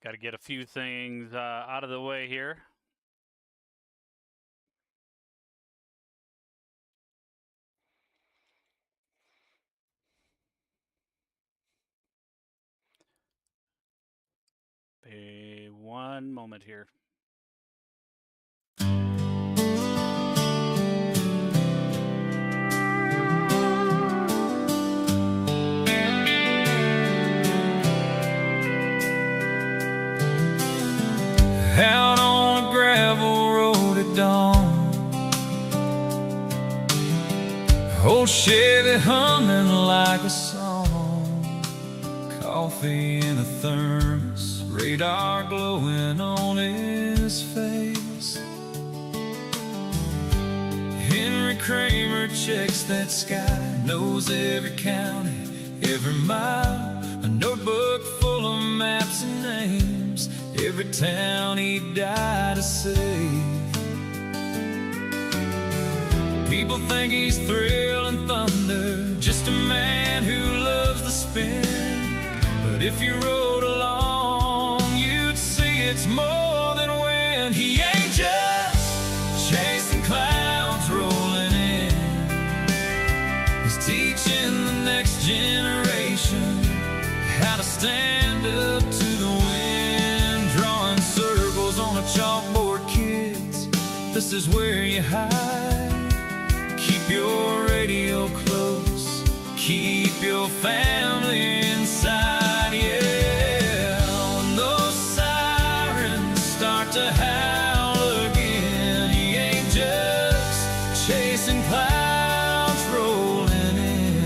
Got to get a few things out of the way here. One moment here. Out on a gravel road at dawn, old Chevy humming like a song, coffee in a thermos, radar glowing on his face. Henry Kramer checks that sky, knows every county, every mile, a notebook full of maps and names, every town he died to save. People think he's thrill and thunder, just a man who loves the spin. But if you rode along, you'd see it's more than wind. He ain't just chasing clouds rolling in, he's teaching the next generation how to stand up to the wind. Drawing circles on a chalkboard, kids, this is where you hide. Keep your radio close, keep your family inside, yeah. When those sirens start to howl again, he ain't just chasing clouds rolling in,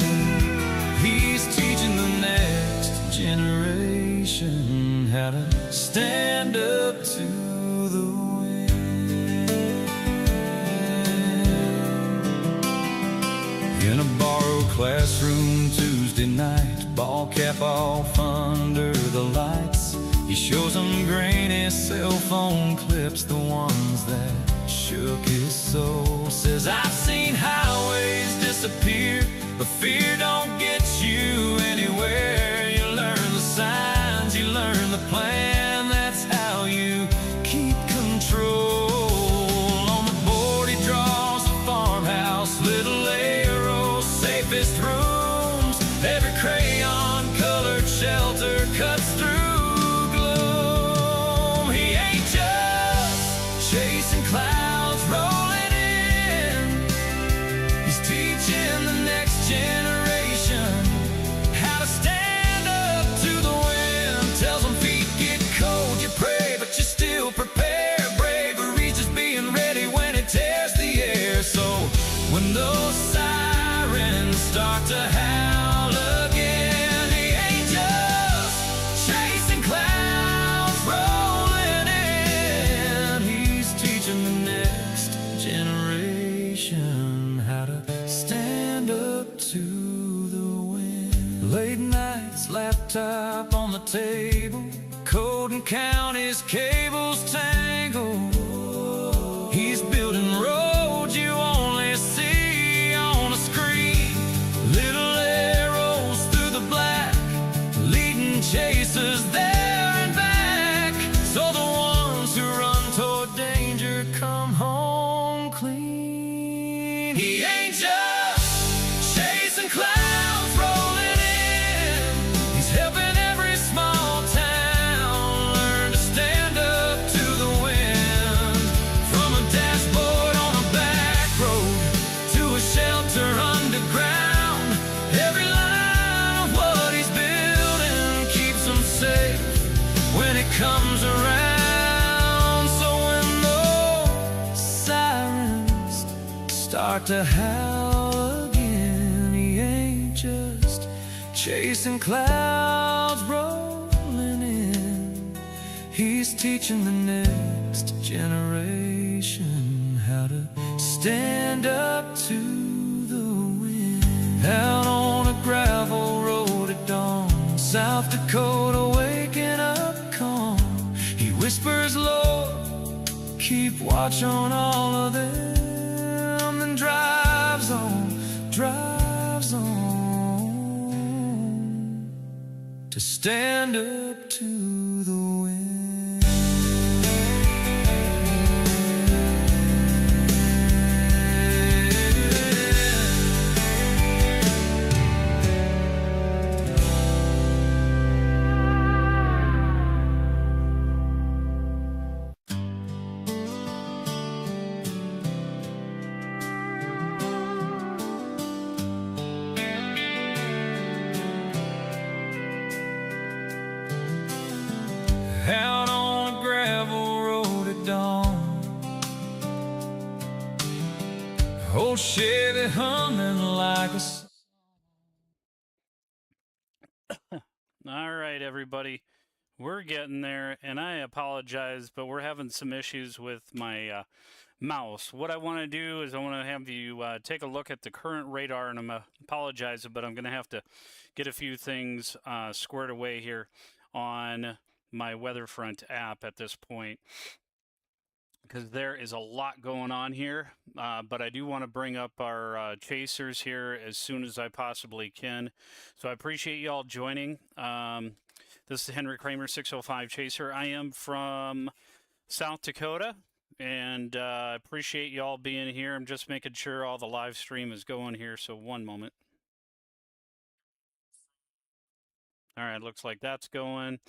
he's teaching the next generation how to stand up to the wind. In a borrowed classroom Tuesday night, ball cap off under the lights, he shows them grainy cell phone clips, the ones that shook his soul. Says, I've seen highways disappear, but fear don't get you anywhere. You learn the signs, you learn the plan, that's how you keep control. On the board he draws a farmhouse, little arrows, safest rooms, every crayon-colored shelter cuts through gloom. He ain't just chasing clouds rolling in, he's teaching the next generation how to stand up to the wind. Tells them feet get cold, you pray, but you still prepare. Bravery's just being ready when it tears the air. So when those sirens start to howl again, he ain't just chasing clouds rolling in, he's teaching the next generation how to stand up to the wind. Late nights, laptop on the table, code and count his cables tangle. He's building roads you only see on a screen, little arrows through the black, leading chasers there and back, so the ones who run toward danger come home clean. He ain't just chasing clouds rolling in, he's helping every small town learn to stand up to the wind. From a dashboard on a back road to a shelter underground, every line of what he's building keeps him safe when it comes around. So when those sirens start to howl again, he ain't just chasing clouds rolling in, he's teaching the next generation how to stand up to the wind. Out on a gravel road at dawn, South Dakota waking up calm, he whispers, Lord, keep watch on all of them, then drives on to stand up to the wind. Out on a gravel road at dawn, old Chevy humming like a song. All right, everybody. We're getting there, and I apologize, but we're having some issues with my mouse. What I want to do is I want to have you take a look at the current radar, and I'm apologizing, but I'm going to have to get a few things squared away here on my Weatherfront app at this point, because there is a lot going on here, but I do want to bring up our chasers here as soon as I possibly can. So I appreciate you all joining. This is Henry Kramer, 605 Chaser. I am from South Dakota, and appreciate you all being here. I'm just making sure all the live stream is going here, so one moment. All right, looks like that's going.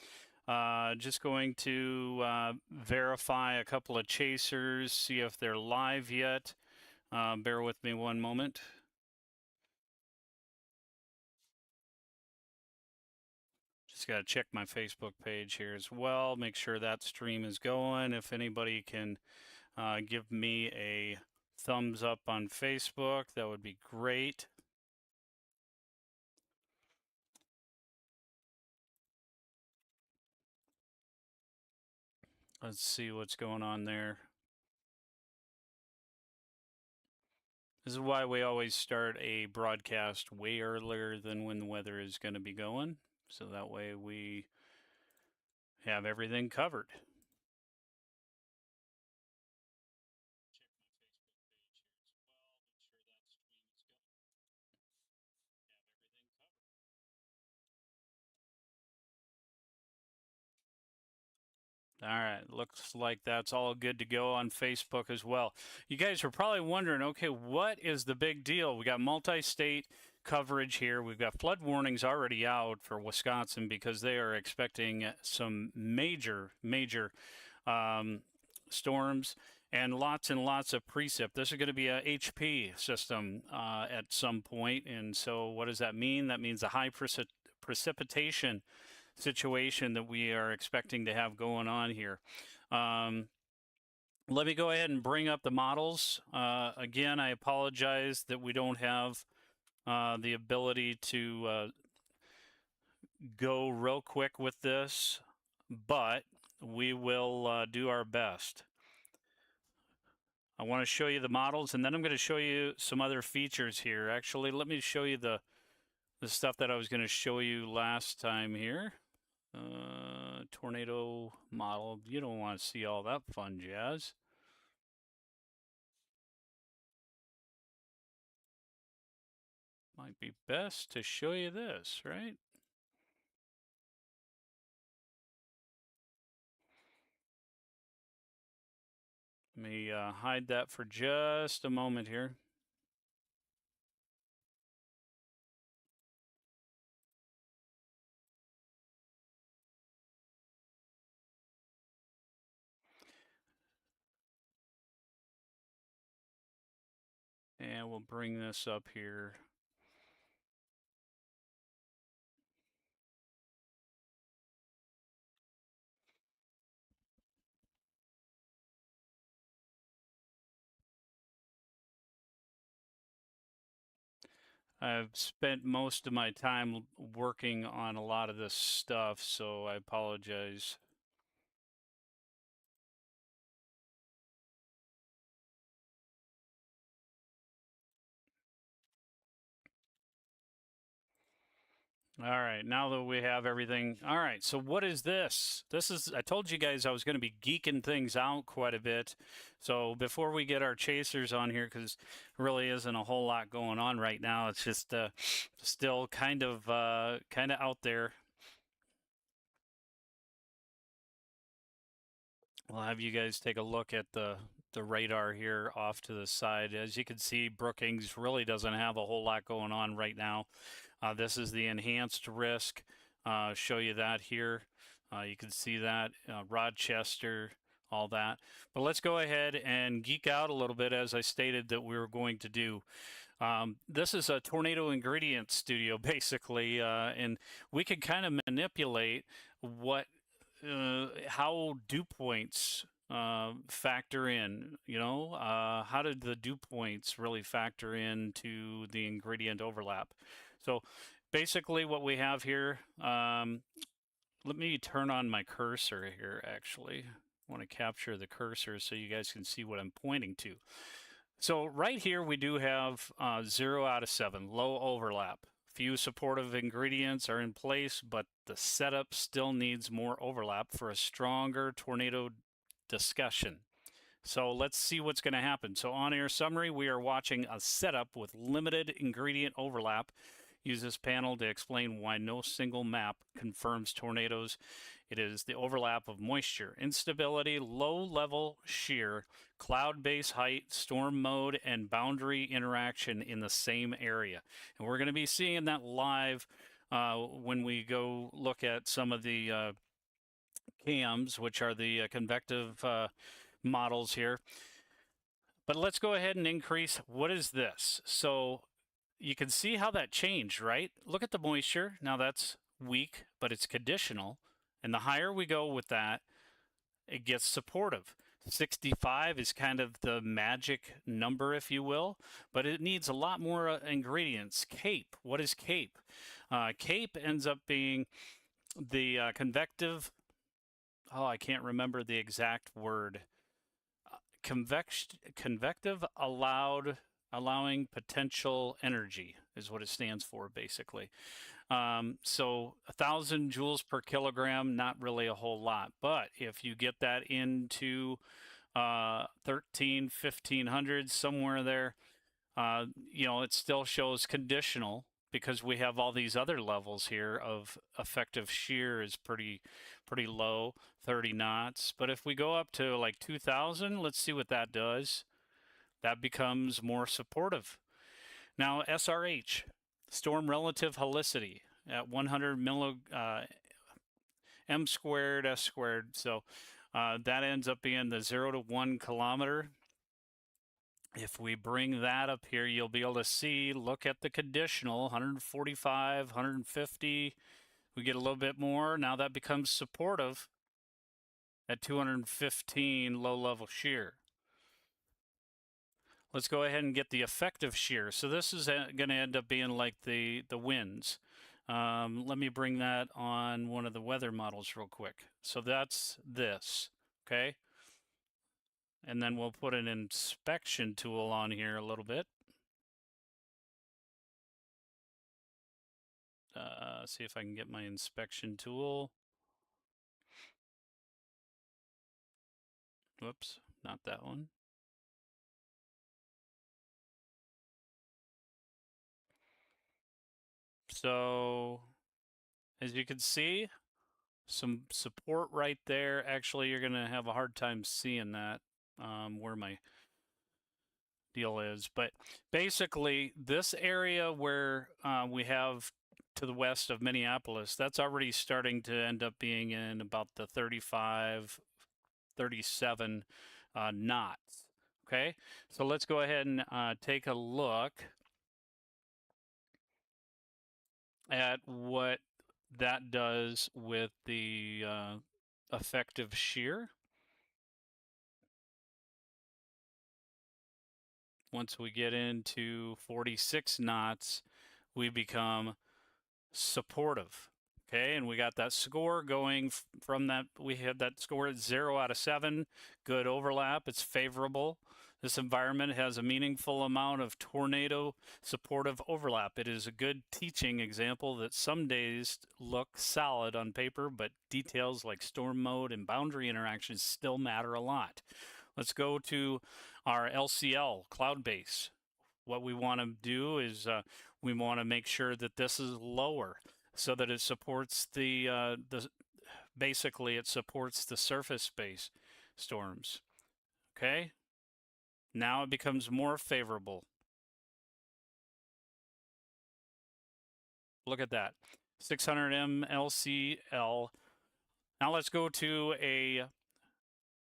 Just going to verify a couple of chasers, see if they're live yet. Bear with me one moment. Just got to check my Facebook page here as well, make sure that stream is going. If anybody can give me a thumbs up on Facebook, that would be great. Let's see what's going on there. This is why we always start a broadcast way earlier than when the weather is going to be going, so that way we have everything covered. All right, looks like that's all good to go on Facebook as well. You guys are probably wondering, okay, what is the big deal? We got multi-state coverage here. We've got flood warnings already out for Wisconsin because they are expecting some major storms and lots of precip. This is going to be a HP system at some point, and so what does that mean? That means a high precipitation situation that we are expecting to have going on here. Let me go ahead and bring up the models. Again, I apologize that we don't have the ability to go real quick with this, but we will do our best. I want to show you the models, and then I'm going to show you some other features here. Actually, let me show you the stuff that I was going to show you last time here. Tornado model. You don't want to see all that fun jazz. Might be best to show you this, right? Let me hide that for just a moment here. And we'll bring this up here. I've spent most of my time working on a lot of this stuff, so I apologize. All right, now that we have everything. All right, so what is this? This is, I told you guys I was going to be geeking things out quite a bit. So before we get our chasers on here, because really isn't a whole lot going on right now. It's just still kind of out there. We'll have you guys take a look at the radar here off to the side. As you can see, Brookings really doesn't have a whole lot going on right now. This is the enhanced risk. Show you that here. You can see that Rochester, all that. But let's go ahead and geek out a little bit, as I stated that we were going to do. This is a tornado ingredient studio, basically, and we can kind of manipulate how dew points factor in. How did the dew points really factor into the ingredient overlap? So basically, what we have here. Let me turn on my cursor here. Actually, I want to capture the cursor so you guys can see what I'm pointing to. So right here we do have 0 out of 7, low overlap. Few supportive ingredients are in place, but the setup still needs more overlap for a stronger tornado discussion. So let's see what's going to happen. So on air summary, we are watching a setup with limited ingredient overlap. Use this panel to explain why no single map confirms tornadoes. It is the overlap of moisture, instability, low-level shear, cloud base height, storm mode, and boundary interaction in the same area. And we're going to be seeing that live when we go look at some of the CAMs, which are the convective models here. But let's go ahead and increase. What is this? So you can see how that changed, right? Look at the moisture. Now that's weak, but it's conditional. And the higher we go with that, it gets supportive. 65 is kind of the magic number, if you will, but it needs a lot more ingredients. CAPE. What is CAPE? CAPE ends up being the convective. Oh, I can't remember the exact word. Convective allowing potential energy is what it stands for, basically. So 1,000 joules per kilogram, not really a whole lot. But if you get that into 1,500, somewhere there, it still shows conditional because we have all these other levels here of effective shear is pretty low, 30 knots. But if we go up to like 2,000, let's see what that does. That becomes more supportive. Now, SRH, storm relative helicity, at 100 m squared, s squared. So that ends up being the 0 to 1 kilometer. If we bring that up here, you'll be able to see, look at the conditional, 145, 150. We get a little bit more. Now that becomes supportive at 215 low-level shear. Let's go ahead and get the effective shear. So this is going to end up being like the winds. Let me bring that on one of the weather models real quick. So that's this, okay? And then we'll put an inspection tool on here a little bit. See if I can get my inspection tool. Whoops, not that one. So as you can see, some support right there. Actually, you're going to have a hard time seeing that where my deal is. But basically, this area where we have to the west of Minneapolis, that's already starting to end up being in about the 35, 37 knots. Okay, so let's go ahead and take a look at what that does with the effective shear. Once we get into 46 knots, we become supportive. Okay, and we got that score going from that. We had that score at 0 out of 7. Good overlap. It's favorable. This environment has a meaningful amount of tornado supportive overlap. It is a good teaching example that some days look solid on paper, but details like storm mode and boundary interactions still matter a lot. Let's go to our LCL, cloud base. What we want to do is we want to make sure that this is lower so that it supports basically it supports the surface space. storms. Okay? Now it becomes more favorable. Look at that. 600 MLCL. Now let's go to a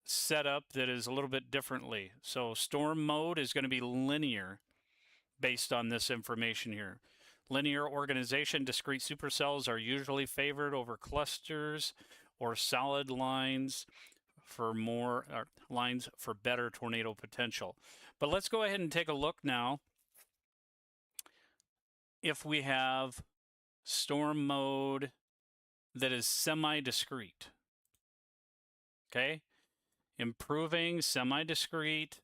setup that is a little bit differently. So storm mode is going to be linear based on this information here. Linear organization, discrete supercells are usually favored over clusters or solid lines for lines for better tornado potential. But let's go ahead and take a look now. If we have storm mode that is semi-discrete, okay? Improving semi-discrete.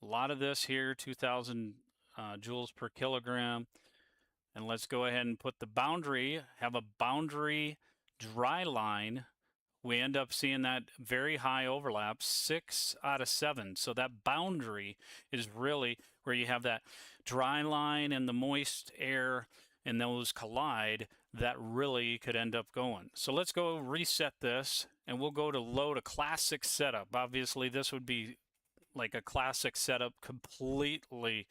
A lot of this here, 2,000 joules per kilogram. And let's go ahead and put the boundary, have a boundary dry line. We end up seeing that very high overlap, 6 out of 7. So that boundary is really where you have that dry line and the moist air and those collide, that really could end up going. So let's go reset this and we'll go to load a classic setup. Obviously this would be like a classic setup, completely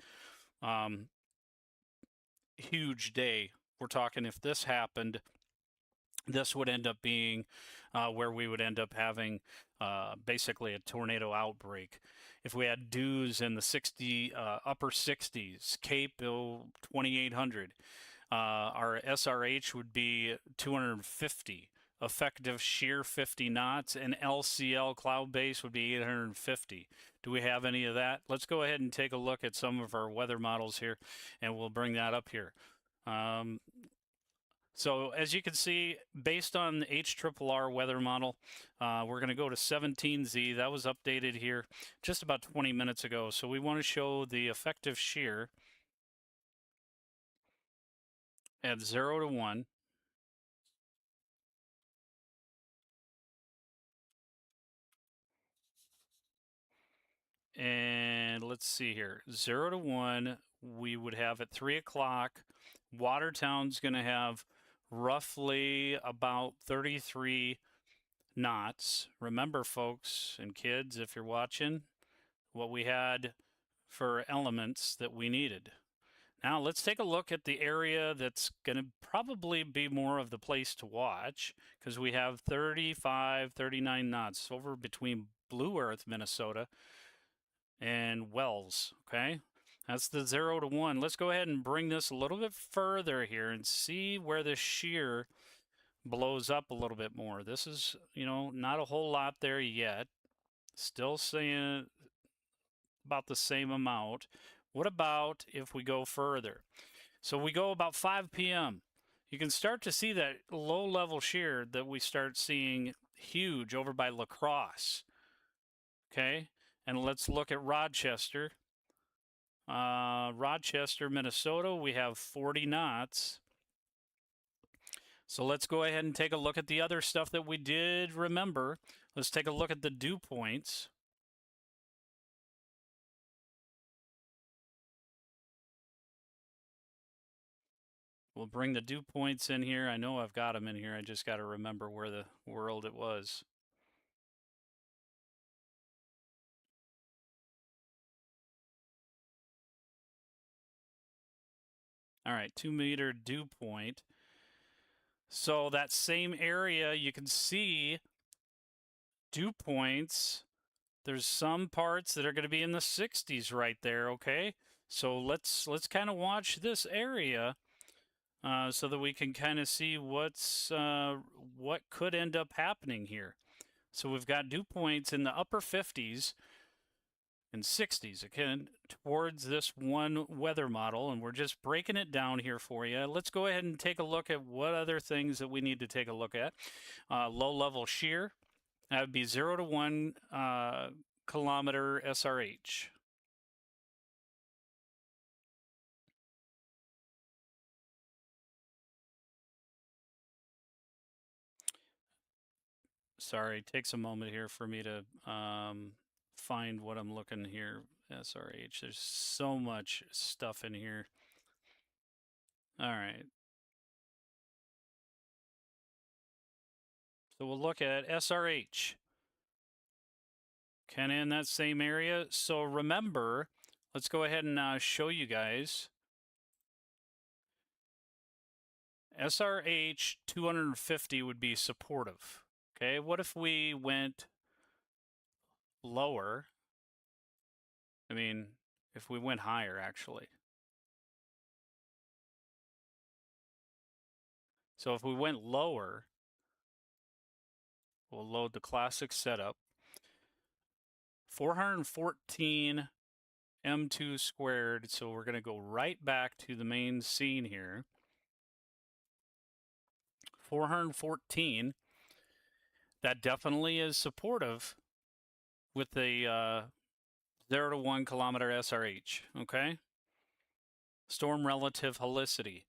huge day. We're talking if this happened, this would end up being where we would end up having basically a tornado outbreak. If we had dews in the upper 60s, Cape 2800, our SRH would be 250, effective shear 50 knots, and LCL cloud base would be 850. Do we have any of that? Let's go ahead and take a look at some of our weather models here, and we'll bring that up here. So as you can see, based on the HRRR weather model, we're going to go to 17Z. That was updated here just about 20 minutes ago. So we want to show the effective shear at 0 to 1. And let's see here, 0 to 1, we would have at 3 o'clock. Watertown's going to have roughly about 33 knots. Remember, folks and kids, if you're watching, what we had for elements that we needed. Now let's take a look at the area that's going to probably be more of the place to watch, because we have 35, 39 knots over between Blue Earth, Minnesota, and Wells, okay? That's the 0 to 1. Let's go ahead and bring this a little bit further here and see where the shear blows up a little bit more. This is, not a whole lot there yet. Still saying about the same amount. What about if we go further? So we go about 5 p.m. You can start to see that low-level shear that we start seeing huge over by La Crosse, okay? And let's look at Rochester. Rochester, Minnesota, we have 40 knots. So let's go ahead and take a look at the other stuff that we did remember. Let's take a look at the dew points. We'll bring the dew points in here. I know I've got them in here. I just got to remember where the world it was. All right, 2 meter dew point. So that same area, you can see dew points. There's some parts that are going to be in the 60s right there, okay? So let's kind of watch this area so that we can kind of see what could end up happening here. So we've got dew points in the upper 50s and 60s, again, towards this one weather model, and we're just breaking it down here for you. Let's go ahead and take a look at what other things that we need to take a look at. Low-level shear, that would be 0 to 1 kilometer SRH. Sorry, it takes a moment here for me to find what I'm looking here. SRH, there's so much stuff in here. All right. So we'll look at SRH. kind of in that same area. So remember, let's go ahead and show you guys. SRH 250 would be supportive. Okay, what if we went lower? I mean, if we went higher, actually. So if we went lower, we'll load the classic setup. 414 M2 squared. So we're going to go right back to the main scene here. 414. That definitely is supportive with the 0 to 1 kilometer SRH. Okay. Storm relative helicity.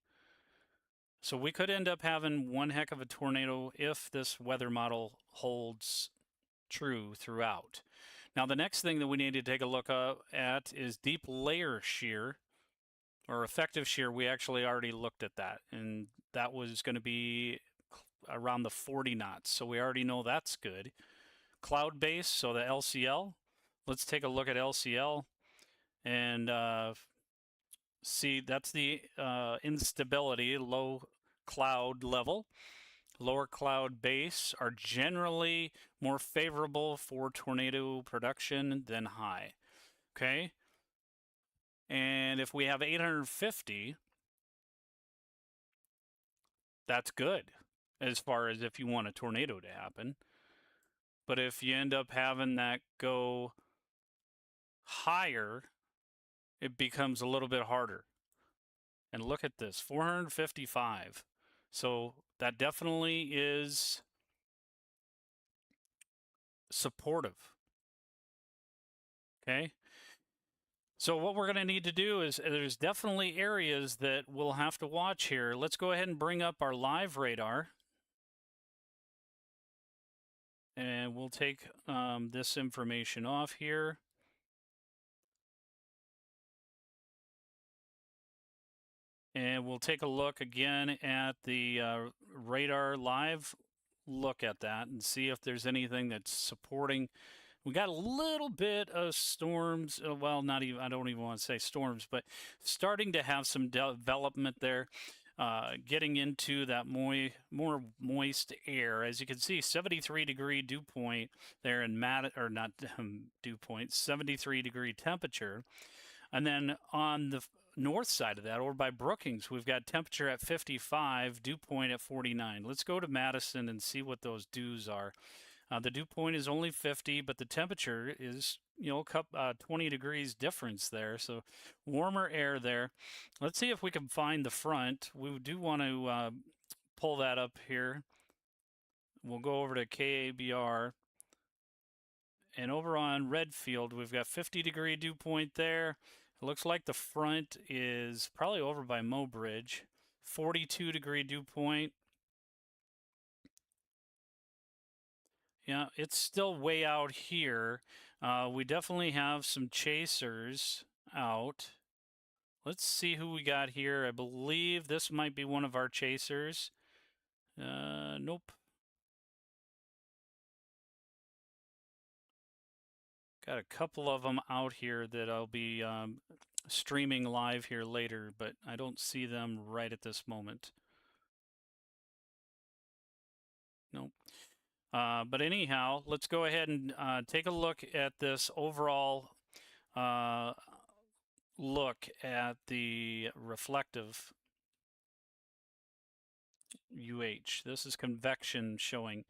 So we could end up having one heck of a tornado if this weather model holds true throughout. Now, the next thing that we need to take a look at is deep layer shear or effective shear. We actually already looked at that, and that was going to be around the 40 knots. So we already know that's good. Cloud base, so the LCL. Let's take a look at LCL and see that's the instability, low cloud level. Lower cloud base are generally more favorable for tornado production than high. Okay. And if we have 850, that's good as far as if you want a tornado to happen. But if you end up having that go higher, it becomes a little bit harder. And look at this, 455. So that definitely is supportive. Okay. So what we're going to need to do is there's definitely areas that we'll have to watch here. Let's go ahead and bring up our live radar. And we'll take this information off here. And we'll take a look again at the radar live look at that and see if there's anything that's supporting. We got a little bit of storms. Well, not even, I don't even want to say storms, but starting to have some development there, getting into that more moist air. As you can see, 73-degree dew point there in dew point, 73-degree temperature. And then on the north side of that, over by Brookings, we've got temperature at 55, dew point at 49. Let's go to Madison and see what those dews are. The dew point is only 50, but the temperature is, 20 degrees difference there. So warmer air there. Let's see if we can find the front. We do want to pull that up here. We'll go over to KABR. And over on Redfield, we've got 50-degree dew point there. It looks like the front is probably over by Mobridge. 42-degree dew point. Yeah, it's still way out here. We definitely have some chasers out. Let's see who we got here. I believe this might be one of our chasers. Nope. Got a couple of them out here that I'll be streaming live here later, but I don't see them right at this moment. Nope. But anyhow, let's go ahead and take a look at this overall look at the reflective UH. This is convection showing.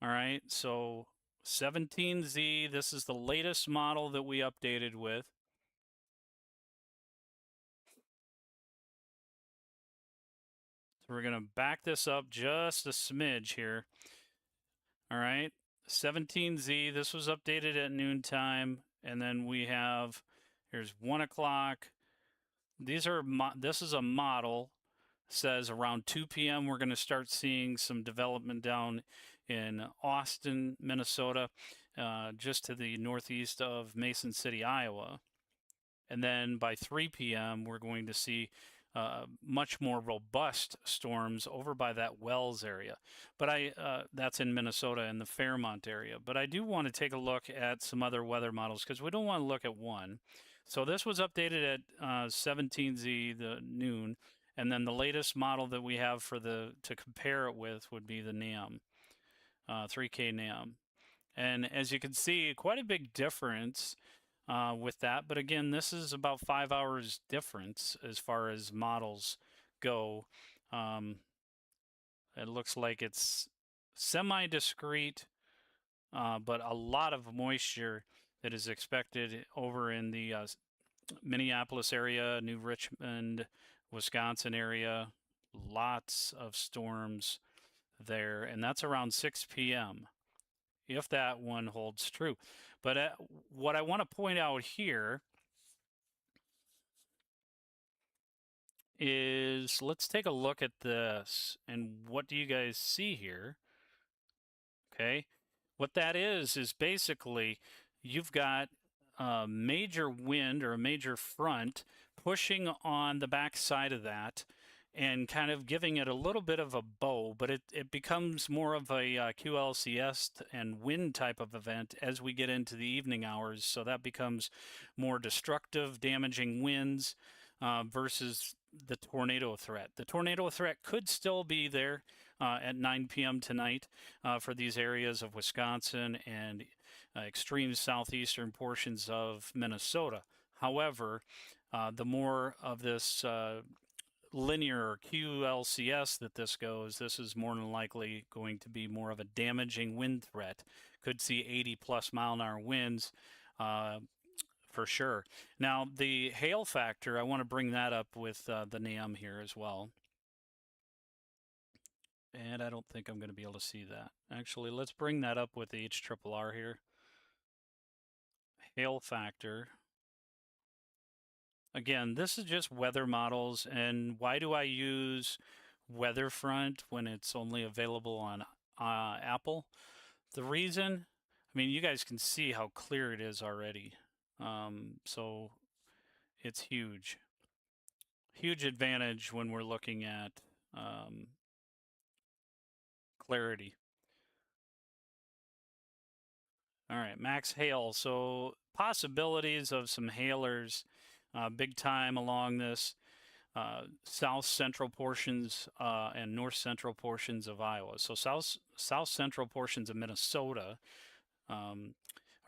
All right, so 17Z, this is the latest model that we updated with. So we're going to back this up just a smidge here. All right, 17Z, this was updated at noontime. And then we have, here's 1 o'clock. This is a model. Says around 2 p.m. we're going to start seeing some development down in Austin, Minnesota, just to the northeast of Mason City, Iowa. And then by 3 p.m. we're going to see much more robust storms over by that Wells area. But that's in Minnesota in the Fairmont area. But I do want to take a look at some other weather models because we don't want to look at one. So this was updated at 17Z the noon, and then the latest model that we have for to compare it with would be the NAM, 3K NAM. And as you can see, quite a big difference with that. But again, this is about 5 hours difference as far as models go. It looks like it's semi-discrete, but a lot of moisture that is expected over in the Minneapolis area, New Richmond, Wisconsin area. Lots of storms there, and that's around 6 p.m. if that one holds true. But what I want to point out here is, let's take a look at this, and what do you guys see here? Okay, what that is basically you've got a major wind or a major front pushing on the back side of that and kind of giving it a little bit of a bow, but it becomes more of a QLCS and wind type of event as we get into the evening hours. So that becomes more destructive, damaging winds versus the tornado threat. The tornado threat could still be there at 9 p.m. tonight for these areas of Wisconsin and extreme southeastern portions of Minnesota. However, the more of this linear QLCS that this goes, this is more than likely going to be more of a damaging wind threat. Could see 80 plus mile an hour winds for sure. Now the hail factor, I want to bring that up with the NAM here as well. And I don't think I'm going to be able to see that. Actually, let's bring that up with the HRRR here. Hail factor. Again, this is just weather models, and why do I use Weatherfront when it's only available on Apple? The reason, I mean, you guys can see how clear it is already. So it's huge. Huge advantage when we're looking at clarity. All right, max hail. So possibilities of some hailers big time along this south central portions and north central portions of Iowa. So south central portions of Minnesota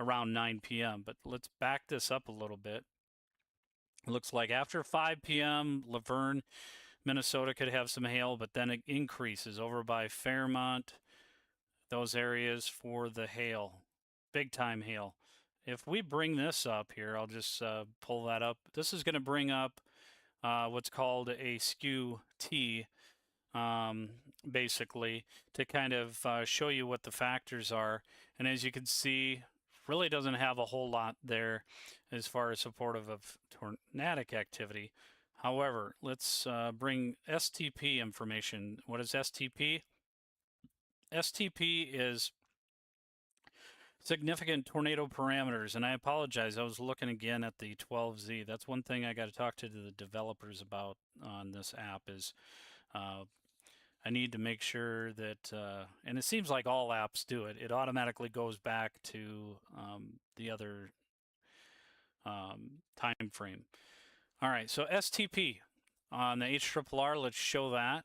around 9 p.m. But let's back this up a little bit. It looks like after 5 p.m., Laverne, Minnesota could have some hail, but then it increases over by Fairmont, those areas for the hail, big time hail. If we bring this up here, I'll just pull that up. This is going to bring up what's called a skew T, basically, to kind of show you what the factors are. And as you can see, really doesn't have a whole lot there as far as supportive of tornadic activity. However, let's bring STP information. What is STP? STP is significant tornado parameters, and I apologize, I was looking again at the 12Z. That's one thing I got to talk to the developers about on this app is I need to make sure that, and it seems like all apps do it, it automatically goes back to the other time frame. All right, so STP on the HRRR, let's show that.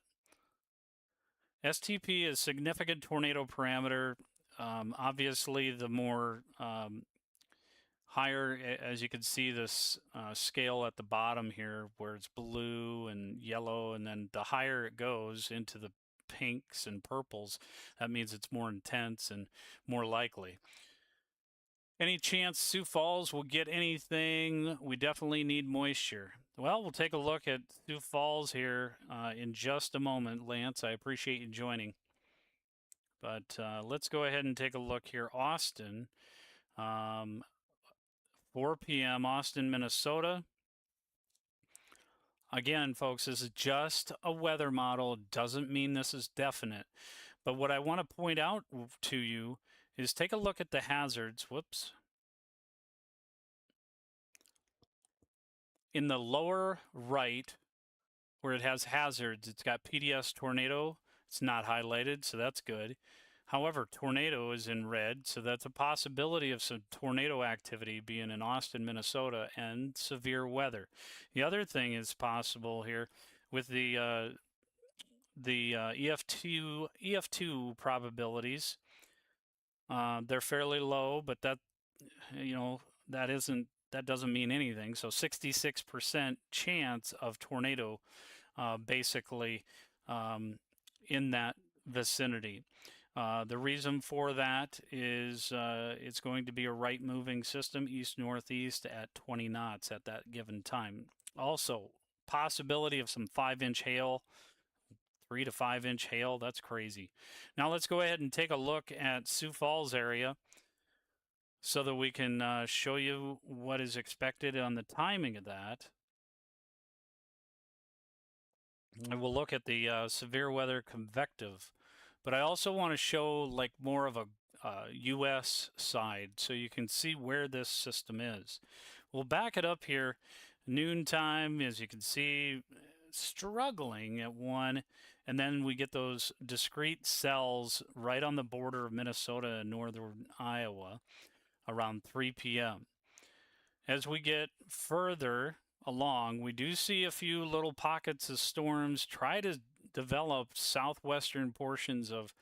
STP is significant tornado parameter. Obviously, the more higher, as you can see this scale at the bottom here, where it's blue and yellow, and then the higher it goes into the pinks and purples, that means it's more intense and more likely. Any chance Sioux Falls will get anything? We definitely need moisture. Well, we'll take a look at Sioux Falls here in just a moment. Lance, I appreciate you joining. But let's go ahead and take a look here. Austin, 4 p.m., Austin, Minnesota. Again, folks, this is just a weather model. It doesn't mean this is definite. But what I want to point out to you is take a look at the hazards. Whoops. In the lower right where it has hazards. It's got PDS tornado. It's not highlighted, so that's good. However, tornado is in red, so that's a possibility of some tornado activity being in Austin, Minnesota, and severe weather. The other thing is possible here with the EF2 probabilities. They're fairly low, but that that doesn't mean anything. So 66% chance of tornado, basically, in that vicinity. The reason for that is it's going to be a right moving system east northeast at 20 knots at that given time. Also, possibility of some 5-inch hail, 3 to 5-inch hail. That's crazy. Now let's go ahead and take a look at Sioux Falls area so that we can show you what is expected on the timing of that. And we'll look at the severe weather convective, but I also want to show like more of a U.S. side so you can see where this system is. We'll back it up here. Noontime, as you can see, struggling at 1, and then we get those discrete cells right on the border of Minnesota and northern Iowa around 3 p.m. As we get further along, we do see a few little pockets of storms try to develop southwestern portions of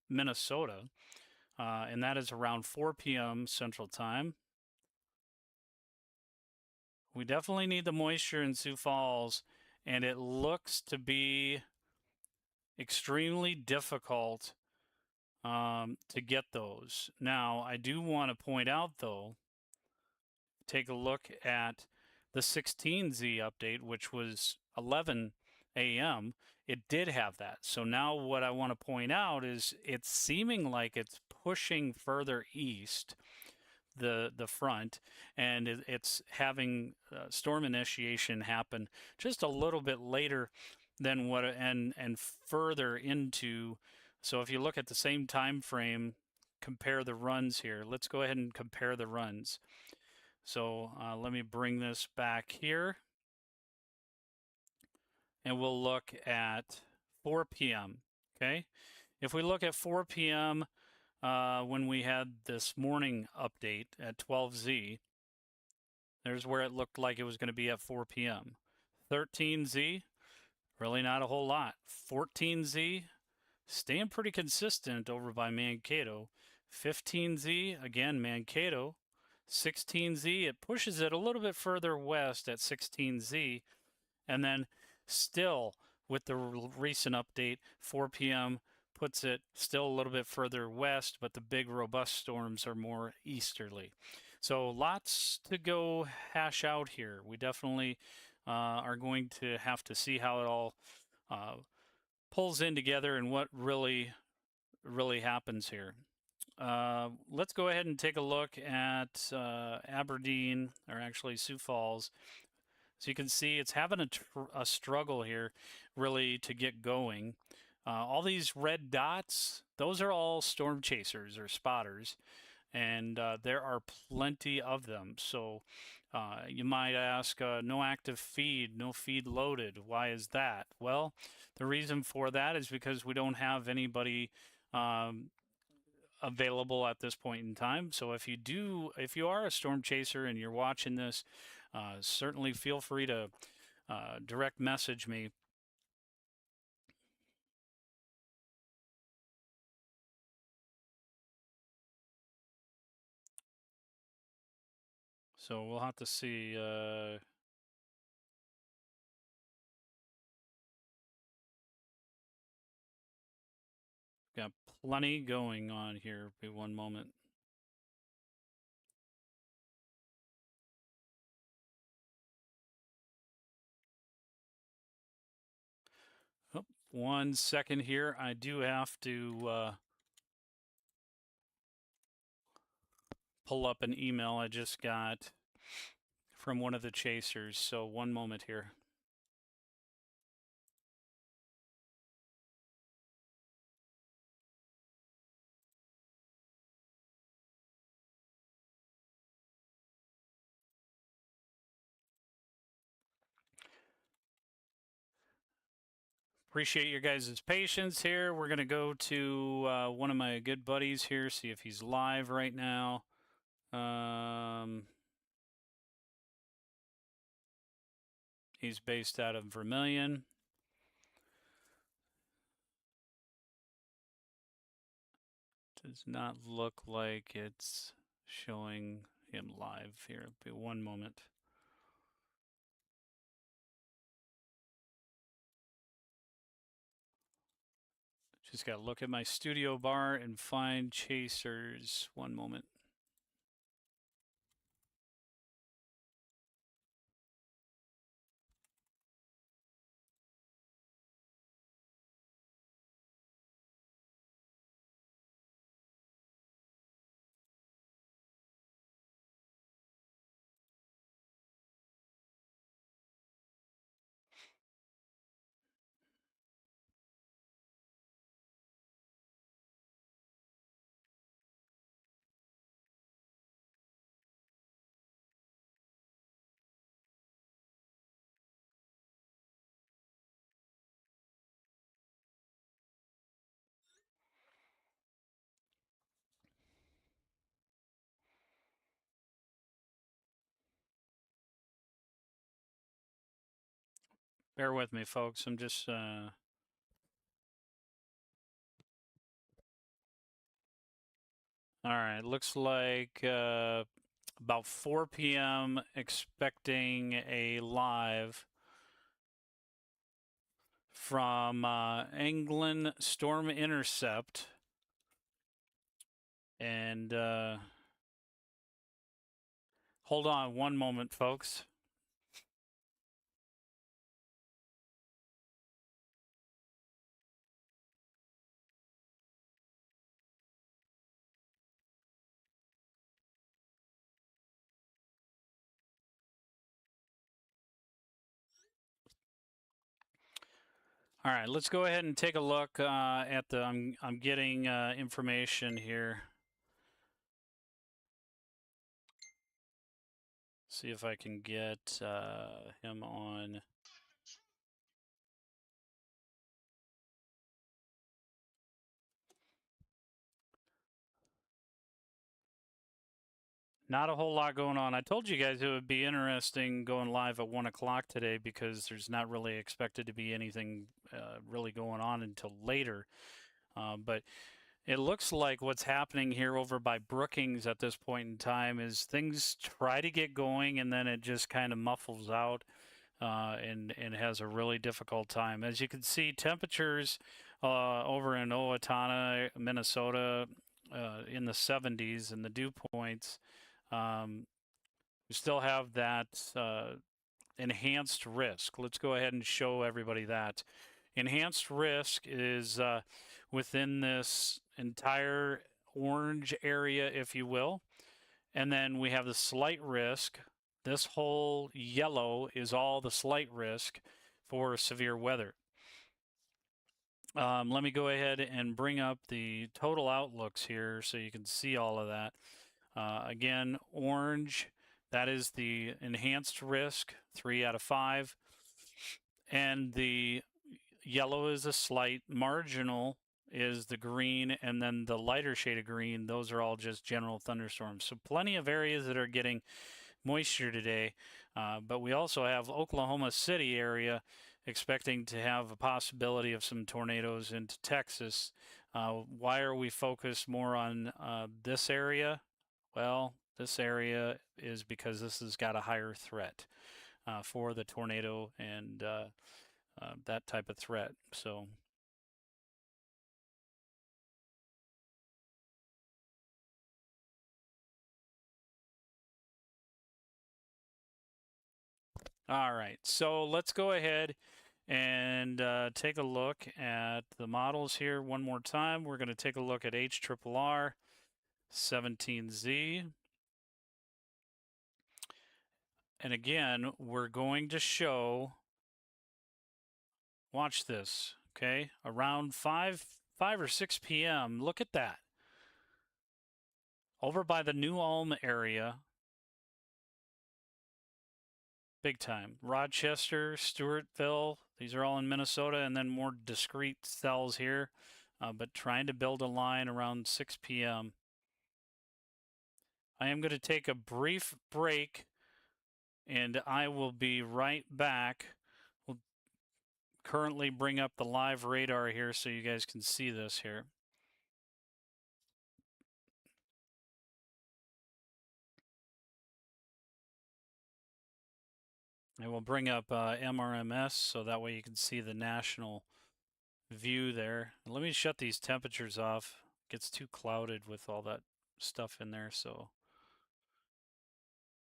Minnesota, and that is around 4 p.m. Central Time. We definitely need the moisture in Sioux Falls, and it looks to be extremely difficult to get those. Now, I do want to point out, though, take a look at the 16Z update, which was 11 a.m. It did have that. So now what I want to point out is it's seeming like it's pushing further east, the front, and it's having storm initiation happen just a little bit later than what and further into. So if you look at the same time frame, compare the runs here. Let's go ahead and compare the runs. So let me bring this back here, and we'll look at 4 p.m. Okay, if we look at 4 p.m. When we had this morning update at 12Z, there's where it looked like it was going to be at 4 p.m. 13Z, really not a whole lot. 14Z, staying pretty consistent over by Mankato. 15Z, again, Mankato. 16Z, it pushes it a little bit further west at 16Z. And then still, with the recent update, 4 p.m., puts it still a little bit further west, but the big robust storms are more easterly. So lots to go hash out here. We definitely are going to have to see how it all pulls in together and what really happens here. Let's go ahead and take a look at Aberdeen, or actually Sioux Falls. So you can see it's having a struggle here really to get going. All these red dots, those are all storm chasers or spotters, and there are plenty of them. So you might ask, no active feed, no feed loaded. Why is that? Well, the reason for that is because we don't have anybody available at this point in time. So if you are a storm chaser and you're watching this, certainly feel free to direct message me. So we'll have to see. Got plenty going on here. Be one moment. Oh, 1 second here. I do have to pull up an email I just got from one of the chasers. So 1 moment here. Appreciate your guys' patience here. We're going to go to one of my good buddies here, see if he's live right now. He's based out of Vermilion. Does not look like it's showing him live here. Be one moment. Just got to look at my studio bar and find chasers. One moment. Bear with me, folks. I'm just all right. Looks like about 4 p.m. expecting a live from England Storm Intercept. And hold on one moment, folks. All right, let's go ahead and take a look at the. I'm getting information here. See if I can get him on. Not a whole lot going on. I told you guys it would be interesting going live at 1 o'clock today because there's not really expected to be anything really going on until later. But it looks like what's happening here over by Brookings at this point in time is things try to get going and then it just kind of muffles out and has a really difficult time. As you can see, temperatures over in Owatonna, Minnesota, in the 70s and the dew points. We still have that enhanced risk. Let's go ahead and show everybody that. Enhanced risk is within this entire orange area, if you will. And then we have the slight risk. This whole yellow is all the slight risk for severe weather. Let me go ahead and bring up the total outlooks here so you can see all of that. Again, orange, that is the enhanced risk, 3 out of 5. And the yellow is a slight, marginal is the green, and then the lighter shade of green, those are all just general thunderstorms. So plenty of areas that are getting moisture today, but we also have Oklahoma City area expecting to have a possibility of some tornadoes into Texas. Why are we focused more on this area? Well, this area is because this has got a higher threat for the tornado and that type of threat. So all right, so let's go ahead and take a look at the models here one more time. We're going to take a look at HRRR 17Z. And again, we're going to show, watch this, okay? Around 5 or 6 p.m., look at that. Over by the New Ulm area, big time. Rochester, Stewartville, These are all in Minnesota, and then more discrete cells here, but trying to build a line around 6 p.m. I am going to take a brief break, and I will be right back. We'll currently bring up the live radar here so you guys can see this here. And we'll bring up MRMS so that way you can see the national view there. Let me shut these temperatures off. It gets too clouded with all that stuff in there. So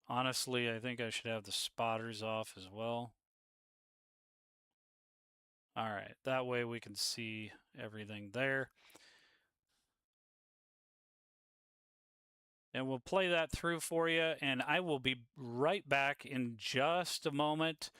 honestly, I think I should have the spotters off as well. All right, that way we can see everything there. And we'll play that through for you, and I will be right back in just a moment.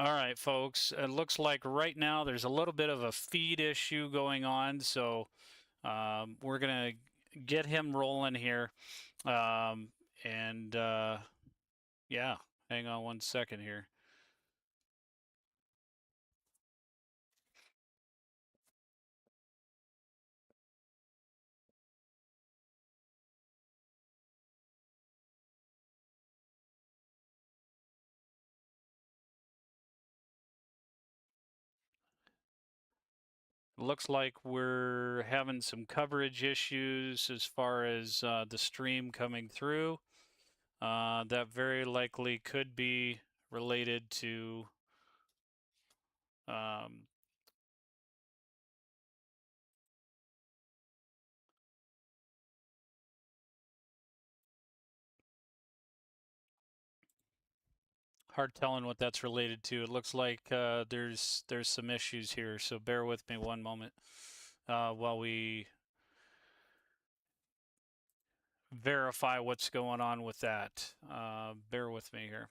All right, folks. It looks like right now there's a little bit of a feed issue going on, so we're gonna get him rolling here. Um, and yeah, hang on one second here. Looks like we're having some coverage issues as far as the stream coming through. That very likely could be related to um, hard telling what that's related to. It looks like there's some issues here, so bear with me one moment while we verify what's going on with that. Bear with me here.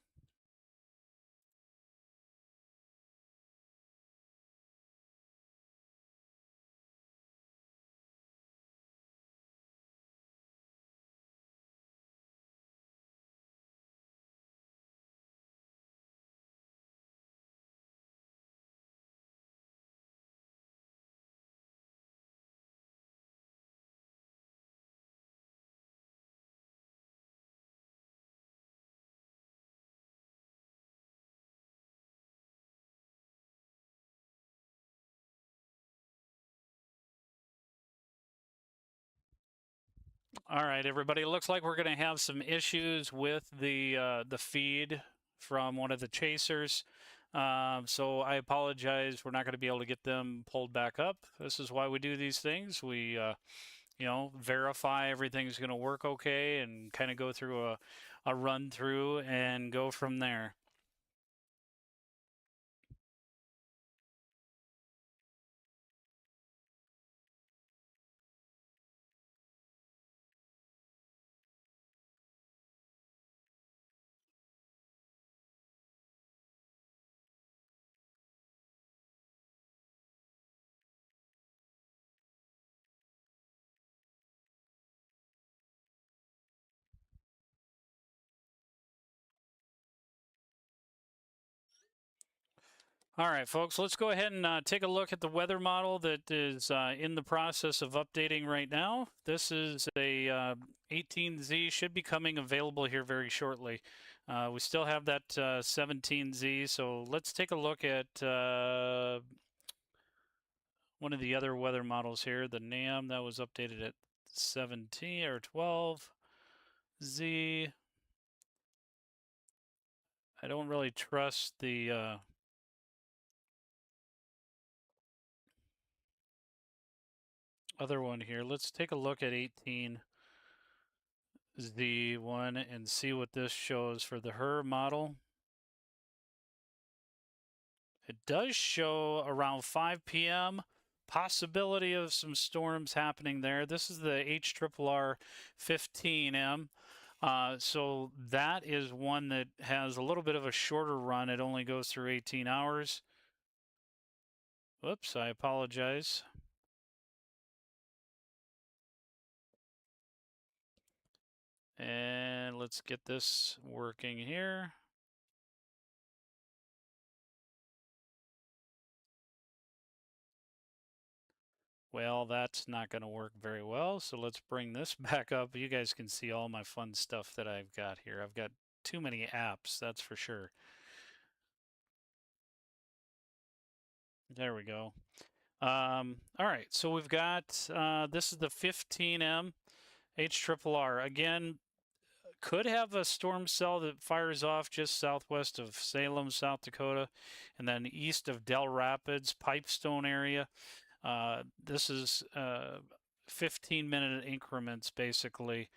All right, everybody. It looks like we're going to have some issues with the feed from one of the chasers. So I apologize. We're not going to be able to get them pulled back up. This is why we do these things. We verify everything's going to work okay and kind of go through a run through and go from there. All right, folks, let's go ahead and take a look at the weather model that is in the process of updating right now. This is a 18Z, should be coming available here very shortly. We still have that 17Z, so let's take a look at one of the other weather models here, the NAM that was updated at 17 or 12Z. I don't really trust the other one here. Let's take a look at 18Z1 and see what this shows for the HER model. It does show around 5 p.m. Possibility of some storms happening there. This is the HRRR 15M. So that is one that has a little bit of a shorter run. It only goes through 18 hours. Whoops, I apologize. And let's get this working here. Well, that's not going to work very well. So let's bring this back up. You guys can see all my fun stuff that I've got here. I've got too many apps, that's for sure. There we go. All right, so we've got this is the 15M HRRR. Again, could have a storm cell that fires off just southwest of Salem, South Dakota, and then east of Del Rapids, Pipestone area. This is 15-minute increments, basically,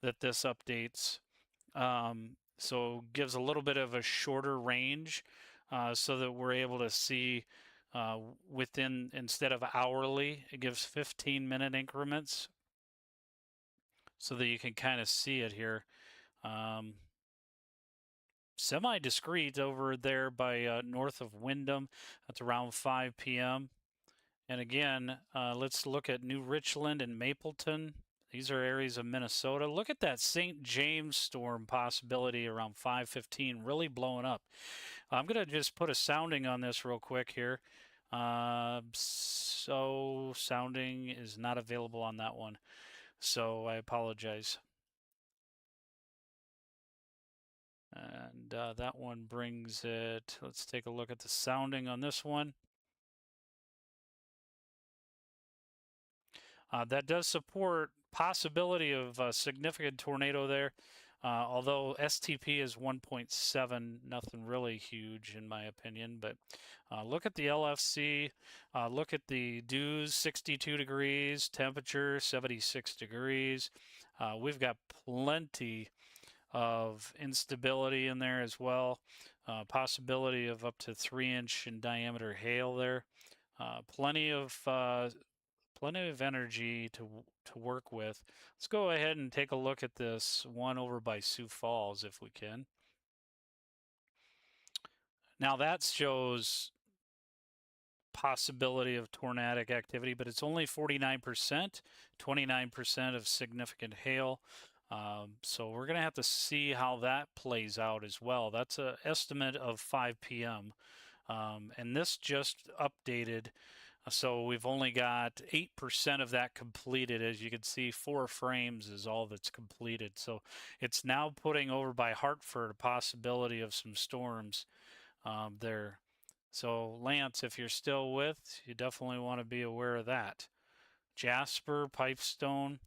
that this updates. So gives a little bit of a shorter range so that we're able to see within, instead of hourly, it gives 15-minute increments so that you can kind of see it here. semi-discreet over there by north of Windham. That's around 5 p.m. And again, let's look at New Richland and Mapleton. These are areas of Minnesota. Look at that St. James storm possibility around 5:15, really blowing up. I'm going to just put a sounding on this real quick here. So sounding is not available on that one. So I apologize. And that one brings it. Let's take a look at the sounding on this one. That does support possibility of a significant tornado there. Although STP is 1.7, nothing really huge in my opinion. But look at the LFC. Look at the dews, 62 degrees, temperature 76 degrees. We've got plenty of instability in there as well. Possibility of up to 3-inch in diameter hail there. Plenty of energy to work with. Let's go ahead and take a look at this one over by Sioux Falls if we can. Now that shows possibility of tornadic activity, but it's only 49%, 29% of significant hail. So we're going to have to see how that plays out as well. That's an estimate of 5 p.m. And this just updated. So we've only got 8% of that completed. As you can see, 4 frames is all that's completed. So it's now putting over by Hartford a possibility of some storms there. So Lance, if you're still with, you definitely want to be aware of that. Jasper, Pipestone.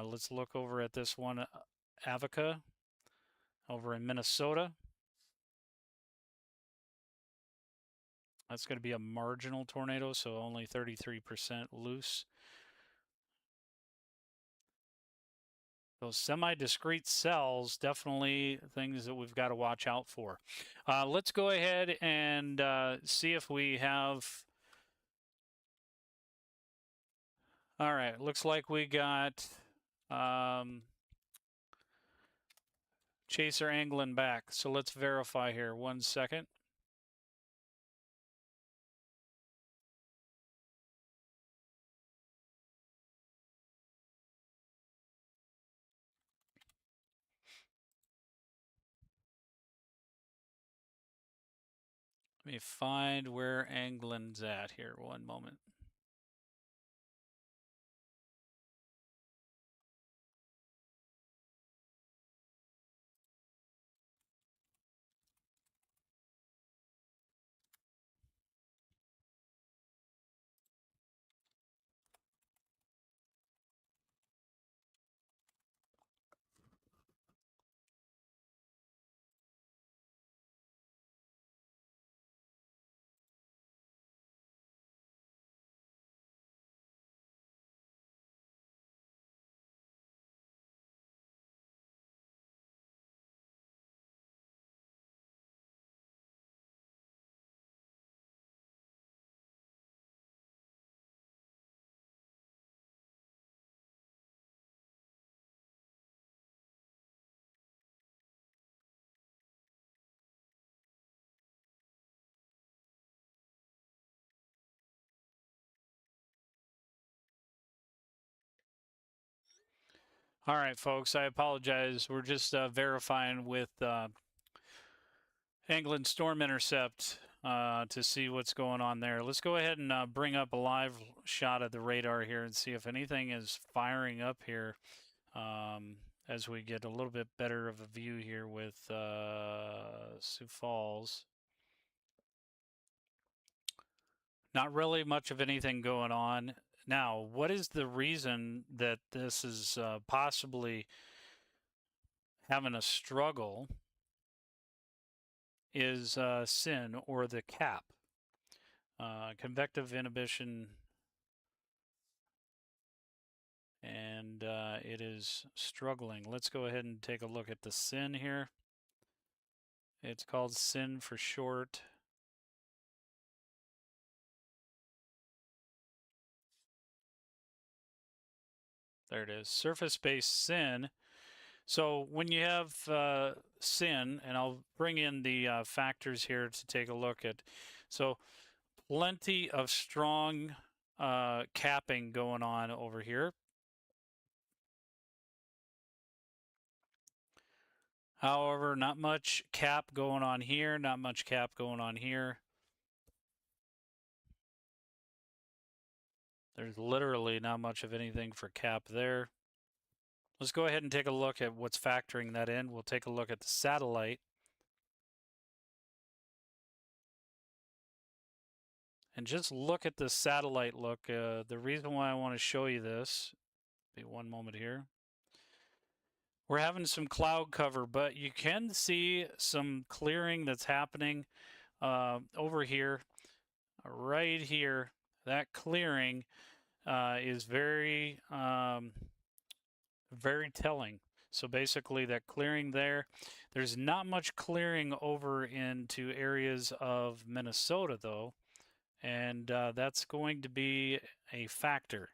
Let's look over at this one, Avica, over in Minnesota. That's going to be a marginal tornado, so only 33% loose. Those semi-discrete cells, definitely things that we've got to watch out for. Let's go ahead and see if we have... All right, looks like we got Chaser Anglin back. So let's verify here. 1 second. Let me find where Anglin's at here. 1 moment. All right, folks, I apologize. We're just verifying with Anglin Storm Intercept to see what's going on there. Let's go ahead and bring up a live shot of the radar here and see if anything is firing up here as we get a little bit better of a view here with Sioux Falls. Not really much of anything going on. Now, what is the reason that this is possibly having a struggle is SIN, or the cap. Convective inhibition, and it is struggling. Let's go ahead and take a look at the SIN here. It's called SIN for short. There it is. Surface-based SIN So when you have sin, and I'll bring in the factors here to take a look at. So plenty of strong capping going on over here. However, not much cap going on here, not much cap going on here. There's literally not much of anything for cap there. Let's go ahead and take a look at what's factoring that in. We'll take a look at the satellite. And just look at the satellite look. The reason why I want to show you this, be one moment here. We're having some cloud cover, but you can see some clearing that's happening over here, right here. That clearing is very, very telling. So basically that clearing there's not much clearing over into areas of Minnesota though. And that's going to be a factor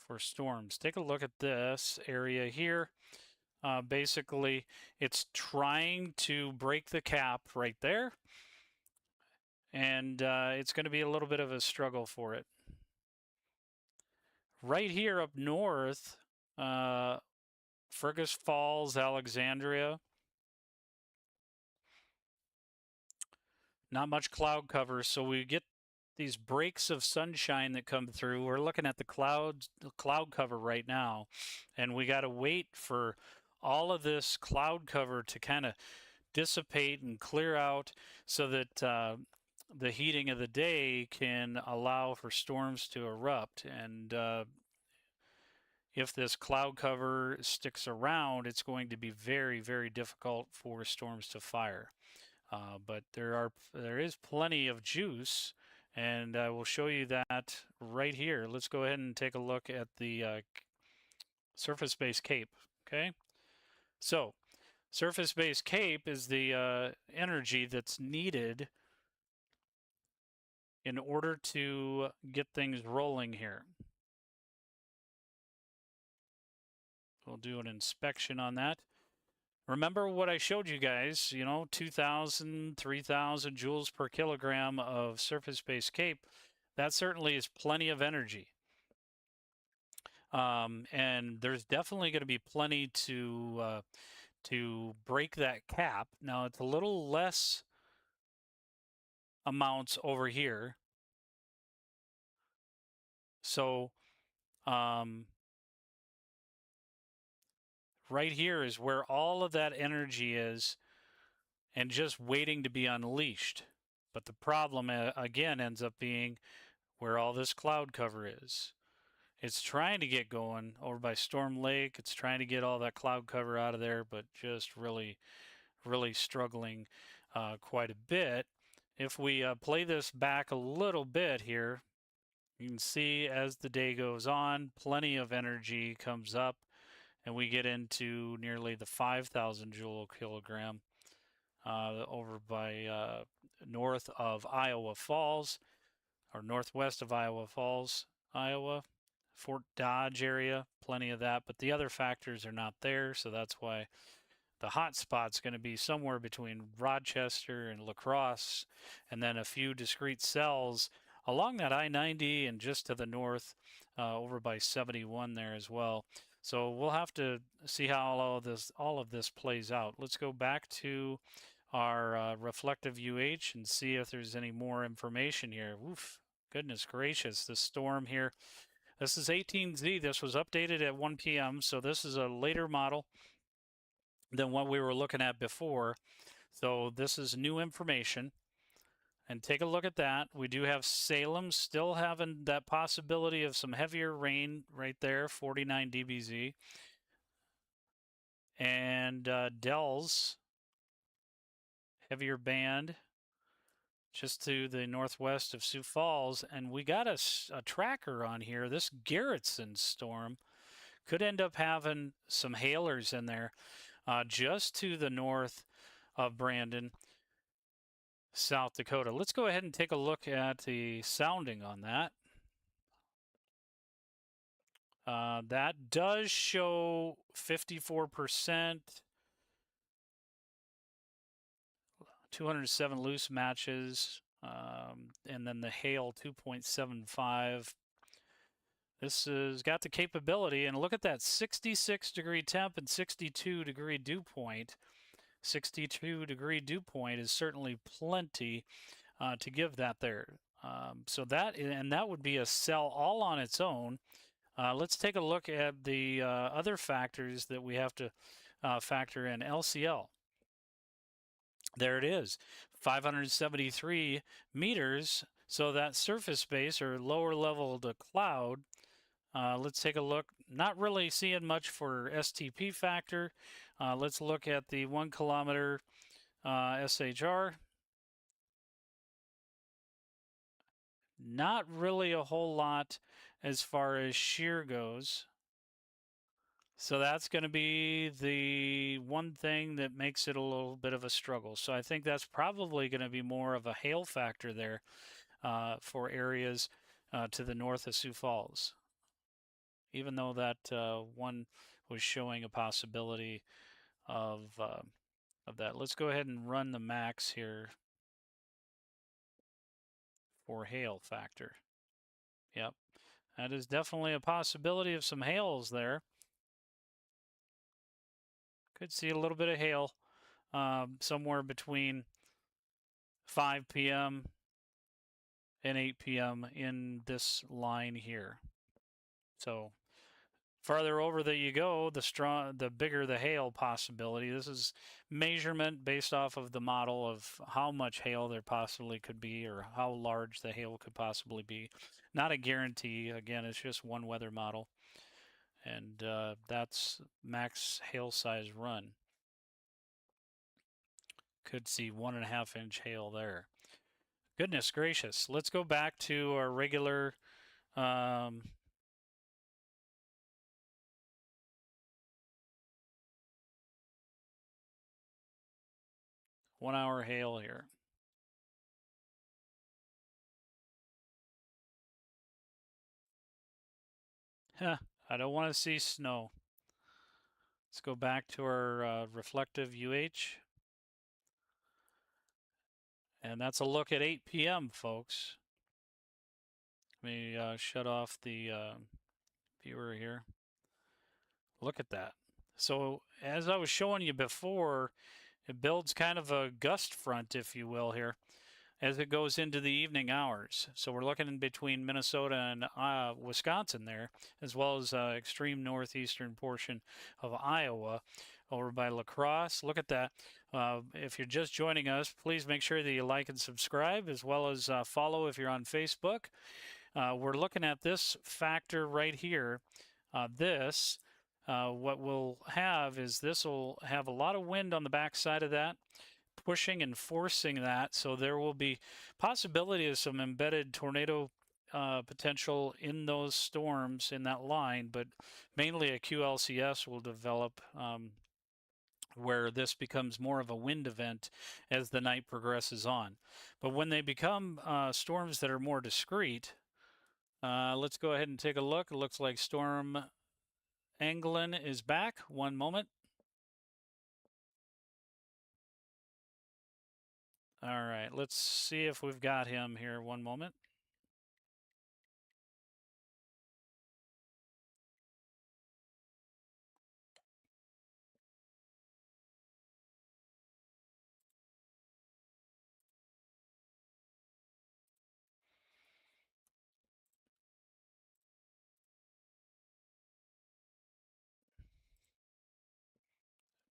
for storms. Take a look at this area here. Basically, it's trying to break the cap right there, and it's going to be a little bit of a struggle for it. Right here up north, Fergus Falls, Alexandria, not much cloud cover, so we get these breaks of sunshine that come through. We're looking at the cloud cover right now, and we got to wait for all of this cloud cover to kind of dissipate and clear out so that the heating of the day can allow for storms to erupt. And if this cloud cover sticks around, it's going to be very, very difficult for storms to fire. But there is plenty of juice, and I will show you that right here. Let's go ahead and take a look at the surface-based CAPE. Okay, so surface-based CAPE is the energy that's needed in order to get things rolling here. We'll do an inspection on that. Remember what I showed you guys, 2,000, 3,000 joules per kilogram of surface-based CAPE. That certainly is plenty of energy. And there's definitely going to be plenty to break that cap. Now, it's a little less amounts over here. So, right here is where all of that energy is and just waiting to be unleashed. But the problem, again, ends up being where all this cloud cover is. It's trying to get going over by Storm Lake. It's trying to get all that cloud cover out of there, but just really, really struggling quite a bit. If we play this back a little bit here, you can see as the day goes on, plenty of energy comes up, and we get into nearly the 5,000 joule kilogram over by north of Iowa Falls, or northwest of Iowa Falls, Iowa, Fort Dodge area, plenty of that. But the other factors are not there, so that's why the hot spot's going to be somewhere between Rochester and La Crosse, and then a few discrete cells along that I-90 and just to the north over by 71 there as well. So we'll have to see how all of this plays out. Let's go back to our reflective UH and see if there's any more information here. Oof, goodness gracious, this storm here. This is 18Z. This was updated at 1 p.m., so this is a later model than what we were looking at before. So this is new information. And take a look at that. We do have Salem still having that possibility of some heavier rain right there, 49 dBz. And Dells, heavier band, just to the northwest of Sioux Falls. And we got a tracker on here. This Garretson storm could end up having some hailers in there just to the north of Brandon, South Dakota. Let's go ahead and take a look at the sounding on that. That does show 54%, 207 loose matches, and then the hail 2.75. This has got the capability, and look at that 66-degree temp and 62-degree dew point. 62-degree dew point is certainly plenty to give that there. So that would be a sell all on its own. Let's take a look at the other factors that we have to factor in. LCL. There it is, 573 meters. So that surface space or lower level to cloud. Let's take a look. Not really seeing much for STP factor. Let's look at the 1 kilometer SHR. Not really a whole lot as far as shear goes. So that's going to be the one thing that makes it a little bit of a struggle. So I think that's probably going to be more of a hail factor there for areas to the north of Sioux Falls. Even though that one was showing a possibility of that. Let's go ahead and run the max here for hail factor. Yep, that is definitely a possibility of some hails there. Could see a little bit of hail somewhere between 5 p.m. and 8 p.m. in this line here. So farther over that you go, the bigger the hail possibility. This is measurement based off of the model of how much hail there possibly could be or how large the hail could possibly be. Not a guarantee. Again, it's just one weather model. And that's max hail size run. Could see 1.5 inch hail there. Goodness gracious. Let's go back to our regular 1 hour hail here. I don't want to see snow. Let's go back to our reflective UH. And that's a look at 8 p.m., folks. Let me shut off the viewer here. Look at that. So as I was showing you before, it builds kind of a gust front, if you will, here as it goes into the evening hours. So we're looking in between Minnesota and Wisconsin there, as well as extreme northeastern portion of Iowa over by La Crosse. Look at that. If you're just joining us, please make sure that you like and subscribe, as well as follow if you're on Facebook. We're looking at this factor right here. What we'll have is this will have a lot of wind on the backside of that, pushing and forcing that, so there will be possibility of some embedded tornado potential in those storms in that line, but mainly a QLCS will develop where this becomes more of a wind event as the night progresses on. But when they become storms that are more discrete, let's go ahead and take a look. It looks like Storm Anglin is back. One moment. All right, let's see if we've got him here. One moment.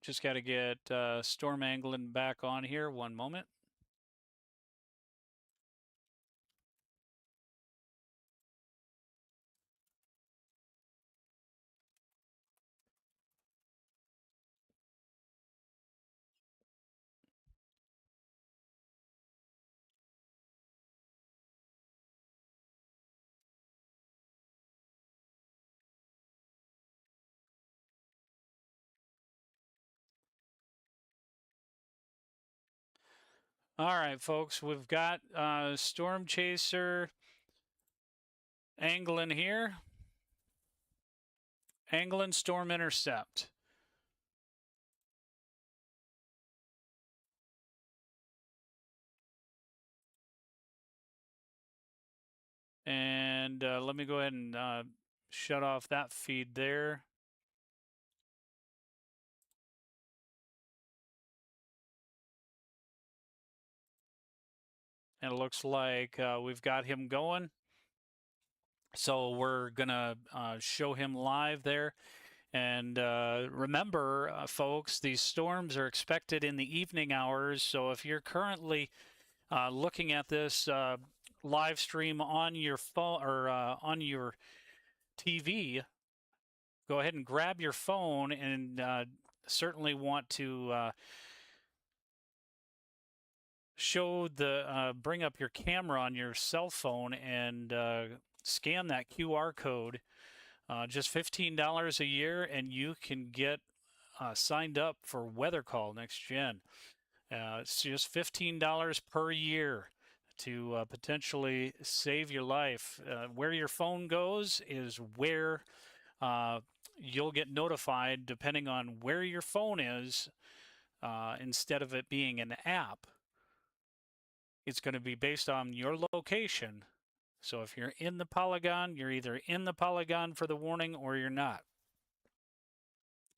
Just got to get Storm Anglin back on here. One moment. All right, folks, we've got Storm Chaser Anglin here. Anglin Storm Intercept. And let me go ahead and shut off that feed there. And it looks like we've got him going. So we're going to show him live there. And remember, folks, these storms are expected in the evening hours. So if you're currently looking at this live stream on your phone or on your TV, go ahead and grab your phone and certainly want to bring up your camera on your cell phone and scan that QR code. Just $15 a year, and you can get signed up for Weather Call Next Gen. It's just $15 per year to potentially save your life. Where your phone goes is where you'll get notified depending on where your phone is. Instead of it being an app, it's going to be based on your location. So if you're in the polygon, you're either in the polygon for the warning or you're not.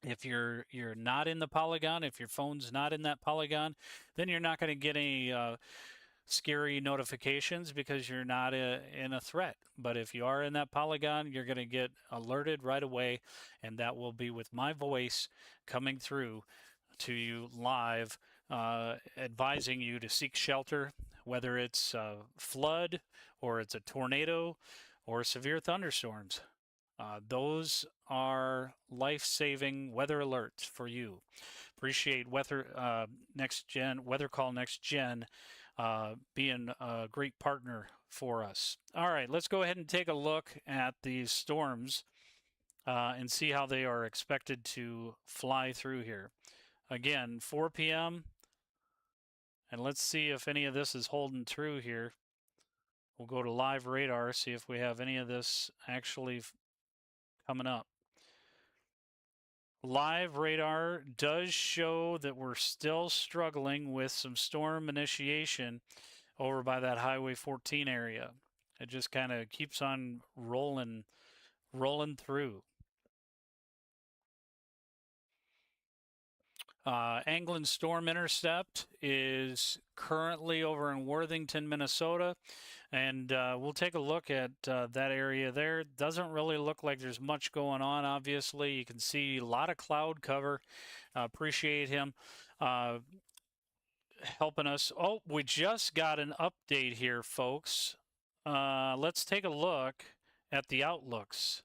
If you're not in the polygon, if your phone's not in that polygon, then you're not going to get any scary notifications because you're not in a threat. But if you are in that polygon, you're going to get alerted right away, and that will be with my voice coming through to you live, advising you to seek shelter, whether it's flood or it's a tornado or severe thunderstorms. Those are life-saving weather alerts for you. Appreciate Weather Call Next Gen being a great partner for us. All right, let's go ahead and take a look at these storms and see how they are expected to fly through here. Again, 4 p.m. And let's see if any of this is holding true here. We'll go to live radar, see if we have any of this actually coming up. Live radar does show that we're still struggling with some storm initiation over by that Highway 14 area. It just kind of keeps on rolling through. Anglin Storm Intercept is currently over in Worthington, Minnesota, and we'll take a look at that area there. Doesn't really look like there's much going on, obviously. You can see a lot of cloud cover. Appreciate him helping us. Oh, we just got an update here, folks. Let's take a look at the outlooks.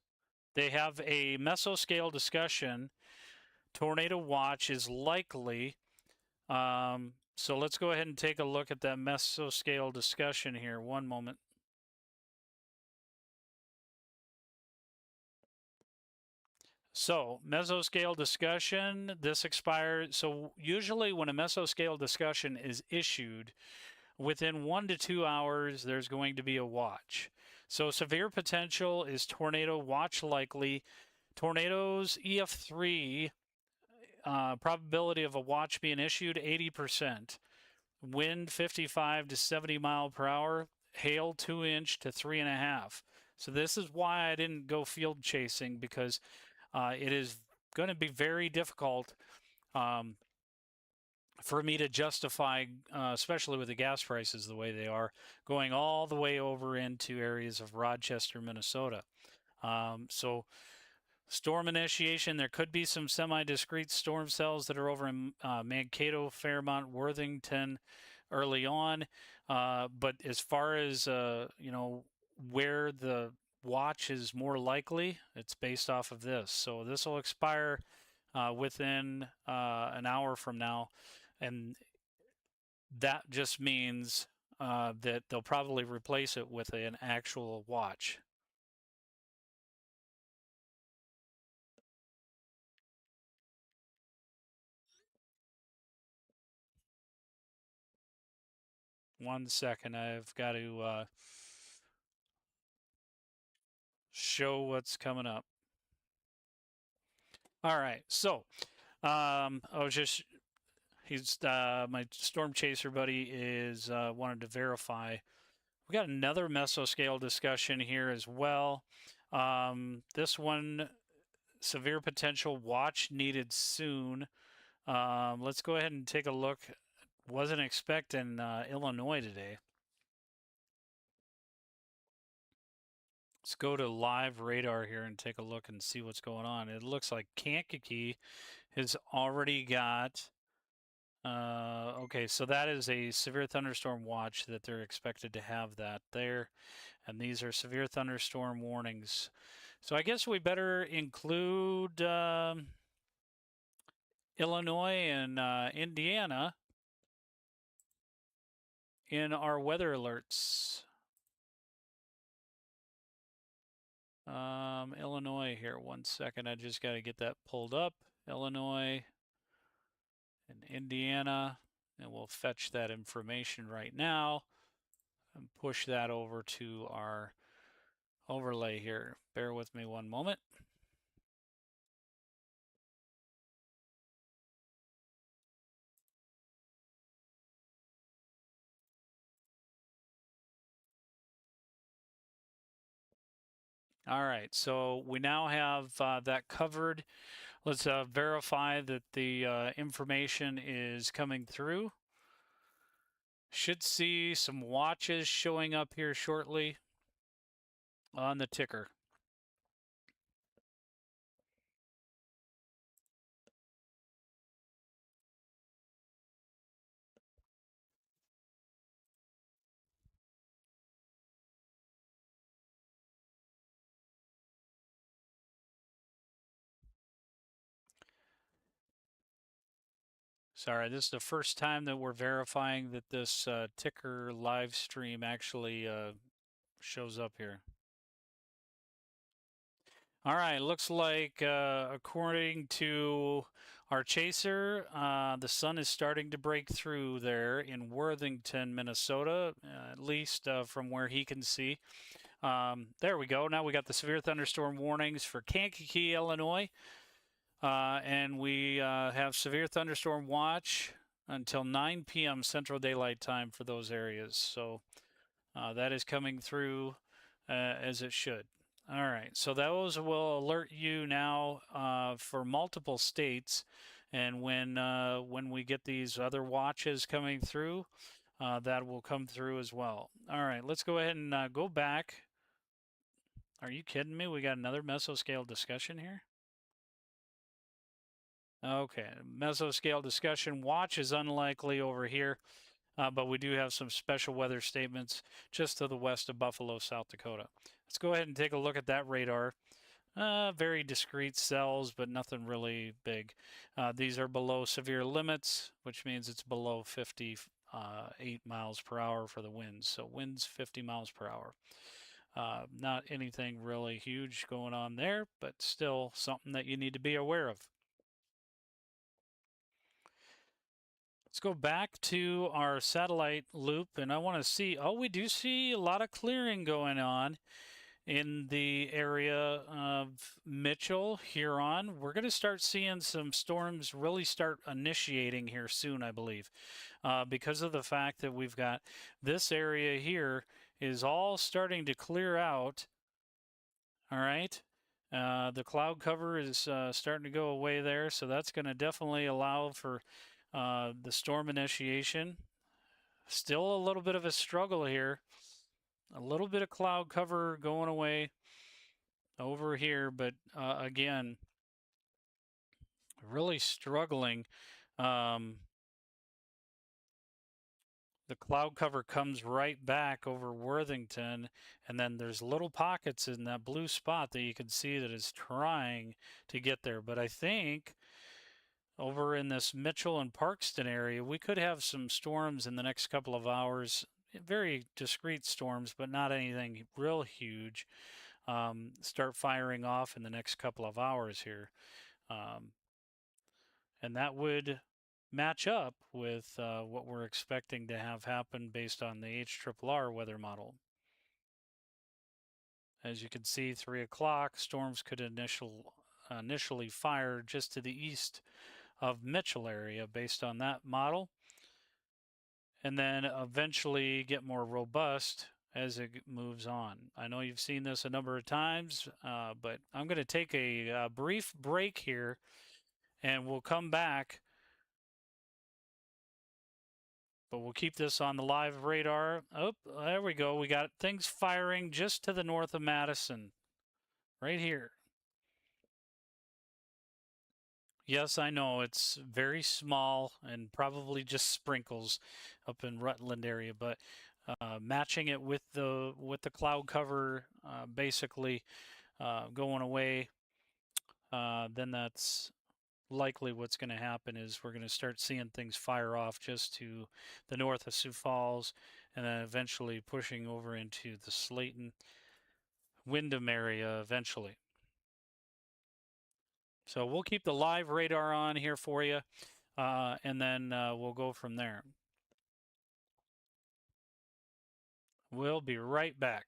They have a mesoscale discussion. Tornado watch is likely. So let's go ahead and take a look at that mesoscale discussion here. One moment. So mesoscale discussion, this expired. So usually when a mesoscale discussion is issued, within 1 to 2 hours, there's going to be a watch. So severe potential is tornado watch likely. Tornadoes EF3, probability of a watch being issued 80%. Wind 55 to 70 mile per hour. Hail 2 inch to 3.5. So this is why I didn't go field chasing, because it is going to be very difficult for me to justify, especially with the gas prices the way they are, going all the way over into areas of Rochester, Minnesota. So storm initiation, there could be some semi-discrete storm cells that are over in Mankato, Fairmont, Worthington early on. But as far as, where the watch is more likely, it's based off of this. So this will expire within an hour from now. And that just means that they'll probably replace it with an actual watch. One second, I've got to show what's coming up. All right. So, I was just he's my storm chaser buddy is wanted to verify. We got another mesoscale discussion here as well. This one, severe potential watch needed soon. Let's go ahead and take a look. Wasn't expecting Illinois today. Let's go to live radar here and take a look and see what's going on. It looks like Kankakee has already got. Okay, so that is a severe thunderstorm watch that they're expected to have that there. And these are severe thunderstorm warnings. So I guess we better include Illinois and Indiana in our weather alerts. Illinois here, 1 second. I just got to get that pulled up. Illinois and Indiana, and we'll fetch that information right now and push that over to our overlay here. Bear with me one moment. All right, so we now have that covered. Let's verify that the information is coming through. Should see some watches showing up here shortly on the ticker. Sorry, this is the first time that we're verifying that this ticker live stream actually shows up here. All right, looks like according to our chaser, the sun is starting to break through there in Worthington, Minnesota, at least from where he can see. There we go. Now we got the severe thunderstorm warnings for Kankakee, Illinois. And we have severe thunderstorm watch until 9 p.m. Central Daylight Time for those areas. So that is coming through as it should. All right, so those will alert you now for multiple states, and when we get these other watches coming through, that will come through as well. All right, let's go ahead and go back. Are you kidding me? We got another mesoscale discussion here. Okay, mesoscale discussion. Watch is unlikely over here, but we do have some special weather statements just to the west of Buffalo, South Dakota. Let's go ahead and take a look at that radar. Very discrete cells, but nothing really big. These are below severe limits, which means it's below 58 miles per hour for the winds. So winds 50 miles per hour. Not anything really huge going on there, but still something that you need to be aware of. Let's go back to our satellite loop, and I want to see, oh, we do see a lot of clearing going on in the area of Mitchell, Huron. We're going to start seeing some storms really start initiating here soon, I believe, because of the fact that we've got this area here is all starting to clear out. All right. The cloud cover is starting to go away there, so that's going to definitely allow for the storm initiation. Still a little bit of a struggle here. A little bit of cloud cover going away over here, but again, really struggling. The cloud cover comes right back over Worthington, and then there's little pockets in that blue spot that you can see that is trying to get there. But I think over in this Mitchell and Parkston area, we could have some storms in the next couple of hours. Very discrete storms, but not anything real huge. Start firing off in the next couple of hours here. And that would match up with what we're expecting to have happen based on the HRRR weather model. As you can see, 3 o'clock, storms could initially fire just to the east of Mitchell area based on that model, and then eventually get more robust as it moves on. I know you've seen this a number of times, but I'm going to take a brief break here, and we'll come back. But we'll keep this on the live radar. Oh, there we go. We got things firing just to the north of Madison, right here. Yes, I know it's very small and probably just sprinkles up in Rutland area, but matching it with the cloud cover, basically going away, then that's likely what's going to happen is we're going to start seeing things fire off just to the north of Sioux Falls, and then eventually pushing over into the Slayton, Windham area eventually. So we'll keep the live radar on here for you, and then we'll go from there. We'll be right back.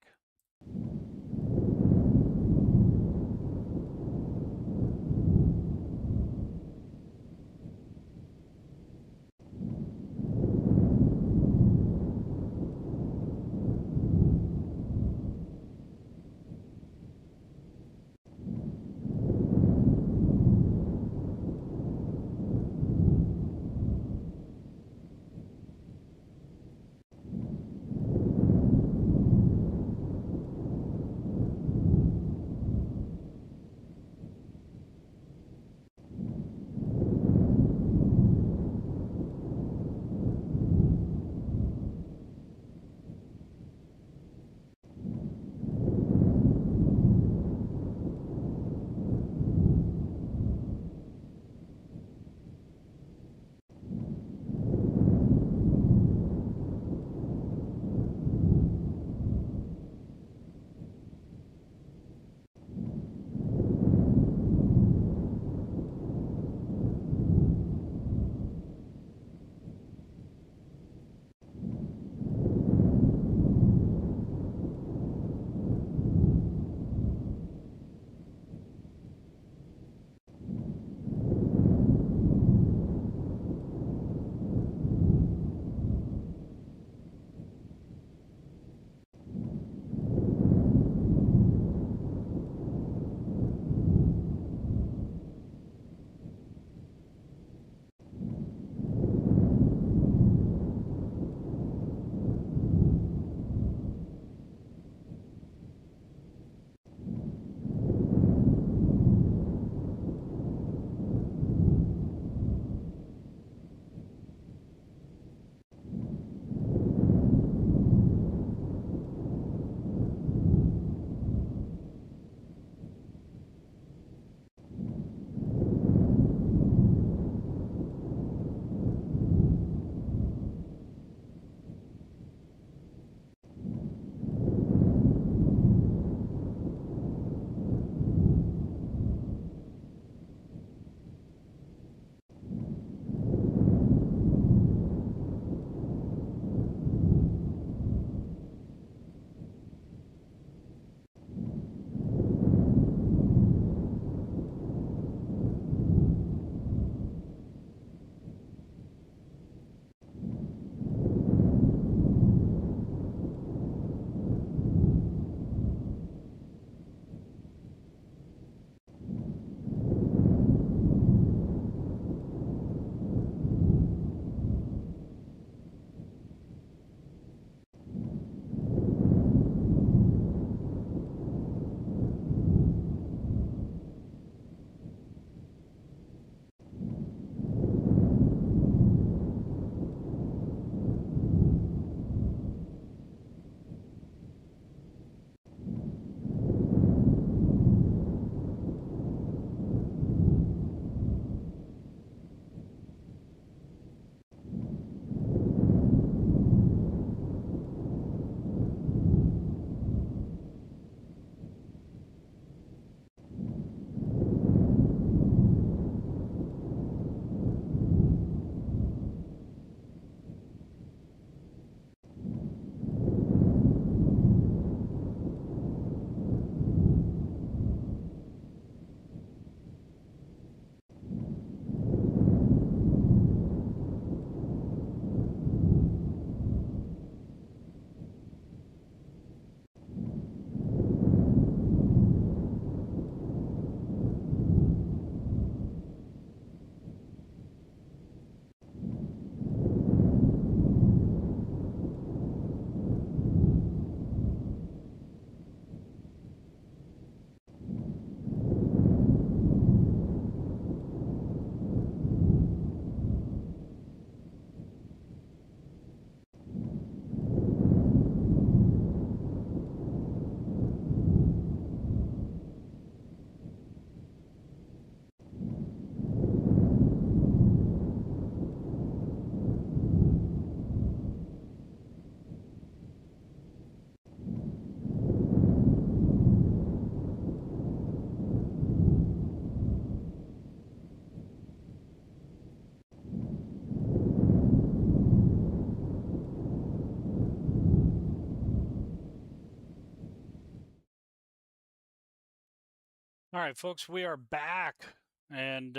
All right, folks, we are back and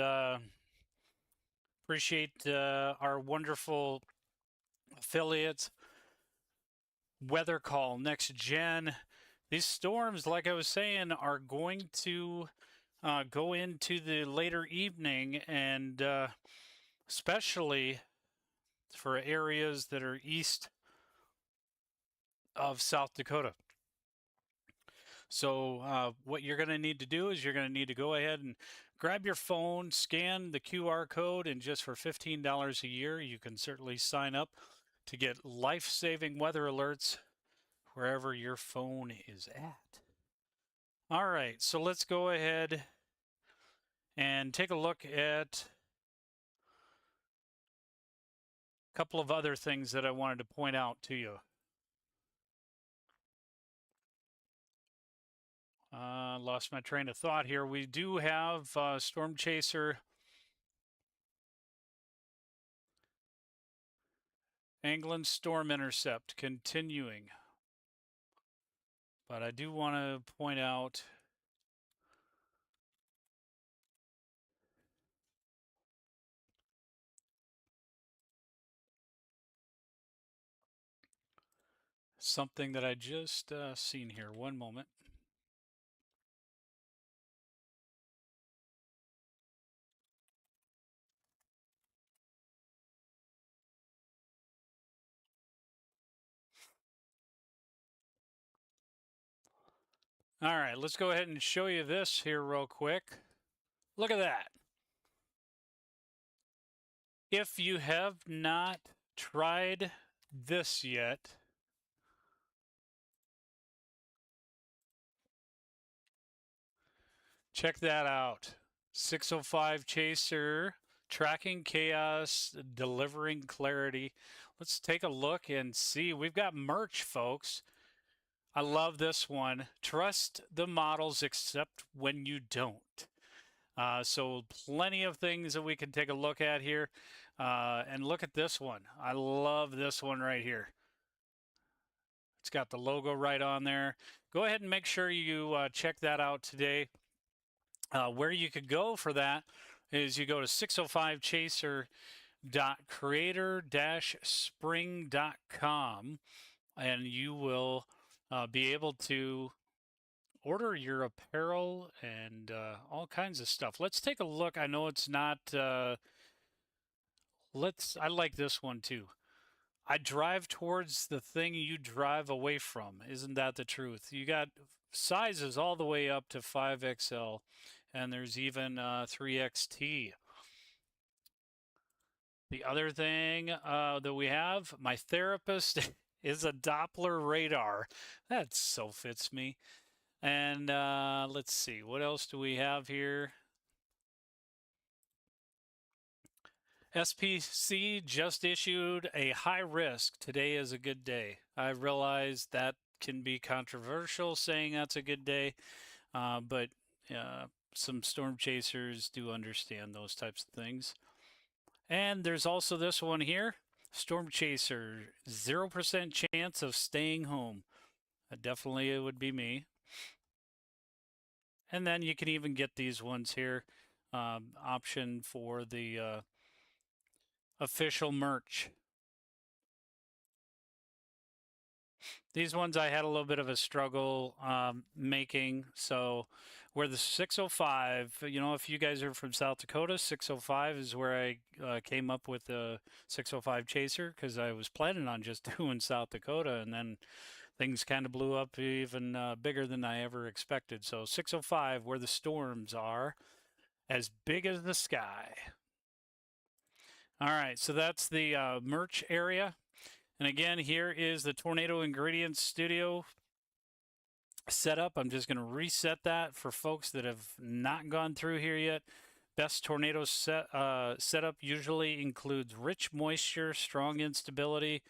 appreciate our wonderful affiliates, Weather Call, Next Gen. These storms, like I was saying, are going to go into the later evening, and especially for areas that are east of South Dakota. So, what you're going to need to do is you're going to need to go ahead and grab your phone, scan the QR code, and just for $15 a year, you can certainly sign up to get life saving weather alerts wherever your phone is at. All right, so let's go ahead and take a look at a couple of other things that I wanted to point out to you. Lost my train of thought here. We do have Storm Chaser Anglin Storm Intercept continuing. But I do want to point out something that I just seen here. One moment. All right, let's go ahead and show you this here real quick. Look at that. If you have not tried this yet, check that out. 605 Chaser, tracking chaos, delivering clarity. Let's take a look and see. We've got merch, folks. I love this one. Trust the models except when you don't. So plenty of things that we can take a look at here. And look at this one. I love this one right here. It's got the logo right on there. Go ahead and make sure you check that out today. Where you could go for that is you go to 605chaser.creator-spring.com and you will be able to order your apparel and all kinds of stuff. Let's take a look. I know it's not. I like this one too. I drive towards the thing you drive away from. Isn't that the truth? You got sizes all the way up to 5XL, and there's even 3XT. The other thing that we have, my therapist is a Doppler radar. That so fits me. And let's see, what else do we have here? SPC just issued a high risk. Today is a good day. I realize that can be controversial saying that's a good day, but some storm chasers do understand those types of things. And there's also this one here, Storm Chaser, 0% chance of staying home. Definitely it would be me. And then you can even get these ones here, option for the official merch. These ones I had a little bit of a struggle making. So where the 605, if you guys are from South Dakota, 605 is where I came up with the 605 Chaser, because I was planning on just doing South Dakota, and then things kind of blew up even bigger than I ever expected. So 605, where the storms are as big as the sky. All right, so that's the merch area. And again, here is the Tornado Ingredients Studio setup. I'm just going to reset that for folks that have not gone through here yet. Best tornado setup usually includes rich moisture, strong instability,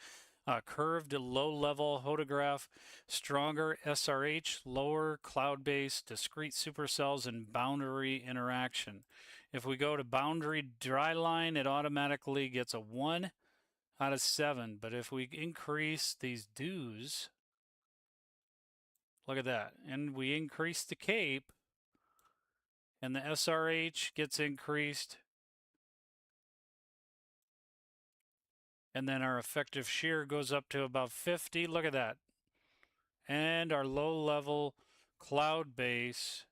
curved low-level hodograph, stronger SRH, lower cloud-based, discrete supercells, and boundary interaction. If we go to boundary dry line, it automatically gets a 1 out of 7. But if we increase these dews, look at that, and we increase the cape, and the SRH gets increased. And then our effective shear goes up to about 50. Look at that. And our low level cloud base,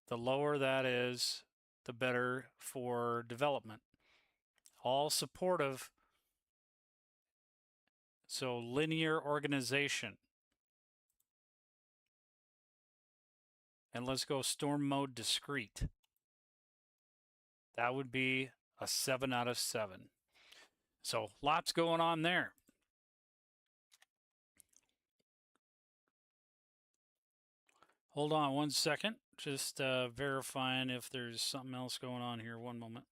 the lower that is, the better for development. All supportive. So linear organization. And let's go storm mode discrete. That would be a 7 out of 7. So lots going on there. Hold on one second. Just verifying if there's something else going on here. One moment.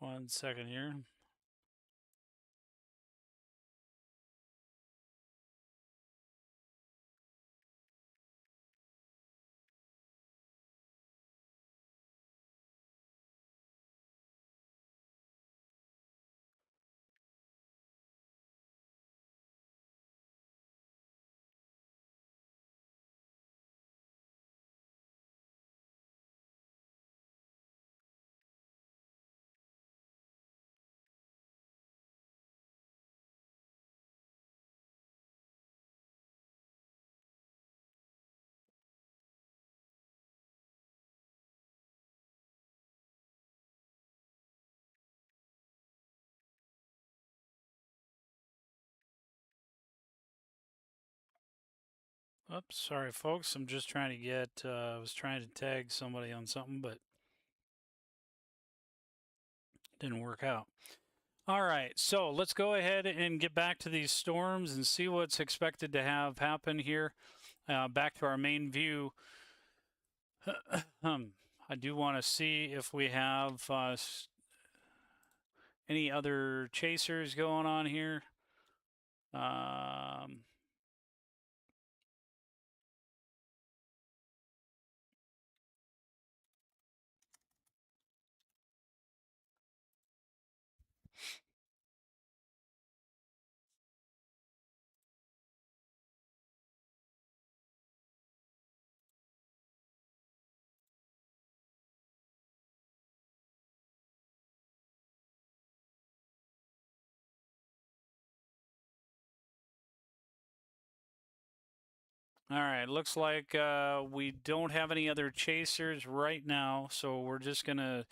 One second here. Oops, sorry folks. I'm just trying to get, I was trying to tag somebody on something, but didn't work out. All right, so let's go ahead and get back to these storms and see what's expected to have happen here. Back to our main view. I do want to see if we have any other chasers going on here. All right, looks like we don't have any other chasers right now, so we're just going to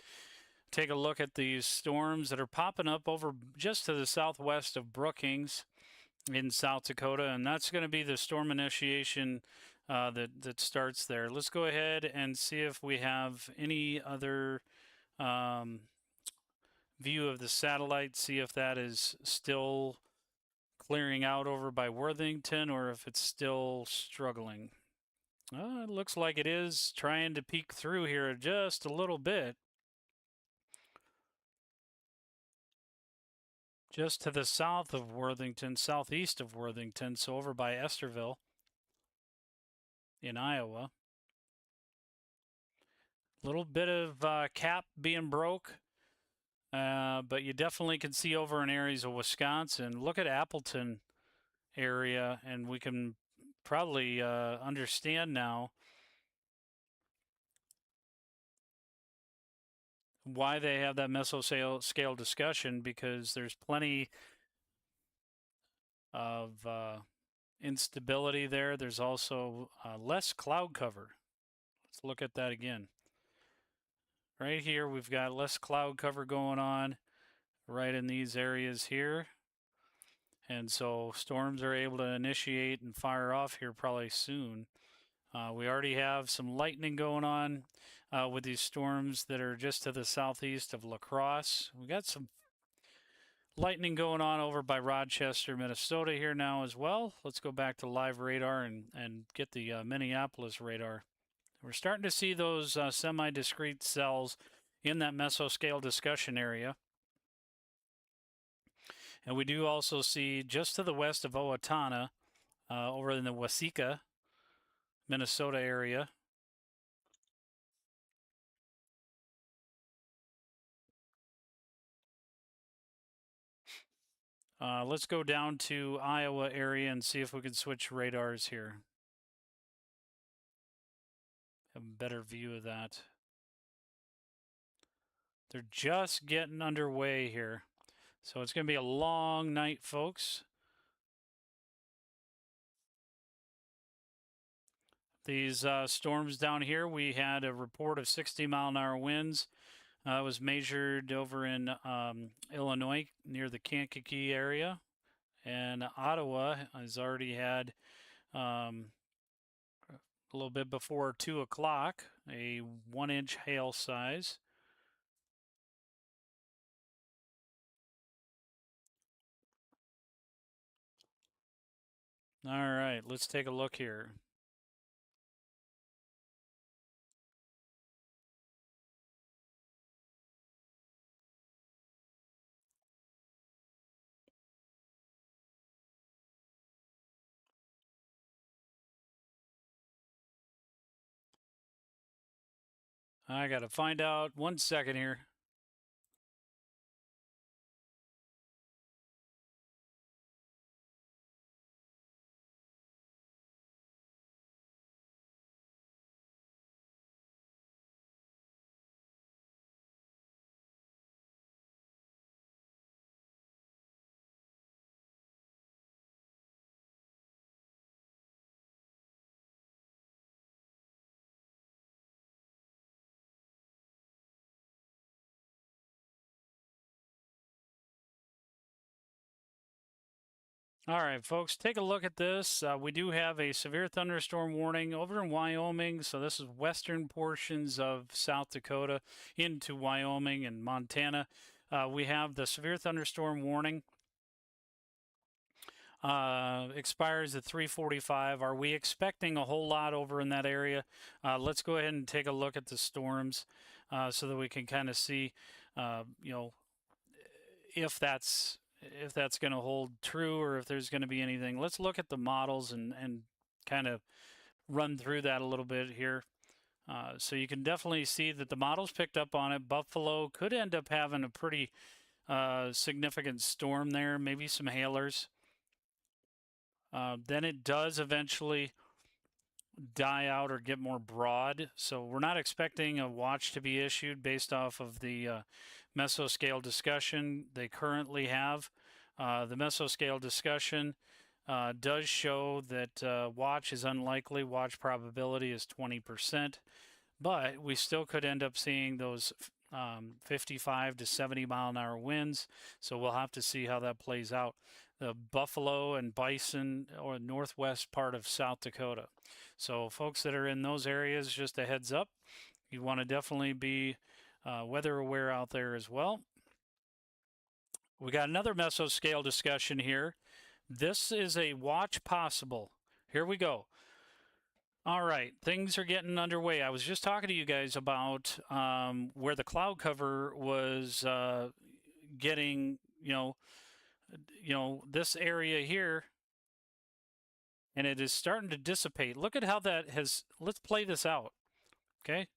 take a look at these storms that are popping up over just to the southwest of Brookings in South Dakota, and that's going to be the storm initiation that starts there. Let's go ahead and see if we have any other view of the satellite, see if that is still clearing out over by Worthington or if it's still struggling. It looks like it is trying to peek through here just a little bit. Just to the south of Worthington, southeast of Worthington, so over by Estherville in Iowa. Little bit of cap being broke, but you definitely can see over in areas of Wisconsin. Look at Appleton area, and we can probably understand now why they have that mesoscale discussion, because there's plenty of instability there. There's also less cloud cover. Let's look at that again. Right here, we've got less cloud cover going on right in these areas here. And so storms are able to initiate and fire off here probably soon. We already have some lightning going on with these storms that are just to the southeast of La Crosse. We got some lightning going on over by Rochester, Minnesota here now as well. Let's go back to live radar and get the Minneapolis radar. We're starting to see those semi-discrete cells in that mesoscale discussion area. And we do also see just to the west of Owatonna, over in the Waseca, Minnesota area. Let's go down to Iowa area and see if we can switch radars here. Have a better view of that. They're just getting underway here. So it's going to be a long night, folks. These storms down here, we had a report of 60-mile-an-hour winds. It was measured over in Illinois near the Kankakee area. And Ottawa has already had a little bit before 2 o'clock, a 1-inch hail size. All right, let's take a look here. I got to find out. 1 second here. All right, folks, take a look at this. We do have a severe thunderstorm warning over in Wyoming. So this is western portions of South Dakota into Wyoming and Montana. We have the severe thunderstorm warning. Expires at 3:45. Are we expecting a whole lot over in that area? Let's go ahead and take a look at the storms so that we can kind of see, if that's going to hold true or if there's going to be anything. Let's look at the models and kind of run through that a little bit here. So you can definitely see that the models picked up on it. Buffalo could end up having a pretty significant storm there, maybe some hailers. Then it does eventually die out or get more broad. So we're not expecting a watch to be issued based off of the mesoscale discussion they currently have. The mesoscale discussion does show that watch is unlikely. Watch probability is 20%. But we still could end up seeing those 55 to 70 mile an hour winds. So we'll have to see how that plays out. The buffalo and bison or northwest part of South Dakota. So folks that are in those areas, just a heads up, you want to definitely be weather aware out there as well. We got another mesoscale discussion here. This is a watch possible. Here we go. All right, things are getting underway. I was just talking to you guys about where the cloud cover was getting, this area here, and it is starting to dissipate. Look at how that has. Let's play this out. Okay.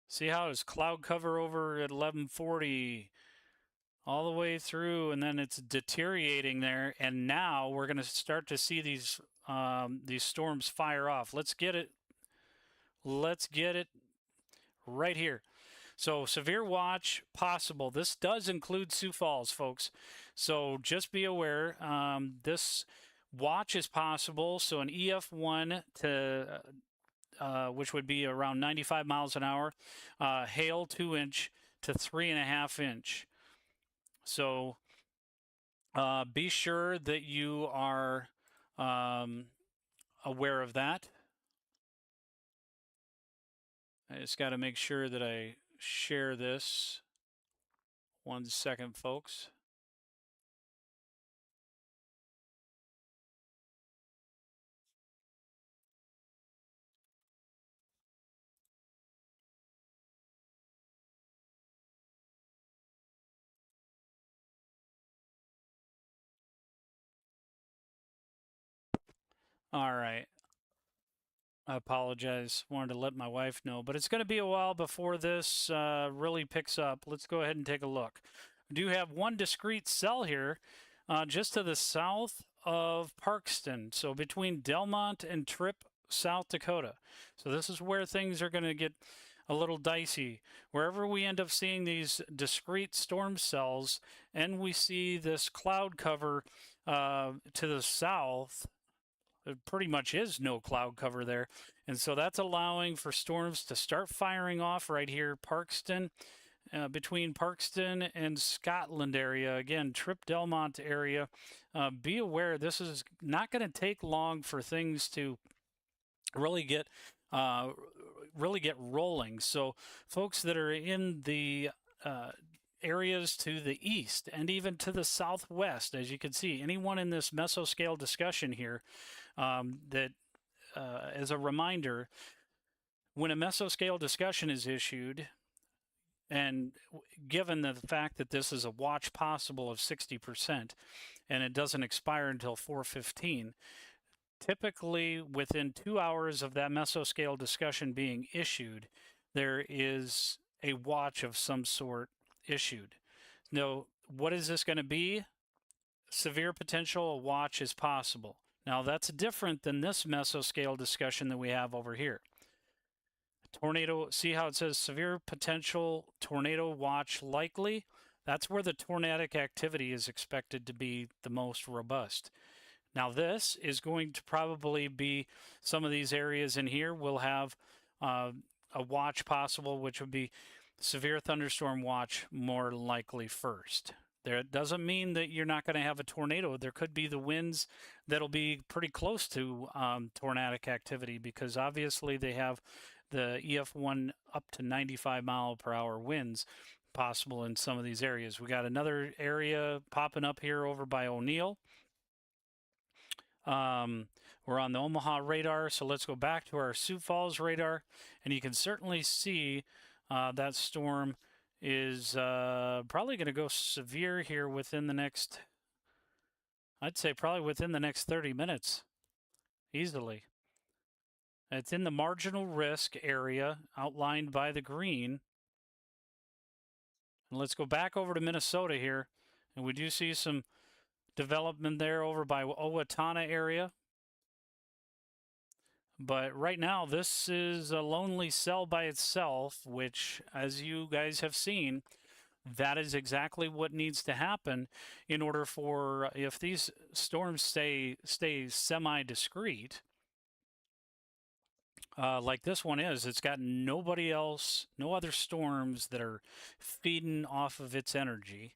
See how it's cloud cover over at 1140 all the way through, and then it's deteriorating there. And now we're going to start to see these storms fire off. Let's get it. Let's get it right here. So severe watch possible. This does include Sioux Falls, folks. So just be aware. This watch is possible. So an EF1 to which would be around 95 miles an hour, hail 2-inch to 3.5-inch. So be sure that you are aware of that. I just got to make sure that I share this 1 second, folks. All right. I apologize. Wanted to let my wife know, but it's going to be a while before this really picks up. Let's go ahead and take a look. We do have one discrete cell here just to the south of Parkston. So between Delmont and Tripp, South Dakota. So this is where things are going to get a little dicey. Wherever we end up seeing these discrete storm cells and we see this cloud cover to the south, there pretty much is no cloud cover there. And so that's allowing for storms to start firing off right here, Parkston, between Parkston and Scotland area. Again, Tripp Delmont area. Be aware, this is not going to take long for things to really get rolling. So folks that are in the areas to the east and even to the southwest, as you can see, anyone in this mesoscale discussion here, that as a reminder, when a mesoscale discussion is issued, and given the fact that this is a watch possible of 60% and it doesn't expire until 4:15, typically within 2 hours of that mesoscale discussion being issued, there is a watch of some sort issued. Now, what is this going to be? Severe potential, a watch is possible. Now, that's different than this mesoscale discussion that we have over here. Tornado, see how it says severe potential tornado watch likely? That's where the tornadic activity is expected to be the most robust. Now, this is going to probably be some of these areas in here will have a watch possible, which would be severe thunderstorm watch more likely first. There doesn't mean that you're not going to have a tornado. There could be the winds that'll be pretty close to tornadic activity because obviously they have the EF1 up to 95 mile per hour winds possible in some of these areas. We got another area popping up here over by O'Neill. We're on the Omaha radar, so let's go back to our Sioux Falls radar, and you can certainly see that storm is probably going to go severe here within the next, I'd say probably within the next 30 minutes, easily. It's in the marginal risk area outlined by the green. And let's go back over to Minnesota here, and we do see some development there over by Owatonna area. But right now, this is a lonely cell by itself, which, as you guys have seen, that is exactly what needs to happen in order for, if these storms stay semi-discrete, like this one is, it's got nobody else, no other storms that are feeding off of its energy.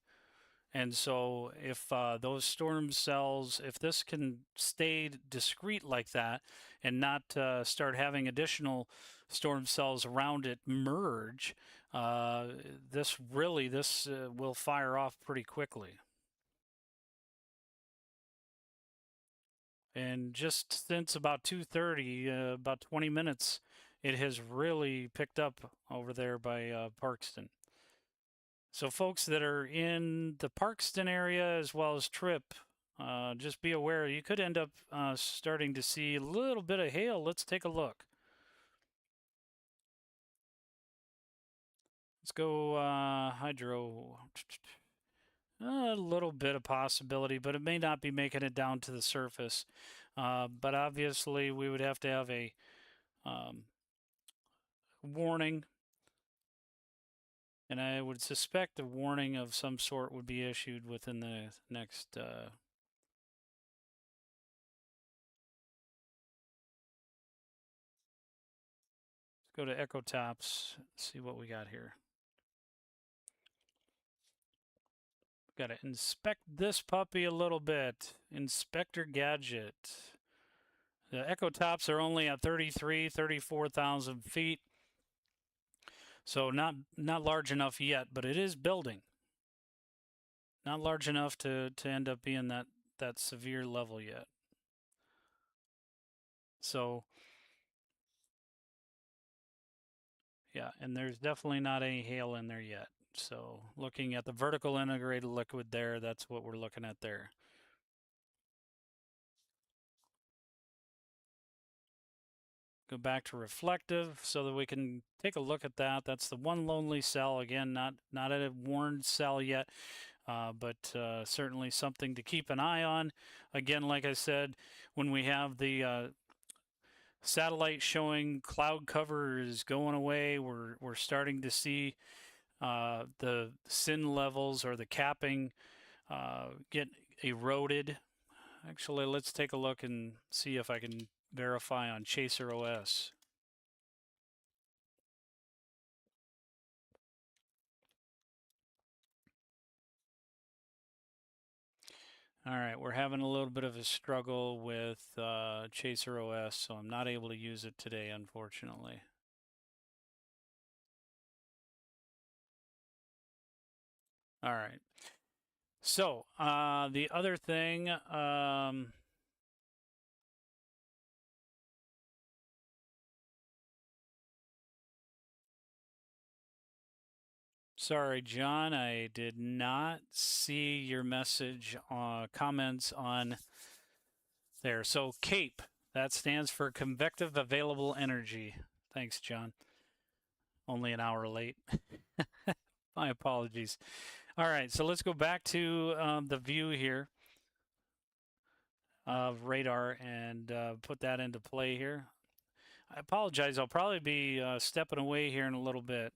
And so if those storm cells, if this can stay discrete like that and not start having additional storm cells around it merge, this will fire off pretty quickly. And just since about 2:30, about 20 minutes, it has really picked up over there by Parkston. So folks that are in the Parkston area as well as Tripp, just be aware you could end up starting to see a little bit of hail. Let's take a look. Let's go hydro. A little bit of possibility, but it may not be making it down to the surface. But obviously, we would have to have a warning. And I would suspect a warning of some sort would be issued within the next. Let's go to Echo Tops, see what we got here. Got to inspect this puppy a little bit. Inspector Gadget. The Echo Tops are only at 34,000 feet. So not large enough yet, but it is building. not large enough to end up being that severe level yet. So yeah, and there's definitely not any hail in there yet. So looking at the vertical integrated liquid there, that's what we're looking at there. Go back to reflective so that we can take a look at that. That's the one lonely cell. Again, not a warned cell yet, but certainly something to keep an eye on. Again, like I said, when we have the satellite showing cloud cover is going away, we're starting to see the SIN levels or the capping get eroded. Actually, let's take a look and see if I can verify on Chaser OS. All right, we're having a little bit of a struggle with Chaser OS, so I'm not able to use it today, unfortunately. All right. So the other thing, sorry, John, I did not see your message comments on there. So CAPE, that stands for Convective Available Energy. Thanks, John. Only an hour late. My apologies. All right, so let's go back to the view here of radar and put that into play here. I apologize. I'll probably be stepping away here in a little bit.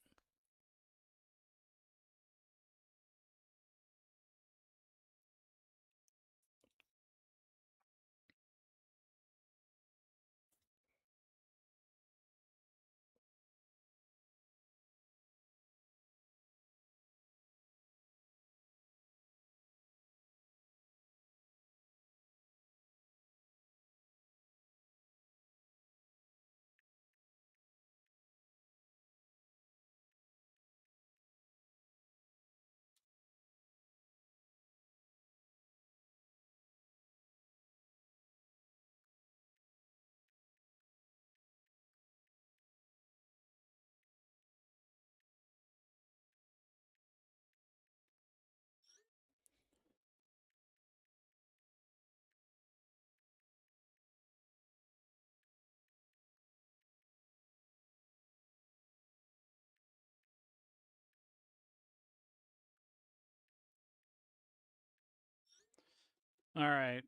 All right.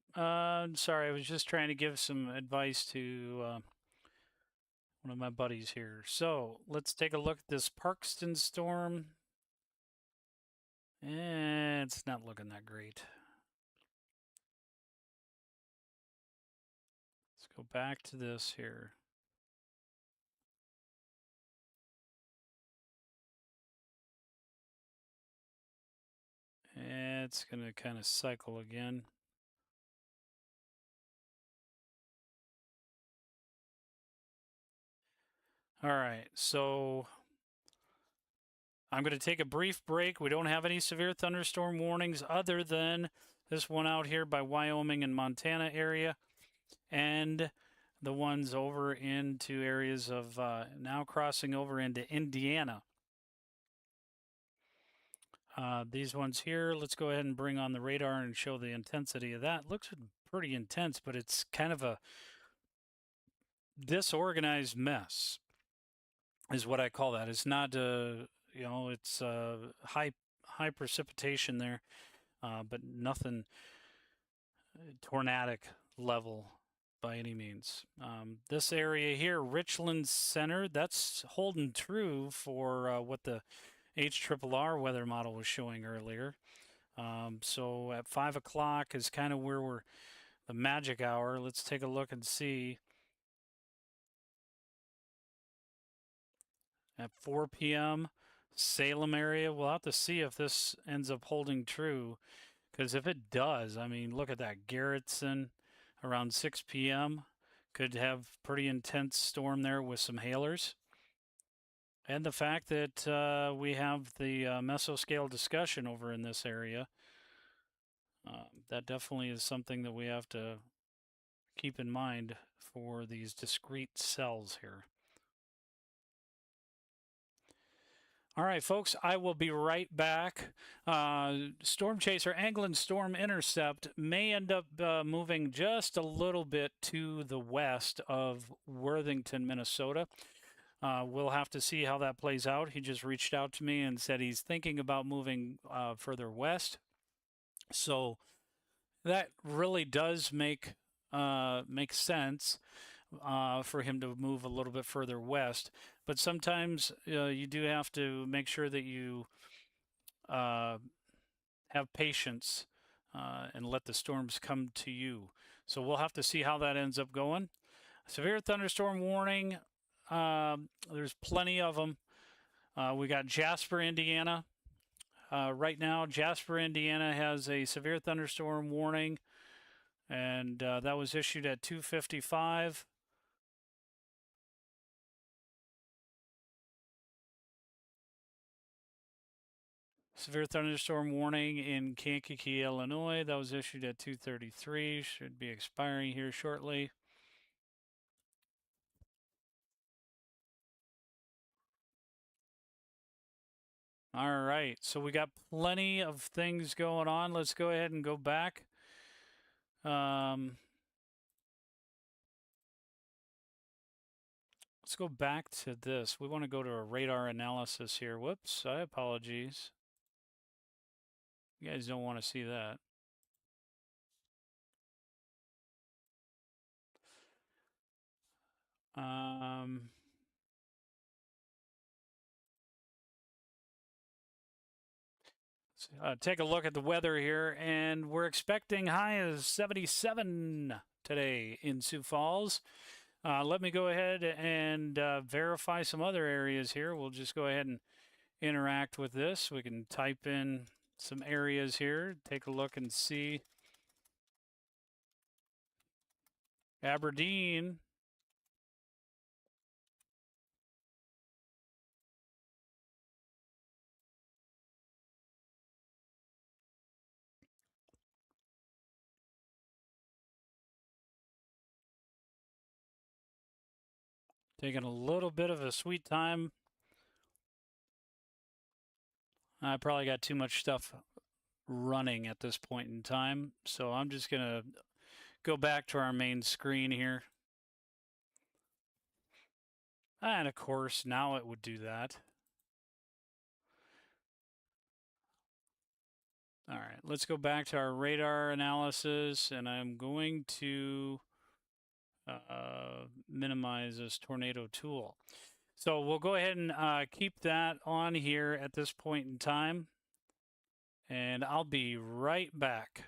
Sorry, I was just trying to give some advice to one of my buddies here. So let's take a look at this Parkston storm. It's not looking that great. Let's go back to this here. It's going to kind of cycle again. All right, so I'm going to take a brief break. We don't have any severe thunderstorm warnings other than this one out here by Wyoming and Montana area, and the ones over into areas of now crossing over into Indiana. These ones here, let's go ahead and bring on the radar and show the intensity of that. Looks pretty intense, but it's kind of a disorganized mess is what I call that. It's not, it's high precipitation there, but nothing tornadic level by any means. This area here, Richland Center, that's holding true for what the HRRR weather model was showing earlier. So at 5 o'clock is kind of where we're the magic hour. Let's take a look and see. At 4 p.m., Salem area, we'll have to see if this ends up holding true. Because if it does, I mean, look at that. Garrettson around 6 p.m. could have pretty intense storm there with some hailers. And the fact that we have the mesoscale discussion over in this area That definitely is something that we have to keep in mind for these discrete cells here. All right, folks, I will be right back. Storm Chaser Anglin Storm Intercept may end up moving just a little bit to the west of Worthington, Minnesota. We'll have to see how that plays out. He just reached out to me and said he's thinking about moving further west. So that really does make sense for him to move a little bit further west. But sometimes you do have to make sure that you have patience and let the storms come to you. So we'll have to see how that ends up going. Severe thunderstorm warning. There's plenty of them. We got Jasper, Indiana. Right now, Jasper, Indiana has a severe thunderstorm warning, and that was issued at 2:55. Severe thunderstorm warning in Kankakee, Illinois. That was issued at 2:33. Should be expiring here shortly. All right, so we got plenty of things going on. Let's go ahead and go back. Let's go back to this. We want to go to a radar analysis here. Whoops, I apologize. You guys don't want to see that. Take a look at the weather here, and we're expecting high as 77 today in Sioux Falls. Let me go ahead and verify some other areas here. We'll just go ahead and interact with this. We can type in some areas here, take a look and see. Aberdeen. Taking a little bit of a sweet time. I probably got too much stuff running at this point in time, so I'm just going to go back to our main screen here. And of course, now it would do that. All right, let's go back to our radar analysis, and I'm going to minimize this tornado tool. So we'll go ahead and keep that on here at this point in time, and I'll be right back.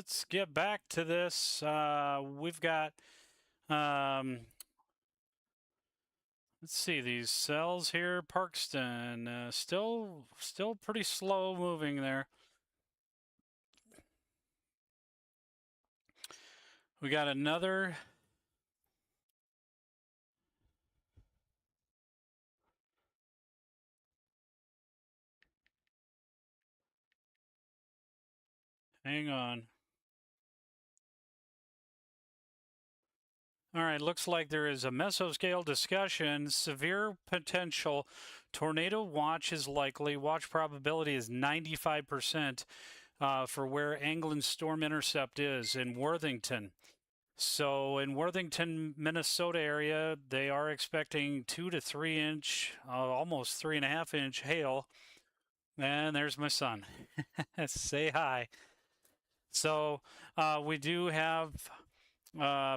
let's get back to this. We've got, let's see, these cells here. Parkston, still pretty slow moving there. We got another. Hang on. All right, looks like there is a mesoscale discussion. Severe potential tornado watch is likely. Watch probability is 95% for where Anglin's storm intercept is in Worthington. So in Worthington, Minnesota area, they are expecting 2 to 3 inch, almost 3.5 inch hail. And there's my son. Say hi. So we do have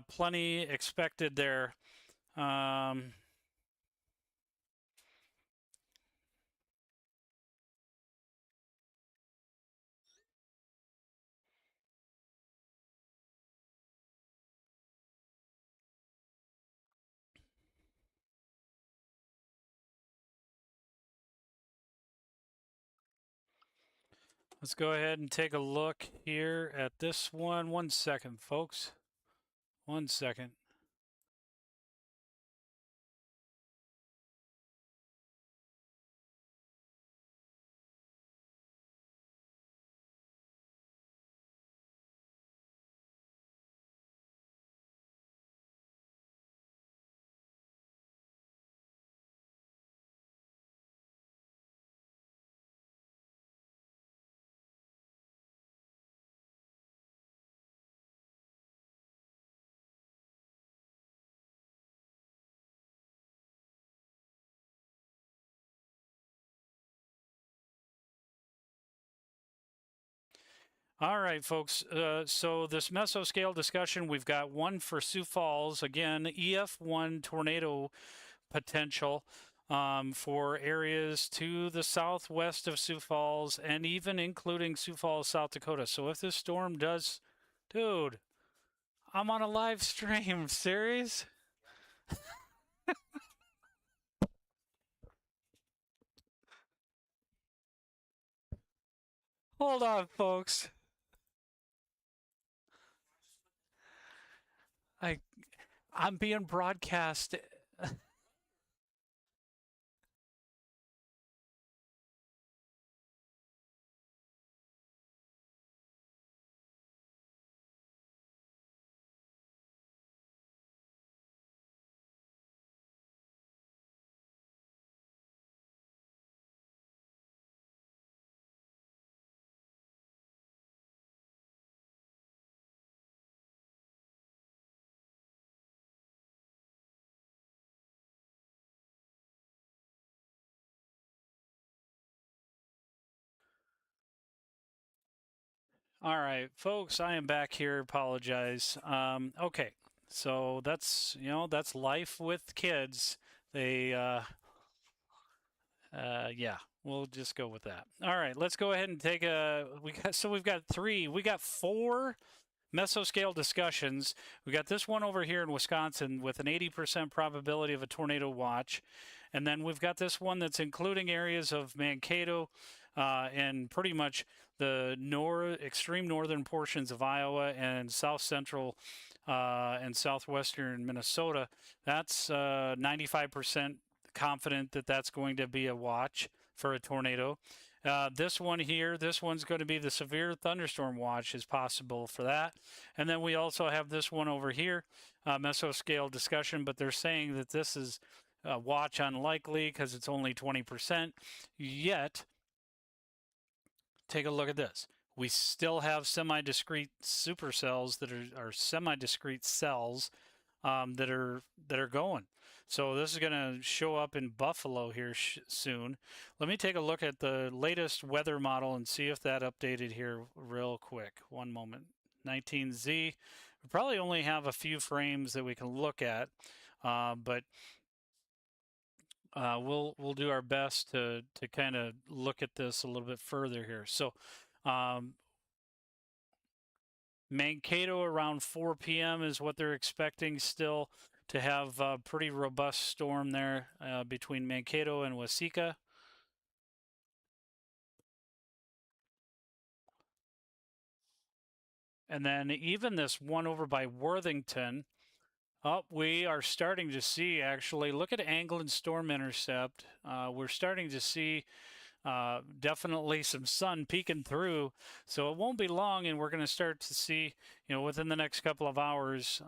plenty expected there. Let's go ahead and take a look here at this one. 1 second, folks. 1 second. All right, folks. So this mesoscale discussion, we've got one for Sioux Falls. Again, EF1 tornado potential for areas to the southwest of Sioux Falls and even including Sioux Falls, South Dakota. So if this storm does, dude, I'm on a live stream series. Hold on, folks. I'm being broadcast. All right, folks, I am back here. Apologize. Okay, so that's that's life with kids. They yeah, we'll just go with that. All right, let's go ahead and take a. We've got three. We got four mesoscale discussions. We got this one over here in Wisconsin with an 80% probability of a tornado watch. And then we've got this one that's including areas of Mankato and pretty much the extreme northern portions of Iowa and south central and southwestern Minnesota. That's 95% confident that that's going to be a watch for a tornado. This one here, this one's going to be the severe thunderstorm watch is possible for that. And then we also have this one over here, mesoscale discussion, but they're saying that this is watch unlikely because it's only 20%. Yet, take a look at this. We still have semi-discrete supercells that are semi-discrete cells that are going. So this is going to show up in Buffalo here soon. Let me take a look at the latest weather model and see if that updated here real quick. 1 moment. 19Z. We probably only have a few frames that we can look at, but we'll do our best to kind of look at this a little bit further here. So Mankato around 4 p.m. is what they're expecting still to have a pretty robust storm there between Mankato and Waseca. And then even this one over by Worthington, we are starting to see actually, look at Anglin Storm Intercept. We're starting to see definitely some sun peeking through. So it won't be long, and we're going to start to see, within the next couple of hours,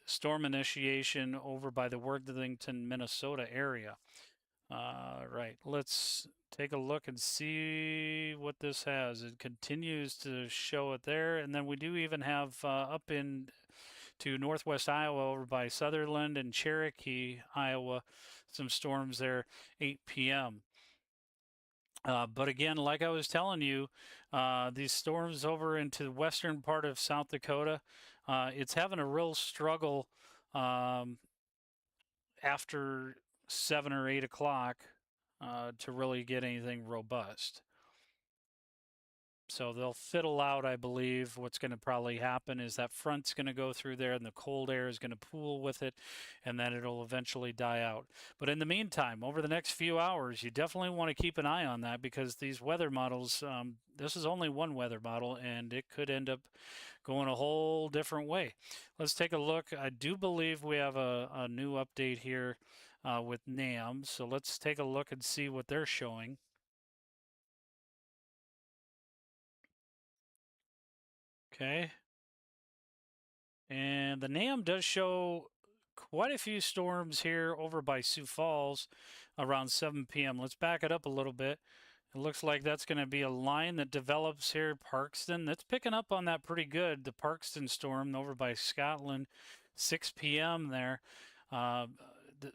storm initiation over by the Worthington, Minnesota area. Right, let's take a look and see what this has. It continues to show it there, and then we do even have up in to northwest Iowa over by Sutherland and Cherokee, Iowa, some storms there, 8 p.m. But again, like I was telling you, these storms over into the western part of South Dakota, it's having a real struggle after 7 or 8 o'clock to really get anything robust. So they'll fiddle out, I believe. What's going to probably happen is that front's going to go through there and the cold air is going to pool with it, and then it'll eventually die out. But in the meantime, over the next few hours, you definitely want to keep an eye on that, because these weather models, this is only one weather model, and it could end up going a whole different way. Let's take a look. I do believe we have a new update here with NAM. So let's take a look and see what they're showing. Okay. And the NAM does show quite a few storms here over by Sioux Falls around 7 p.m. Let's back it up a little bit. It looks like that's going to be a line that develops here, Parkston. That's picking up on that pretty good. The Parkston storm over by Scotland, 6 p.m. there.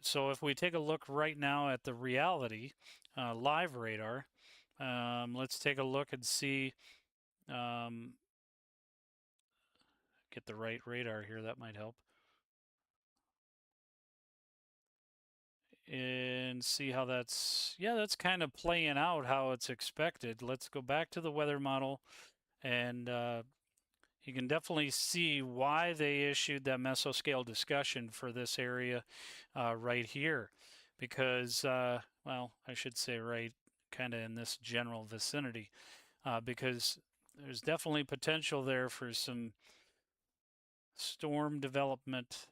So if we take a look right now at the reality live radar, let's take a look and see. Get the right radar here. That might help. And see how that's kind of playing out how it's expected. Let's go back to the weather model, and you can definitely see why they issued that mesoscale discussion for this area right here, because well, I should say right kind of in this general vicinity, because there's definitely potential there for some storm development.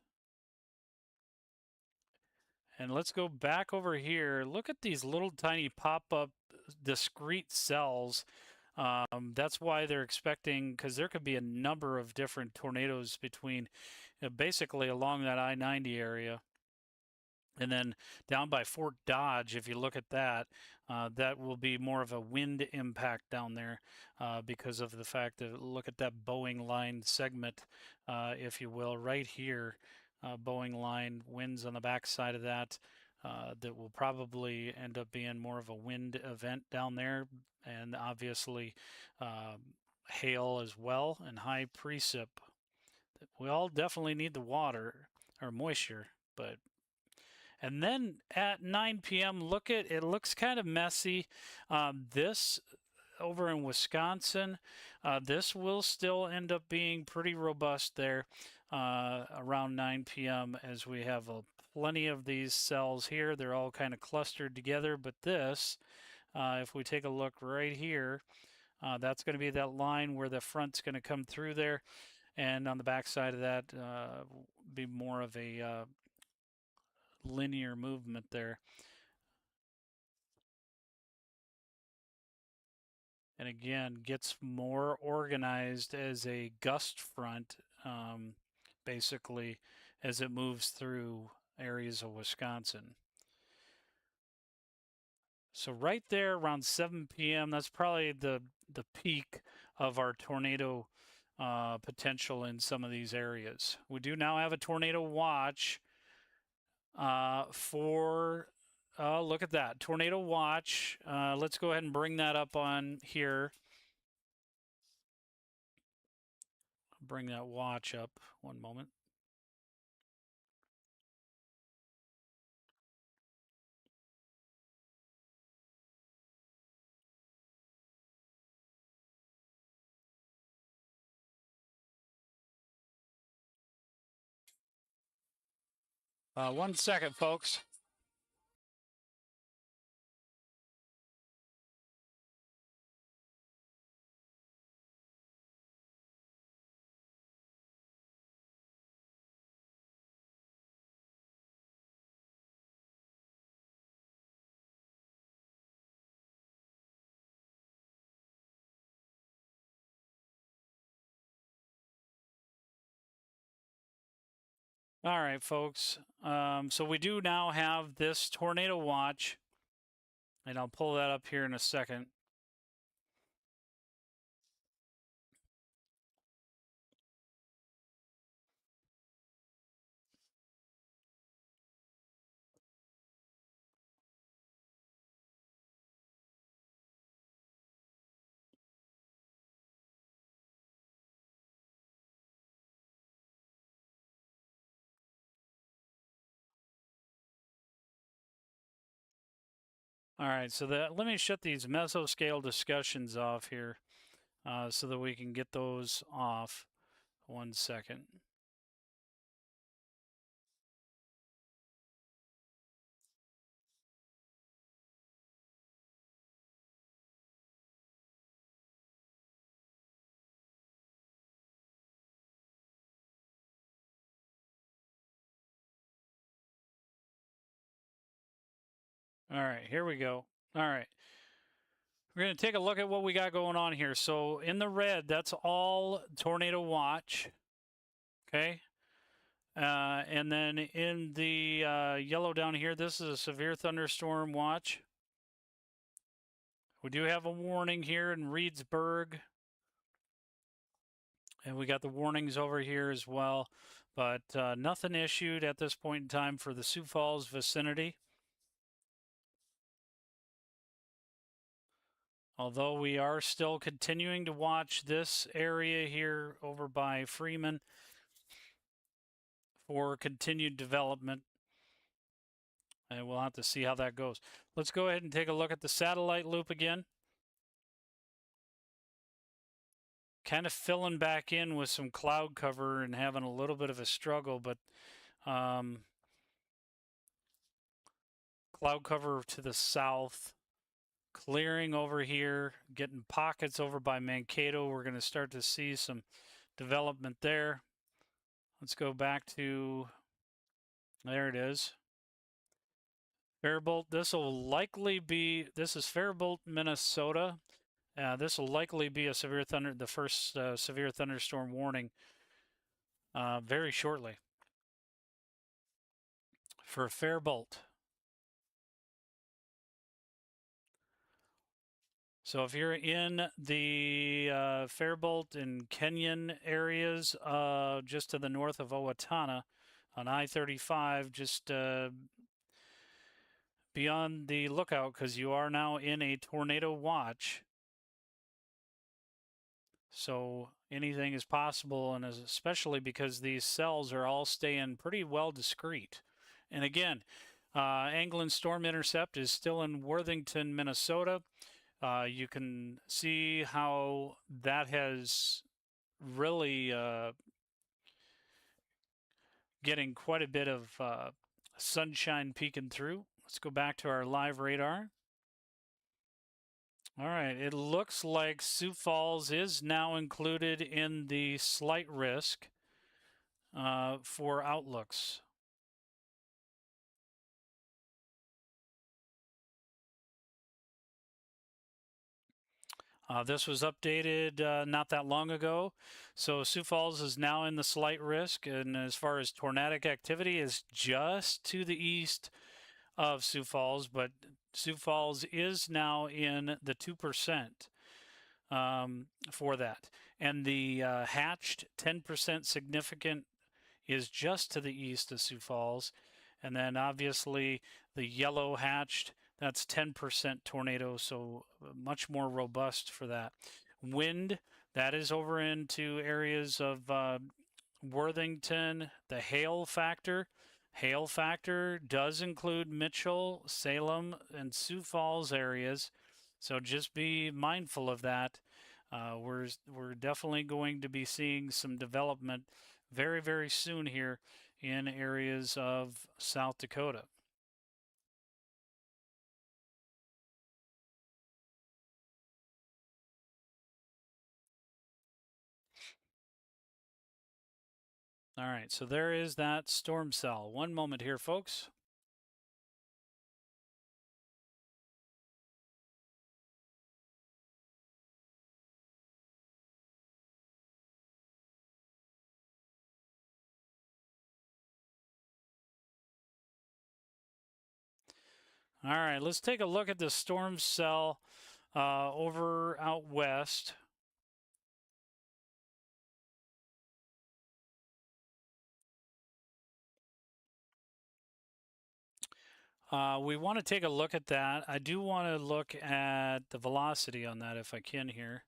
And let's go back over here. Look at these little tiny pop-up discrete cells. That's why they're expecting, because there could be a number of different tornadoes between, basically along that I-90 area. And then down by Fort Dodge, if you look at that, that will be more of a wind impact down there because of the fact that, look at that Boeing line segment, if you will, right here. Boeing line winds on the back side of that that will probably end up being more of a wind event down there, and obviously hail as well, and high precip. We all definitely need the water or moisture, but and then at 9 p.m., look at it, looks kind of messy. This over in Wisconsin, this will still end up being pretty robust there around 9 p.m. as we have plenty of these cells here. They're all kind of clustered together, but this, if we take a look right here, that's going to be that line where the front's going to come through there, and on the back side of that be more of a linear movement there. And again, gets more organized as a gust front, basically, as it moves through areas of Wisconsin. So right there around 7 p.m., that's probably the peak of our tornado potential in some of these areas. We do now have a tornado watch for, look at that, tornado watch. Let's go ahead and bring that up on here. Bring that watch up one moment. 1 second, folks. All right, folks. So we do now have this tornado watch, and I'll pull that up here in a second. All right, so let me shut these mesoscale discussions off here so that we can get those off. 1 second. All right, here we go. All right. We're going to take a look at what we got going on here. So in the red, that's all tornado watch. Okay. And then in the yellow down here, this is a severe thunderstorm watch. We do have a warning here in Reedsburg. And we got the warnings over here as well. But nothing issued at this point in time for the Sioux Falls vicinity. Although we are still continuing to watch this area here over by Freeman for continued development. And we'll have to see how that goes. Let's go ahead and take a look at the satellite loop again. Kind of filling back in with some cloud cover and having a little bit of a struggle, but cloud cover to the south. Clearing over here, getting pockets over by Mankato. We're going to start to see some development there. Let's go back to, there it is. Faribault, this is Faribault, Minnesota. This will likely be the first severe thunderstorm warning very shortly for Faribault. So if you're in the Faribault and Kenyon areas, just to the north of Owatonna on I-35, just be on the lookout because you are now in a tornado watch. So anything is possible, and especially because these cells are all staying pretty well discrete. And again, Anglin Storm Intercept is still in Worthington, Minnesota. You can see how that has really getting quite a bit of sunshine peeking through. Let's go back to our live radar. All right, it looks like Sioux Falls is now included in the slight risk for outlooks. This was updated not that long ago. So Sioux Falls is now in the slight risk, and as far as tornadic activity is just to the east of Sioux Falls, but Sioux Falls is now in the 2% for that. And the hatched 10% significant is just to the east of Sioux Falls. And then obviously the yellow hatched, that's 10% tornado, so much more robust for that. Wind, that is over into areas of Worthington. The hail factor does include Mitchell, Salem, and Sioux Falls areas, so just be mindful of that. We're definitely going to be seeing some development very, very soon here in areas of South Dakota. All right, so there is that storm cell. One moment here, folks. All right, let's take a look at the storm cell over out west. We want to take a look at that. I do want to look at the velocity on that if I can here.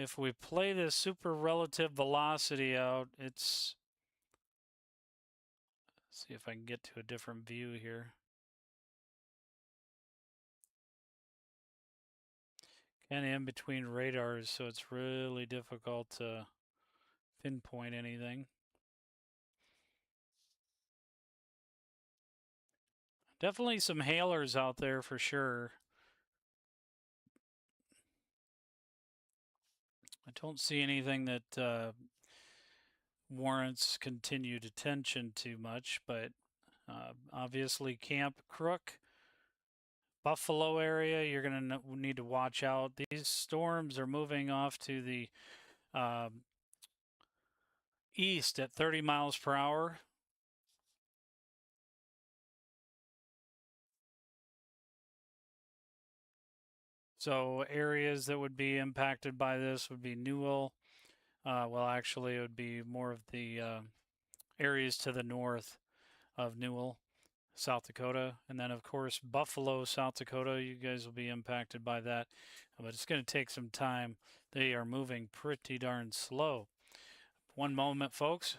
If we play this super relative velocity out, let's see if I can get to a different view here. Kind of in between radars, so it's really difficult to pinpoint anything. Definitely some hailers out there for sure. I don't see anything that warrants continued attention too much, but obviously Camp Crook, Buffalo area, you're going to need to watch out. These storms are moving off to the east at 30 miles per hour. So areas that would be impacted by this would be Newell. Well, actually, it would be more of the areas to the north of Newell, South Dakota. And then, of course, Buffalo, South Dakota, you guys will be impacted by that. But it's going to take some time. They are moving pretty darn slow. One moment, folks.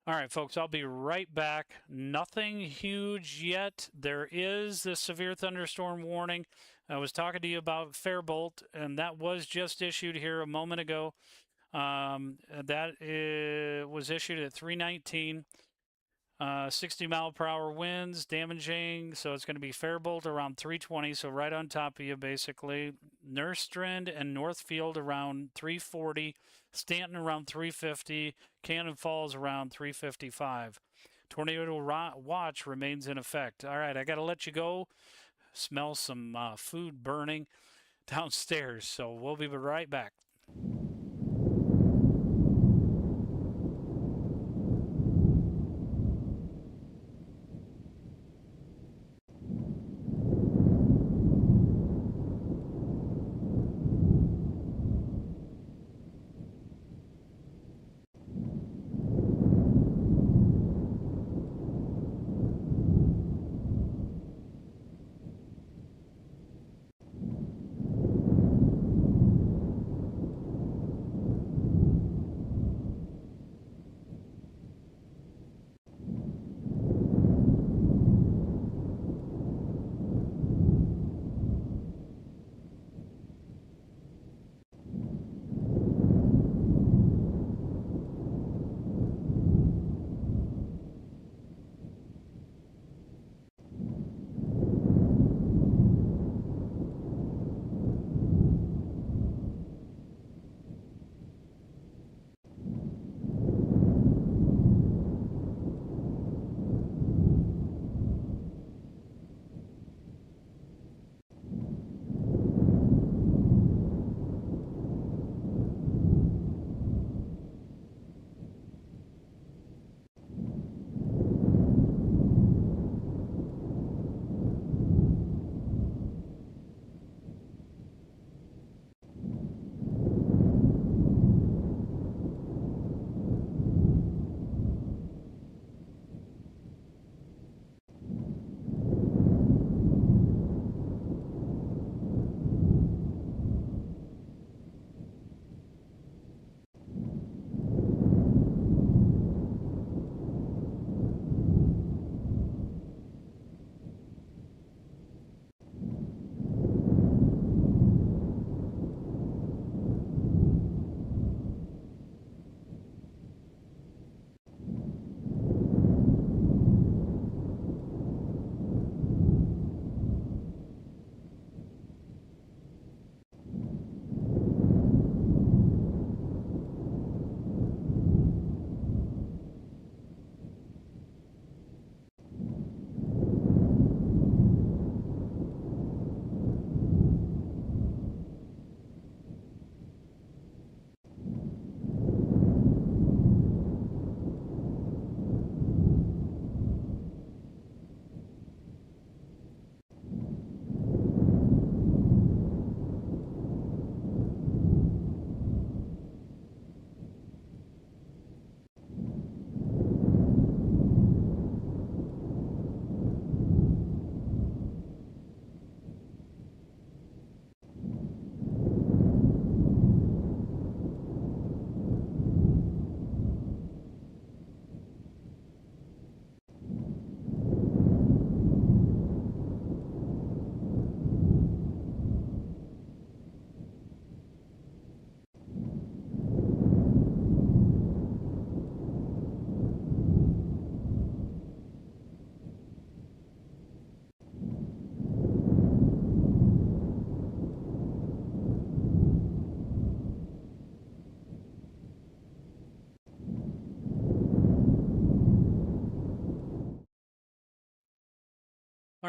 All right, folks, I'll be right back. Nothing huge yet. There is the severe thunderstorm warning. I was talking to you about Fairbolt, and that was just issued here a moment ago. That was issued at 3:19. 60 mile per hour winds, damaging. So it's going to be Fairbolt around 320, so right on top of you, basically. Nerstrand and Northfield around 340. Stanton around 350. Cannon Falls around 355. Tornado watch remains in effect. All right, I got to let you go. Smell some food burning downstairs, so we'll be right back.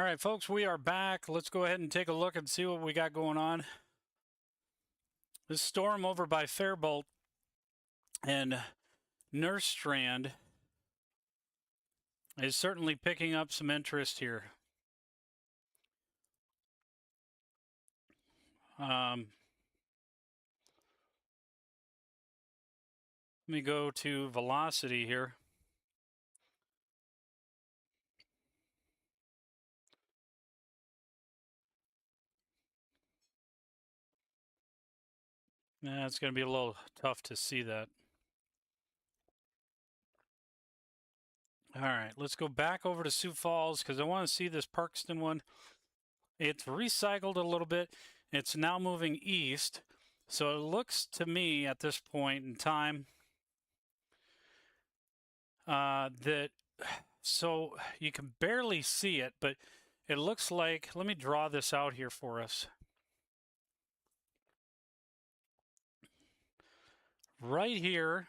right, folks, we are back. Let's go ahead and take a look and see what we got going on. This storm over by Faribault and Nerstrand is certainly picking up some interest here. Let me go to velocity here. Yeah, it's going to be a little tough to see that. All right, let's go back over to Sioux Falls because I want to see this Parkston one. It's recycled a little bit. It's now moving east. So it looks to me at this point in time that, so you can barely see it, but it looks like, let me draw this out here for us. Right here,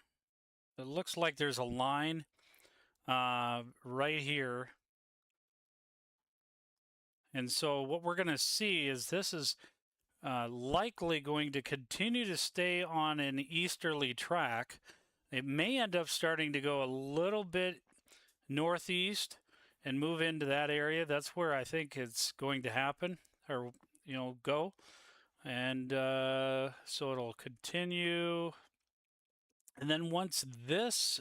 it looks like there's a line right here. And so what we're going to see is this is likely going to continue to stay on an easterly track. It may end up starting to go a little bit northeast and move into that area. That's where I think it's going to happen, or go. And so it'll continue. And then once this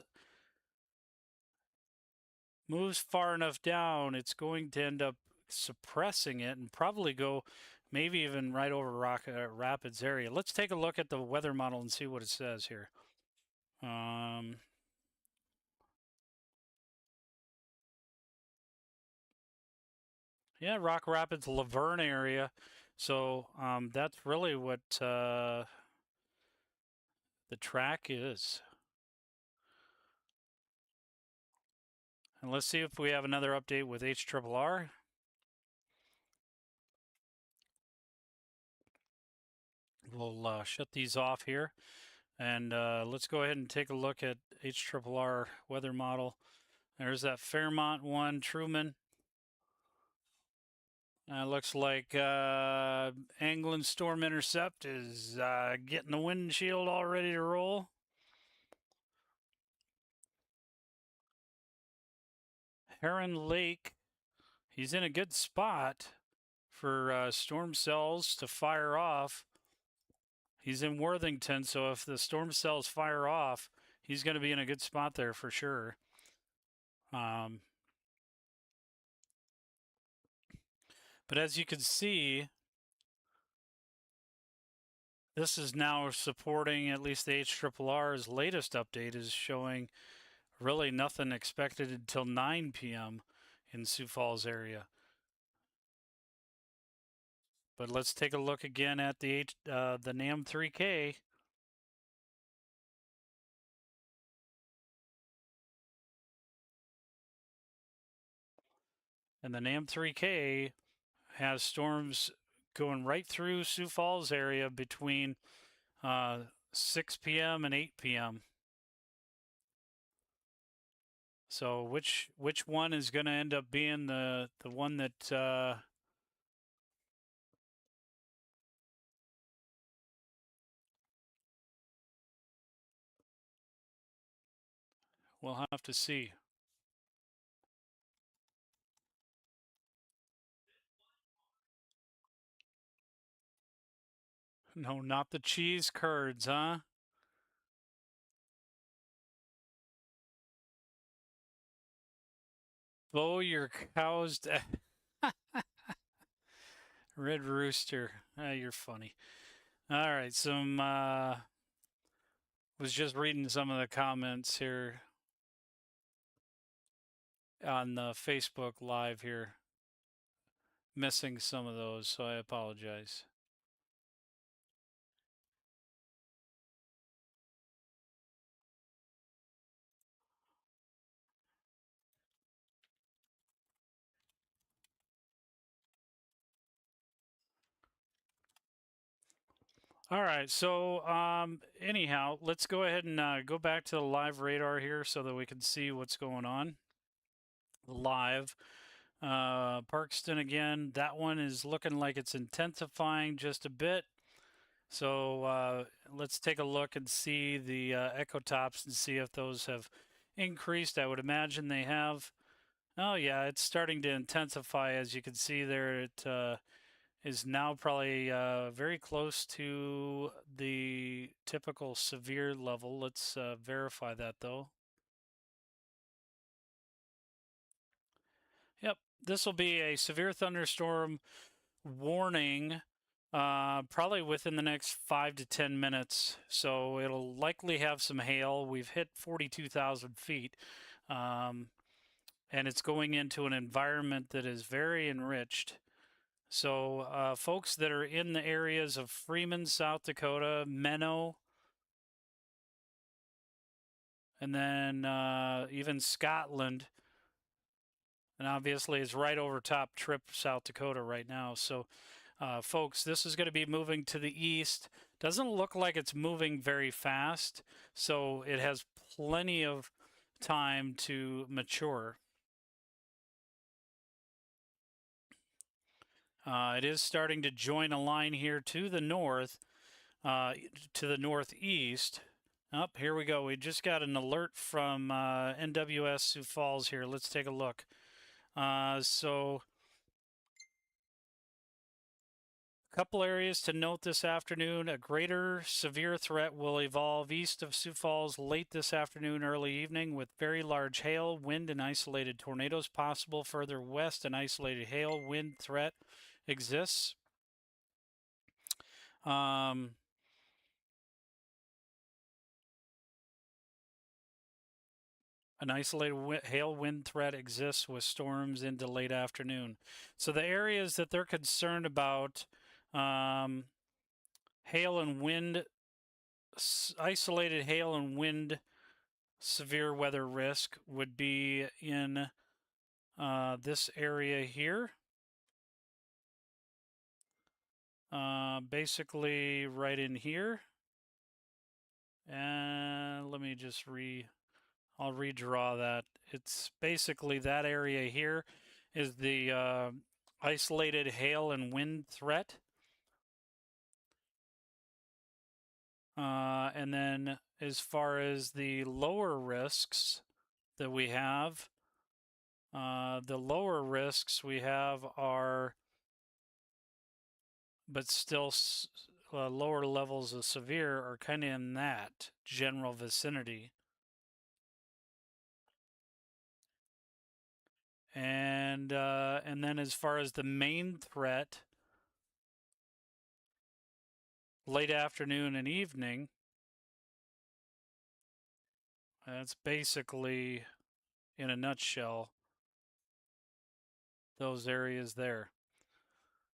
moves far enough down, it's going to end up suppressing it and probably go maybe even right over Rock Rapids area. Let's take a look at the weather model and see what it says here. Yeah, Rock Rapids, Laverne area. So that's really what the track is. And let's see if we have another update with HRRR. We'll shut these off here. And let's go ahead and take a look at HRRR weather model. There's that Fairmont one, Truman. Looks like Anglin Storm Intercept is getting the windshield all ready to roll. Heron Lake, he's in a good spot for storm cells to fire off. He's in Worthington, so if the storm cells fire off, he's going to be in a good spot there for sure. But as you can see, this is now supporting at least the HRRR's latest update is showing really nothing expected until 9 p.m. in Sioux Falls area. But let's take a look again at the NAM 3K. And the NAM 3K has storms going right through Sioux Falls area between 6 p.m. and 8 p.m. So which one is going to end up being the one that we'll have to see. No, not the cheese curds, huh? Bow your cows. Red Rooster. You're funny. All right, some was just reading some of the comments here on the Facebook Live here. Missing some of those, so I apologize. All right, so anyhow, let's go ahead and go back to the live radar here so that we can see what's going on live. Parkston again, that one is looking like it's intensifying just a bit. So let's take a look and see the echo tops and see if those have increased. I would imagine they have. Oh yeah, it's starting to intensify. As you can see there, it is now probably very close to the typical severe level. Let's verify that though. Yep, this will be a severe thunderstorm warning probably within the next 5 to 10 minutes. So it'll likely have some hail. We've hit 42,000 feet. And it's going into an environment that is very enriched. So, folks that are in the areas of Freeman, South Dakota, Menno, and then even Scotland, and obviously it's right over top Tripp, South Dakota right now. So, folks, this is going to be moving to the east. Doesn't look like it's moving very fast, so it has plenty of time to mature. It is starting to join a line here to the north, to the northeast. Up here we go. We just got an alert from NWS Sioux Falls here. Let's take a look. So a couple areas to note this afternoon. A greater severe threat will evolve east of Sioux Falls late this afternoon, early evening, with very large hail, wind, and isolated tornadoes possible. Further west, an isolated hail, wind threat exists. An isolated hail wind threat exists with storms into late afternoon. So the areas that they're concerned about, hail and wind, isolated hail and wind severe weather risk would be in this area here. Basically right in here. And let me just I'll redraw that. It's basically that area here is the isolated hail and wind threat. And then as far as the lower risks that we have, the lower risks we have are, but still lower levels of severe are kind of in that general vicinity. And then as far as the main threat, late afternoon and evening, that's basically, in a nutshell, those areas there.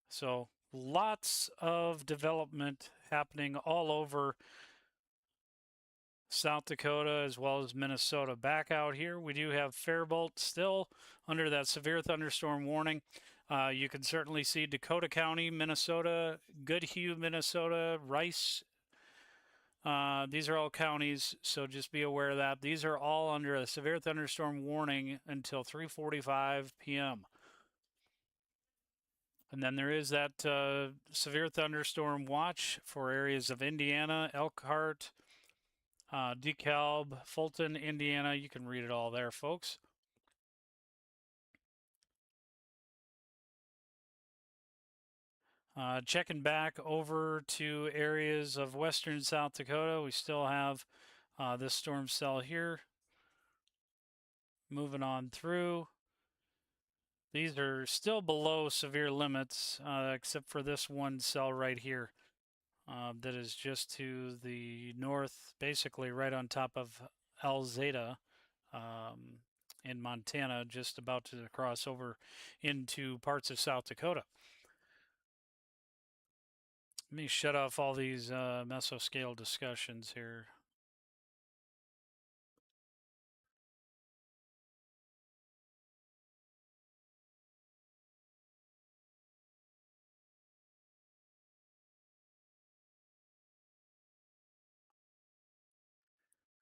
So lots of development happening all over South Dakota as well as Minnesota. Back out here, we do have Faribault still under that severe thunderstorm warning. You can certainly see Dakota County, Minnesota, Goodhue, Minnesota, Rice. These are all counties, so just be aware of that. These are all under a severe thunderstorm warning until 3:45 p.m. And then there is that severe thunderstorm watch for areas of Indiana, Elkhart, DeKalb, Fulton, Indiana. You can read it all there, folks. Checking back over to areas of western South Dakota, we still have this storm cell here. Moving on through. These are still below severe limits, except for this one cell right here that is just to the north, basically right on top of Alzada in Montana, just about to cross over into parts of South Dakota. Let me shut off all these mesoscale discussions here.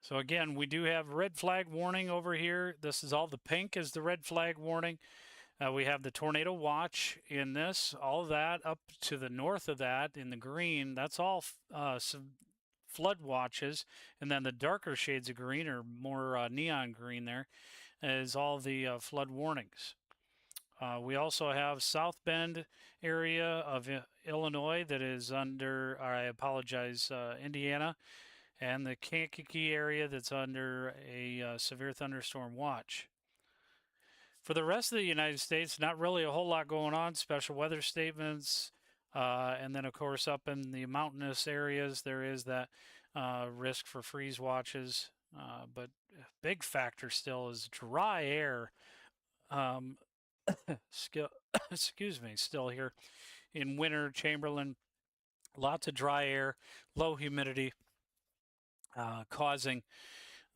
So again, we do have red flag warning over here. This is all the pink is the red flag warning. We have the tornado watch in this. All of that up to the north of that in the green, that's all flood watches. And then the darker shades of green or more neon green there is all the flood warnings. We also have South Bend area of Illinois that is under, I apologize, Indiana, and the Kankakee area that's under a severe thunderstorm watch. For the rest of the United States, not really a whole lot going on. Special weather statements, and then of course up in the mountainous areas there is that risk for freeze watches. But big factor still is dry air. Um, excuse me, still here in winter, Chamberlain. Lots of dry air, low humidity, causing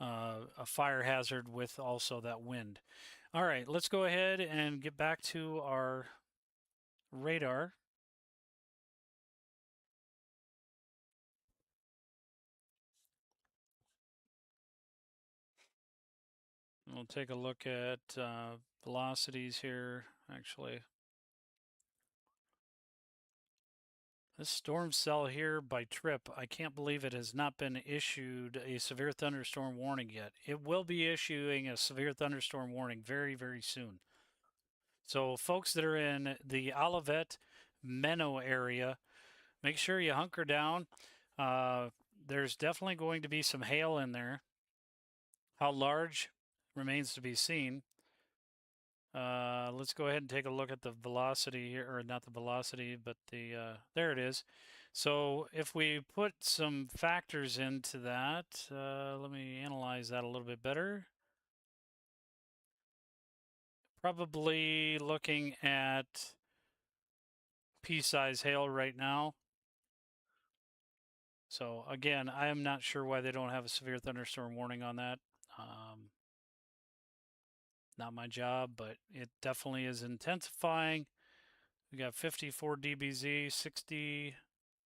a fire hazard with also that wind. All right, let's go ahead and get back to our radar. We'll take a look at velocities here, actually. This storm cell here by Trip, I can't believe it has not been issued a severe thunderstorm warning yet. It will be issuing a severe thunderstorm warning very, very soon. So, folks that are in the Olivet, Menno area, make sure you hunker down. There's definitely going to be some hail in there. How large remains to be seen. Let's go ahead and take a look at the velocity here, or not the velocity, but the there it is. So if we put some factors into that, let me analyze that a little bit better. Probably looking at pea-size hail right now. So again, I am not sure why they don't have a severe thunderstorm warning on that. Not my job, but it definitely is intensifying. We got 54 dBz, 60.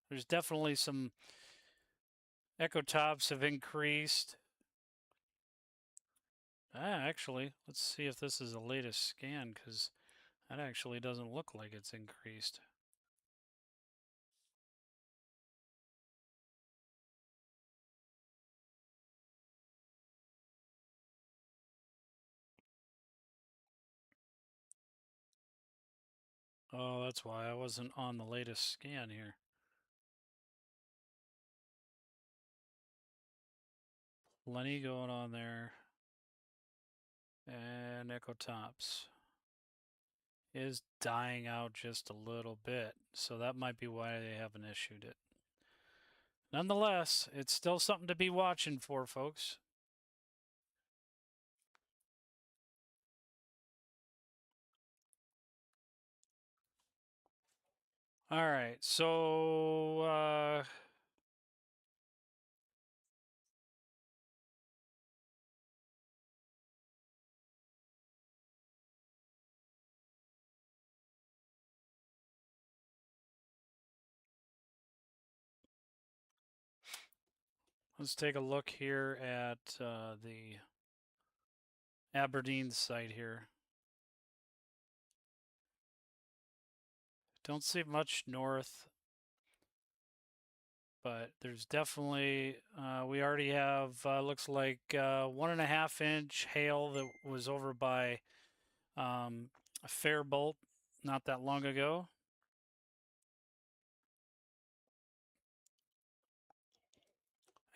There's definitely some echo tops have increased. Actually, let's see if this is the latest scan because that actually doesn't look like it's increased. Oh, that's why I wasn't on the latest scan here. Plenty going on there. And echo tops is dying out just a little bit. So that might be why they haven't issued it. Nonetheless, it's still something to be watching for, folks. All right, so let's take a look here at the Aberdeen site here. Don't see much north, but there's definitely, we already have, looks like 1.5 inch hail that was over by Fairbolt not that long ago.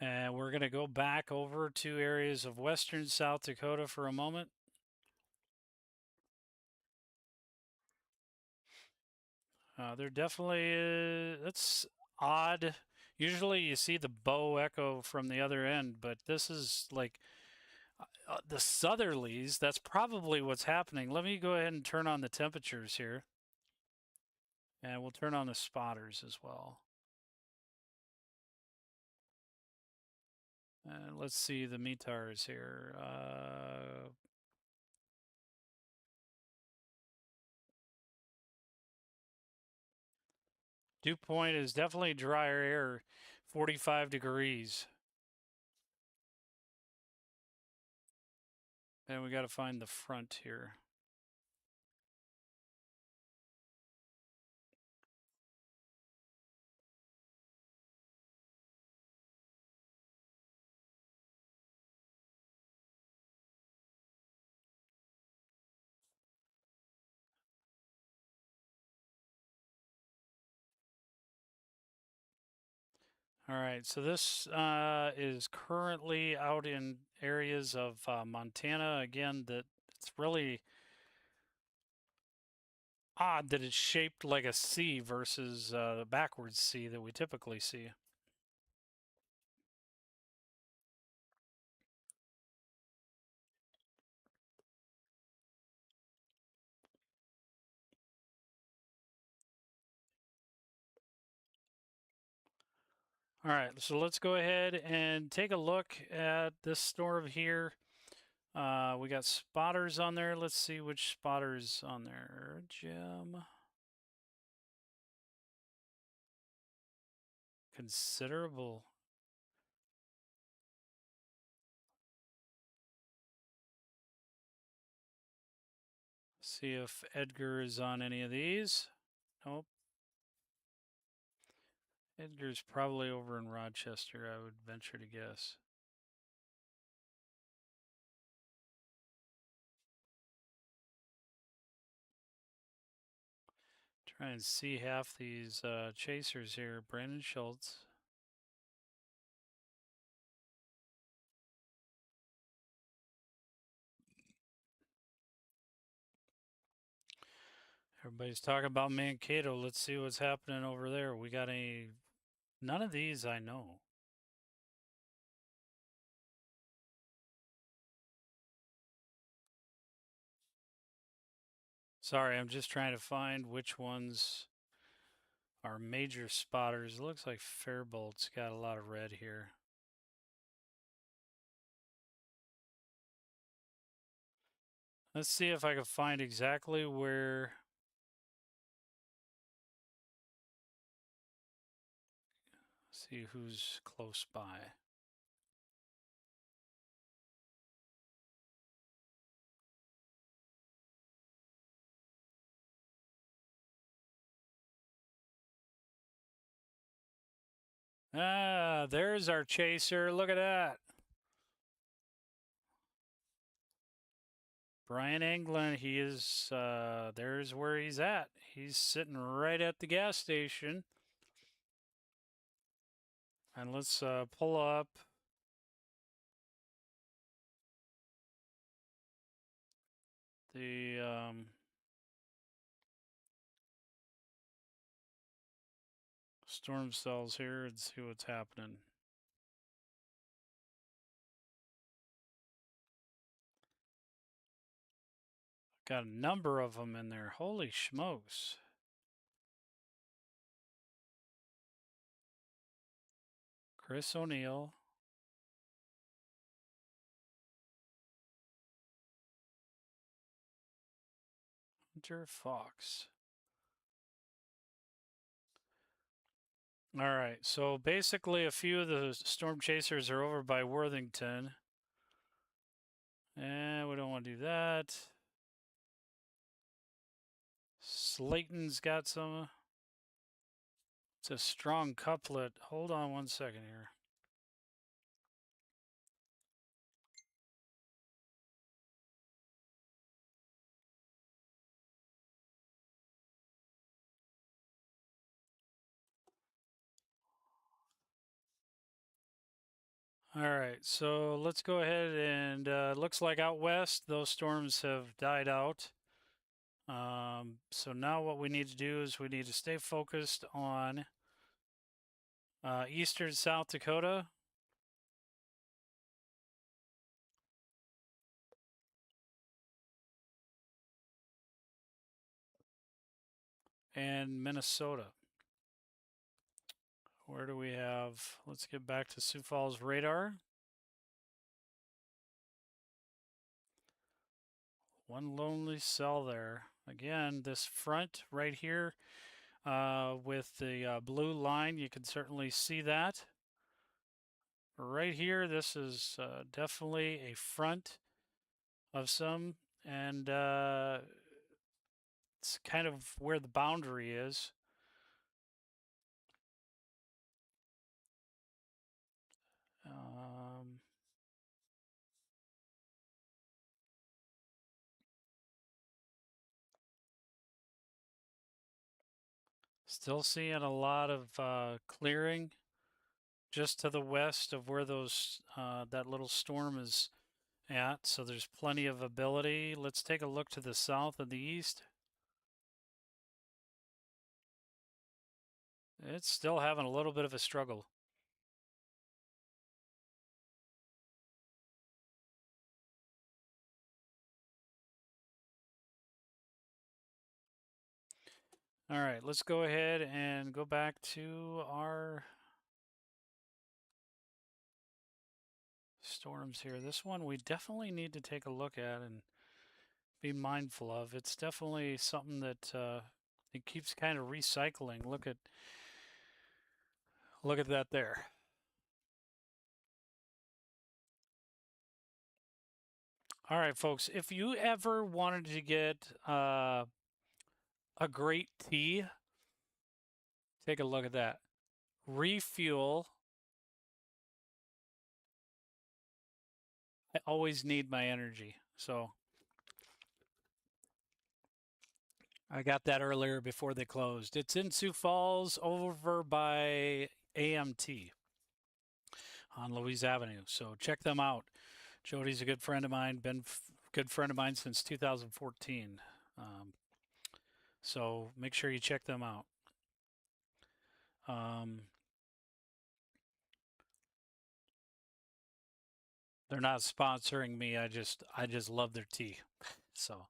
And we're going to go back over to areas of western South Dakota for a moment. There definitely is, that's odd. Usually you see the bow echo from the other end, but this is like the southerlies. That's probably what's happening. Let me go ahead and turn on the temperatures here. And we'll turn on the spotters as well. And let's see the METARs here. Dew point is definitely drier air, 45 degrees. And we got to find the front here. All right, so this is currently out in areas of Montana. Again, that it's really odd that it's shaped like a C versus the backwards C that we typically see. All right, so let's go ahead and take a look at this storm here. We got spotters on there. Let's see which spotters on there. Jim. Considerable. See if Edgar is on any of these. Nope. Edgar's probably over in Rochester, I would venture to guess. Try and see half these chasers here. Brandon Schultz. Everybody's talking about Mankato. Let's see what's happening over there. We got any. None of these I know. Sorry, I'm just trying to find which ones are major spotters. It looks like Fairbolt's got a lot of red here. Let's see if I can find exactly where. See who's close by. Ah, there's our chaser. Look at that. Brian Anglin, he is, there's where he's at. He's sitting right at the gas station. And let's pull up the storm cells here and see what's happening. Got a number of them in there. Holy smokes. Chris O'Neill. Hunter Fox. All right, so basically a few of the storm chasers are over by Worthington. And we don't want to do that. Slayton's got some. It's a strong couplet. Hold on one second here. All right, so let's go ahead and looks like out west those storms have died out. So now what we need to do is we need to stay focused on eastern South Dakota. And Minnesota. Where do we have? Let's get back to Sioux Falls radar. One lonely cell there. Again, this front right here with the blue line, you can certainly see that. Right here, this is definitely a front of some, and it's kind of where the boundary is. Still seeing a lot of clearing. just to the west of where those that little storm is at. So there's plenty of ability. Let's take a look to the south and the east. It's still having a little bit of a struggle. All right, let's go ahead and go back to our storms here. This one we definitely need to take a look at and be mindful of. It's definitely something that it keeps kind of recycling. Look at that there. All right, folks. If you ever wanted to get a great tea, take a look at that. Refuel. I always need my energy, so I got that earlier before they closed. It's in Sioux Falls over by AMT on Louise Avenue. So check them out. Jody's a good friend of mine, been good friend of mine since 2014. So make sure you check them out. They're not sponsoring me. I just love their tea. So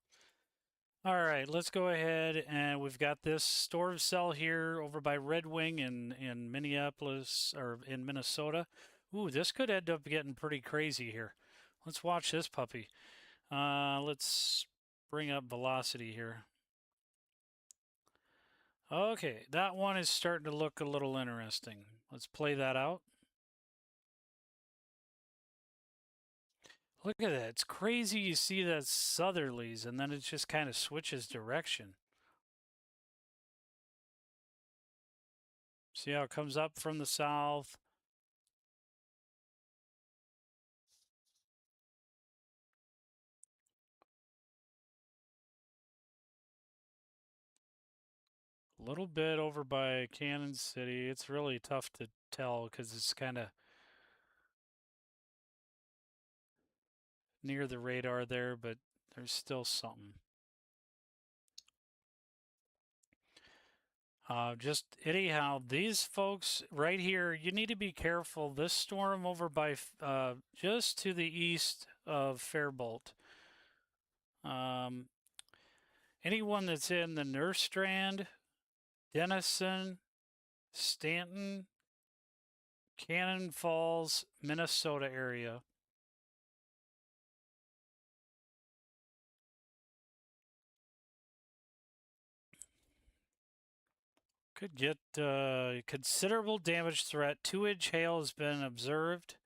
all right, let's go ahead and we've got this storm cell here over by Red Wing in Minneapolis or in Minnesota. Ooh, this could end up getting pretty crazy here. Let's watch this puppy. Let's bring up velocity here. Okay, that one is starting to look a little interesting. Let's play that out. Look at that. It's crazy you see that southerlies and then it just kind of switches direction. See how it comes up from the south. A little bit over by Cannon City. It's really tough to tell because it's kind of near the radar there, but there's still something. Just anyhow, these folks right here, you need to be careful. This storm over by just to the east of Faribault. Anyone that's in the Nerstrand, Denison, Stanton, Cannon Falls, Minnesota area. Could get considerable damage threat. 2-inch hail has been observed.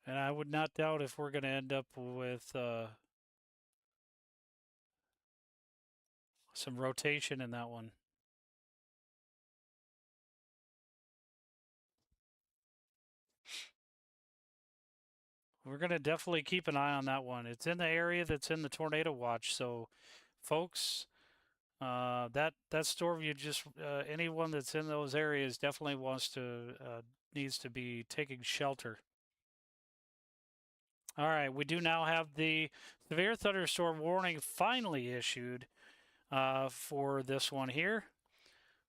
And I would not doubt if we're going to end up with some rotation in that one. We're going to definitely keep an eye on that one. It's in the area that's in the tornado watch. So, folks, that storm, you just anyone that's in those areas definitely needs to be taking shelter. All right, we do now have the severe thunderstorm warning finally issued for this one here.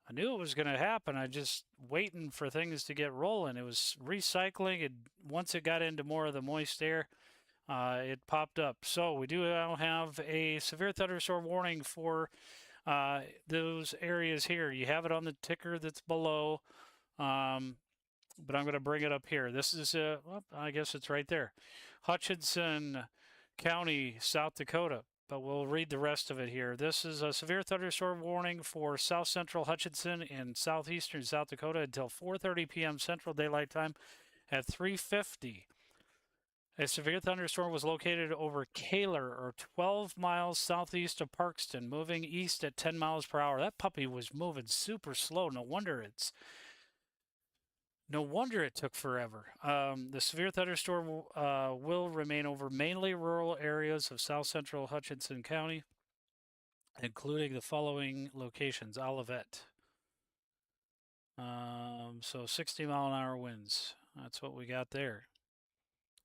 I knew it was going to happen. I just waiting for things to get rolling. It was recycling, and once it got into more of the moist air, it popped up. So we do now have a severe thunderstorm warning for those areas here. You have it on the ticker that's below, but I'm going to bring it up here. This is, well, I guess it's right there. Hutchinson County, South Dakota. But we'll read the rest of it here. This is a severe thunderstorm warning for south central Hutchinson and southeastern South Dakota until 4:30 p.m. Central Daylight Time at 3:50. A severe thunderstorm was located over Kaler, or 12 miles southeast of Parkston, moving east at 10 miles per hour. That puppy was moving super slow. No wonder it took forever. The severe thunderstorm will remain over mainly rural areas of south central Hutchinson County, including the following locations: Olivet, So 60-mile-an-hour winds. That's what we got there.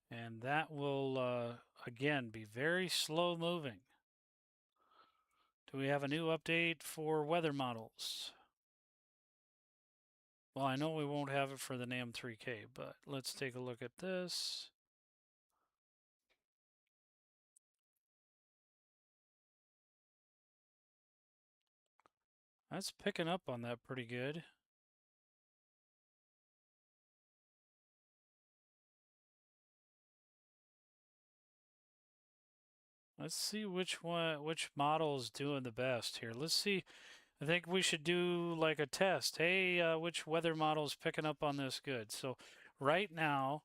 And that will, again, be very slow moving. Do we have a new update for weather models? Well, I know we won't have it for the NAM 3K, but let's take a look at this. That's picking up on that pretty good. Let's see which model is doing the best here. Let's see. I think we should do like a test. Hey, which weather model is picking up on this good? So right now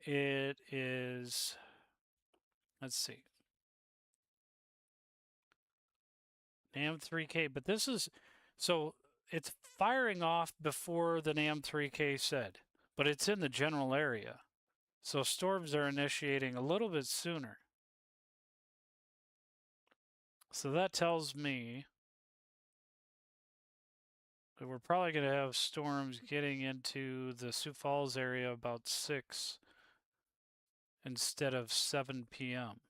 it is, let's see, NAM 3K, but this is, so it's firing off before the NAM 3K said, but it's in the general area. So storms are initiating a little bit sooner. So that tells me that we're probably going to have storms getting into the Sioux Falls area about 6 instead of 7 p.m.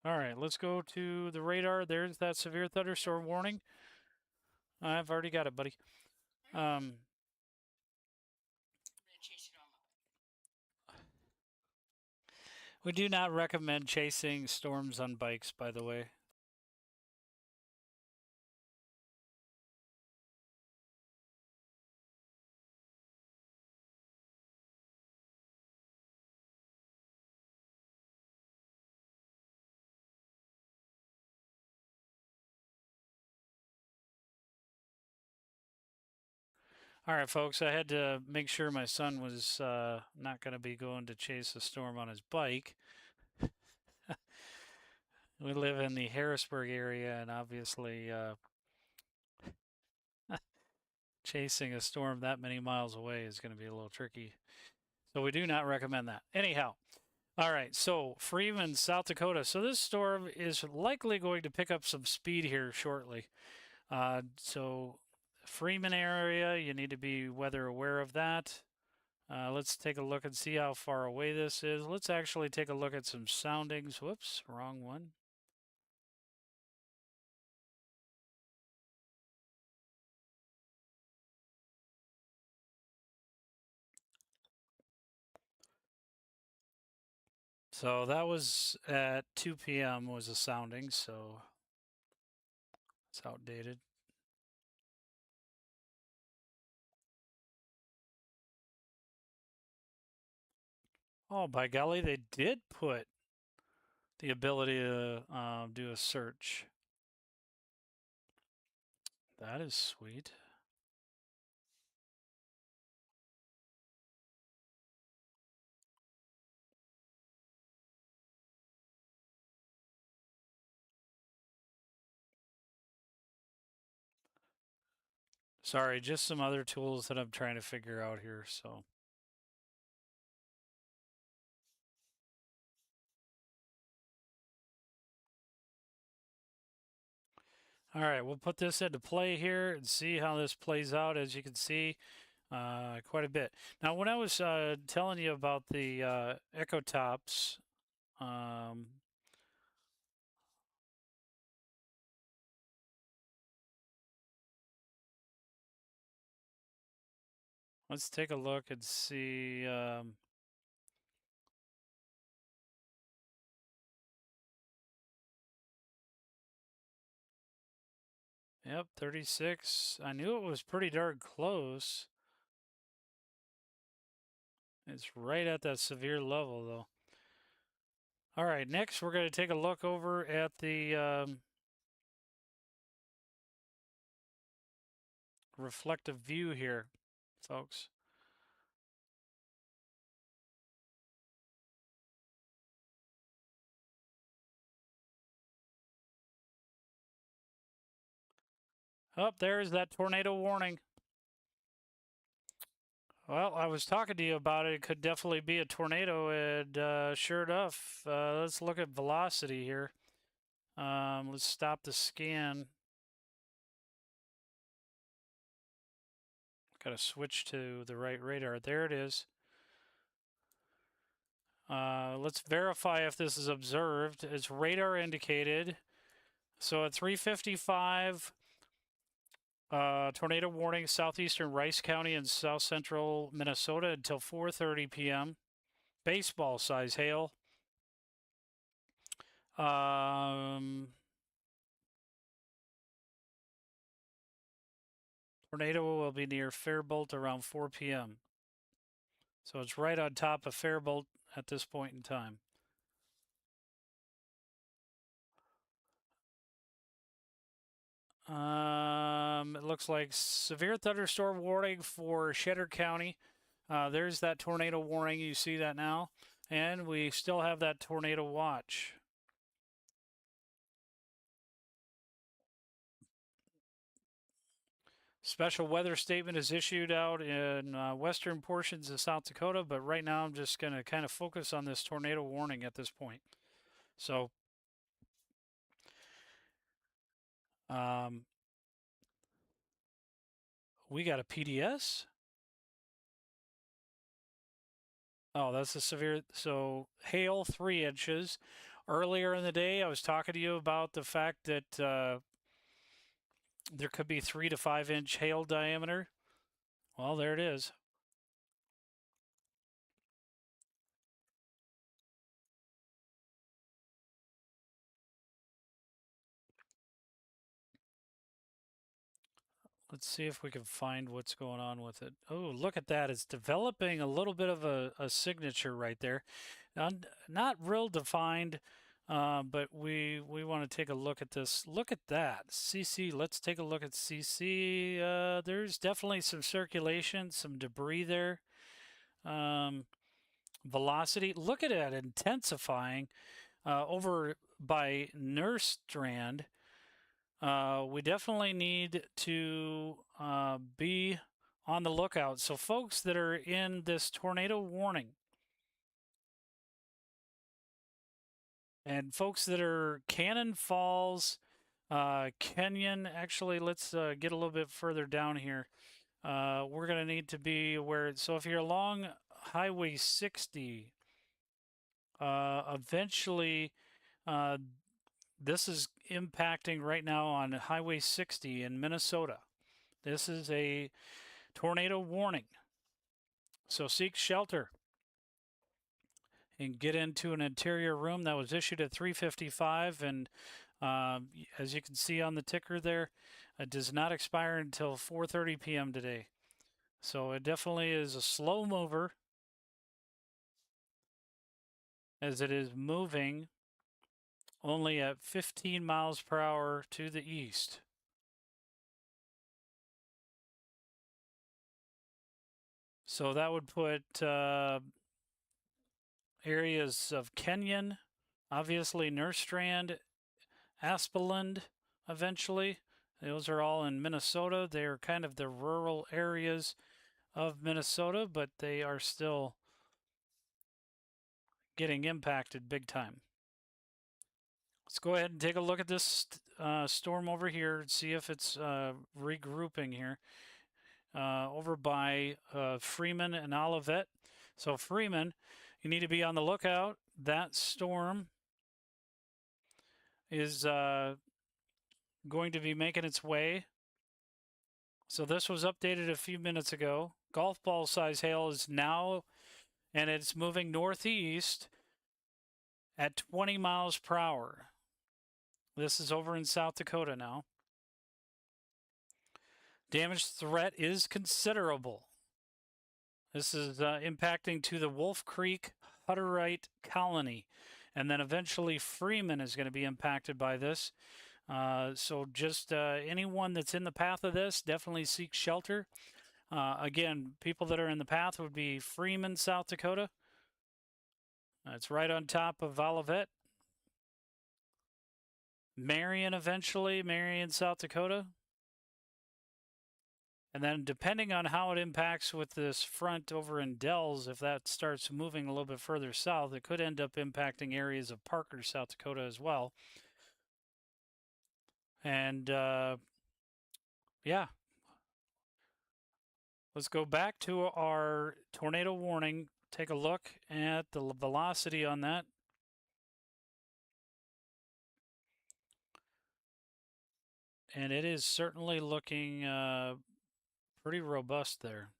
All right, let's go to the radar. There's that severe thunderstorm warning. I've already got it, buddy. We do not recommend chasing storms on bikes, by the way. All right, folks, I had to make sure my son was not going to be going to chase a storm on his bike. We live in the Harrisburg area, and obviously chasing a storm that many miles away is going to be a little tricky. So we do not recommend that. Anyhow, all right, so Freeman, South Dakota. So this storm is likely going to pick up some speed here shortly. So Freeman area, you need to be weather aware of that. Let's take a look and see how far away this is. Let's actually take a look at some soundings. Whoops, wrong one. So that was at 2 p.m. was a sounding, so it's outdated. Oh, by golly, they did put the ability to do a search. That is sweet. Sorry, just some other tools that I'm trying to figure out here, so. All right, we'll put this into play here and see how this plays out. As you can see, quite a bit. Now, when I was telling you about the Echo Tops, let's take a look and see. Yep, 36. I knew it was pretty darn close. It's right at that severe level, though. All right, next we're going to take a look over at the reflective view here, folks. Oh, there's that tornado warning. Well, I was talking to you about it. It could definitely be a tornado, and sure enough, let's look at velocity here. Let's stop the scan. Got to switch to the right radar. There it is. Let's verify if this is observed. It's radar indicated. So at 3:55, tornado warning southeastern Rice County and south central Minnesota until 4:30 p.m. Baseball size hail. Tornado will be near Faribault around 4 p.m. So it's right on top of Faribault at this point in time. It looks like severe thunderstorm warning for Cheddar County. There's that tornado warning. You see that now. And we still have that tornado watch. Special weather statement is issued out in western portions of South Dakota, but right now I'm just going to kind of focus on this tornado warning at this point. So, we got a PDS. Oh, that's a severe. So, hail 3 inches. Earlier in the day, I was talking to you about the fact that there could be 3 to 5 inch hail diameter. Well, there it is. Let's see if we can find what's going on with it. Oh, look at that. It's developing a little bit of a signature right there. Not real defined, but we want to take a look at this. Look at that. CC, let's take a look at CC. There's definitely some circulation, some debris there. Velocity, look at it intensifying over by Nerstrand. We definitely need to be on the lookout. So folks that are in this tornado warning and folks that are Cannon Falls, Kenyon, actually, let's get a little bit further down here. We're going to need to be aware. So if you're along Highway 60, eventually this is impacting right now on Highway 60 in Minnesota. This is a tornado warning. So seek shelter and get into an interior room. That was issued at 3:55, and as you can see on the ticker there, it does not expire until 4:30 p.m. today. So it definitely is a slow mover as it is moving only at 15 miles per hour to the east. So that would put areas of Kenyon, obviously Nerstrand, Aspeland eventually. Those are all in Minnesota. They are kind of the rural areas of Minnesota, but they are still getting impacted big time. Let's go ahead and take a look at this storm over here and see if it's regrouping here. Over by Freeman and Olivet. So Freeman, you need to be on the lookout. That storm is going to be making its way. So this was updated a few minutes ago. Golf ball size hail is now, and it's moving northeast at 20 miles per hour. This is over in South Dakota now. Damage threat is considerable. This is impacting to the Wolf Creek Hutterite colony. And then eventually Freeman is going to be impacted by this. So just anyone that's in the path of this, definitely seek shelter. Again, people that are in the path would be Freeman, South Dakota. It's right on top of Olivet. Marion eventually, Marion, South Dakota. And then depending on how it impacts with this front over in Dells, if that starts moving a little bit further south, it could end up impacting areas of Parker, South Dakota as well. And yeah, let's go back to our tornado warning. Take a look at the velocity on that. And it is certainly looking pretty robust there.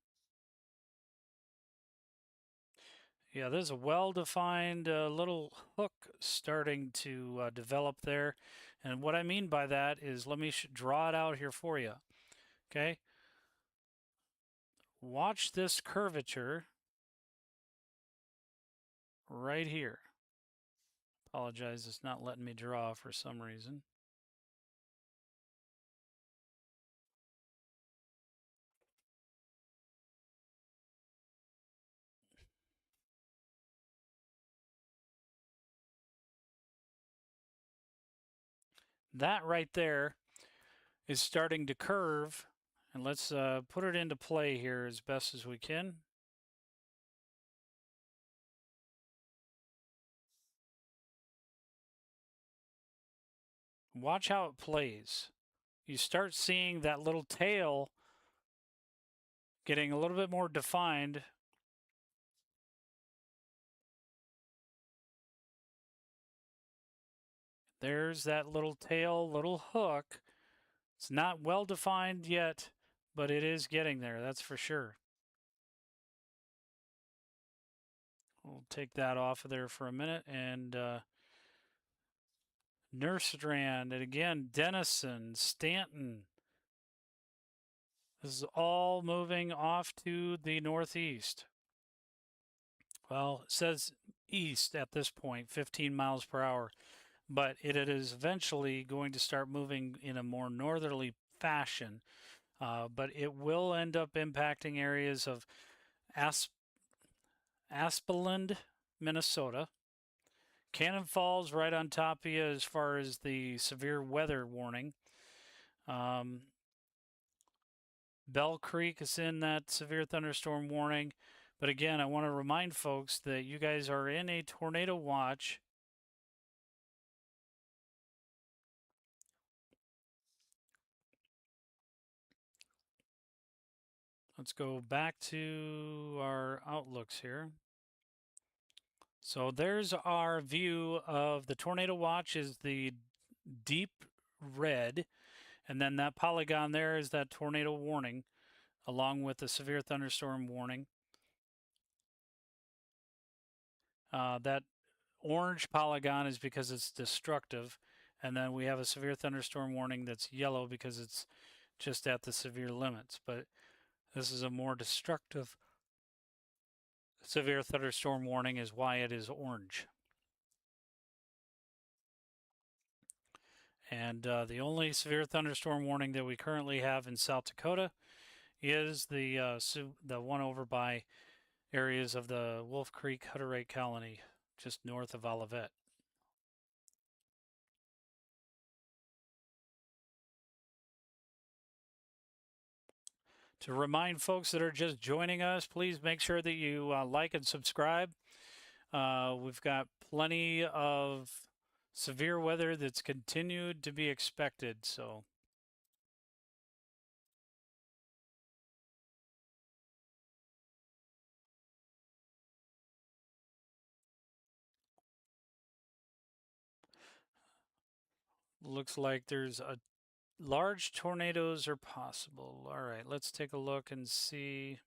Yeah, there's a well-defined little hook starting to develop there. And what I mean by that is, let me draw it out here for you. Okay. Watch this curvature right here. Apologize, it's not letting me draw for some reason. That right there is starting to curve. And let's put it into play here as best as we can. Watch how it plays. You start seeing that little tail getting a little bit more defined. There's that little tail, little hook. It's not well defined yet, but it is getting there, that's for sure. We'll take that off of there for a minute. And Nurstrand, and again, Denison, Stanton. This is all moving off to the northeast. Well, it says east at this point, 15 miles per hour, but it is eventually going to start moving in a more northerly fashion. But it will end up impacting areas of Aspeland, Minnesota. Cannon Falls right on top of you as far as the severe weather warning. Bell Creek is in that severe thunderstorm warning. But again, I want to remind folks that you guys are in a tornado watch. Let's go back to our outlooks here. So there's our view of the tornado watch is the deep red. And then that polygon there is that tornado warning, along with the severe thunderstorm warning. That orange polygon is because it's destructive. And then we have a severe thunderstorm warning that's yellow because it's just at the severe limits. But this is a more destructive severe thunderstorm warning is why it is orange. And the only severe thunderstorm warning that we currently have in South Dakota is the one over by areas of the Wolf Creek Hutterite Colony, just north of Olivet. To remind folks that are just joining us, please make sure that you like and subscribe. We've got plenty of severe weather that's continued to be expected, so looks like there's a large tornadoes are possible. All right, let's take a look and see.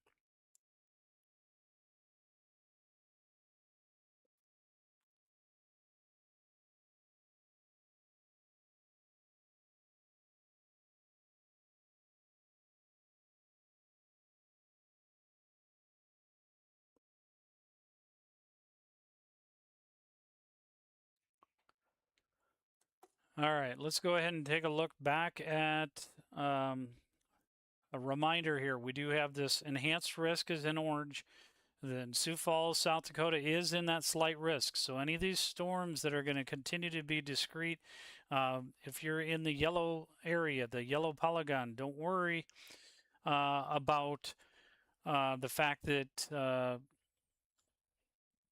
All right, let's go ahead and take a look back at a reminder here. We do have this enhanced risk is in orange. Then Sioux Falls, South Dakota is in that slight risk. So any of these storms that are going to continue to be discrete, if you're in the yellow area, the yellow polygon, don't worry about the fact that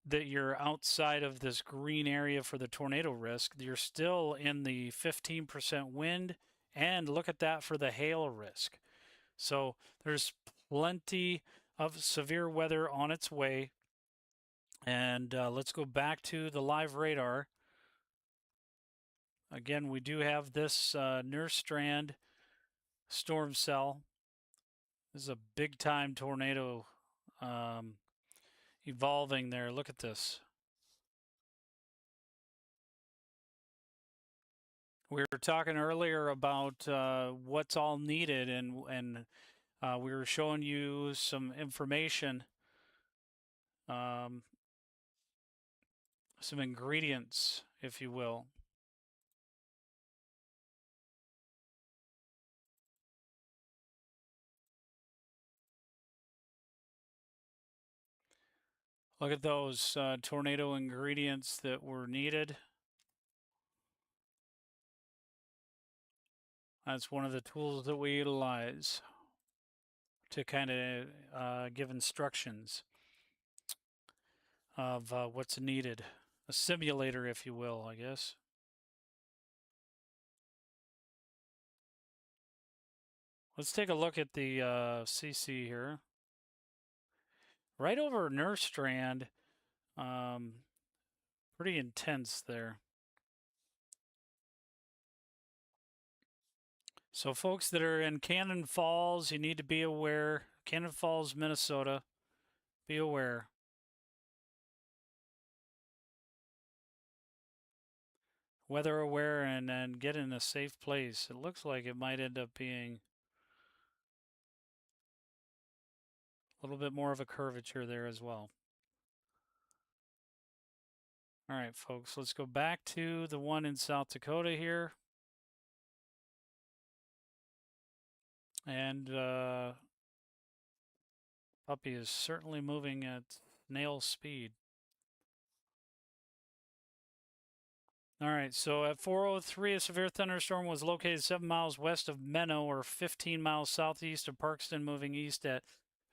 that you're outside of this green area for the tornado risk. You're still in the 15% wind And look at that for the hail risk. So there's plenty of severe weather on its way. And let's go back to the live radar. Again, we do have this Nerstrand storm cell. This is a big time tornado evolving there. Look at this. We were talking earlier about what's all needed, and we were showing you some information, um, some ingredients, if you will. Look at those tornado ingredients that were needed. That's one of the tools that we utilize to kind of give instructions of what's needed. A simulator, if you will, I guess. Let's take a look at the CC here. Right over Nerstrand, pretty intense there. So folks that are in Cannon Falls, you need to be aware. Cannon Falls, Minnesota, be aware. Weather aware and get in a safe place. It looks like it might end up being a little bit more of a curvature there as well. All right, folks, let's go back to the one in South Dakota here. And puppy is certainly moving at snail speed. All right, so at 4:03, a severe thunderstorm was located 7 miles west of Menno, or 15 miles southeast of Parkston, moving east at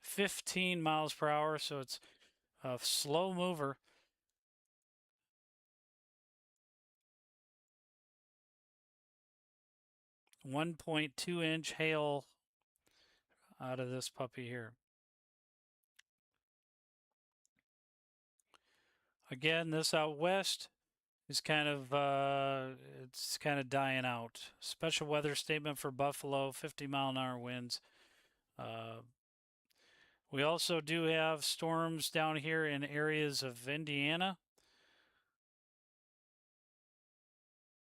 15 miles per hour. So it's a slow mover. .2 inch hail out of this puppy here. Again, this out west is kind of it's kind of dying out. Special weather statement for Buffalo, 50-mile-an-hour winds. We also do have storms down here in areas of Indiana,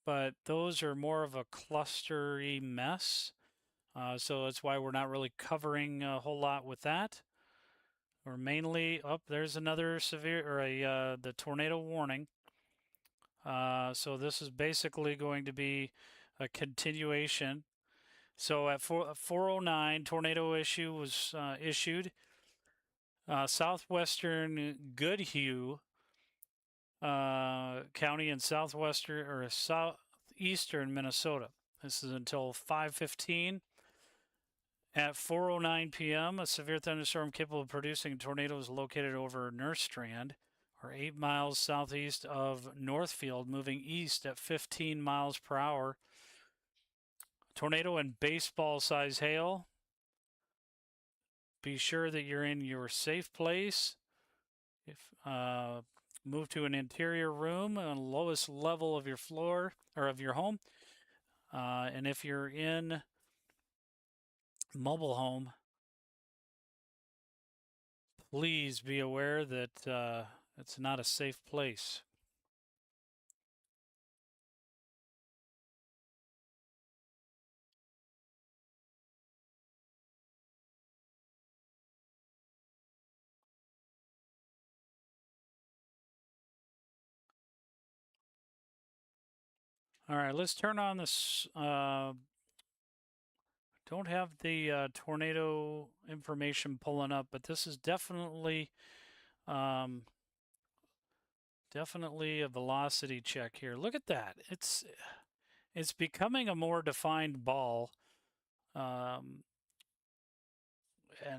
but those are more of a clustery mess. So that's why we're not really covering a whole lot with that. We're mainly up. There's another severe or the tornado warning. So this is basically going to be a continuation. So at 4:09, tornado issue was issued. Southwestern Goodhue County in southwestern or southeastern Minnesota. This is until 5:15. At 4:09 p.m., a severe thunderstorm capable of producing tornadoes located over Nerstrand, or 8 miles southeast of Northfield, moving east at 15 miles per hour. Tornado and baseball-size hail. Be sure that you're in your safe place. If move to an interior room on the lowest level of your floor or of your home. And if you're in mobile home, please be aware that it's not a safe place. All right, let's turn on this. Don't have the tornado information pulling up, but this is definitely definitely a velocity check here. Look at that. It's becoming a more defined ball, and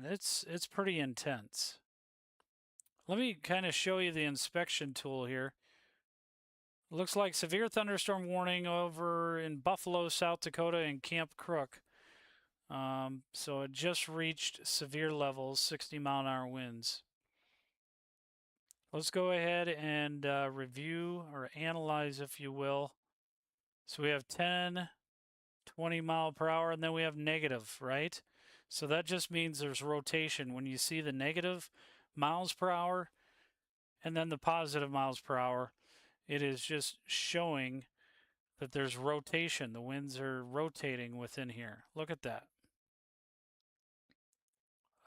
it's pretty intense. Let me kind of show you the inspection tool here. Looks like severe thunderstorm warning over in Buffalo, South Dakota, and Camp Crook. So it just reached severe levels, 60-mile-an-hour winds. Let's go ahead and review or analyze, if you will. So we have 10, 20 mile per hour, and then we have negative, right? So that just means there's rotation. When you see the negative miles per hour and then the positive miles per hour, it is just showing that there's rotation. The winds are rotating within here. Look at that.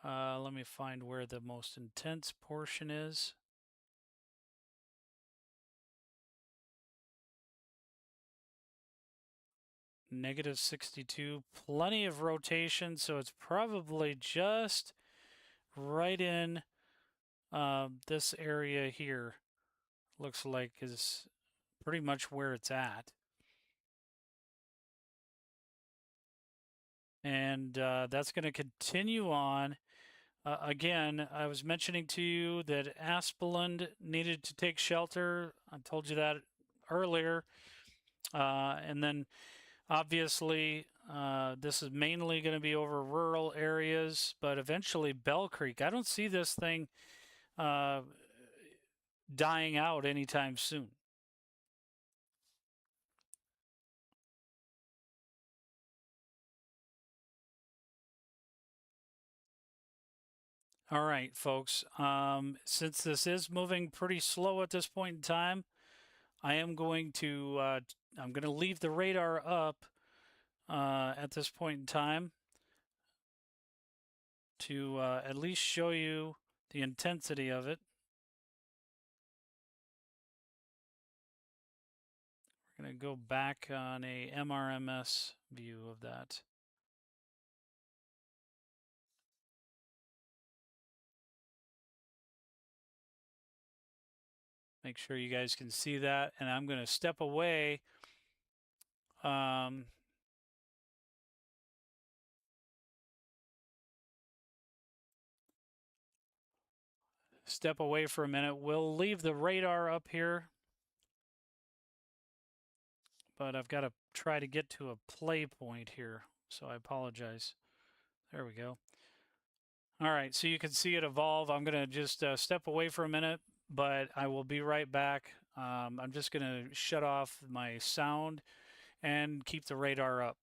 Let me find where the most intense portion is. Negative 62. Plenty of rotation, so it's probably just right in this area here. Looks like is pretty much where it's at. And that's going to continue on. Again, I was mentioning to you that Aspeland needed to take shelter. I told you that earlier. And then obviously, this is mainly going to be over rural areas, but eventually Bell Creek. I don't see this thing dying out anytime soon. All right, folks. Since this is moving pretty slow at this point in time, I am going to I'm going to leave the radar up at this point in time to at least show you the intensity of it. We're going to go back on a MRMS view of that. Make sure you guys can see that. And I'm going to step away. Step away for a minute. We'll leave the radar up here, but I've got to try to get to a play point here, so I apologize. There we go. All right, so you can see it evolve. I'm going to just step away for a minute, but I will be right back. I'm just going to shut off my sound and keep the radar up.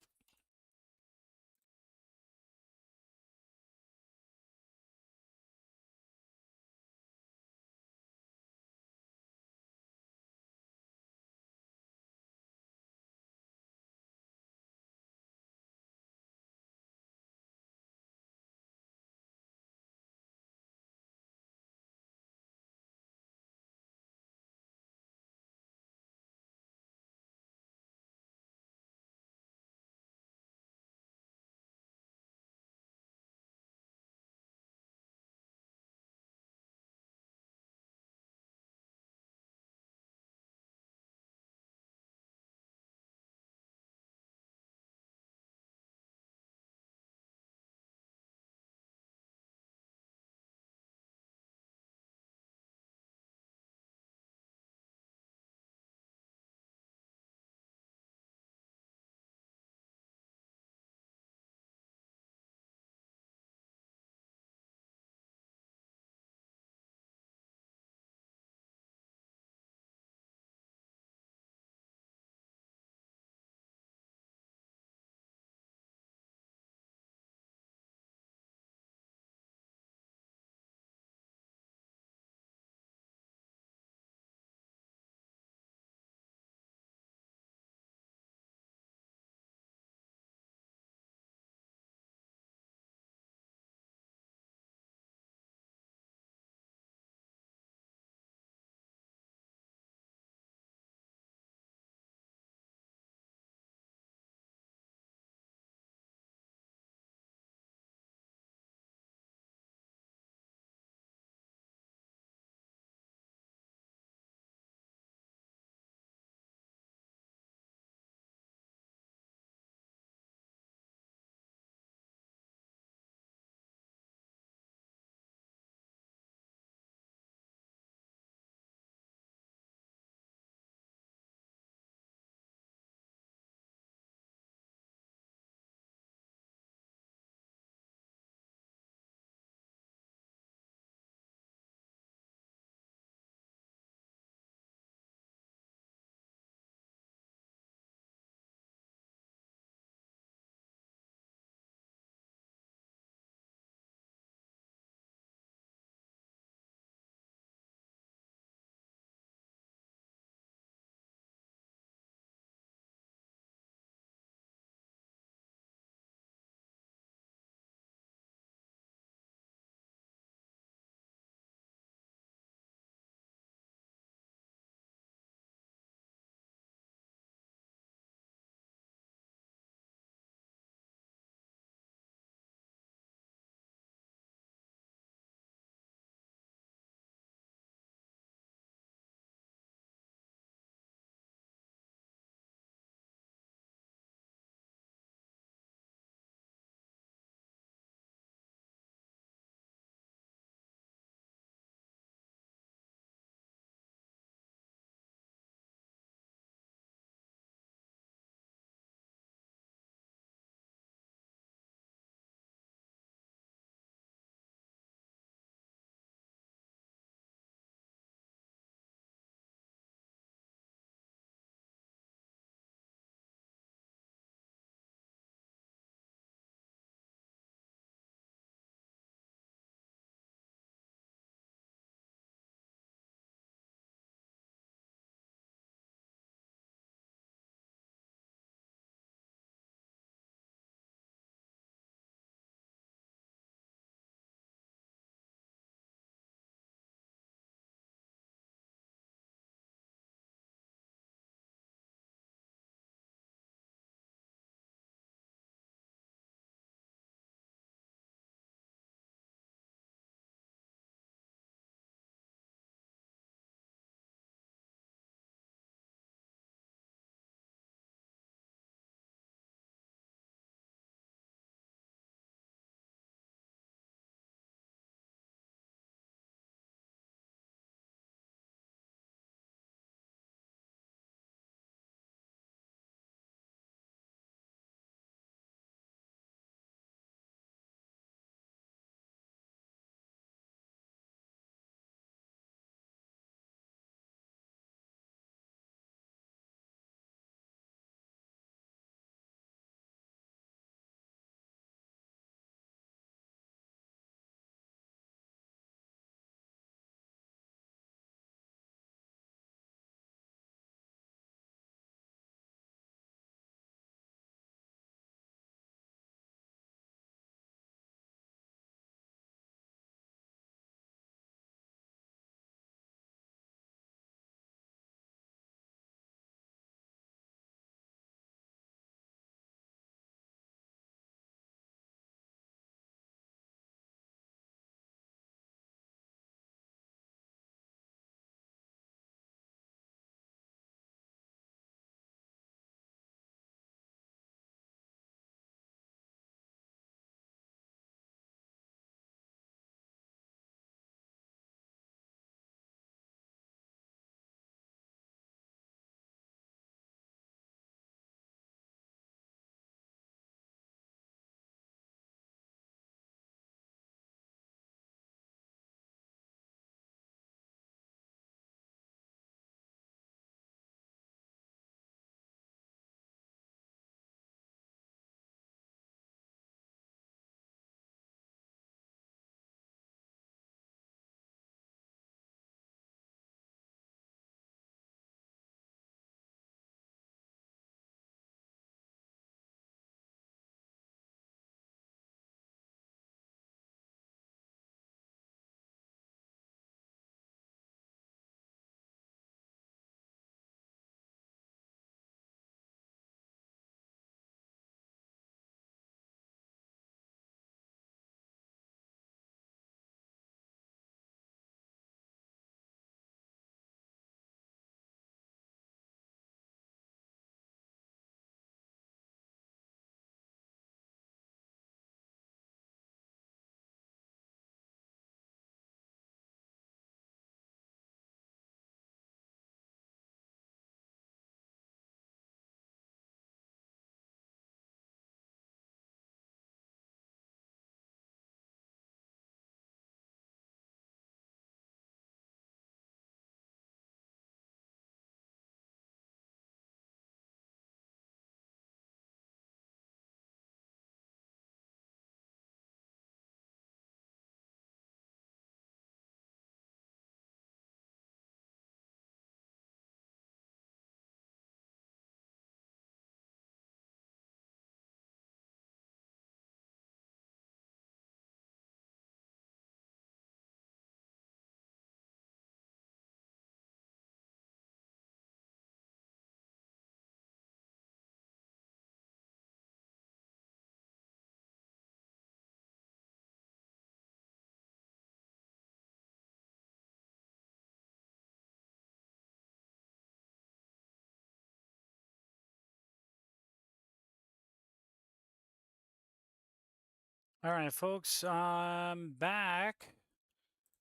All right, folks, I'm back.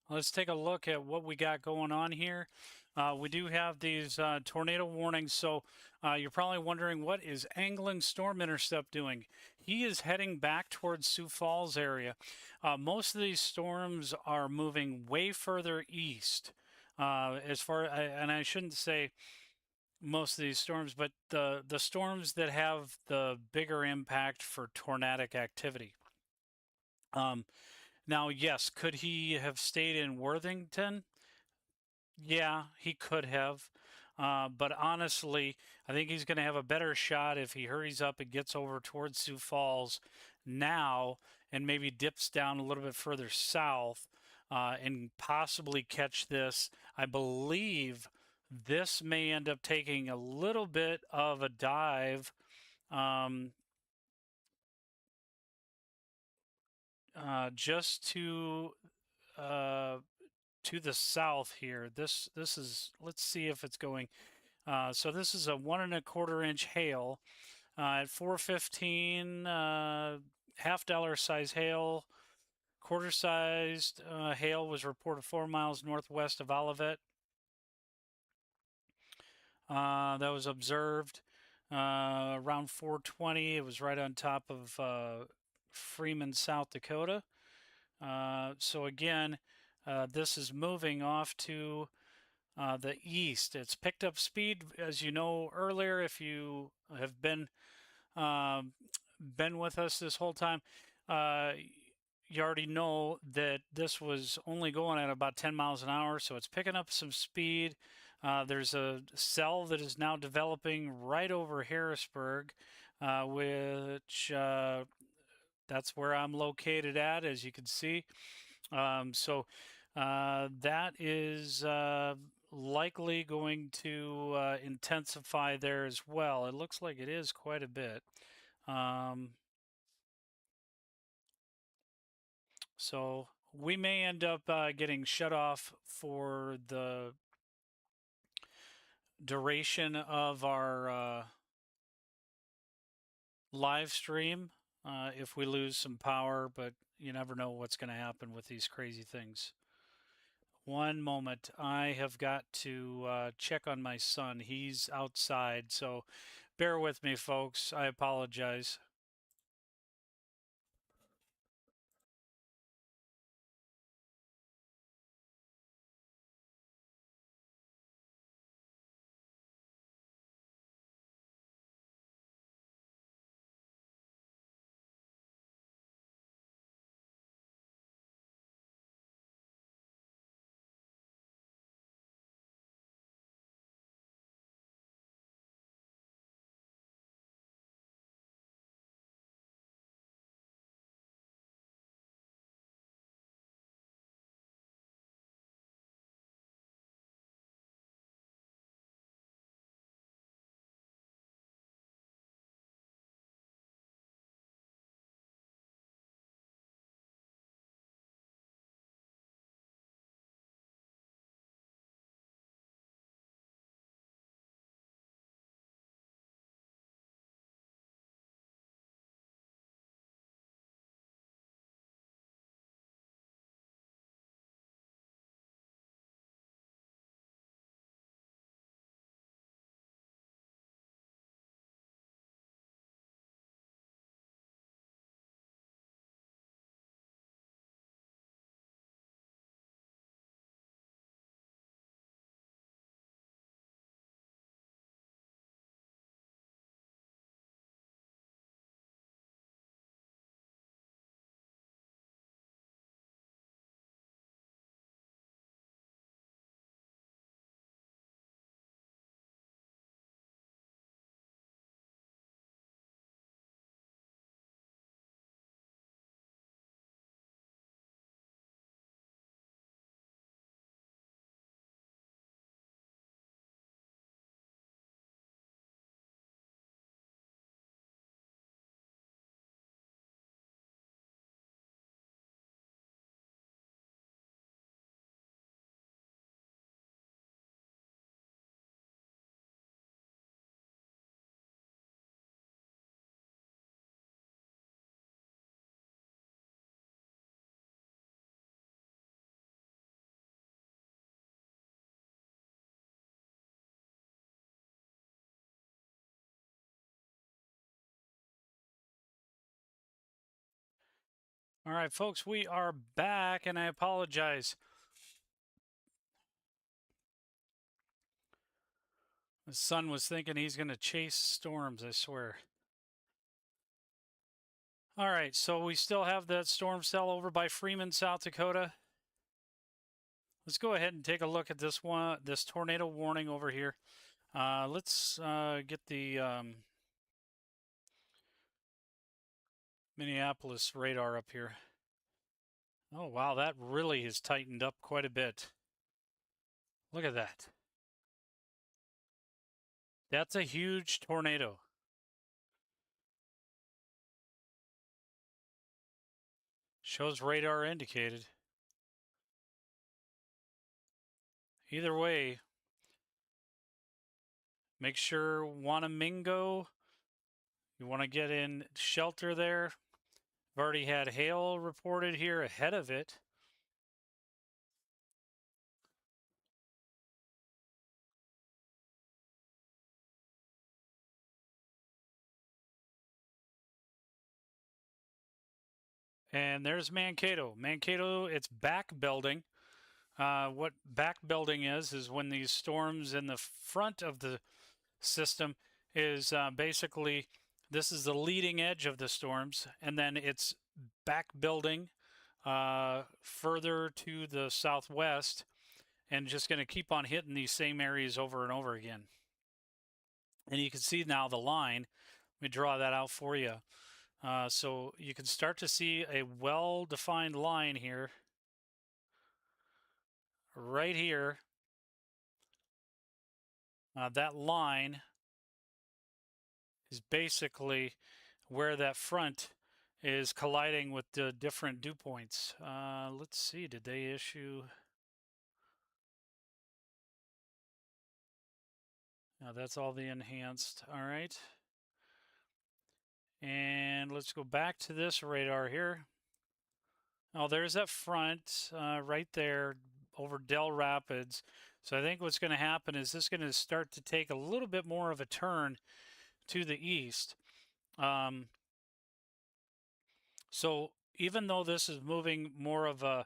Let's take a look at what we got going on here. We do have these tornado warnings. So you're probably wondering, what is Anglin Storm Intercept doing? He is heading back towards Sioux Falls area. Most of these storms are moving way further east. And I shouldn't say most of these storms, but the storms that have the bigger impact for tornadic activity. Um, Now, yes, could he have stayed in Worthington? Yeah, he could have. But honestly, I think he's going to have a better shot if he hurries up and gets over towards Sioux Falls now and maybe dips down a little bit further south and possibly catch this. I believe this may end up taking a little bit of a dive um, just uh, to the south here. This is, let's see if it's going. So this is a 1.25 inch hail at 415. Half-dollar size hail. Quarter sized hail was reported 4 miles northwest of Olivet. That was observed around 4:20. It was right on top of Freeman, South Dakota. So again, this is moving off to the east. It's picked up speed, as you know earlier. If you have um, been with us this whole time, uh, you already know that this was only going at about 10 miles an hour, so it's picking up some speed. There's a cell that is now developing right over Harrisburg, which that's where I'm located at, as you can see. So that is likely going to intensify there as well. It looks like it is quite a bit. Um, so we may end up getting shut off for the duration of our live stream if we lose some power, but you never know what's going to happen with these crazy things. One moment. I have got to check on my son. He's outside, so bear with me, folks. I apologize. All right, folks, we are back, and I apologize. The son was thinking he's going to chase storms, I swear. All right, so we still have that storm cell over by Freeman, South Dakota. Let's go ahead and take a look at this tornado warning over here. Let's get the Minneapolis radar up here. Oh, wow, that really has tightened up quite a bit. Look at that. That's a huge tornado. Shows radar indicated. Either way, make sure Wanamingo, you want to get in shelter there. I've already had hail reported here ahead of it. And there's Mankato. Mankato, it's back building. What back building is when these storms in the front of the system is basically this is the leading edge of the storms, and then it's back building further to the southwest, and just going to keep on hitting these same areas over and over again. And you can see now the line. Let me draw that out for you. So you can start to see a well-defined line here, right here. That line is basically where that front is colliding with the different dew points. Let's see, did they issue? Now that's all the enhanced. All right. And let's go back to this radar here. Oh, there's that front right there over Del Rapids. So I think what's going to happen is this going to start to take a little bit more of a turn to the east. So even though this is moving more of a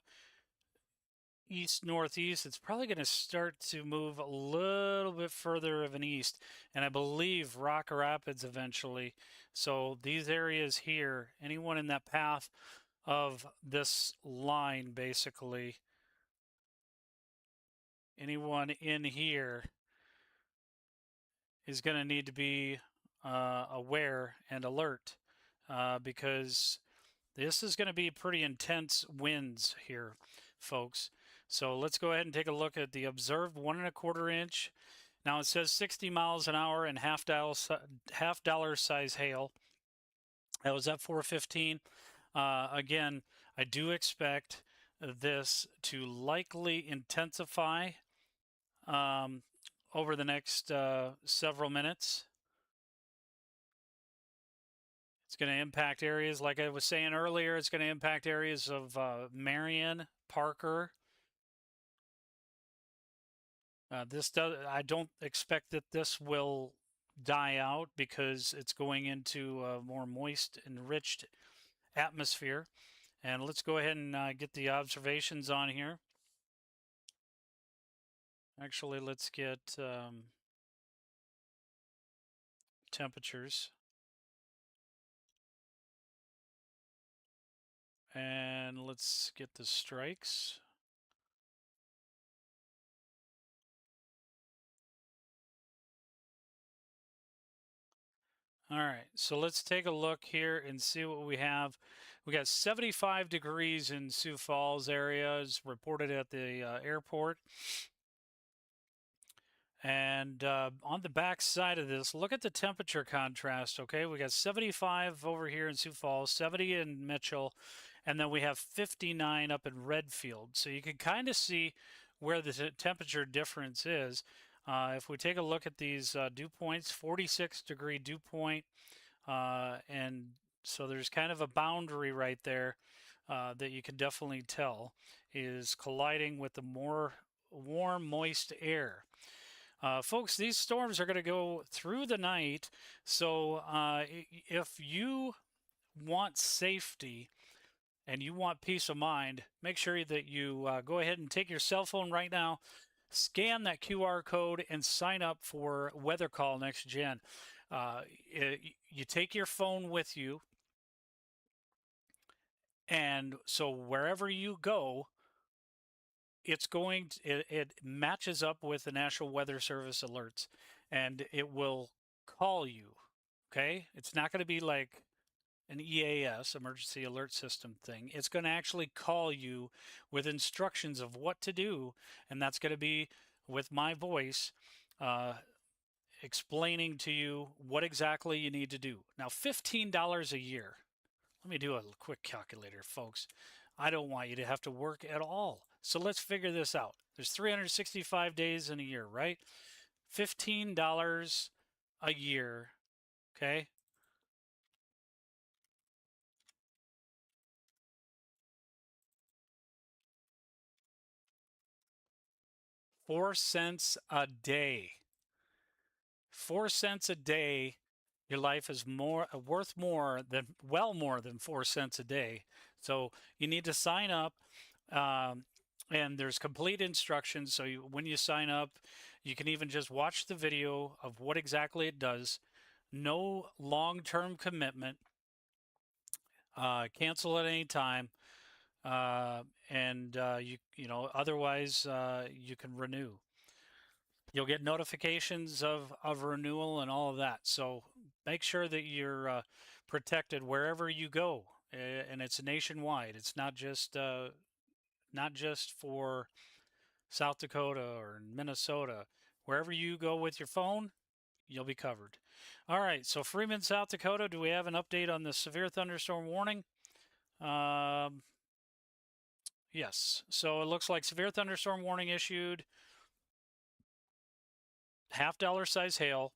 east-northeast, it's probably going to start to move a little bit further of an east, and I believe Rock Rapids eventually. So these areas here, anyone in that path of this line, basically, anyone in here is going to need to be aware and alert because this is going to be pretty intense winds here, folks. So let's go ahead and take a look at the observed 1.25 inch. Now it says 60 miles an hour and half dollar size hail. That was at 4:15. Again, I do expect this to likely intensify over the next several minutes. It's going to impact areas, like I was saying earlier, it's going to impact areas of Marion, Parker. I don't expect that this will die out because it's going into a more moist, enriched atmosphere. And let's go ahead and get the observations on here. Actually, let's get temperatures. And let's get the strikes. All right, so let's take a look here and see what we have. We got 75 degrees in Sioux Falls area, is reported at the airport. And on the back side of this, look at the temperature contrast, okay? We got 75 over here in Sioux Falls, 70 in Mitchell, and then we have 59 up in Redfield. So you can kind of see where the temperature difference is. If we take a look at these dew points, 46-degree dew point, and so there's kind of a boundary right there that you can definitely tell is colliding with the more warm, moist air. Folks, these storms are going to go through the night, so if you want safety and you want peace of mind, make sure that you go ahead and take your cell phone right now, scan that QR code, and sign up for Weather Call Next Gen. You take your phone with you, and so wherever you go, it matches up with the National Weather Service alerts, and it will call you. Okay, it's not going to be like an EAS, emergency alert system thing. It's going to actually call you with instructions of what to do, and that's going to be with my voice, uh, explaining to you what exactly you need to do. Now, $15 a year. Let me do a quick calculator, folks. I don't want you to have to work at all. So let's figure this out. There's 365 days in a year, right? $15 a year, okay? 4 cents a day. 4 cents a day. Your life is more worth more than more than 4 cents a day. So you need to sign up, um, and there's complete instructions. So when you sign up, you can even just watch the video of what exactly it does. No long-term commitment. Cancel at any time, and otherwise you can renew. You'll get notifications of renewal and all of that. So make sure that you're protected wherever you go, and it's nationwide. It's not just for South Dakota or Minnesota. Wherever you go with your phone, you'll be covered. All right. So Freeman, South Dakota, do we have an update on the severe thunderstorm warning? Um, yes. So it looks like severe thunderstorm warning issued. $half size hail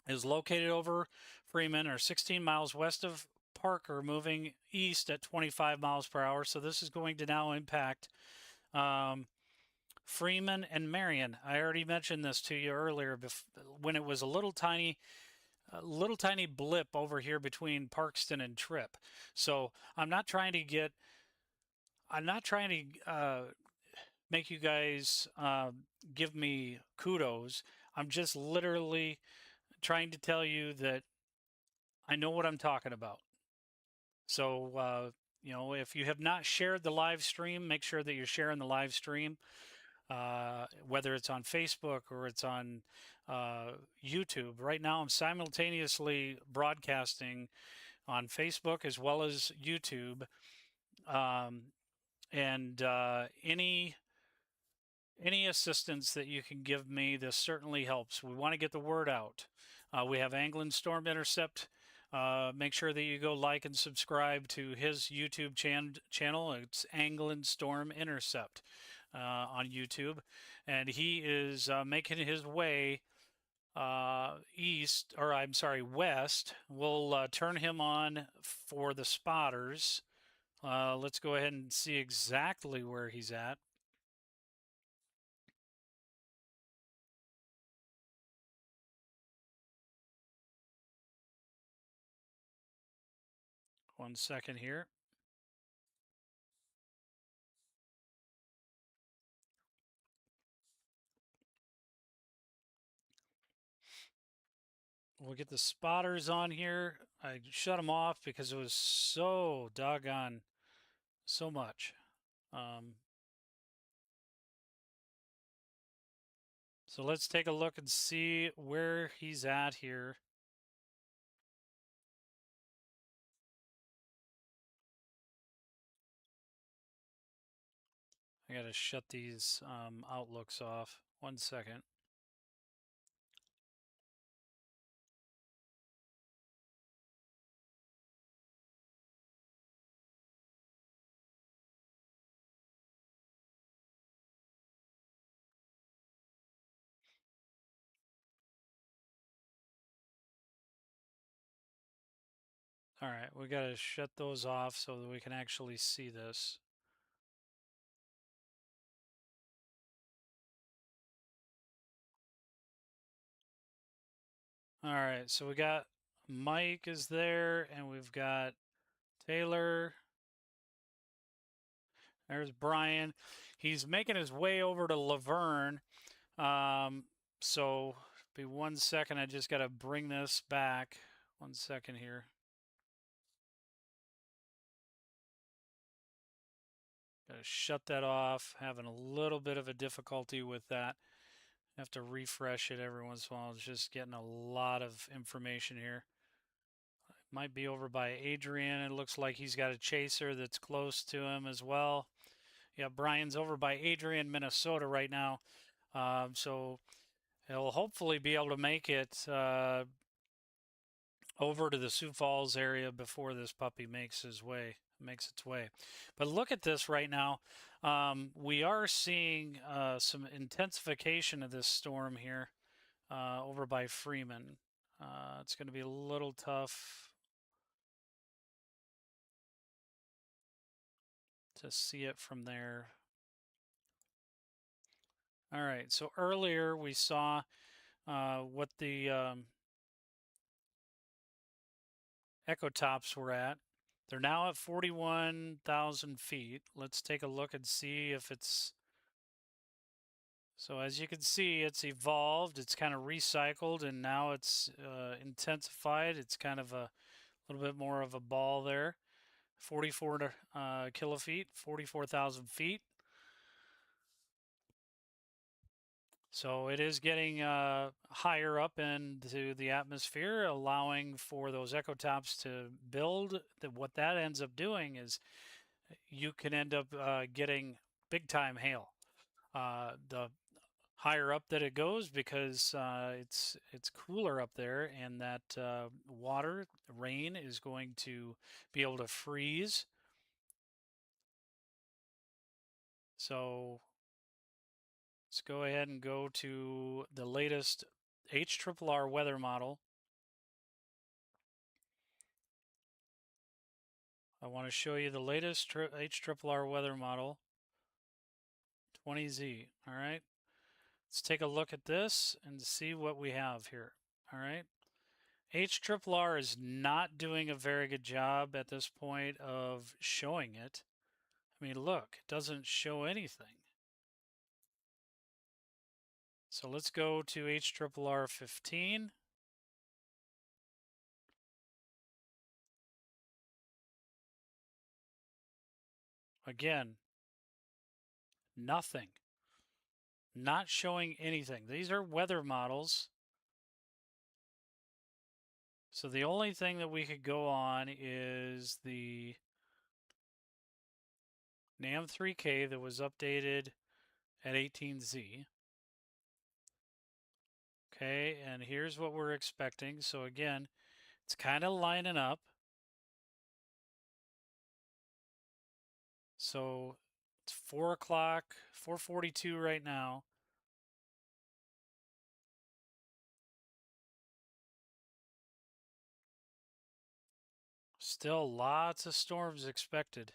is located over Freeman, or 16 miles west of Parker, moving east at 25 miles per hour. So this is going to now impact um, Freeman and Marion. I already mentioned this to you earlier when it was a little tiny blip over here between Parkston and Tripp. So I'm not trying to make you guys give me kudos. I'm just literally trying to tell you that I know what I'm talking about. So, if you have not shared the live stream, make sure that you're sharing the live stream, whether it's on Facebook or it's on YouTube. Right now, I'm simultaneously broadcasting on Facebook as well as YouTube. Um, and any assistance that you can give me, this certainly helps. We want to get the word out. We have Anglin Storm Intercept. Make sure that you go like and subscribe to his YouTube channel. It's Anglin Storm Intercept on YouTube. And he is making his way west. We'll turn him on for the spotters. Let's go ahead and see exactly where he's at. One second here. We'll get the spotters on here. I shut them off because it was so doggone so much. So let's take a look and see where he's at here. I got to shut these outlooks off. 1 second. All right, we got to shut those off so that we can actually see this. All right, so we got Mike is there, and we've got Taylor. There's Brian. He's making his way over to Laverne. So be 1 second. I just got to bring this back. 1 second here. Got to shut that off. Having a little bit of a difficulty with that. Have to refresh it every once in a while. It's just getting a lot of information here. Might be over by Adrian. It looks like he's got a chaser that's close to him as well. Yeah, Brian's over by Adrian, Minnesota right now. So he'll hopefully be able to make it over to the Sioux Falls area before this puppy makes its way. But look at this right now. We are seeing some intensification of this storm here over by Freeman. It's going to be a little tough to see it from there. All right, so earlier we saw what the echo tops were at. They're now at 41,000 feet. Let's take a look and see if it's... So as you can see, it's evolved, it's kind of recycled, and now it's intensified. It's kind of a little bit more of a ball there. 44 kilofeet, 44,000 feet. So it is getting higher up into the atmosphere, allowing for those echo tops to build. What that ends up doing is you can end up getting big time hail. The higher up that it goes, because it's cooler up there, and that water, rain, is going to be able to freeze. So let's go ahead and go to the latest HRRR weather model. I want to show you the latest HRRR weather model, 20Z. All right. Let's take a look at this and see what we have here. All right. HRRR is not doing a very good job at this point of showing it. I mean, look, it doesn't show anything. So let's go to HRRR 15. Again, nothing. Not showing anything. These are weather models. So the only thing that we could go on is the NAM3K that was updated at 18Z. Okay, and here's what we're expecting. So again, it's kind of lining up. So it's 4 o'clock, 4:42 right now. Still lots of storms expected.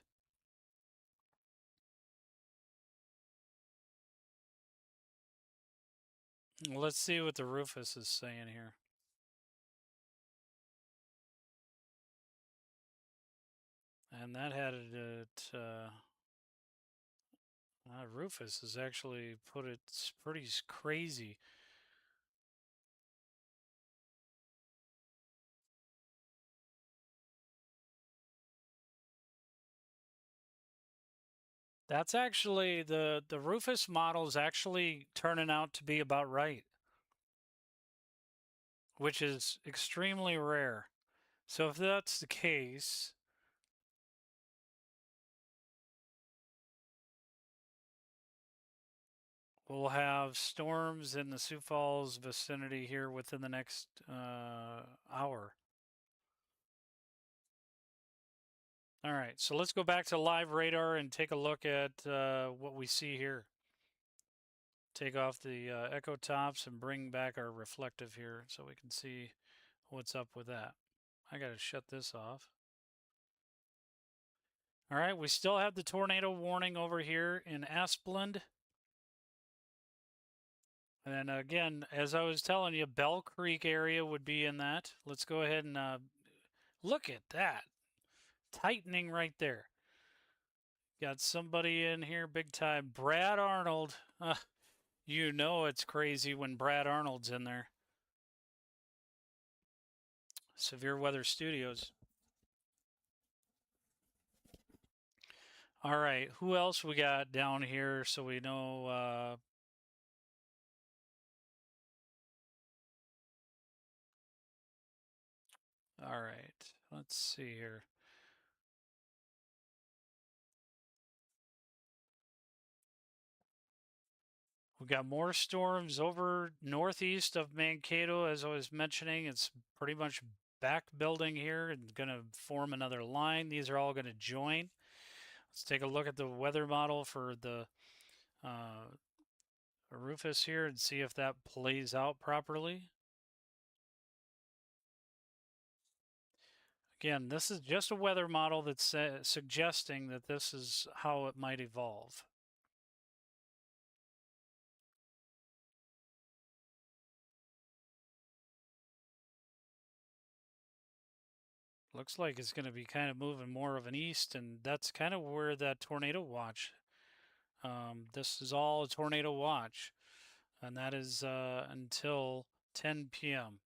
Let's see what the Rufus is saying here. And that had it at... Rufus has actually put it pretty crazy. That's actually, the Rufus model is actually turning out to be about right, which is extremely rare. So if that's the case, we'll have storms in the Sioux Falls vicinity here within the next hour. All right, so let's go back to live radar and take a look at what we see here. Take off the echo tops and bring back our reflective here so we can see what's up with that. I got to shut this off. All right, we still have the tornado warning over here in Asplund. And again, as I was telling you, Bell Creek area would be in that. Let's go ahead and look at that. Tightening right there. Got somebody in here big time. Brad Arnold. You know it's crazy when Brad Arnold's in there. Severe Weather Studios. All right, who else we got down here so we know? All right, let's see here. We got more storms over northeast of Mankato, as I was mentioning. It's pretty much back building here and going to form another line. These are all going to join. Let's take a look at the weather model for the Rufus here and see if that plays out properly. Again, this is just a weather model that's suggesting that this is how it might evolve. Looks like it's going to be kind of moving more of an east, and that's kind of where that tornado watch. This is all a tornado watch, and that is until 10 p.m.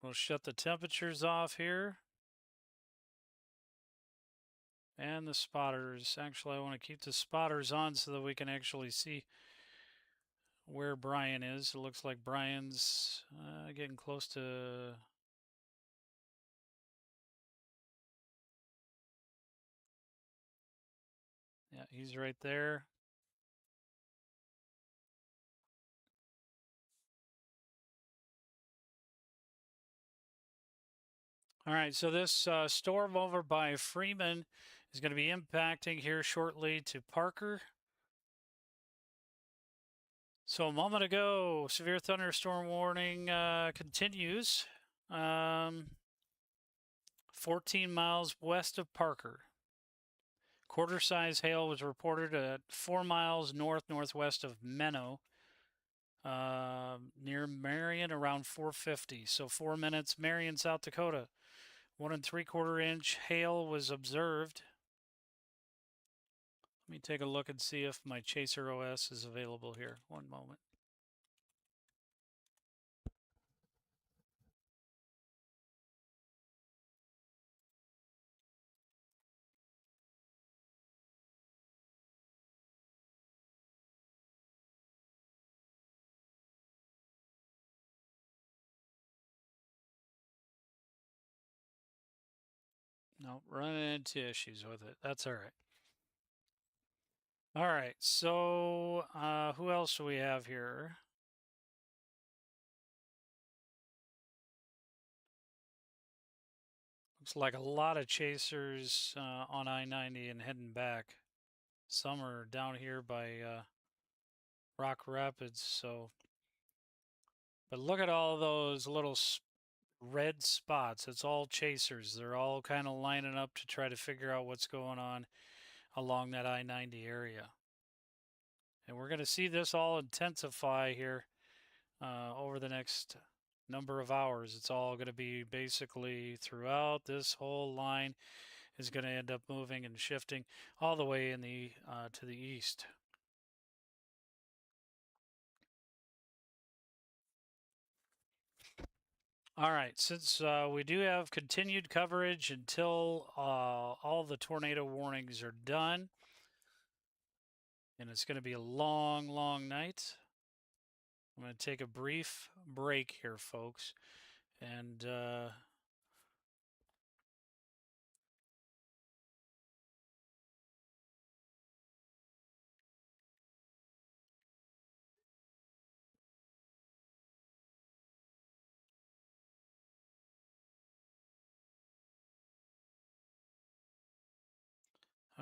We'll shut the temperatures off here. And the spotters. Actually, I want to keep the spotters on so that we can actually see where Brian is. It looks like Brian's getting close to... Yeah, he's right there. All right, so this storm over by Freeman is going to be impacting here shortly to Parker. So a moment ago, severe thunderstorm warning continues. 14 miles west of Parker. Quarter-size hail was reported at 4 miles northwest of Menno, near Marion, around 4:50. So 4 minutes, Marion, South Dakota. 1 3/4 inch hail was observed. Let me take a look and see if my Chaser OS is available here. One moment. No, running into issues with it. That's all right. All right, so who else do we have here? Looks like a lot of chasers on I-90 and heading back. Some are down here by Rock Rapids, so... But look at all those little red spots. It's all chasers. They're all kind of lining up to try to figure out what's going on along that I-90 area. And we're going to see this all intensify here over the next number of hours. It's all going to be basically throughout this whole line is going to end up moving and shifting all the way in the to the east. All right, since we do have continued coverage until all the tornado warnings are done, and it's going to be a long, long night, I'm going to take a brief break here, folks, and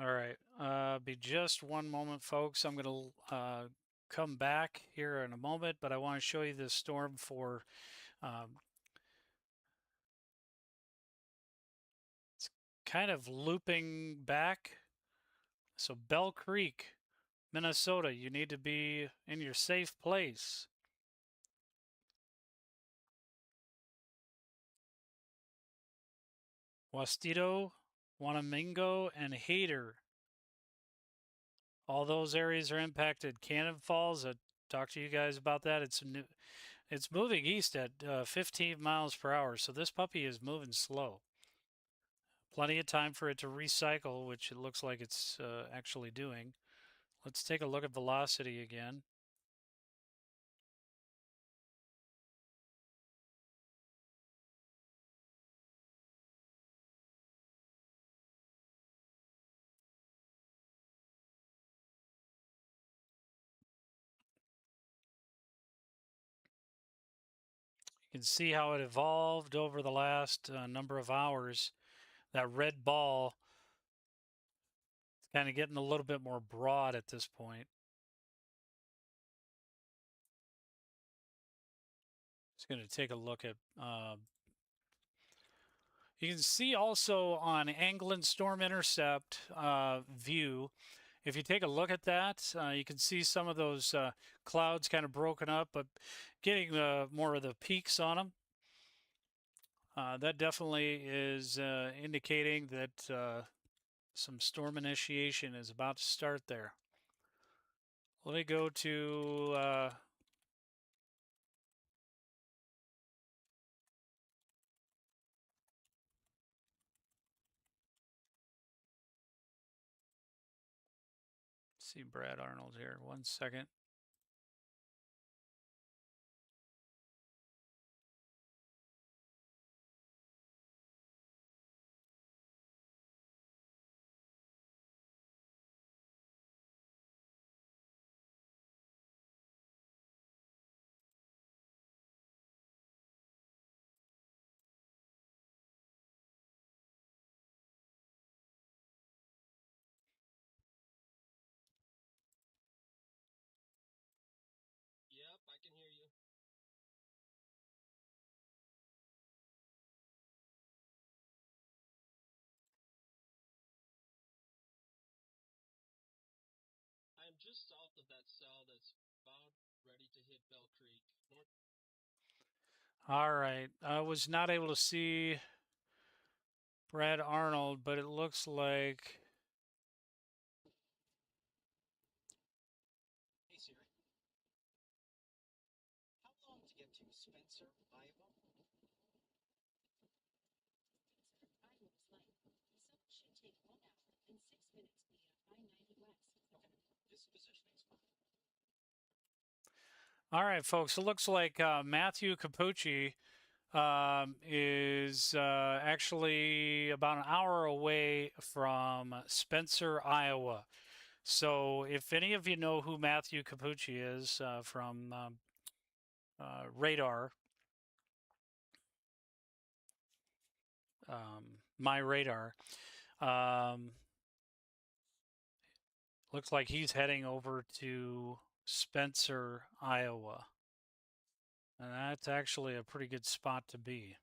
all right, be just one moment, folks. I'm going to come back here in a moment, but I want to show you this storm for it's kind of looping back. So Bell Creek, Minnesota, you need to be in your safe place. Wastito, Wanamingo, and Hayter. All those areas are impacted. Cannon Falls, I talked to you guys about that. It's moving east at 15 miles per hour, so this puppy is moving slow. Plenty of time for it to recycle, which it looks like it's actually doing. Let's take a look at velocity again. You can see how it evolved over the last number of hours. That red ball is kind of getting a little bit more broad at this point. Just going to take a look at. You can see also on Anglin Storm Intercept view. If you take a look at that, you can see some of those clouds kind of broken up, but getting more of the peaks on them. That definitely is indicating that some storm initiation is about to start there. Let me go to see Brad Arnold here. 1 second. Yep, I can hear you. I am just south of that cell that's about ready to hit Bell Creek. North. All right. I was not able to see Brad Arnold, but it looks like. Hey Siri. How long to get to Spencer, Iowa? This positioning's fine. All right, folks. It looks like Matthew Capucci is actually about an hour away from Spencer, Iowa. So, if any of you know who Matthew Capucci is from Radar, my radar, looks like he's heading over to Spencer, Iowa. And that's actually a pretty good spot to be.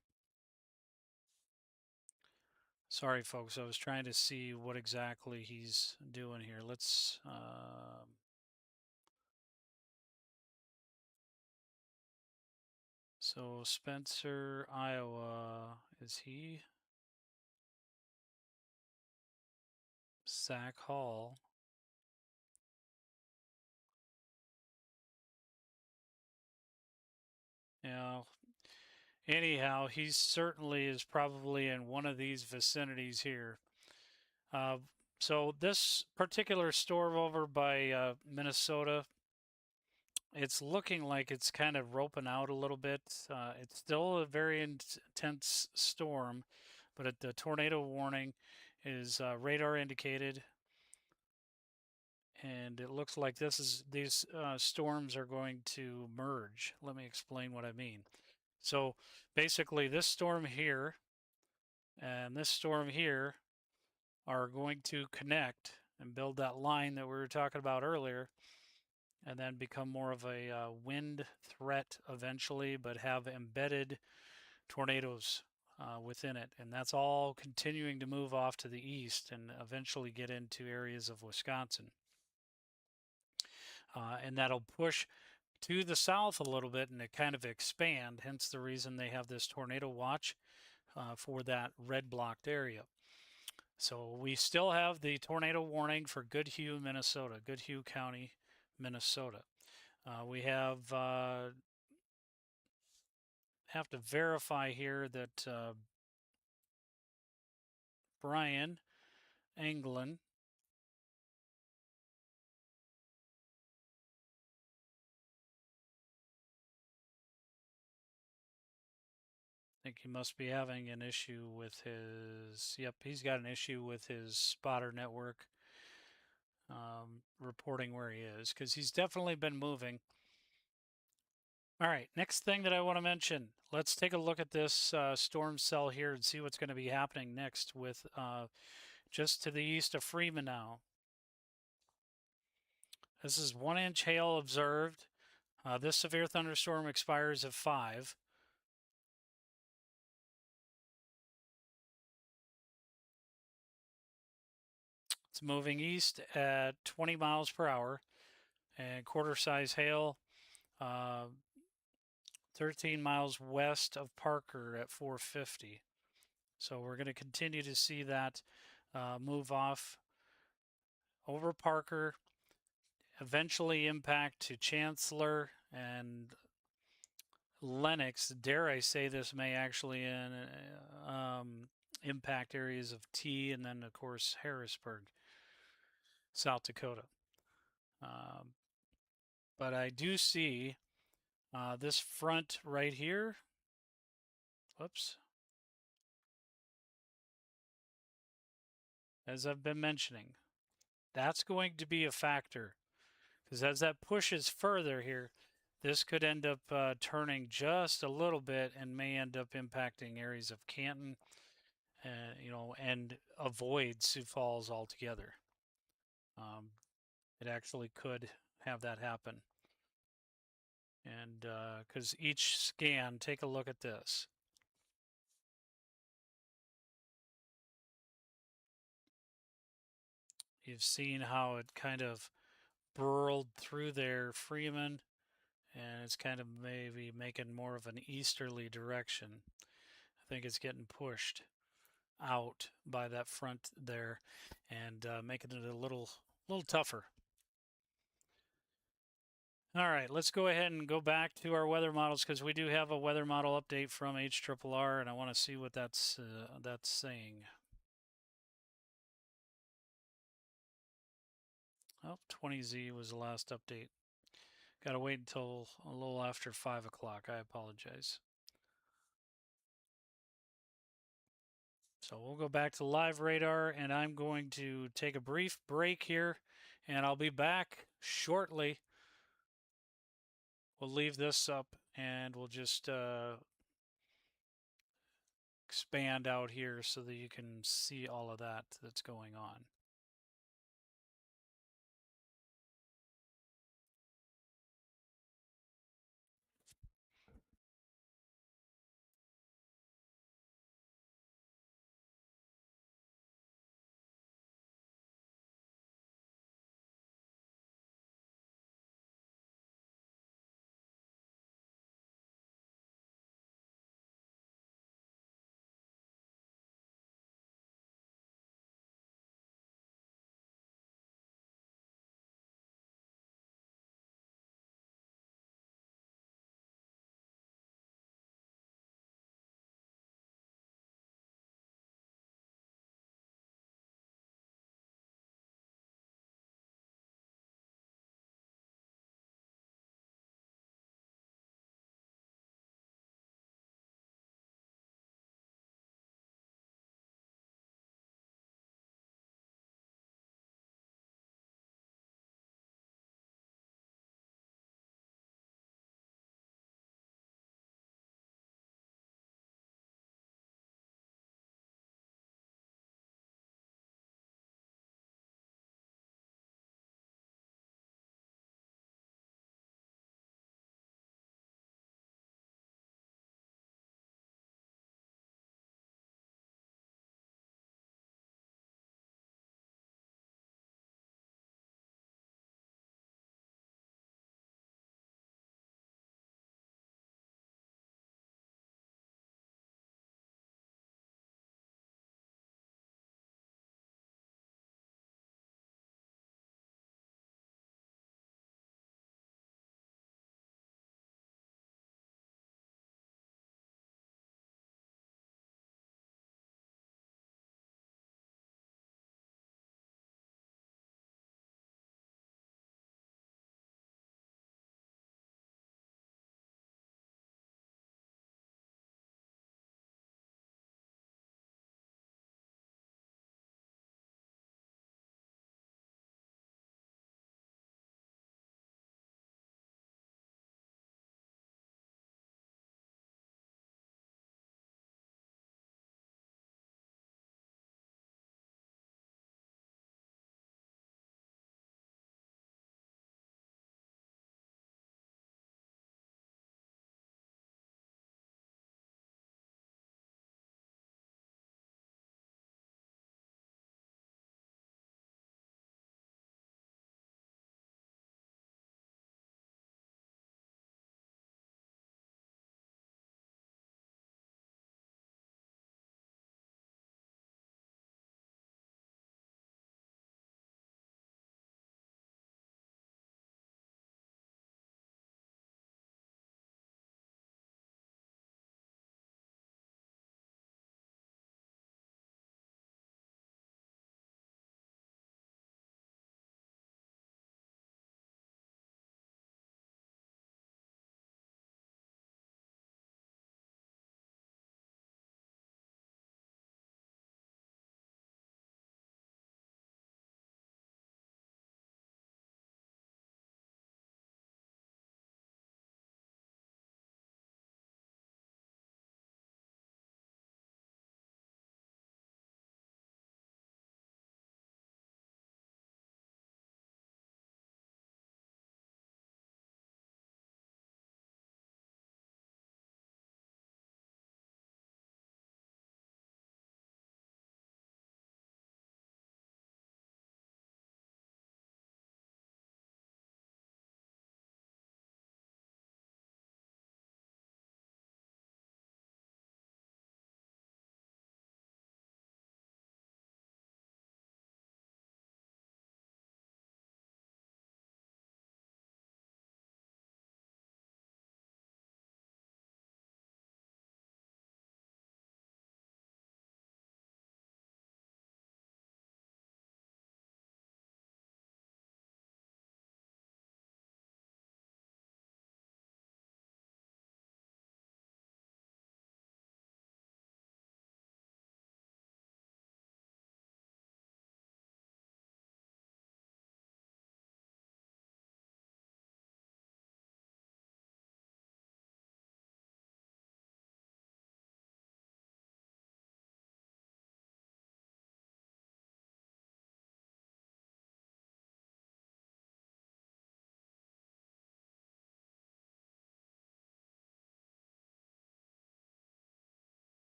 Sorry, folks. I was trying to see what exactly he's doing here. Let's. So, Spencer, Iowa, is he? Sac Hall. Yeah. Anyhow, he certainly is probably in one of these vicinities here. So this particular storm over by Minnesota, it's looking like it's kind of roping out a little bit. It's still a very intense storm, but the tornado warning is radar indicated. And it looks like these storms are going to merge. Let me explain what I mean. So basically, this storm here and this storm here are going to connect and build that line that we were talking about earlier, and then become more of a wind threat eventually, but have embedded tornadoes within it. And that's all continuing to move off to the east and eventually get into areas of Wisconsin. And that'll push to the south a little bit and it kind of expand, hence the reason they have this tornado watch. for that red blocked area. So we still have the tornado warning for Goodhue, Minnesota, Goodhue County, Minnesota. We have to verify here that Brian Anglin I think he must be having an issue with his. Yep, he's got an issue with his spotter network reporting where he is because he's definitely been moving. All right, next thing that I want to mention. Let's take a look at this storm cell here and see what's going to be happening next with just to the east of Freeman now. This is 1-inch hail observed. This severe thunderstorm expires at 5. It's moving east at 20 miles per hour and quarter size hail, 13 miles west of Parker at 450. So we're going to continue to see that move off over Parker, eventually impact to Chancellor and Lenox. Dare I say this may actually impact areas of T and then, of course, Harrisburg, South Dakota. But I do see this front right here. Whoops. As I've been mentioning, that's going to be a factor because as that pushes further here, this could end up turning just a little bit and may end up impacting areas of Canton, and avoid Sioux Falls altogether. It actually could have that happen. And because each scan, take a look at this. You've seen how it kind of burrowed through there, Freeman, and it's kind of maybe making more of an easterly direction. I think it's getting pushed out by that front there and making it a little tougher. All right, let's go ahead and go back to our weather models because we do have a weather model update from HRRR, and I want to see what that's saying. Oh, 20Z was the last update. Got to wait until a little after 5 o'clock. I apologize. So we'll go back to live radar, and I'm going to take a brief break here, and I'll be back shortly. We'll leave this up, and we'll just expand out here so that you can see all of that that's going on.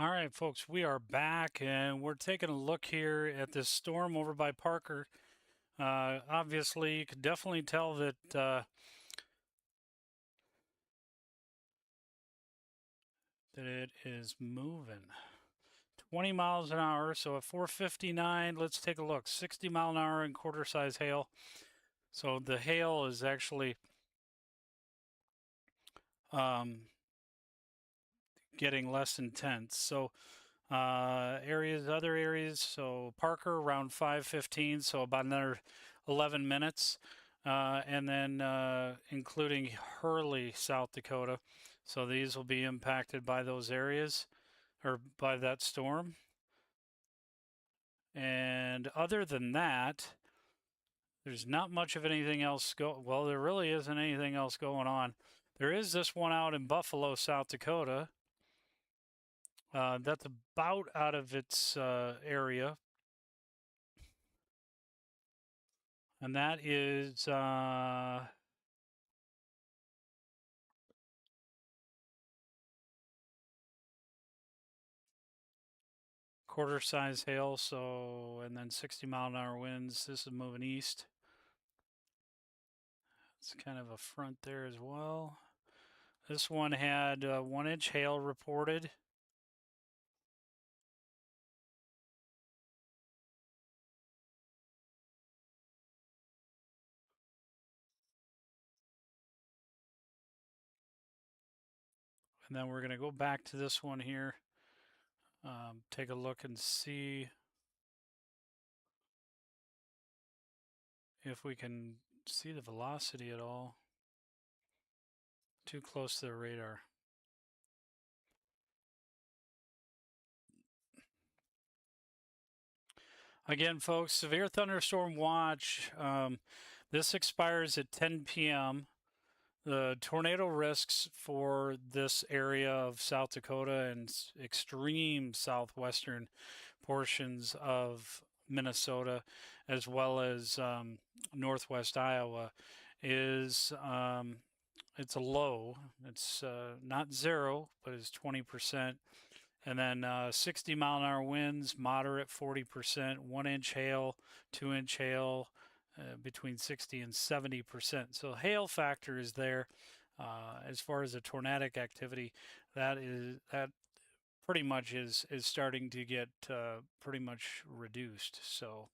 All right, folks, we are back and we're taking a look here at this storm over by Parker. Obviously, you can definitely tell that it is moving 20 miles an hour. So at 4:59, let's take a look. 60-mile-an-hour and quarter-size hail. So the hail is actually um, getting less intense. So other areas. So Parker around 5:15, so about another 11 minutes, and then including Hurley, South Dakota. So these will be impacted by those areas or by that storm. And other than that, there's not much of anything else Well, there really isn't anything else going on. There is this one out in Buffalo, South Dakota. That's about out of its area, and that is quarter size hail. So, and then 60-mile-an-hour winds. This is moving east. It's kind of a front there as well. This one had 1-inch hail reported. And then we're going to go back to this one here. Take a look and see if we can see the velocity at all. Too close to the radar. Again, folks, severe thunderstorm watch. This expires at 10 p.m. The tornado risks for this area of South Dakota and extreme southwestern portions of Minnesota, as well as northwest Iowa, is it's a low. It's not zero, but it's 20%. And then 60-mile-an-hour winds, moderate 40%, 1-inch hail, 2-inch hail, between 60 and 70%. So hail factor is there. As far as the tornadic activity, that pretty much is starting to get pretty much reduced. So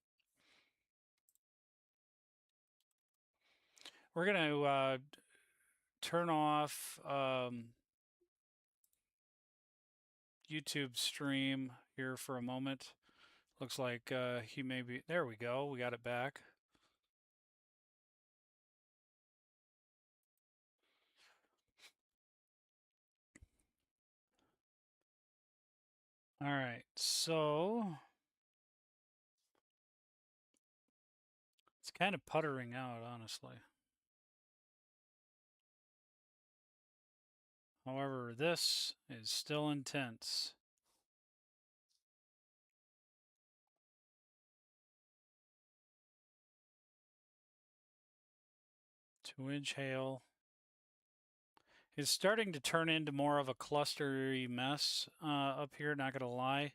we're going to turn off YouTube stream here for a moment. Looks like he may be. There we go. We got it back. All right. So it's kind of puttering out, honestly. However, this is still intense. Two-inch hail is starting to turn into more of a clustery mess up here, not going to lie.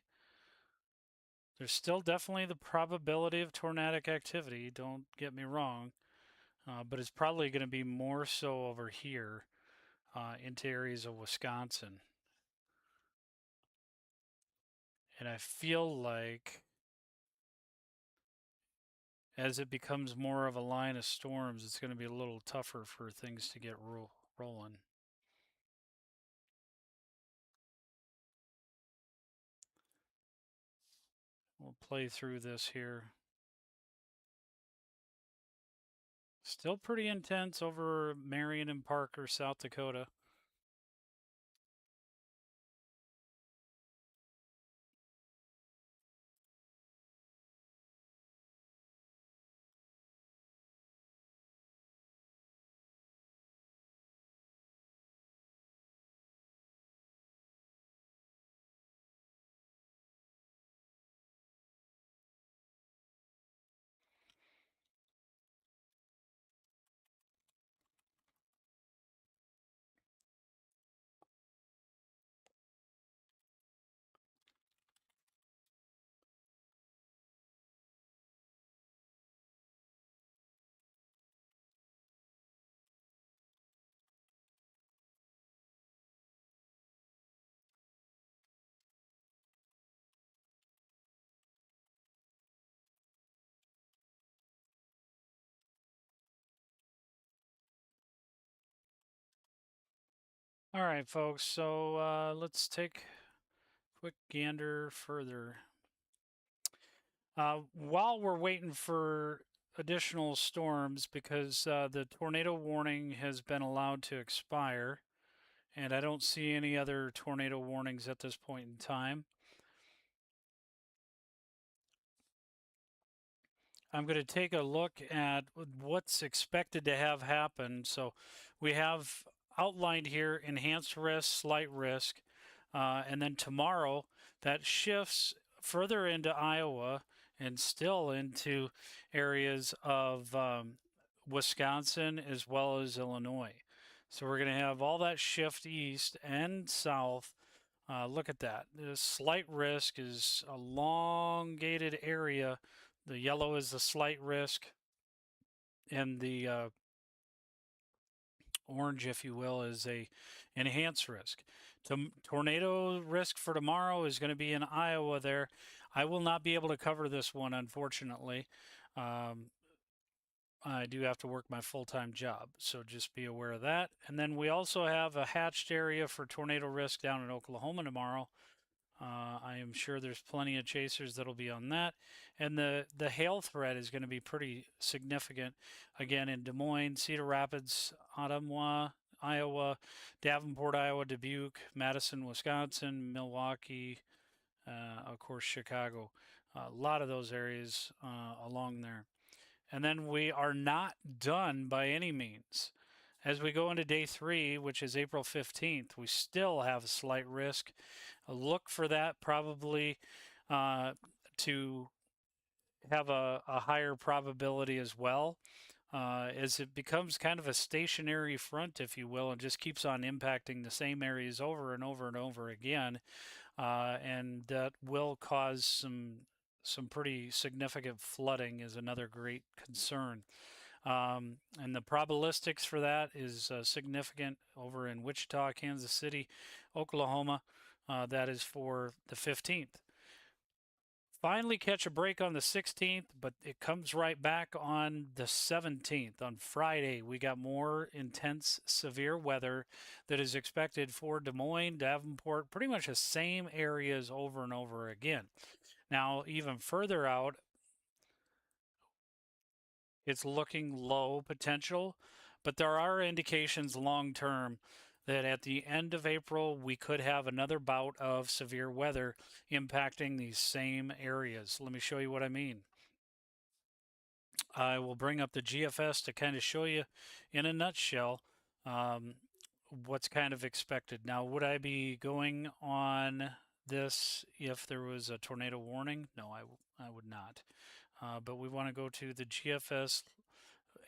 There's still definitely the probability of tornadic activity, don't get me wrong, but it's probably going to be more so over here into areas of Wisconsin. And I feel like as it becomes more of a line of storms, it's going to be a little tougher for things to get rolling. We'll play through this here. Still pretty intense over Marion and Parker, South Dakota. All right, folks. So let's take a quick gander further. While we're waiting for additional storms, because the tornado warning has been allowed to expire, and I don't see any other tornado warnings at this point in time. I'm going to take a look at what's expected to have happen. So we have outlined here enhanced risk, slight risk, and then tomorrow that shifts further into Iowa and still into areas of Wisconsin as well as Illinois. So we're going to have all that shift east and south. Look at that. The slight risk is a elongated area. The yellow is the slight risk, and the orange, if you will, is a enhanced risk. Tornado risk for tomorrow is going to be in Iowa there. I will not be able to cover this one, unfortunately. I do have to work my full-time job, so just be aware of that. And then we also have a hatched area for tornado risk down in Oklahoma tomorrow. I am sure there's plenty of chasers that'll be on that. And the hail threat is going to be pretty significant. Again, in Des Moines, Cedar Rapids, Ottumwa, Iowa, Davenport, Iowa, Dubuque, Madison, Wisconsin, Milwaukee, of course, Chicago. A lot of those areas along there. And then we are not done by any means. As we go into day 3, which is April 15th, we still have a slight risk. Look for that probably to have a higher probability as well, as it becomes kind of a stationary front, if you will, and just keeps on impacting the same areas over and over and over again. And that will cause some pretty significant flooding is another great concern. And the probabilistics for that is significant over in Wichita, Kansas City, Oklahoma. That is for the 15th. Finally catch a break on the 16th, but it comes right back on the 17th. On Friday, we got more intense, severe weather that is expected for Des Moines, Davenport, pretty much the same areas over and over again. Now, even further out, it's looking low potential, but there are indications long term that at the end of April, we could have another bout of severe weather impacting these same areas. Let me show you what I mean. I will bring up the GFS to kind of show you in a nutshell what's kind of expected. Now, would I be going on this if there was a tornado warning? No, I would not. But we want to go to the GFS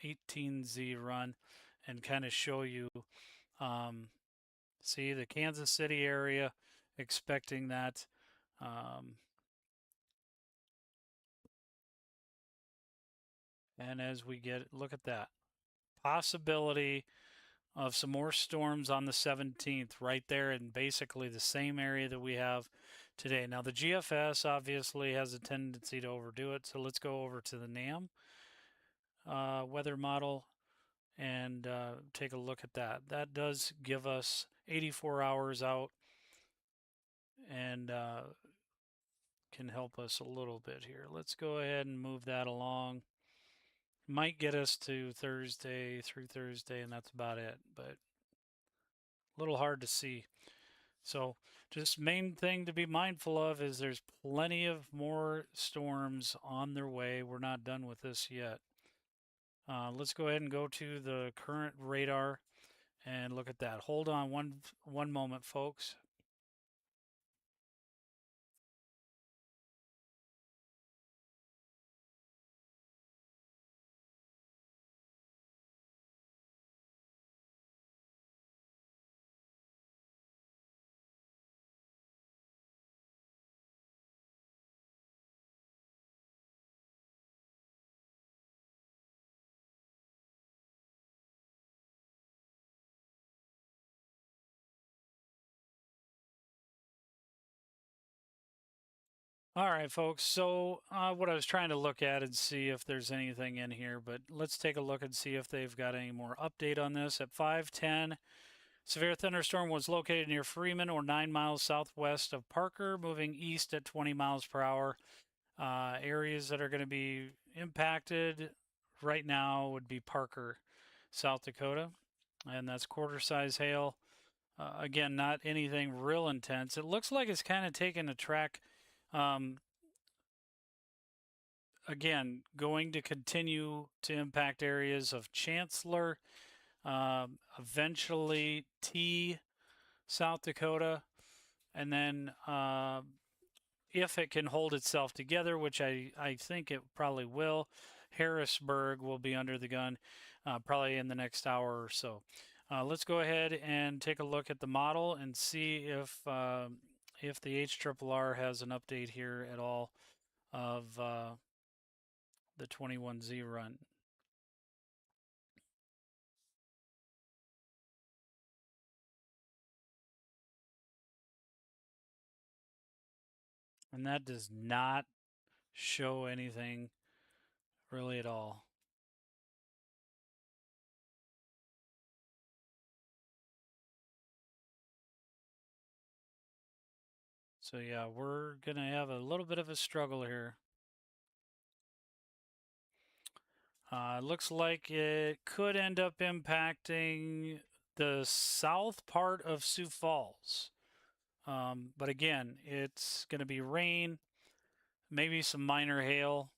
18Z run and kind of show you, see the Kansas City area, expecting that. And as we get, look at that possibility of some more storms on the 17th, right there in basically the same area that we have today. Now, the GFS obviously has a tendency to overdo it, so let's go over to the NAM weather model and take a look at that. That does give us 84 hours out and can help us a little bit here. Let's go ahead and move that along. Might get us to Thursday, through Thursday, and that's about it, but a little hard to see. So just main thing to be mindful of is there's plenty of more storms on their way. We're not done with this yet. Let's go ahead and go to the current radar and look at that. Hold on one moment, folks. All right, folks. So what I was trying to look at and see if there's anything in here, but let's take a look and see if they've got any more update on this. At 5:10, Severe thunderstorm was located near Freeman or 9 miles southwest of Parker, moving east at 20 miles per hour. Areas that are going to be impacted right now would be Parker, South Dakota, and that's quarter size hail. Again, not anything real intense. It looks like it's kind of taking a track. Um, again, going to continue to impact areas of Chancellor, eventually T, South Dakota, and then if it can hold itself together, which I think it probably will, Harrisburg will be under the gun probably in the next hour or so. Let's go ahead and take a look at the model and see if the HRRR has an update here at all of the 21Z run. And that does not show anything really at all. So yeah, we're going to have a little bit of a struggle here. Looks like it could end up impacting the south part of Sioux Falls. But again, it's going to be rain, maybe some minor hail.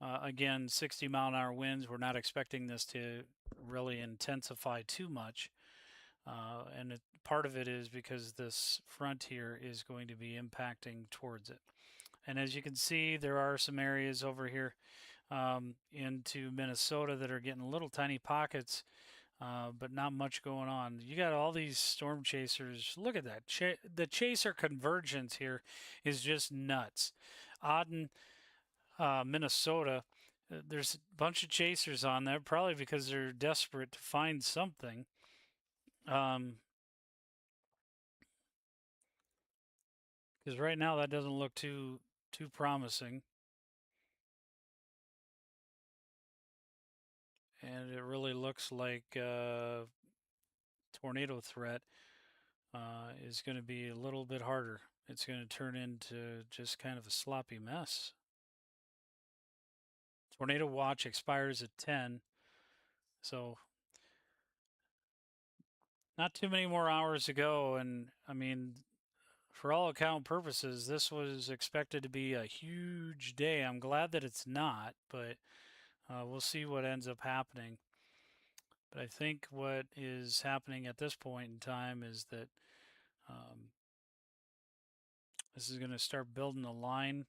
Again, 60-mile-an-hour winds. We're not expecting this to really intensify too much. Part of it is because this front here is going to be impacting towards it. And as you can see, there are some areas over here into Minnesota that are getting little tiny pockets, but not much going on. You got all these storm chasers. Look at that. The chaser convergence here is just nuts. Auden, Minnesota, there's a bunch of chasers on there, probably because they're desperate to find something. Because right now that doesn't look too promising. And it really looks like tornado threat is going to be a little bit harder. It's going to turn into just kind of a sloppy mess. Tornado watch expires at 10, so not too many more hours to go. And I mean, for all account purposes, this was expected to be a huge day. I'm glad that it's not, but we'll see what ends up happening. But I think what is happening at this point in time is that this is going to start building a line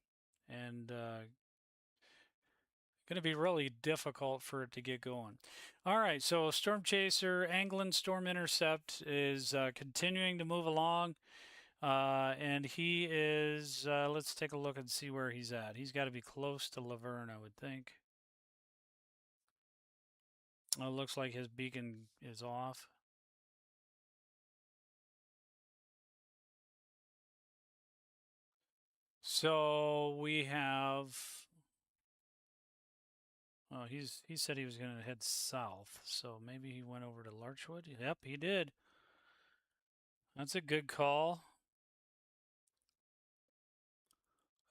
and going to be really difficult for it to get going. All right, so Storm Chaser, Anglin Storm Intercept is continuing to move along. And he is, let's take a look and see where he's at. He's got to be close to Laverne, I would think. Well, it looks like his beacon is off. So we have. Oh, he said he was going to head south, so maybe he went over to Larchwood. Yep, he did. That's a good call.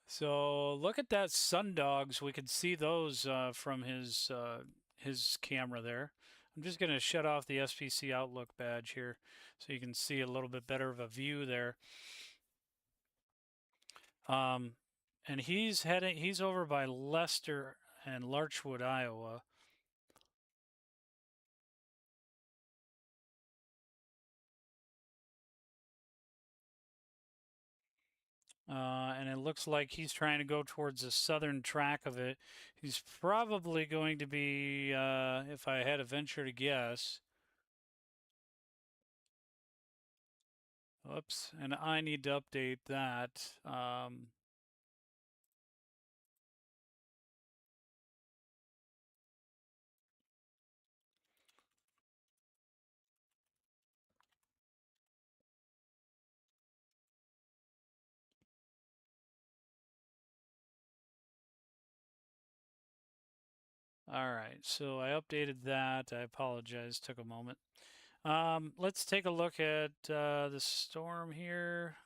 So look at that sundogs. We can see those from his camera there. I'm just going to shut off the SPC Outlook badge here so you can see a little bit better of a view there. And he's over by Lester and Larchwood, Iowa. And it looks like he's trying to go towards the southern track of it. He's probably going to be, if I had to venture to guess, oops, and I need to update that. All right, so I updated that. I apologize, took a moment. Let's take a look at the storm here.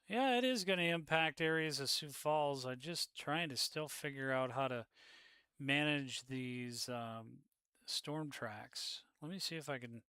Yeah, it is going to impact areas of Sioux Falls. I'm just trying to still figure out how to manage these storm tracks. Let me see if I can.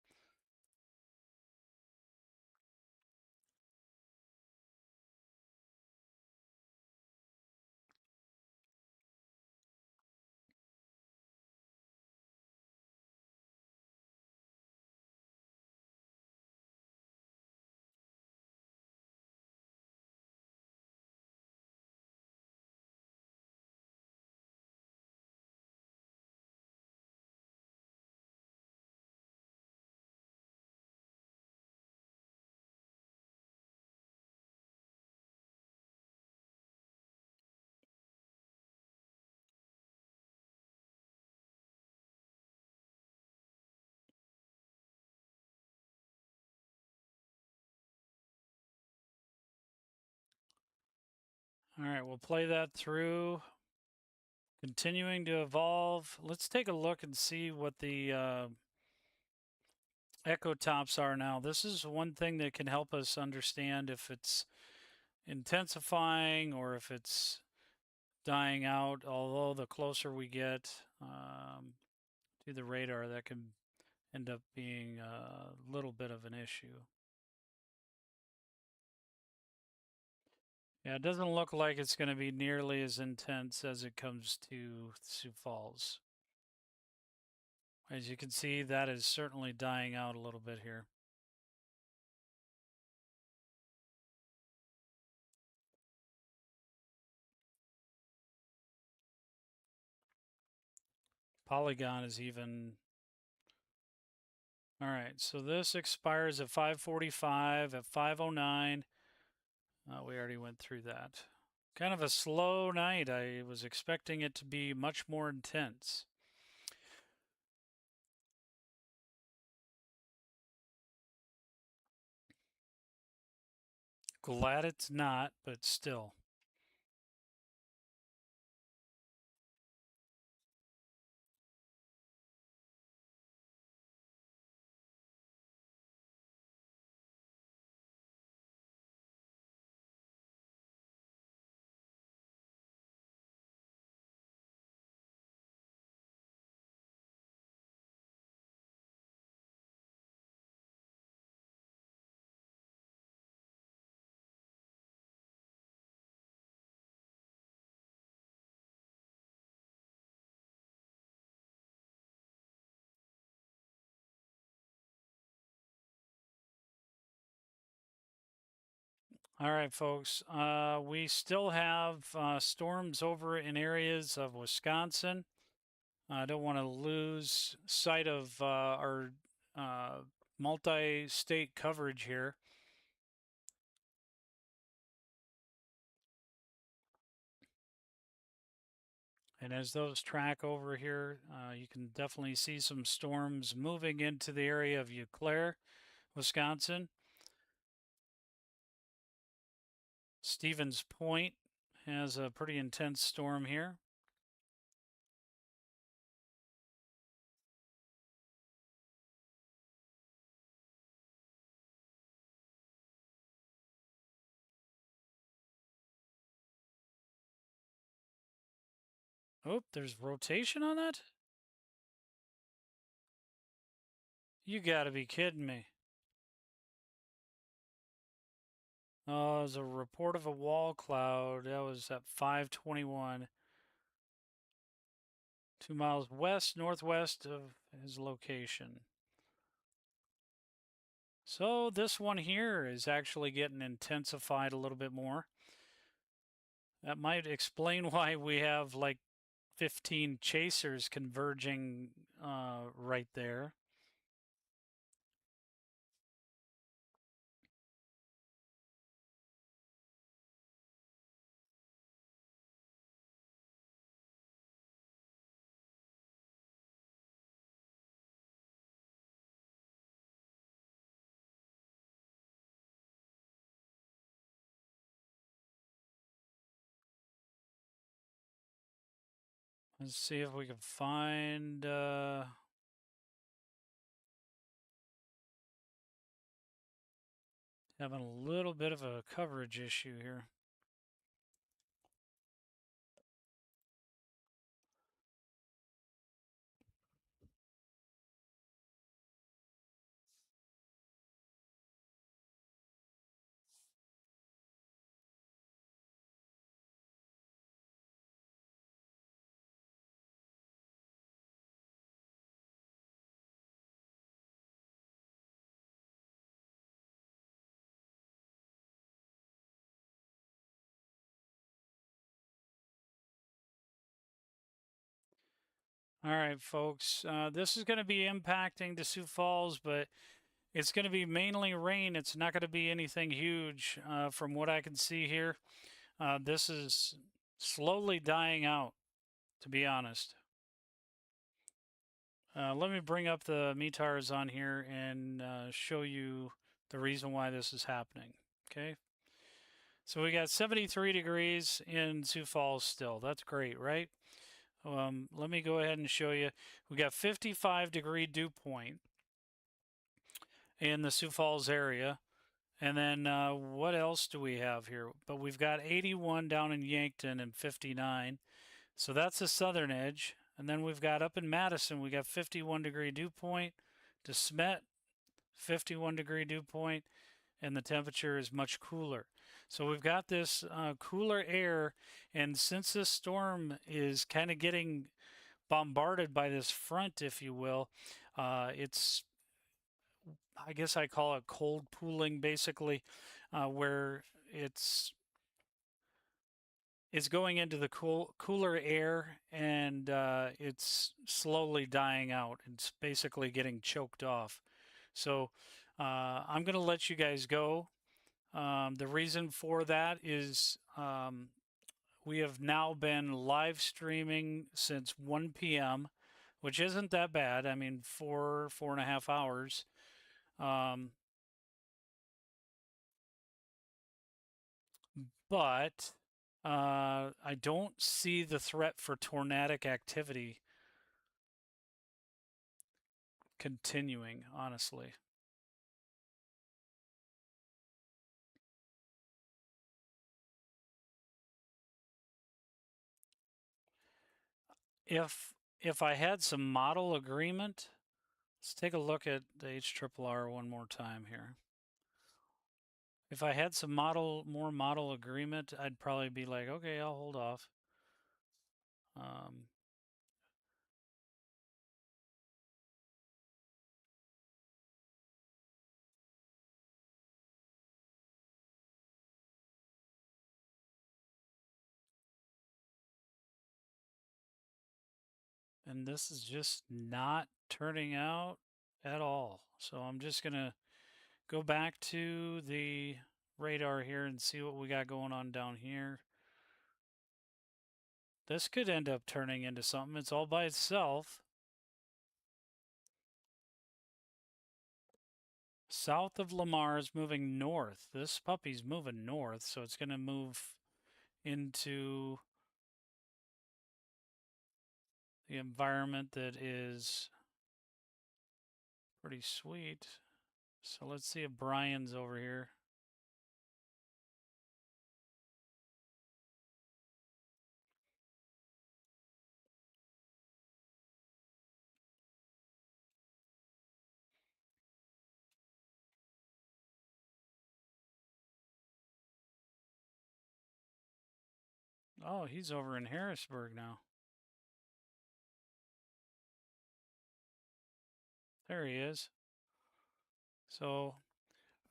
All right, we'll play that through. Continuing to evolve. Let's take a look and see what the echo tops are now. This is one thing that can help us understand if it's intensifying or if it's dying out. Although the closer we get to the radar, that can end up being a little bit of an issue. Yeah, it doesn't look like it's going to be nearly as intense as it comes to Sioux Falls. As you can see, that is certainly dying out a little bit here. Polygon is even. All right, so this expires at 5:45, at 5:09. We already went through that. Kind of a slow night. I was expecting it to be much more intense. Glad it's not, but still. All right, folks. We still have storms over in areas of Wisconsin. I don't want to lose sight of our multi state coverage here. And as those track over here, you can definitely see some storms moving into the area of Eau Claire, Wisconsin. Stevens Point has a pretty intense storm here. Oh, there's rotation on that? You gotta be kidding me. Oh, there's a report of a wall cloud. That was at 5:21. 2 miles west, northwest of his location. So this one here is actually getting intensified a little bit more. That might explain why we have like 15 chasers converging right there. Let's see if we can find. Having a little bit of a coverage issue here. All right, folks. This is going to be impacting the Sioux Falls, but it's going to be mainly rain. It's not going to be anything huge from what I can see here. This is slowly dying out, to be honest. Let me bring up the METARs on here and show you the reason why this is happening. Okay. So we got 73 degrees in Sioux Falls still. That's great, right? Let me go ahead and show you. We got 55-degree dew point in the Sioux Falls area. And then what else do we have here? But we've got 81 down in Yankton and 59. So that's the southern edge. And then we've got up in Madison, we got 51-degree dew point. De Smet, 51-degree dew point, and the temperature is much cooler. So we've got this cooler air, and since this storm is kind of getting bombarded by this front, if you will, it's, I guess I call it cold pooling, basically, where it's going into the cooler air, and it's slowly dying out. It's basically getting choked off. So I'm going to let you guys go. The reason for that is we have now been live streaming since 1 p.m., which isn't that bad. I mean, 4.5 hours. But I don't see the threat for tornadic activity continuing, honestly. If I had some model agreement, let's take a look at the HRRR one more time here. If I had some more model agreement, I'd probably be like, okay, I'll hold off. And this is just not turning out at all. So I'm just going to go back to the radar here and see what we got going on down here. This could end up turning into something. It's all by itself. South of Lamar is moving north. This puppy's moving north, so it's going to move into the environment that is pretty sweet. So let's see if Brian's over here. Oh, he's over in Harrisburg now. There he is. So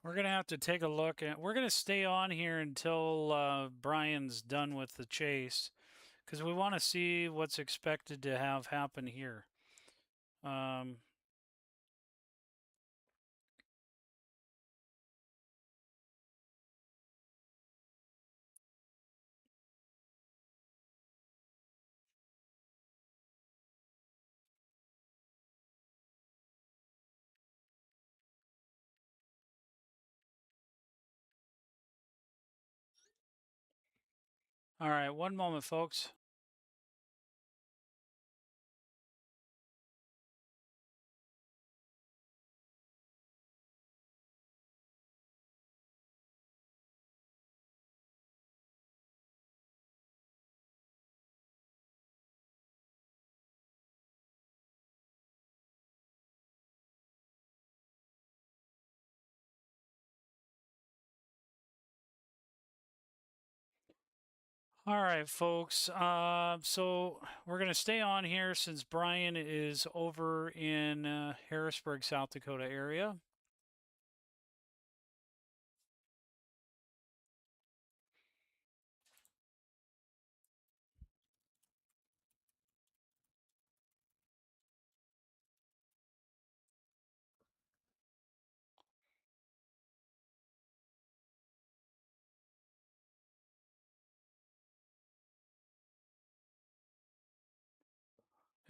we're going to have to take a look. And we're going to stay on here until Brian's done with the chase, because we want to see what's expected to have happen here. All right, one moment, folks. All right, folks. So we're going to stay on here since Brian is over in Harrisburg, South Dakota area.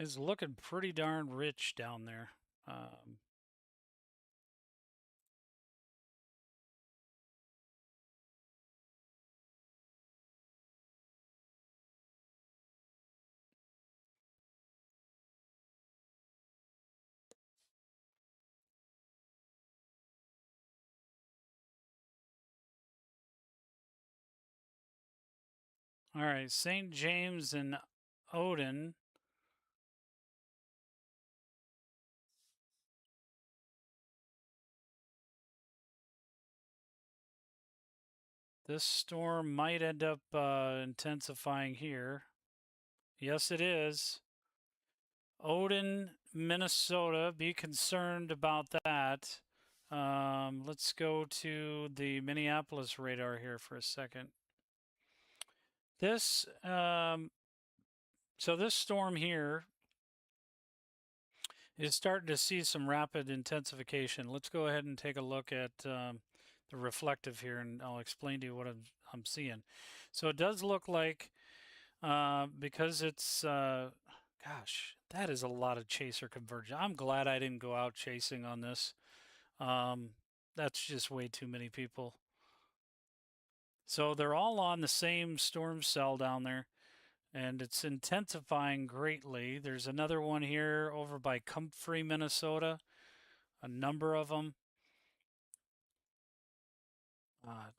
It's looking pretty darn rich down there. Um, all right, St. James and Odin. This storm might end up intensifying here. Yes, it is. Odin, Minnesota. Be concerned about that. Let's go to the Minneapolis radar here for a second. This, so this storm here is starting to see some rapid intensification. Let's go ahead and take a look at the reflective here, and I'll explain to you what I'm seeing. So it does look like because it's gosh, that is a lot of chaser convergence. I'm glad I didn't go out chasing on this. Um, that's just way too many people. So they're all on the same storm cell down there, and it's intensifying greatly. There's another one here over by Comfrey, Minnesota. A number of them.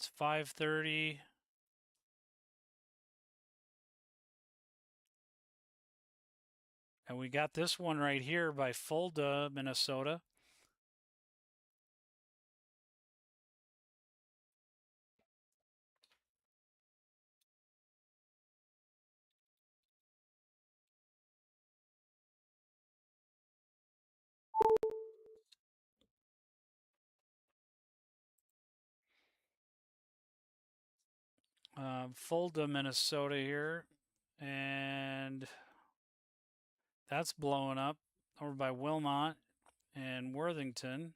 It's 5:30. And we got this one right here by Fulda, Minnesota. Fulda, Minnesota here. And that's blowing up over by Wilmot and Worthington.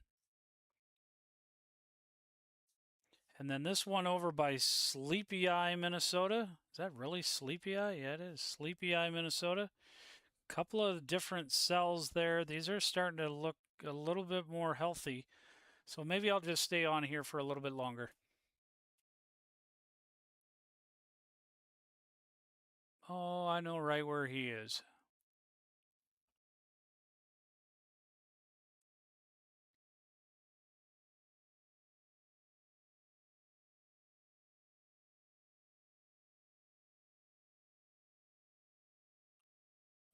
And then this one over by Sleepy Eye, Minnesota. Is that really Sleepy Eye? Yeah, it is. Sleepy Eye, Minnesota. Couple of different cells there. These are starting to look a little bit more healthy. So maybe I'll just stay on here for a little bit longer. Oh, I know right where he is.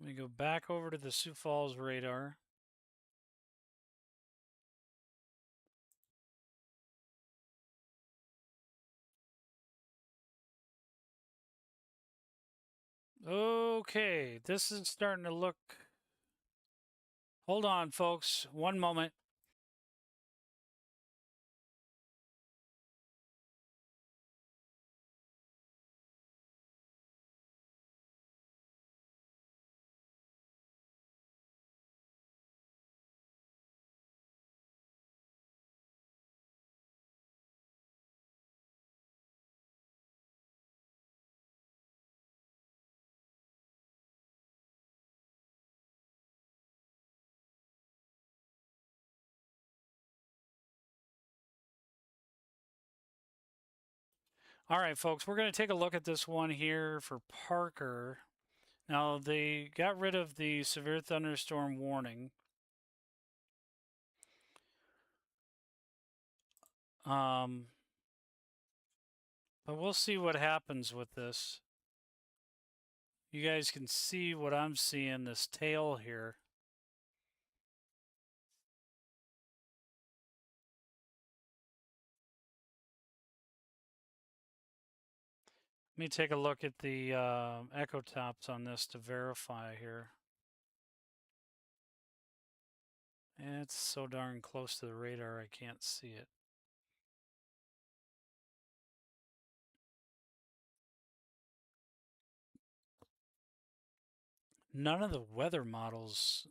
Let me go back over to the Sioux Falls radar. Okay, this is starting to look. Hold on, folks. One moment. All right, folks, we're going to take a look at this one here for Parker. Now, they got rid of the severe thunderstorm warning. But we'll see what happens with this. You guys can see what I'm seeing, this tail here. Let me take a look at the echo tops on this to verify here. It's so darn close to the radar I can't see it. None of the weather models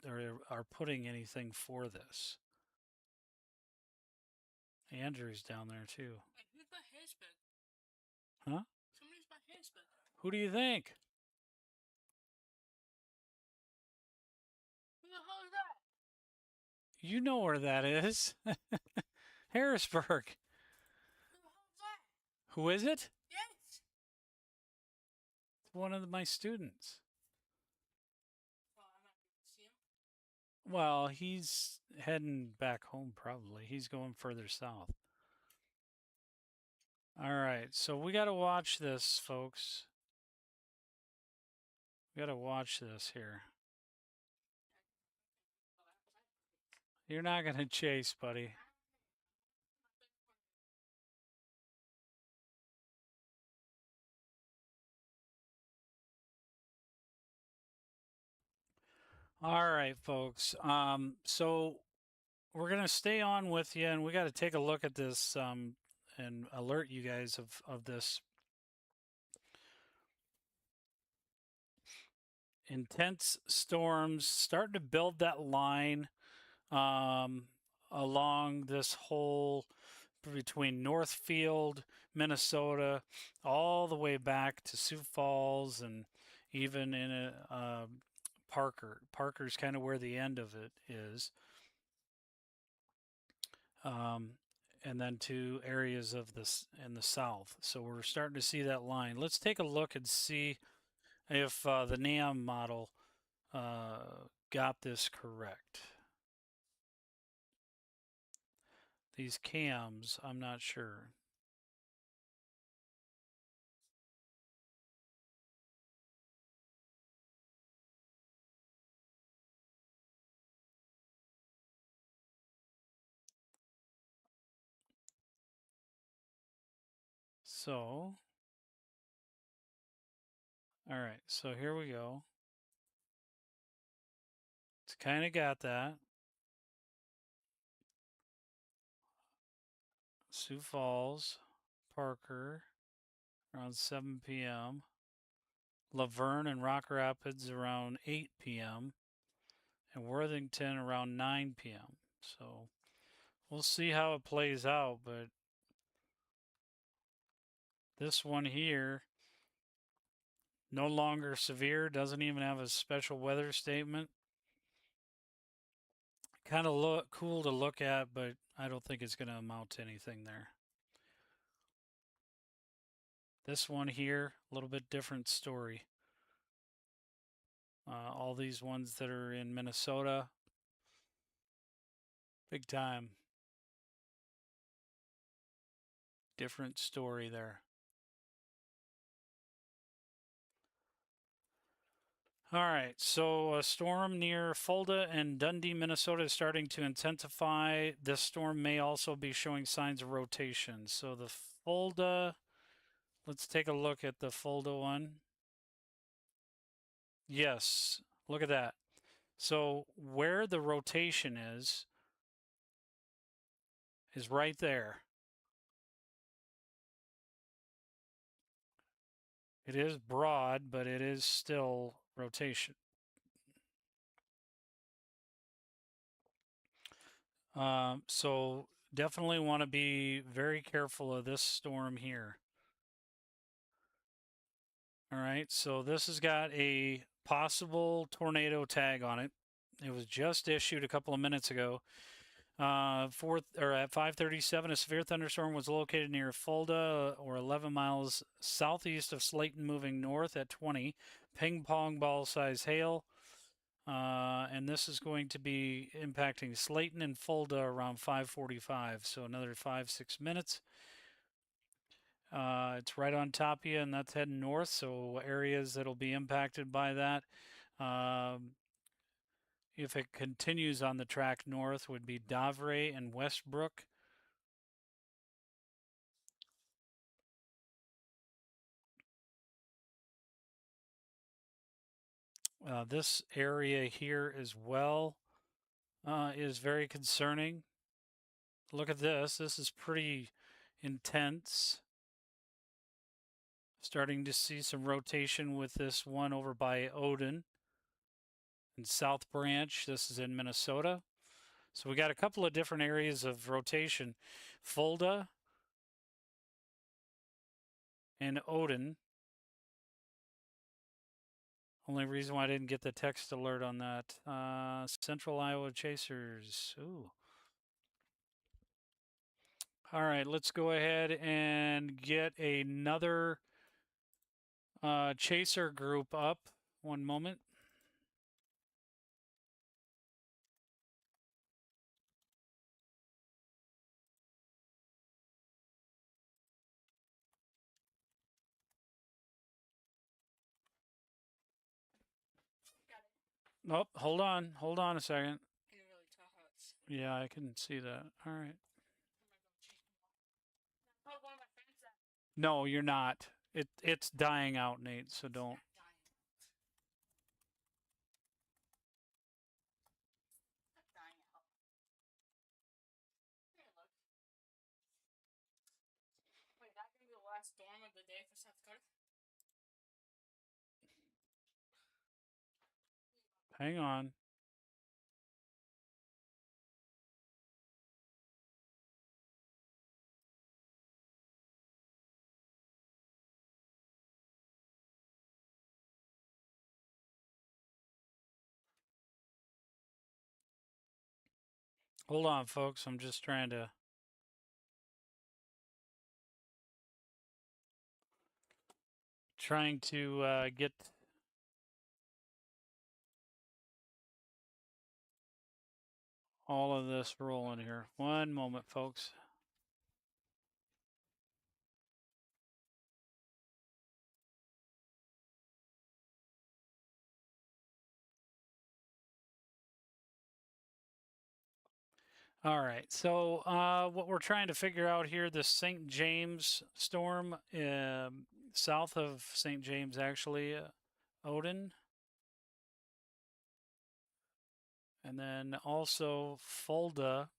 are putting anything for this. Andrew's down there too. Wait, who's by Facebook? Huh? Somebody's by Facebook. Who do you think? Who the hell is that? You know where that is. Harrisburg. Who the hell is that? Who is it? Yes. It's one of my students. Well, I'm not going to see him. Well, he's heading back home probably. He's going further south. All right, so we got to watch this, folks. We got to watch this here. You're not going to chase, buddy. All right, folks. So we're going to stay on with you, and we got to take a look at this and alert you guys of this intense storms starting to build that line along this whole between Northfield, Minnesota, all the way back to Sioux Falls, and even in Parker. Parker's kind of where the end of it is. And then to areas of this in the south. So we're starting to see that line. Let's take a look and see if the NAM model got this correct. These cams, I'm not sure. So, all right, so here we go. It's kind of got that. Sioux Falls, Parker, around 7 p.m. Laverne and Rock Rapids around 8 p.m. and Worthington around 9 p.m. So we'll see how it plays out, but this one here, no longer severe, doesn't even have a special weather statement. Kind of look cool to look at, but I don't think it's going to amount to anything there. This one here, a little bit different story. All these ones that are in Minnesota, big time. Different story there. All right, so a storm near Fulda and Dundee, Minnesota is starting to intensify. This storm may also be showing signs of rotation. So the Fulda, let's take a look at the Fulda one. Yes, look at that. So where the rotation is right there. It is broad, but it is still rotation. So definitely want to be very careful of this storm here. All right, so this has got a possible tornado tag on it. It was just issued a couple of minutes ago. At 5:37, a severe thunderstorm was located near Fulda, or 11 miles southeast of Slayton, moving north at 20. Ping pong ball size hail. And this is going to be impacting Slayton and Fulda around 5:45, so another 5-6 minutes. It's right on top of you, and that's heading north, so areas that'll be impacted by that. If it continues on the track north, would be Davray and Westbrook. This area here as well is very concerning. Look at this. This is pretty intense. Starting to see some rotation with this one over by Odin and South Branch. This is in Minnesota. So we got a couple of different areas of rotation. Fulda and Odin. Only reason why I didn't get the text alert on that. Central Iowa Chasers. Ooh. All right, let's go ahead and get another chaser group up. One moment. Nope, hold on. Hold on a second. Can you really tell how it's? Yeah, I can see that. All right. Oh, one of my friends that No, you're not. It's dying out, Nate, so don't. dying. Not dying out. Here, look. Wait, that can be the last storm of the day for South Dakota? Hang on. Hold on, folks. I'm just trying to get all of this rolling here. One moment, folks. All right. So what we're trying to figure out here, the St. James storm, south of St. James, actually, Odin. And then also Fulda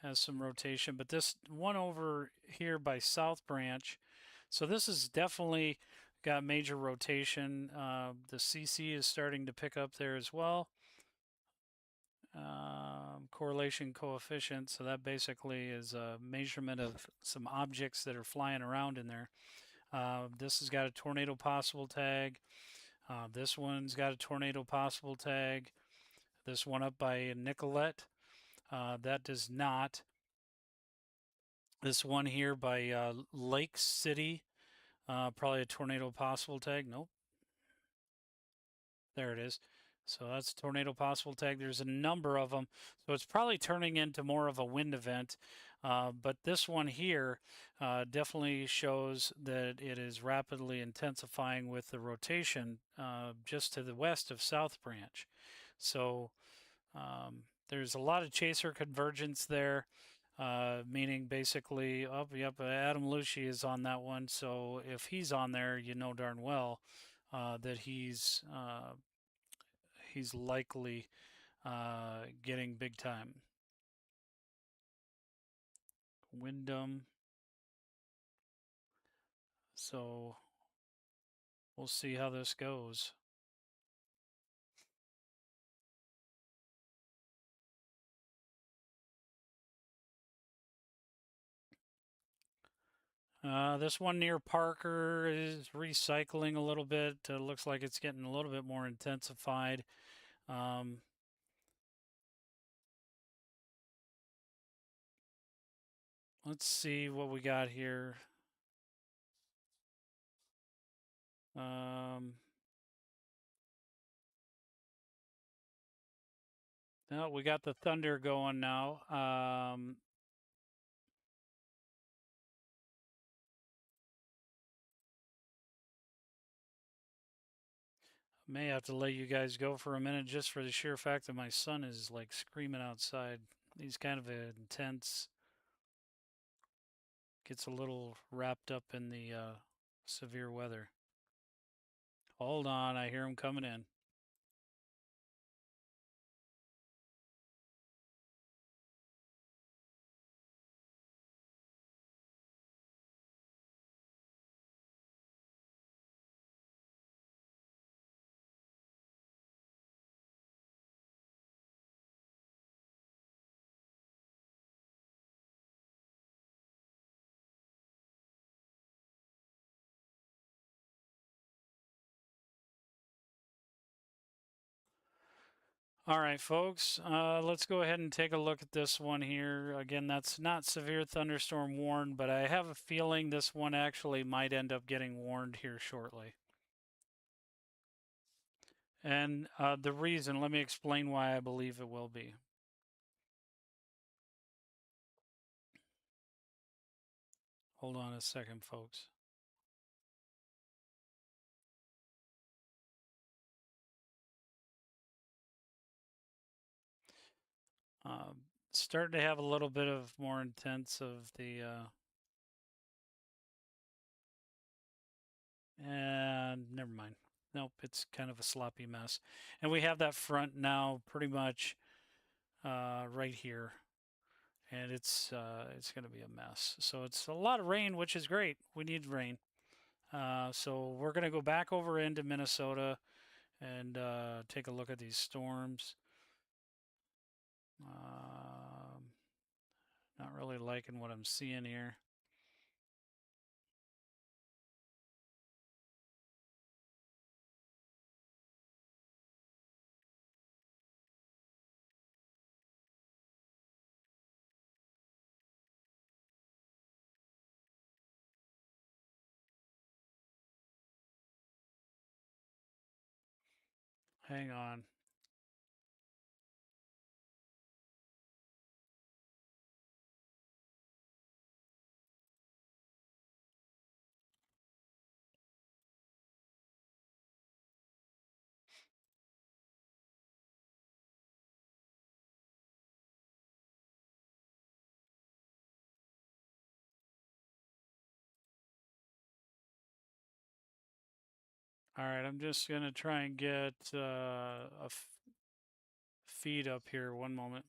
has some rotation, but this one over here by South Branch. So this is definitely got major rotation. The CC is starting to pick up there as well. Correlation coefficient. So that basically is a measurement of some objects that are flying around in there. This has got a tornado possible tag. This one's got a tornado possible tag. This one up by Nicolette, that does not. This one here by Lake City, probably a tornado possible tag. Nope. There it is. So that's a tornado possible tag. There's a number of them. So it's probably turning into more of a wind event. But this one here definitely shows that it is rapidly intensifying with the rotation just to the west of South Branch. So there's a lot of chaser convergence there, meaning basically, oh, yep, Adam Lucci is on that one. So if he's on there, you know darn well that he's likely getting big time. Wyndham. So we'll see how this goes. This one near Parker is recycling a little bit. Looks like it's getting a little bit more intensified. Let's see what we got here. No, we got the thunder going now. May have to let you guys go for a minute just for the sheer fact that my son is like screaming outside. He's kind of intense. Gets a little wrapped up in the severe weather. Hold on, I hear him coming in. All right, folks, let's go ahead and take a look at this one here. Again, that's not severe thunderstorm warned, but I have a feeling this one actually might end up getting warned here shortly. And the reason, let me explain why I believe it will be. Hold on a second, folks. Starting to have a little bit of more intense of the and never mind. Nope, it's kind of a sloppy mess. And we have that front now pretty much right here. And it's going to be a mess. So it's a lot of rain, which is great. We need rain. So we're going to go back over into Minnesota and take a look at these storms. Not really liking what I'm seeing here. Hang on. All right, I'm just going to try and get a feed up here. One moment.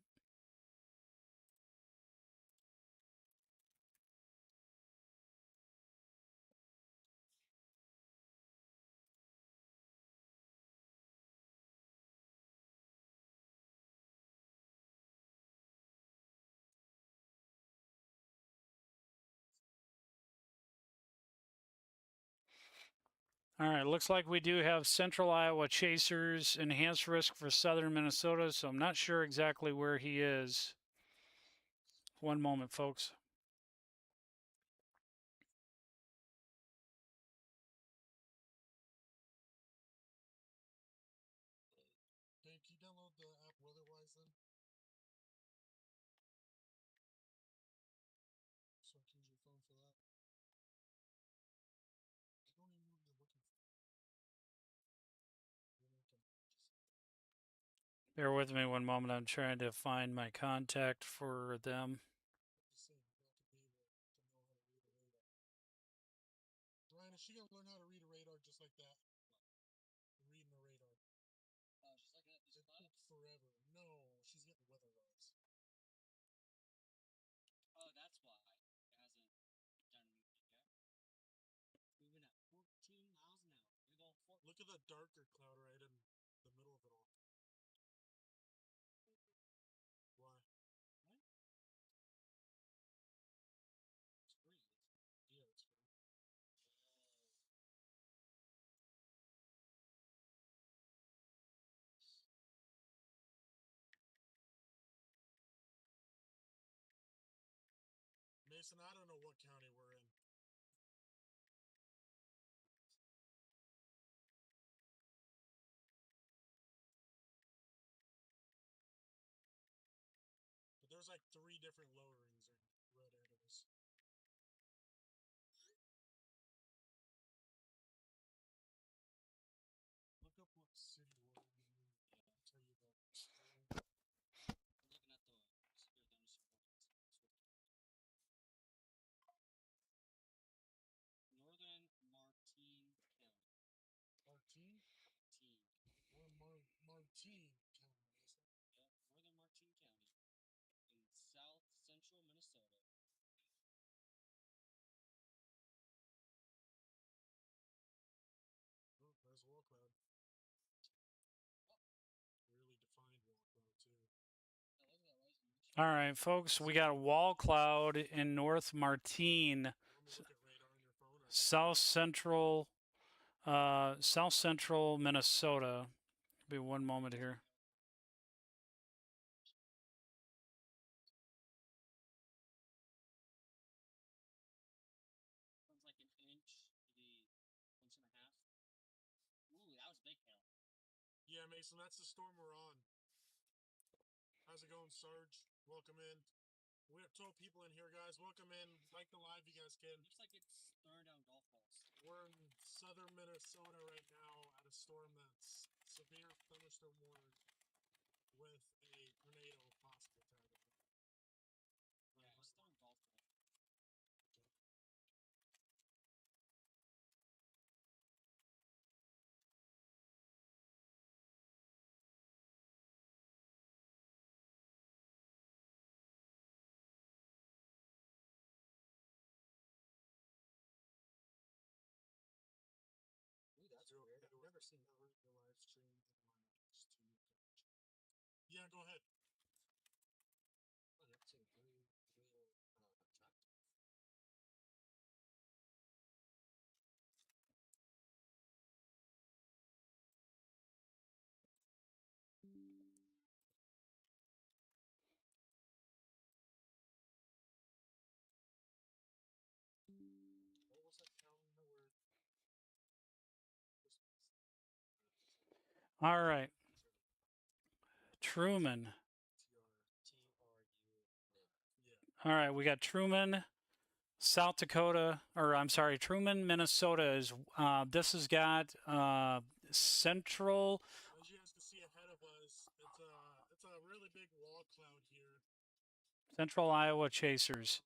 All right, looks like we do have Central Iowa chasers, enhanced risk for southern Minnesota, so I'm not sure exactly where he is. One moment, folks. Dave, can you download the app WeatherWise then? So I can use your phone for that. I don't even know what you're looking for. Bear with me one moment. I'm trying to find my contact for them. Ryan, is she gonna learn how to read a radar just like that? Reading a radar. She's looking at these It clouds. took forever. No, she's getting WeatherWise. Oh, that's why it hasn't done anything yet. Moving at 14 miles an hour. We go 14. Look at the darker cloud right in the middle of it all. Why? What? It's free. Yeah, it's free. Mason, I don't know what county we're in. But there's like 3 different lowerings right ahead of us. Look up what city we're in. I'll tell you the storm. I'm looking at the severe thunderstorm warnings. Northern Martin County. Martine? We're in Martine County, Mason. Yep, Northern Martin County in south central Minnesota. Oh, there's wall cloud. Really defined wall cloud too. Oh, look at that rising. All right, folks, we got a wall cloud in North Martine, You want me to look at radar on your phone? Or south central Minnesota. Be one moment here. was big hail. Yeah, Mason, that's the storm we're on. How's it going, Sarge? Welcome in. We have 12 people in here, guys. Welcome in. Like the live, you guys can. Looks like it's throwing down golf balls. We're in southern Minnesota right now at a storm that's severe thunderstorm warning with a tornado possible tag on it. Yeah, it's throwing golf balls. Ooh, that's weird. I've never seen that. The live stream in my Yeah, go ahead. Oh, that's a real tractor. What was that town where All right. Truman. Yeah. All right, we got Truman, South Dakota, or I'm sorry, Truman, Minnesota is. This has got central. As you guys can see ahead of us, it's a really big wall cloud here. Central Iowa Chasers.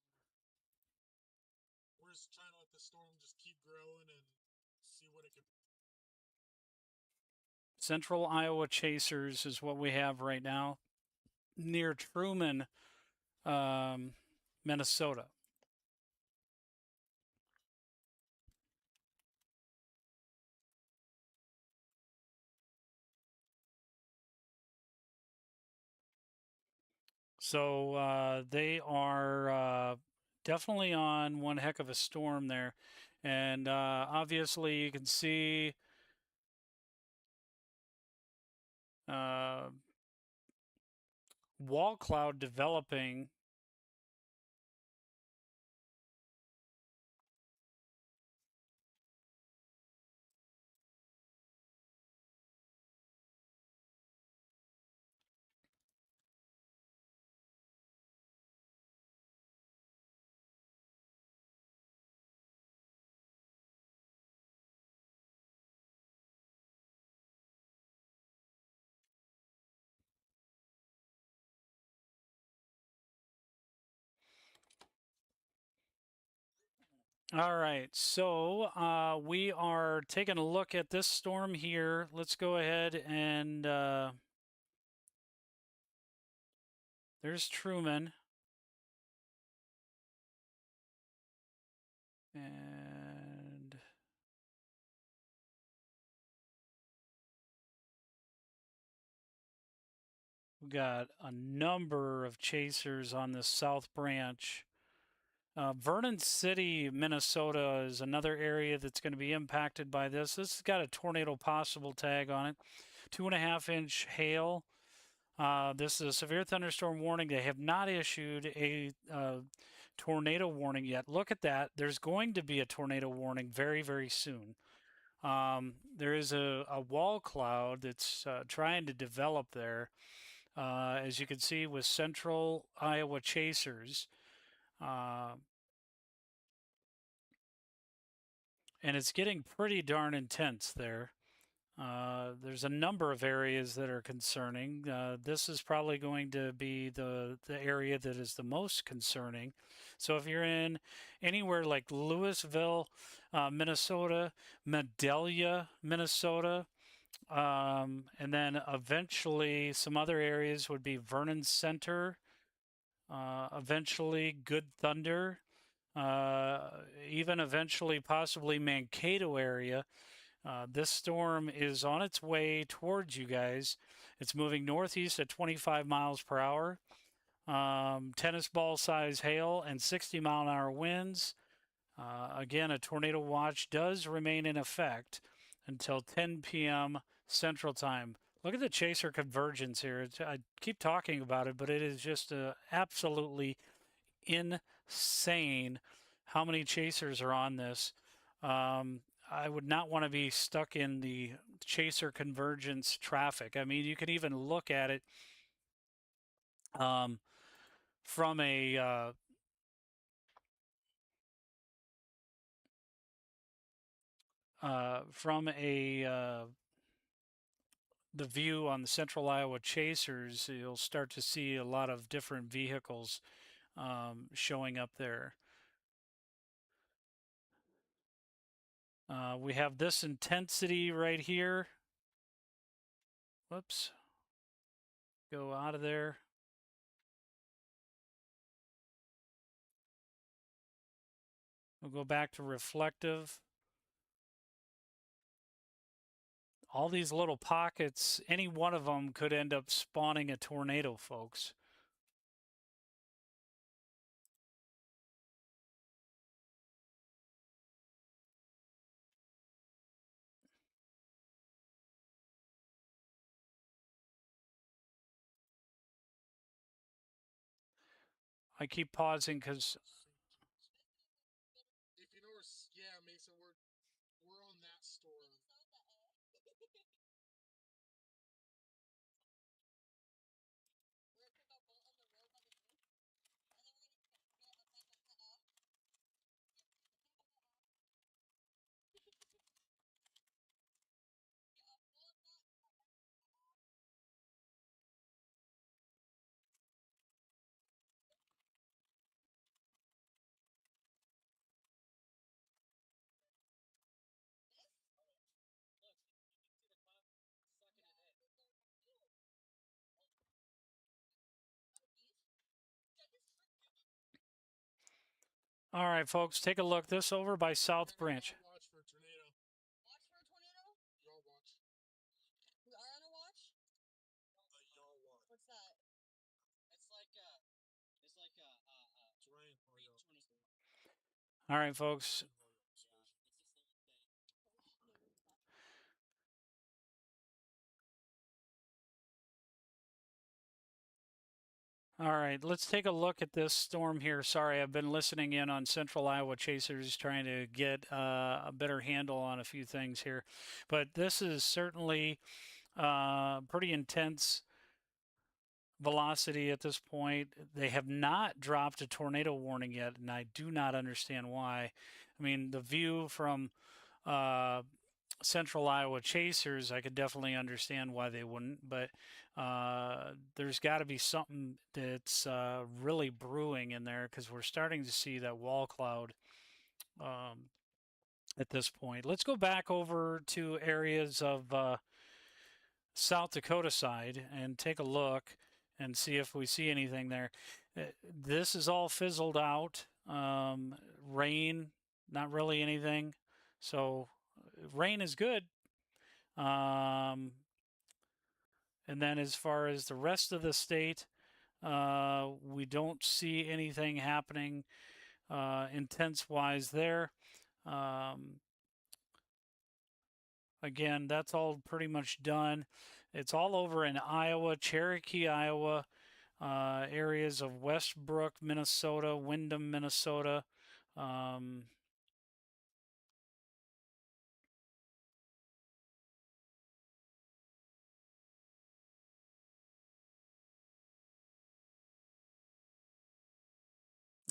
We're just trying to let the storm just keep growing and see what it can. Central Iowa Chasers is what we have right now near Truman, Minnesota. So they are definitely on one heck of a storm there. And obviously, you can see wall cloud developing. All right, so we are taking a look at this storm here. Let's go ahead and there's Truman. And we got a number of chasers on this south branch. Vernon City, Minnesota is another area that's going to be impacted by this. This has got a tornado possible tag on it. 2.5-inch hail. This is a severe thunderstorm warning. They have not issued a tornado warning yet. Look at that. There's going to be a tornado warning very, very soon. There is a wall cloud that's trying to develop there, as you can see with central Iowa chasers. And it's getting pretty darn intense there. There's a number of areas that are concerning. This is probably going to be the area that is the most concerning. So if you're in anywhere like Louisville, Minnesota, Madelia, Minnesota, and then eventually some other areas would be Vernon Center, eventually Good Thunder, even eventually possibly Mankato area. This storm is on its way towards you guys. It's moving northeast at 25 miles per hour. Tennis ball size hail and 60-mile-an-hour winds. Again, a tornado watch does remain in effect until 10 p.m. Central Time. Look at the chaser convergence here. I keep talking about it, but it is just absolutely insane how many chasers are on this. I would not want to be stuck in the with chaser convergence traffic. I mean, you can even look at it from a the view on the Central Iowa Chasers. You'll start to see a lot of different vehicles showing up there. We have this intensity right here. Whoops. Go out of there. We'll go back to reflective. All these little pockets, any one of them could end up spawning a tornado, folks. I keep pausing because If you know where, yeah, Mason, we're on that store. all right, folks, take a look. This over by South Branch. Watch for a tornado. Watch for a tornado? Y'all watch. We are on a watch? Y'all watch. What's that? It's like it's like It's rain. All right, folks. All right, let's take a look at this storm here. Sorry, I've been listening in on Central Iowa Chasers, trying to get a better handle on a few things here. But this is certainly pretty intense velocity at this point. They have not dropped a tornado warning yet, and I do not understand why. I mean, the view from Central Iowa Chasers, I could definitely understand why they wouldn't, but there's got to be something that's really brewing in there, because we're starting to see that wall cloud at this point. Let's go back over to areas of South Dakota side and take a look and see if we see anything there. This is all fizzled out. Rain, not really anything. So rain is good. And then as far as the rest of the state, we don't see anything happening intense wise there. Again, that's all pretty much done. It's all over in Iowa, Cherokee, Iowa, areas of Westbrook, Minnesota, Windham, Minnesota.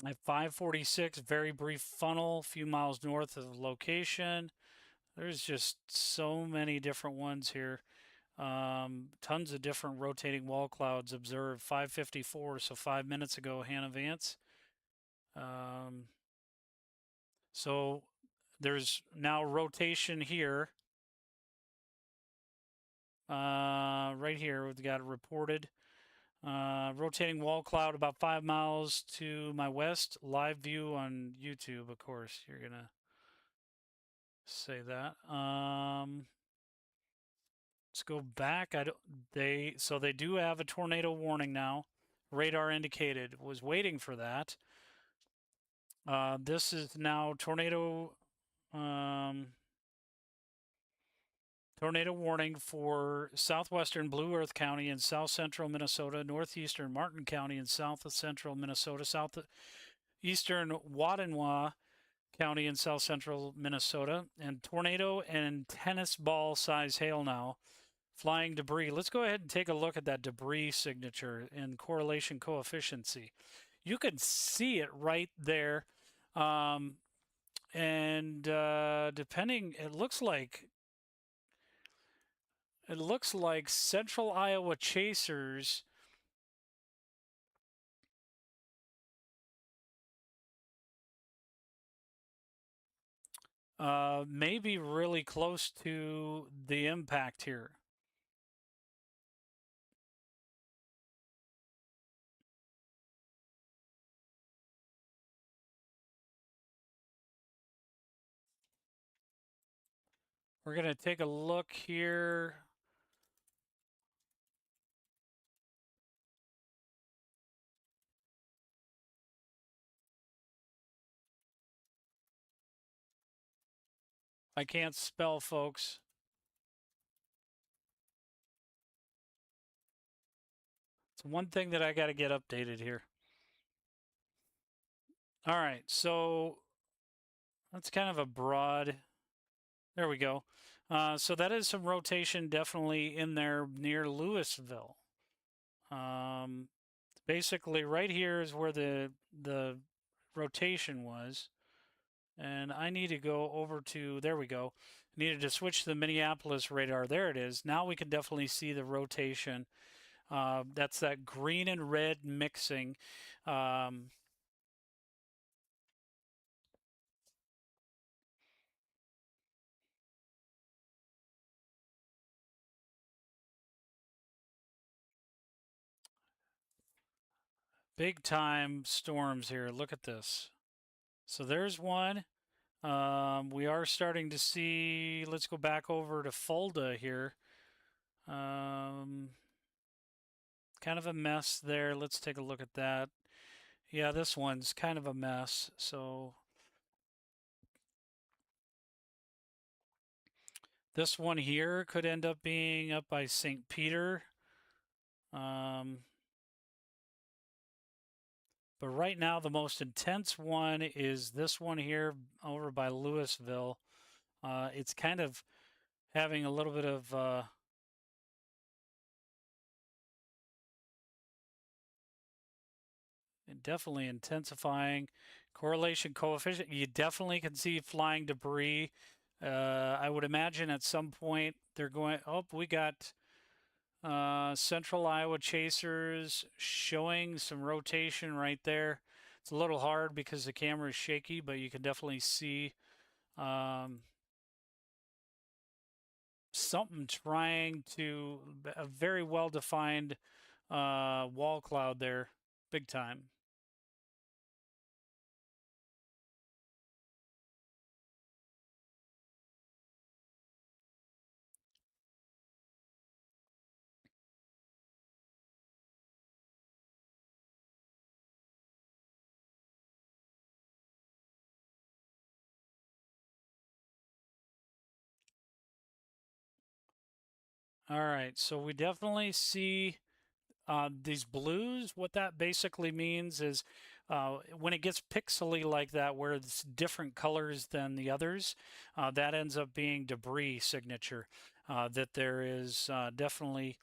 At 546, very brief funnel, a few miles north of the location. There's just so many different ones here. Tons of different rotating wall clouds observed. 554, so 5 minutes ago, Hannah Vance. So there's now rotation here. Right here, we've got it reported. Rotating wall cloud about 5 miles to my west. Live view on YouTube, of course. You're gonna say that. Let's go back. They do have a tornado warning now. Radar indicated. Was waiting for that. This is now tornado warning for southwestern Blue Earth County and south central Minnesota, northeastern Martin County and south central Minnesota, southeastern Wadenwa County in south central Minnesota. And tornado and tennis ball size hail now. Flying debris. Let's go ahead and take a look at that debris signature and correlation coefficient. You can see it right there. And depending, it looks like Central Iowa Chasers may be really close to the impact here. We're going to take a look here. I can't spell, folks. It's one thing that I got to get updated here. All right, so that's kind of a broad. There we go. So that is some rotation definitely in there near Louisville. Basically, right here is where the rotation was. And I need to go over to, there we go. Needed to switch to the Minneapolis radar. There it is. Now we can definitely see the rotation. That's that green and red mixing. Big time storms here. Look at this. So there's one. We are starting to see, let's go back over to Fulda here. Kind of a mess there. Let's take a look at that. Yeah, this one's kind of a mess. So this one here could end up being up by St. Peter. But right now, the most intense one is this one here over by Louisville. It's kind of having a little bit of definitely intensifying. Correlation coefficient, you definitely can see flying debris. I would imagine at some point they're going, oh, we got Central Iowa Chasers showing some rotation right there. It's a little hard because the camera is shaky, but you can definitely see something trying to, a very well-defined wall cloud there, big time. All right, so we definitely see these blues. What that basically means is when it gets pixely like that, where it's different colors than the others, that ends up being debris signature. That there is definitely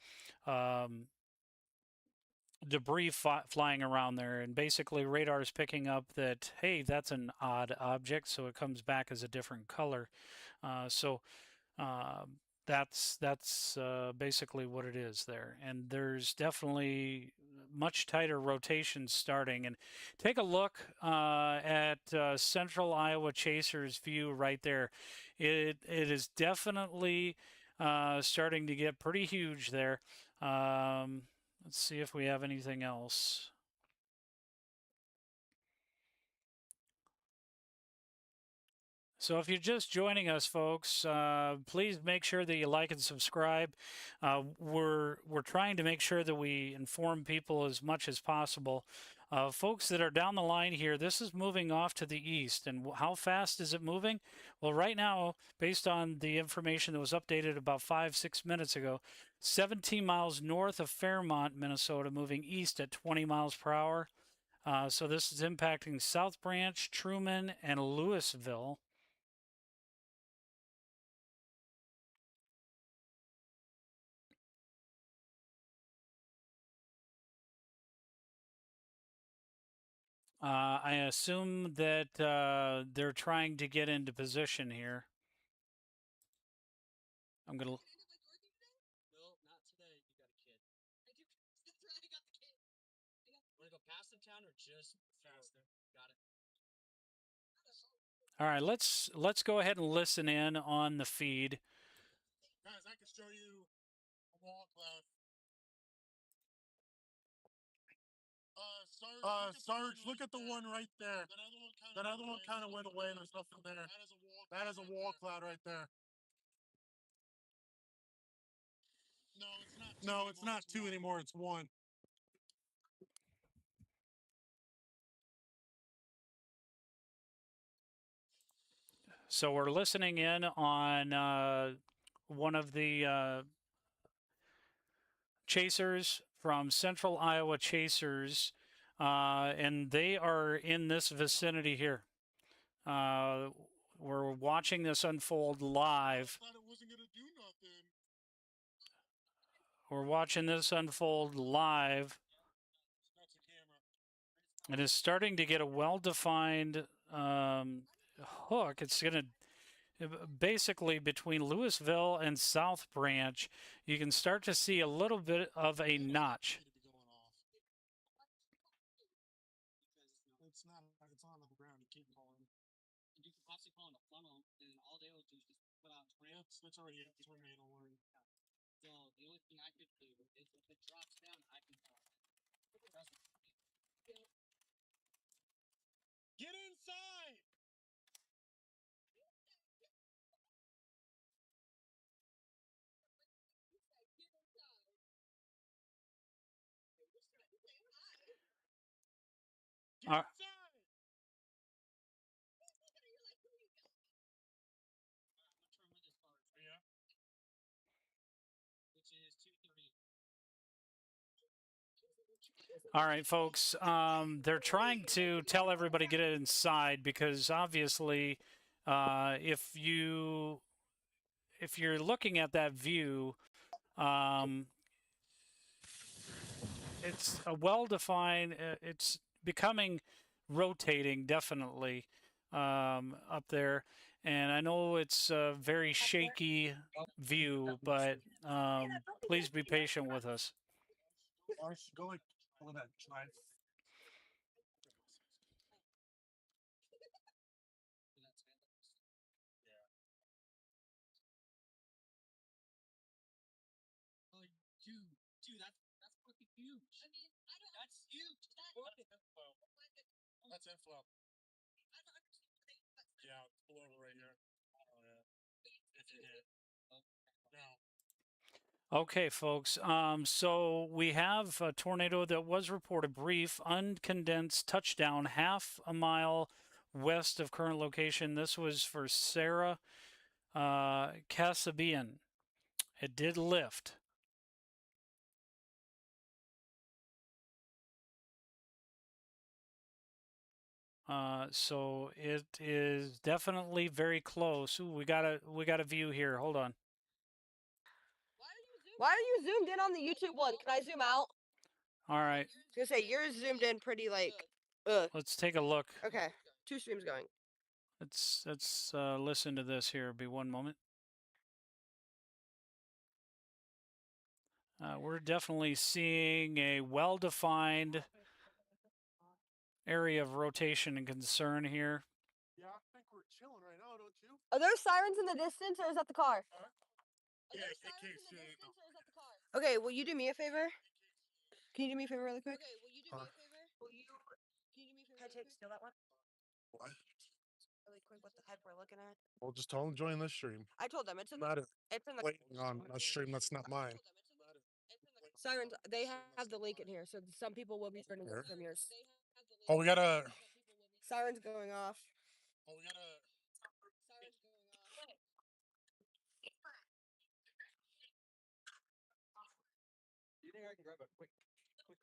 debris flying around there, and basically radar is picking up that, hey, that's an odd object, so it comes back as a different color. So that's basically what it is there. And there's definitely much tighter rotation starting. And take a look at Central Iowa Chasers view right there. It is definitely starting to get pretty huge there. Let's see if we have anything else. So if you're just joining us, folks, please make sure that you like and subscribe. We're trying to make sure that we inform people as much as possible. Folks that are down the line here, this is moving off to the east. And how fast is it moving? Well, right now, based on the information that was updated about 5-6 minutes ago, 17 miles north of Fairmont, Minnesota, moving east at 20 miles per hour. So this is impacting South Branch, Truman, and Louisville. I assume that they're trying to get into position here. I'm gonna. No, not today. You got a kid. I do. That's right. I got the kid. Want to go past the town or just faster? Got it. All right, let's go ahead and listen in on the feed. Guys, I can show you a wall cloud. Sarge, look at the one right there. That other one kind of went away. There's nothing there. That is a wall cloud right there. No, it's not two anymore. It's one. So we're listening in on one of the chasers from Central Iowa Chasers, and they are in this vicinity here. We're watching this unfold live. I thought it wasn't gonna do nothing. We're watching this unfold live, That's a camera. and it's starting to get a well-defined hook. It's going to basically between Louisville and South Branch, you can start to see a little bit of a notch. It's not. It's on the ground. You keep calling. You can possibly call it a funnel, and all they will do is just put out. It's already. It's already. Don't worry. So the only thing I could do is if it drops down, I can call it. Get inside. Get Uh, inside. Yeah. Which is 230. All right, folks. They're trying to tell everybody get it inside because obviously, if you're looking at that view, it's a well-defined. It's becoming rotating, definitely up there. And I know it's a very shaky view, but please be patient with us. Go like all that. Try. Oh, dude, that's fucking huge. I mean, that's huge. That's inflow. Yeah, pull over right here. Oh yeah. If you hit. No. Okay, folks. So we have a tornado that was reported brief, uncondensed touchdown half a mile west of current location. This was for Sarah Kasabian. It did lift. So it is definitely very close. Ooh, we got a view here. Hold on. Why are you zoomed in on the YouTube one? Can I zoom out? All right. I was gonna say yours zoomed in pretty like. Let's take a look. Okay, 2 streams going. Let's listen to this here. Be one moment. We're definitely seeing a well-defined area of rotation and concern here. Yeah, I think we're chilling right now, don't you? Are there sirens in the distance, or is that the car? Yeah, it can't see it. Okay, will you do me a favor? Can you do me a favor really quick? Okay, will you do me a favor? Will you? Can you do me a favor? Can I steal that one? What? Really quick, what the heck we're looking at? Well, just tell them join this stream. I told them it's in Not the. It's in the. waiting on a stream that's not mine. Sirens. They have the link in here, so some people will be turning Here? from yours. Oh, we gotta. Sirens going off. Oh, we gotta. Sirens going off. Do you think I can grab a quick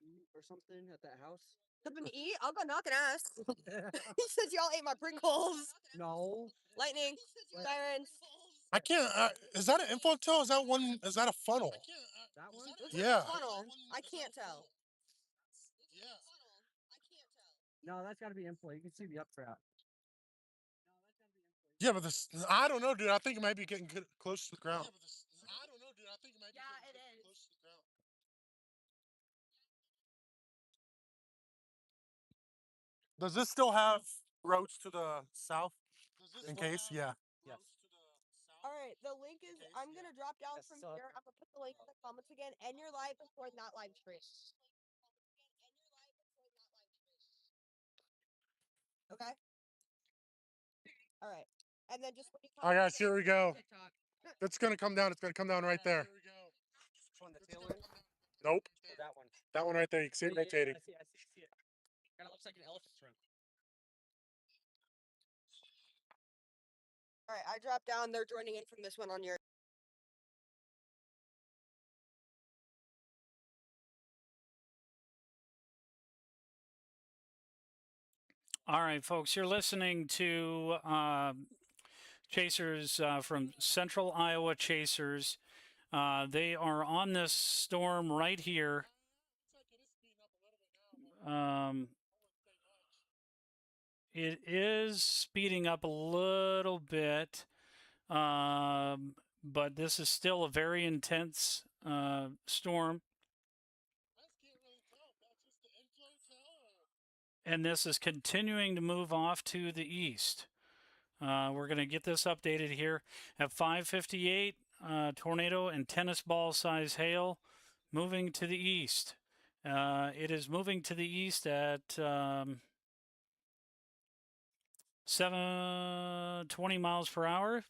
meat or something at that house? Something to eat? I'll go knocking ass. He says y'all ate my Pringles. No. Lightning. Sirens. I can't. Is that an info till? Is that one? Is that a funnel? That one? Looks Yeah. like a funnel. I can't tell. No, that's got to be info. You can see the updraft. Yeah, but this. I don't know, dude. I think it might be getting close to the ground. I don't know, dude. I think it might be Yeah, it is. close to the ground. Does this still have roads to the south? In case, yeah. Yes. All right, the link is. I'm gonna drop down Yes, from so- here. I'm gonna put the link in the comments again. End your live before that live stream. Okay. All right, and then just when you All right, guys. Here we go. TikTok. It's gonna come down. It's gonna come down right there. Which one, the tail end? Nope. Or that one? That one right there. You can see it Yeah, rotating. I see it. Kind of looks like an elephant trunk. All right, I dropped down. They're joining in from this one on your. All right, folks, you're listening to Chasers from Central Iowa Chasers. They are on this storm right here. It is speeding up a little bit, but this is still a very intense storm. And this is continuing to move off to the east. We're going to get this updated here at 5:58. Tornado and tennis ball size hail moving to the east. It is moving to the east at 720 miles per hour,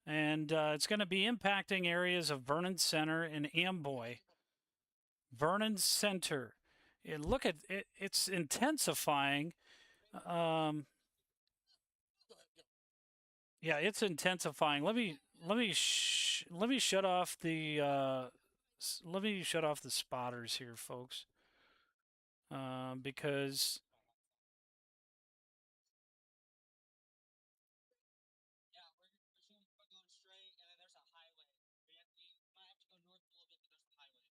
and it's going to be impacting areas of Vernon Center and Amboy. Vernon Center. Look at it; it's intensifying. Yeah, it's intensifying. Let me shut off the spotters here, folks, because Yeah, we're going straight, and then there's a highway. We might have to go north a little bit, but there's a highway.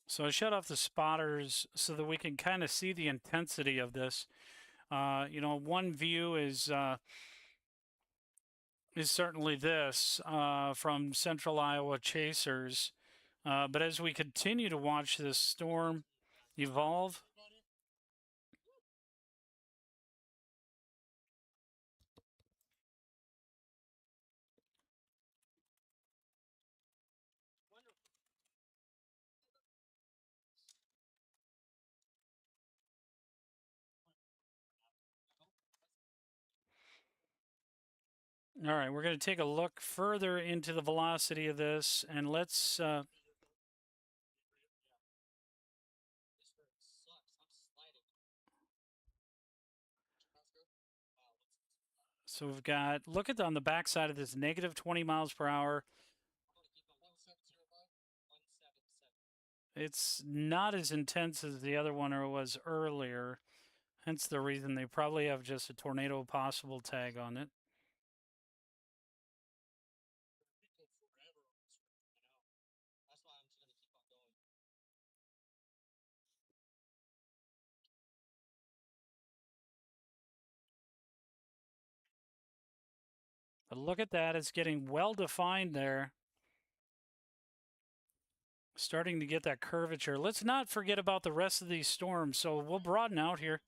so I shut off the spotters so that we can kind of see the intensity of this. One view is certainly this from Central Iowa Chasers, but as we continue to watch this storm evolve. All right, we're going to take a look further into the velocity of this, and let's. This sucks. I'm sliding. So we've got, look at on the backside of this, negative 20 miles per hour. I'm going to keep on 1705. 177. It's not as intense as the other one or was earlier. Hence the reason they probably have just a tornado possible tag on it. That's why I'm just going to keep on going. But look at that, it's getting well defined there. Starting to get that curvature. Let's not forget about the rest of these storms, so we'll broaden out here.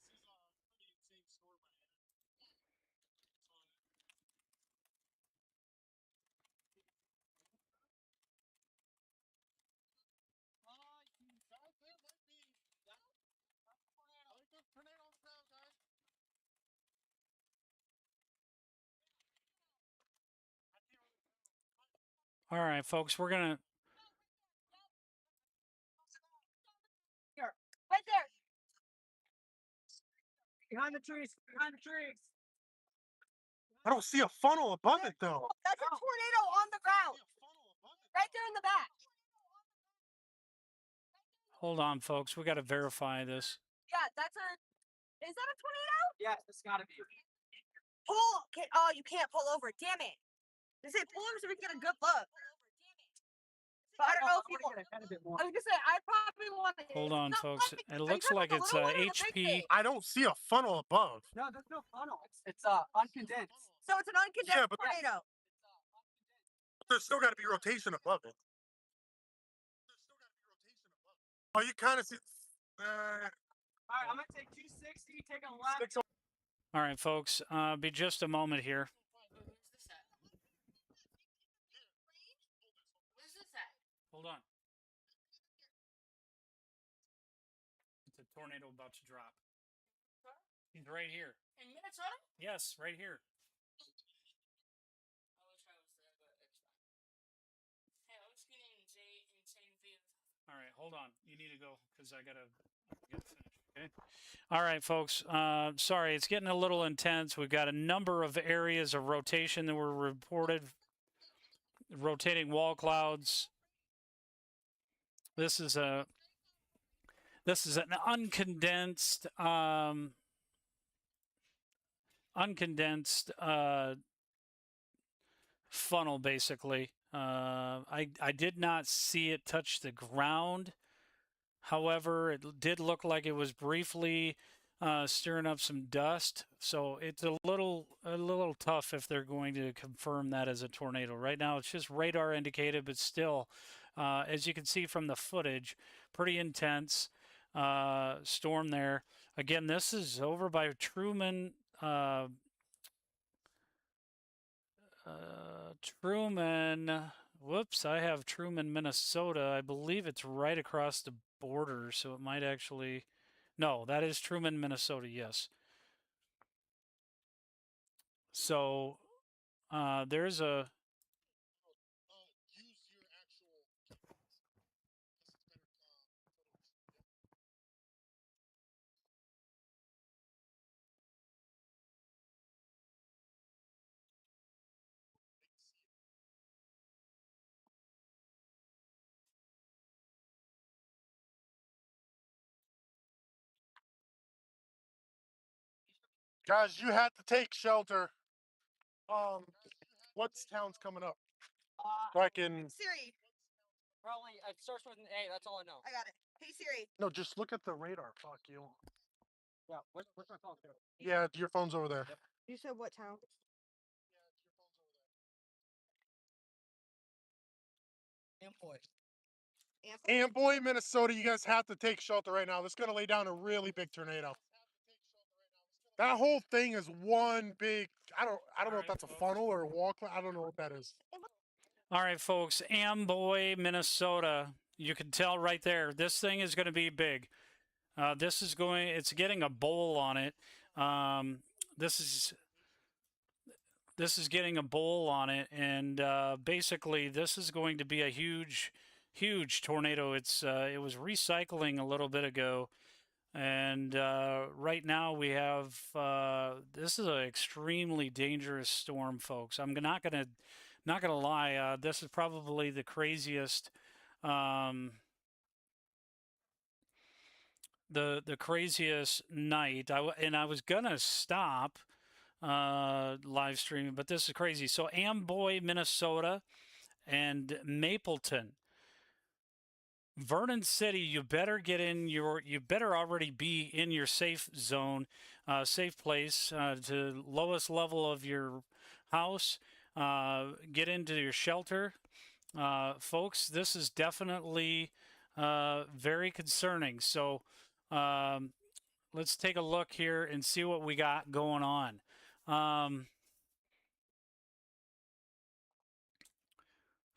All right, folks, we're going to Behind the trees. Behind the trees. I don't see a funnel above it though. That's a tornado on the ground. Right there in the back. Hold on, folks. We got to verify this. Yeah, that's a. Is that a tornado? Yes, it's gotta be. Pull. Oh, you can't pull over. Damn it. They say pull over so we can get a good look. But I don't know if people. I was gonna say I probably want to. Hold on, folks. It looks like it's HP. I don't see a funnel above. No, there's no funnel. It's uncondensed. So it's an uncondensed Yeah, but- tornado. There's still got to be rotation above it. Oh, you kind of see. All right, I'm gonna take 260. Take a left. All right, folks. Be just a moment here. Where's this at? Where's this at? Hold on. It's a tornado about to drop. He's right here. In Minnesota? Yes, right here. I wish I was there, but it's fine. Hey, I'm just getting insane views. All right, hold on. You need to go because I gotta get finished. Okay. All right, folks. Sorry, it's getting a little intense. We've got a number of areas of rotation that were reported. Rotating wall clouds. This is an uncondensed funnel, basically. I did not see it touch the ground. However, it did look like it was briefly stirring up some dust. So it's a little tough if they're going to confirm that as a tornado. Right now, it's just radar indicated, but still, as you can see from the footage, pretty intense storm there. Again, this is over by Truman. Whoops, I have Truman, Minnesota. I believe it's right across the border, so it might actually. No, that is Truman, Minnesota, yes. So there's a. Guys, you had to take shelter. What's town's coming up? So I can. Siri, Probably it starts with an A. That's all I know. I got it. Hey Siri. No, just look at the radar. Fuck you. Yeah. Where's my phone? Yeah, your phone's over there. You said what town? Amboy. Amboy, Minnesota. You guys have to take shelter right now. This is gonna lay down a really big tornado. That whole thing is one big. I don't know if that's a funnel or a wall. I don't know what that is. All right, folks. Amboy, Minnesota. You can tell right there. This thing is going to be big. It's getting a bowl on it. This is getting a bowl on it, and basically this is going to be a huge tornado. It was recycling a little bit ago, and right now we have this is an extremely dangerous storm, folks. I'm not gonna lie. This is probably the craziest. The craziest night. I was gonna stop live streaming, but this is crazy. So Amboy, Minnesota, and Mapleton, Vernon City. You better already be in your safe zone, safe place, to lowest level of your house. Get into your shelter, folks. This is definitely very concerning. So let's take a look here and see what we got going on.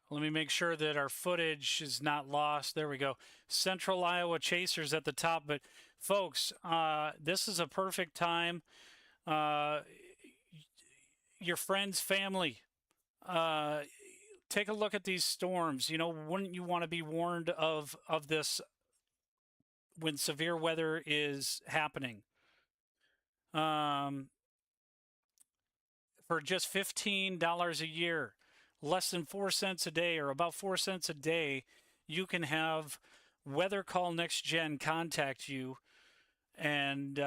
Let me make sure that our footage is not lost. There we go. Central Iowa Chasers at the top. But folks, this is a perfect time. Your friends, family, take a look at these storms. You know, wouldn't you want to be warned of this when severe weather is happening? for just $15 a year, less than 4 cents a day, or about 4 cents a day, you can have Weather Call Next Gen contact you, and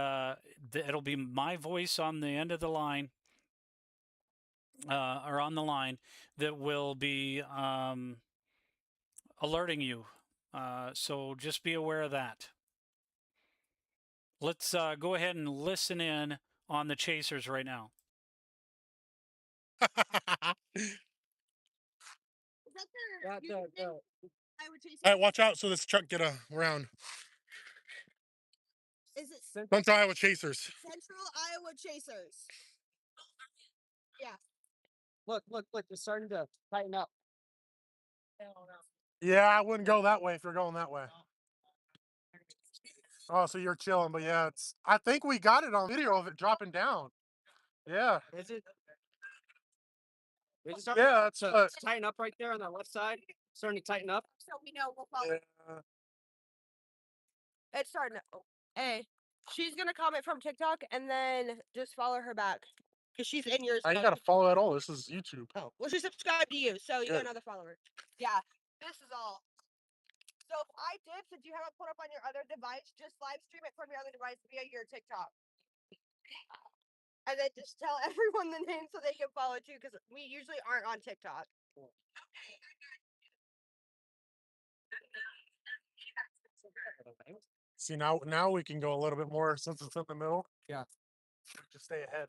it'll be my voice on the end of the line, or on the line, that will be alerting you. So just be aware of that. Let's go ahead and listen in on the chasers right now. All right, watch out so this truck get around. Is it Central Iowa Chasers. Central Iowa Chasers? Yeah. Look, it's starting to tighten up. Yeah, I wouldn't go that way if you're going that way. Oh, so you're chilling, but yeah, it's. I think we got it on video of it dropping down. Yeah. Is it? Yeah, it's tighten up right there on that left side. Starting to tighten up. So we know we'll follow. Yeah. It's starting to. Oh, hey, she's gonna comment from TikTok and then just follow her back. Because she's in yours. I ain't gotta follow at all. This is YouTube. Oh, well, she subscribed to you, so you Good. got another follower. Yeah, this is all. So if I did, since you haven't put up on your other device, just live stream it from your other device via your TikTok. And then just tell everyone the name so they can follow too, because we usually aren't on TikTok. See, now we can go a little bit more since it's in the middle. Yeah. Just stay ahead.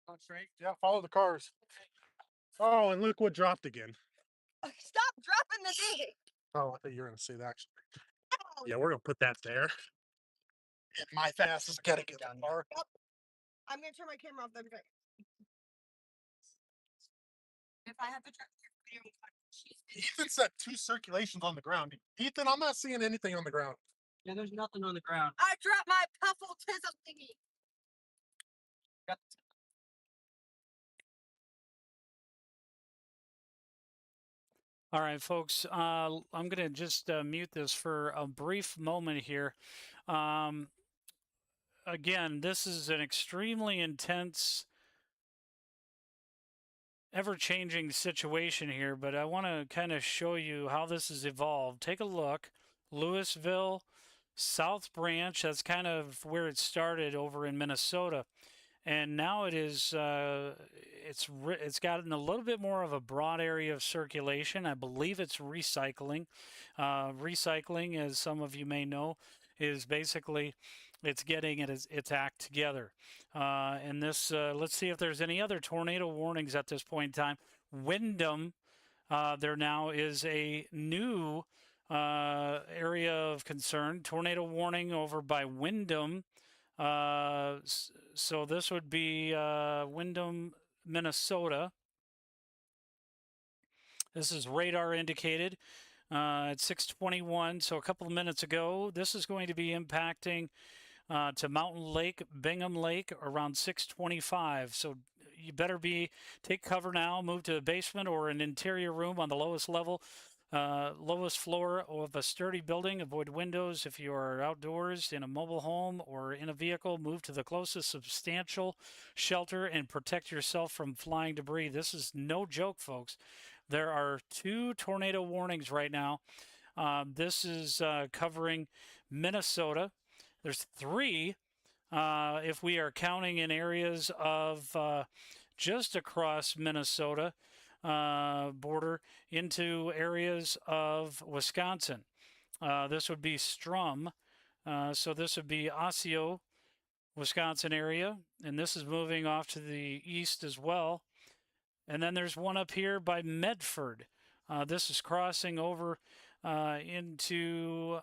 On straight. Yeah, follow the cars. Oh, and look what dropped again. Stop dropping the thing. Oh, I thought you were gonna say that. Actually. Oh, Yeah, we're gonna put that there. And my fast is gotta get down there. Yep. I'm gonna turn my camera off. Then if I have to try. Ethan said 2 circulations on the ground. Ethan, I'm not seeing anything on the ground. Yeah, there's nothing on the ground. I dropped my puffle chisel thingy. All right, folks, I'm going to just mute this for a brief moment here. Again, this is an extremely intense, ever-changing situation here, but I want to kind of show you how this has evolved. Take a look. Louisville, South Branch, that's kind of where it started over in Minnesota. And now it is, it's gotten a little bit more of a broad area of circulation. I believe it's recycling. Recycling, as some of you may know, is basically it's getting its act together. And this, let's see if there's any other tornado warnings at this point in time. Wyndham, there now is a new area of concern. Tornado warning over by Wyndham. So this would be Wyndham, Minnesota. This is radar indicated at 6:21. So a couple of minutes ago, this is going to be impacting to Mountain Lake, Bingham Lake around 6:25. So you better take cover now, move to the basement or an interior room on the lowest level. Lowest floor of a sturdy building. Avoid windows if you are outdoors in a mobile home or in a vehicle. Move to the closest substantial shelter and protect yourself from flying debris. This is no joke, folks. There are 2 tornado warnings right now. This is covering Minnesota. There's 3 if we are counting in areas of just across Minnesota. Border into areas of Wisconsin. This would be Strum. So this would be Osseo, Wisconsin area. And this is moving off to the east as well. And then there's one up here by Medford. This is crossing over into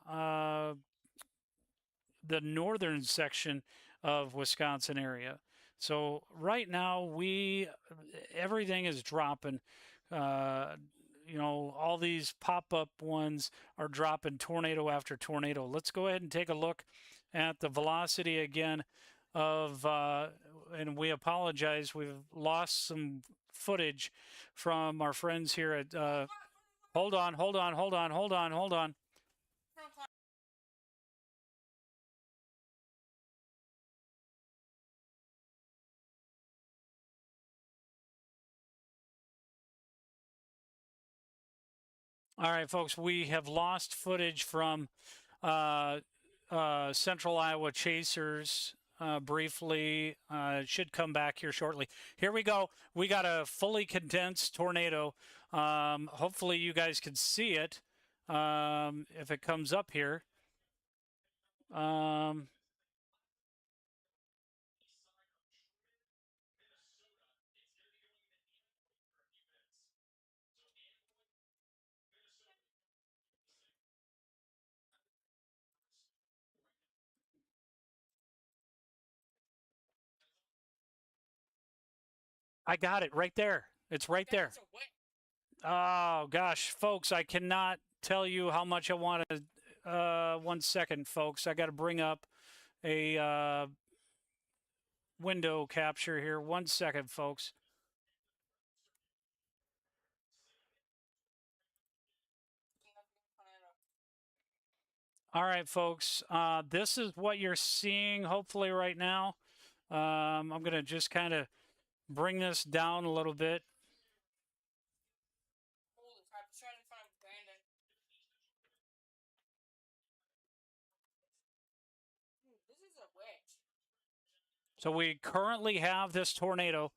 the northern section of Wisconsin area. So right now everything is dropping. All these pop-up ones are dropping tornado after tornado. Let's go ahead and take a look at the velocity again of, and we apologize, we've lost some footage from our friends here at, hold on. All right, folks, we have lost footage from Central Iowa Chasers briefly. It should come back here shortly. Here we go. We got a fully condensed tornado. Hopefully, you guys can see it if it comes up here. I got it right there. It's right there. That's a wet. Oh, gosh, folks, I cannot tell you how much I want to. 1 second, folks. I got to bring up a window capture here. 1 second, folks. All right, folks. This is what you're seeing, hopefully, right now. I'm going to just kind of bring this down a little bit. Holy crap! It's right in front of Brandon. This is a wedge. So we currently have this tornado.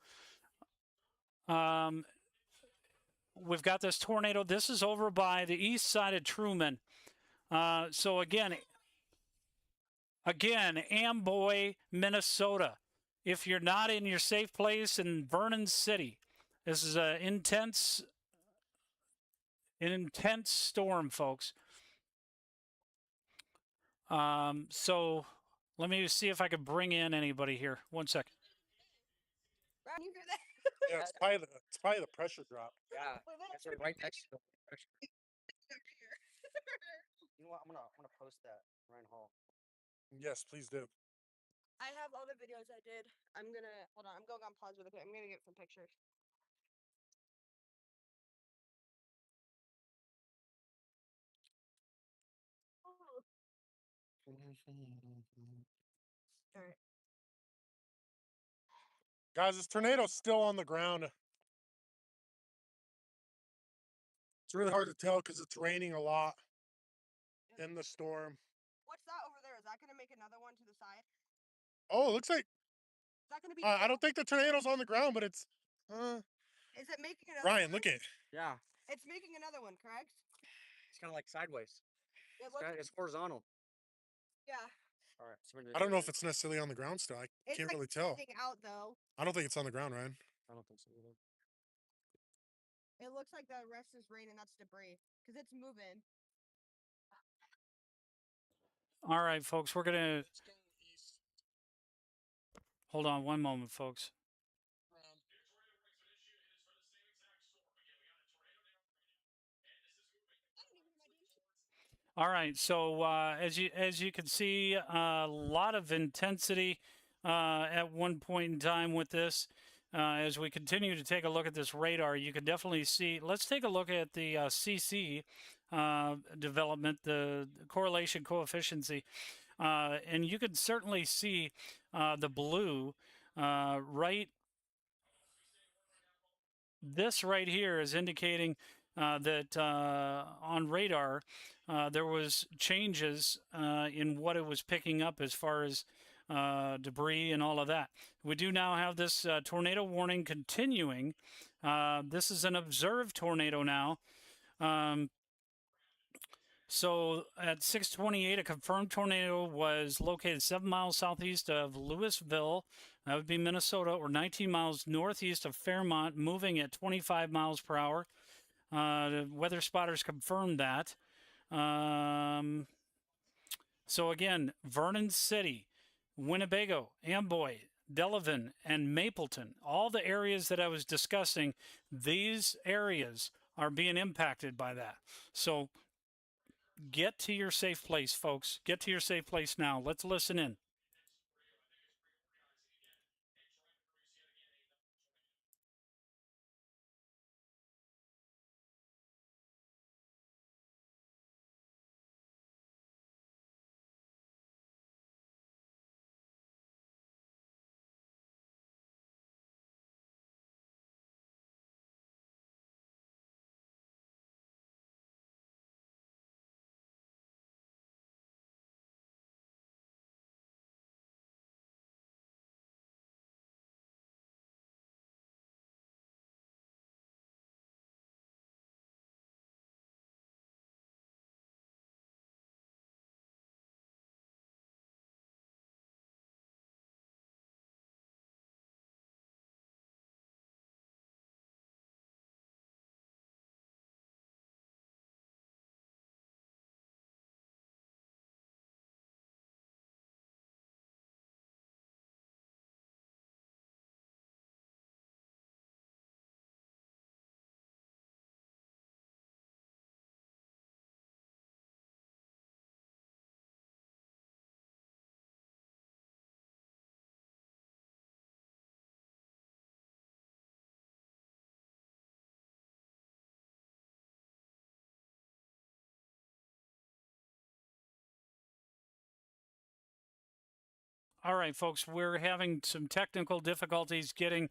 We've got this tornado. This is over by the east side of Truman. So again, Amboy, Minnesota. If you're not in your safe place in Vernon City, this is an intense storm, folks. So let me see if I can bring in anybody here. 1 second. Ron, you hear that? Yeah, it's probably the pressure drop. Yeah, it's right next to the picture. You know what? I'm gonna post that Ryan Hall. Yes, please do. I have all the videos I did. I'm gonna hold on. I'm going on pause really quick. I'm gonna get some pictures. Oh. All right. Guys, this tornado's still on the ground. It's really hard to tell because it's raining a lot in the storm. What's that over there? Is that gonna make another one to the side? Oh, it looks like Is that gonna be? I don't think the tornado's on the ground, but it's. Is it making another? Ryan, one? look at it. Yeah, It's making another one, correct? it's kind of like sideways. It It's, looks. it's horizontal. Yeah. All right. So I don't know if it's necessarily on the ground still. I It's can't like really tell. standing out though. I don't think it's on the ground, Ryan. I don't think so either. It looks like the rest is rain and that's debris because it's moving. All right, folks, we're going to It's going east. hold on one moment, folks. All right, so as you can see, a lot of intensity at one point in time with this. As we continue to take a look at this radar, you can definitely see. Let's take a look at the CC development, the correlation coefficient, and you can certainly see the blue right. This right here is indicating that on radar there was changes in what it was picking up as far as debris and all of that. We do now have this tornado warning continuing. This is an observed tornado now. So at 6:28, a confirmed tornado was located 7 miles southeast of Louisville. That would be Minnesota, or 19 miles northeast of Fairmont, moving at 25 miles per hour. The weather spotters confirmed that. So again, Vernon City, Winnebago, Amboy, Delavan, and Mapleton, all the areas that I was discussing, these areas are being impacted by that. So get to your safe place, folks. Get to your safe place now. Let's listen in. All right, folks, we're having some technical difficulties getting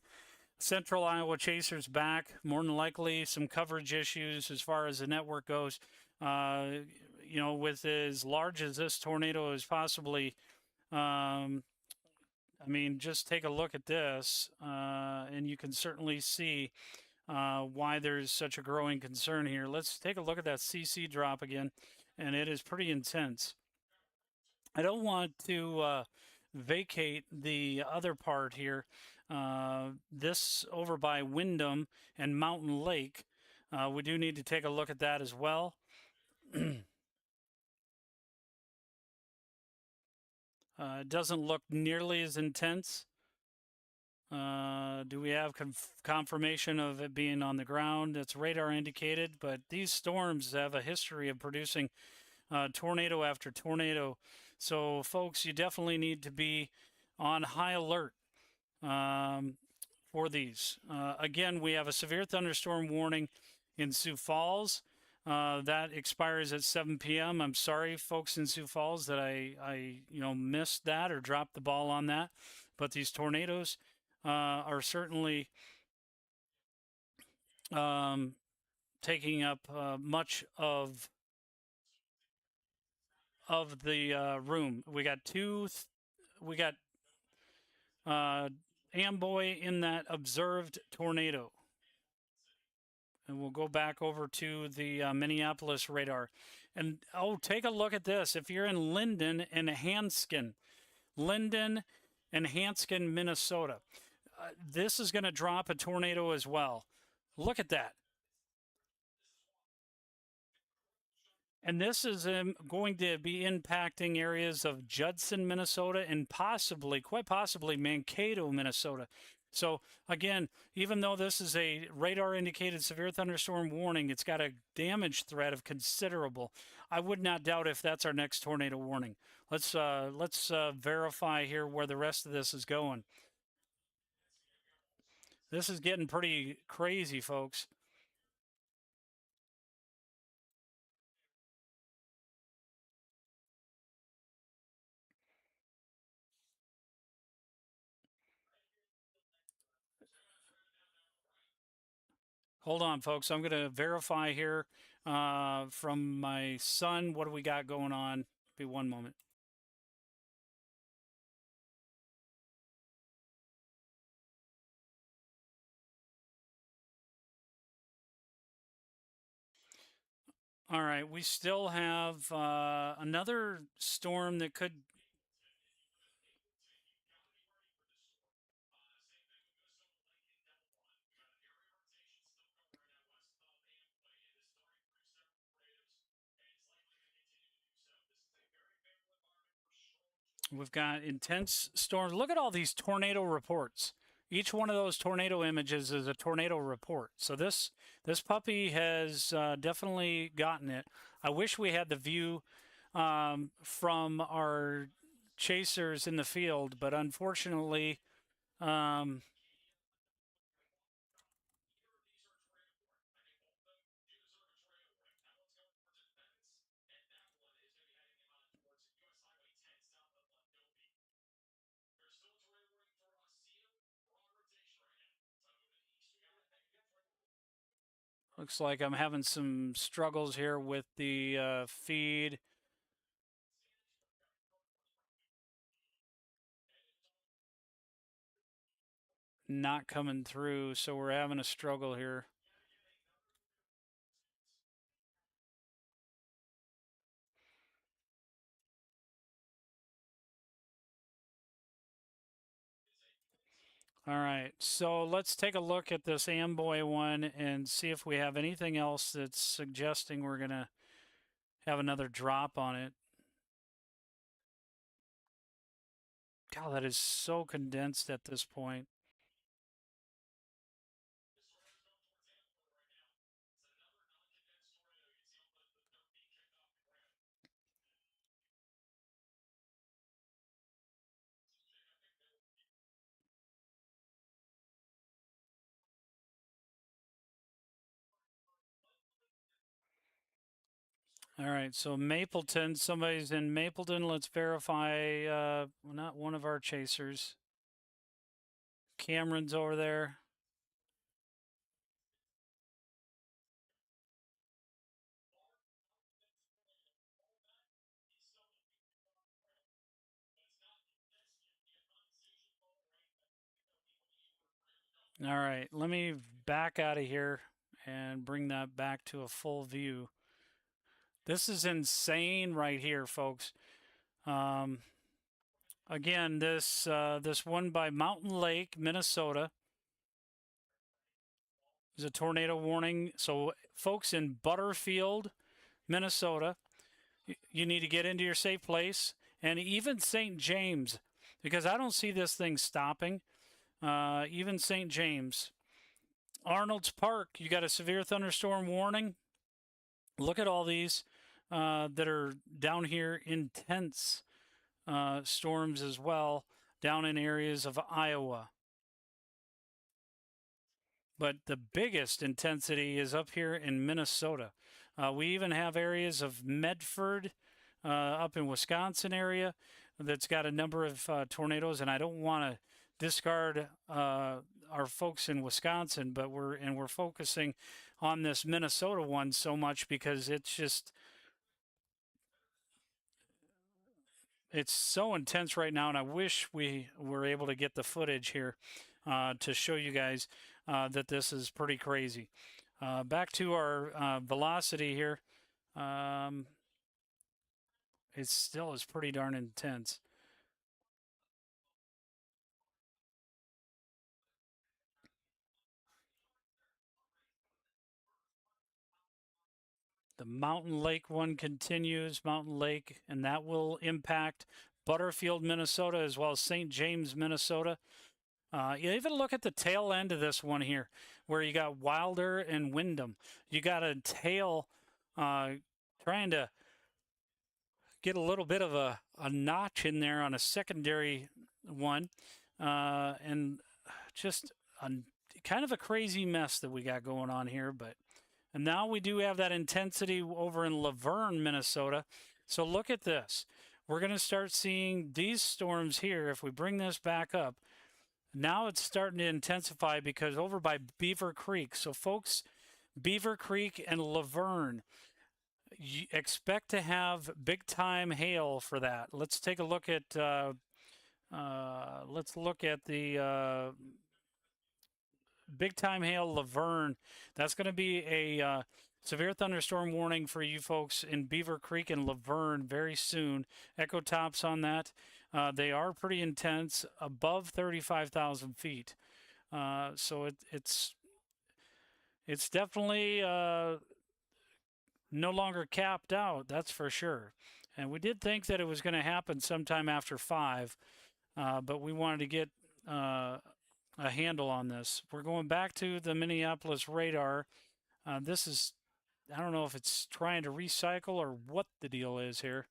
Central Iowa Chasers back. More than likely, some coverage issues as far as the network goes. With as large as this tornado is possibly, just take a look at this, and you can certainly see why there's such a growing concern here. Let's take a look at that CC drop again, and it is pretty intense. I don't want to vacate the other part here. This over by Windham and Mountain Lake. We do need to take a look at that as well. It doesn't look nearly as intense. Do we have confirmation of it being on the ground? It's radar indicated, but these storms have a history of producing tornado after tornado. So, folks, you definitely need to be on high alert for these. Again, we have a severe thunderstorm warning in Sioux Falls. That expires at 7 p.m. I'm sorry, folks in Sioux Falls, that I missed that or dropped the ball on that. But these tornadoes are certainly taking up much of the room. We got Amboy in that observed tornado. And we'll go back over to the Minneapolis radar. And take a look at this. If you're in Linden and Hanskin, Minnesota, this is going to drop a tornado as well. Look at that. And this is going to be impacting areas of Judson, Minnesota, and quite possibly, Mankato, Minnesota. So, again, even though this is a radar-indicated severe thunderstorm warning, it's got a damage threat of considerable. I would not doubt if that's our next tornado warning. Let's verify here where the rest of this is going. This is getting pretty crazy, folks. Hold on, folks. I'm going to verify here from my son. What do we got going on? Be one moment. All right. We still have another storm that could. We've got intense storms. Look at all these tornado reports. Each one of those tornado images is a tornado report. So this puppy has definitely gotten it. I wish we had the view from our chasers in the field, but unfortunately, looks like I'm having some struggles here with the feed. Not coming through, so we're having a struggle here. All right, so let's take a look at this Amboy one and see if we have anything else that's suggesting we're going to have another drop on it. God, that is so condensed at this point. All right, so Mapleton, somebody's in Mapleton. Let's verify. Not one of our chasers. Cameron's over there. All right, let me back out of here and bring that back to a full view. This is insane right here, folks. Again, this one by Mountain Lake, Minnesota, is a tornado warning. So, folks in Butterfield, Minnesota, you need to get into your safe place, and even St. James, because I don't see this thing stopping. Even St. James, Arnold's Park, you got a severe thunderstorm warning. Look at all these that are down here, intense storms as well, down in areas of Iowa. But the biggest intensity is up here in Minnesota. We even have areas of Medford up in Wisconsin area that's got a number of tornadoes, and I don't want to discard our folks in Wisconsin, but we're focusing on this Minnesota one so much because it's so intense right now, and I wish we were able to get the footage here to show you guys that this is pretty crazy. Back to our velocity here. It still is pretty darn intense. The Mountain Lake one continues, Mountain Lake, and that will impact Butterfield, Minnesota, as well as St. James, Minnesota. You even look at the tail end of this one here, where you got Wilder and Wyndham. You got a tail trying to get a little bit of a notch in there on a secondary one, and just kind of a crazy mess that we got going on here, and now we do have that intensity over in Laverne, Minnesota. So look at this. We're going to start seeing these storms here. If we bring this back up, now it's starting to intensify because over by Beaver Creek. So folks, Beaver Creek and Laverne, you expect to have big time hail for that. Let's take a look at the big time hail Laverne. That's going to be a severe thunderstorm warning for you folks in Beaver Creek and Laverne very soon. Echo tops on that. They are pretty intense, above 35,000 feet. So it's definitely no longer capped out, that's for sure. And we did think that it was going to happen sometime after 5, but we wanted to get a handle on this. We're going back to the Minneapolis radar. This is, I don't know if it's trying to recycle or what the deal is here.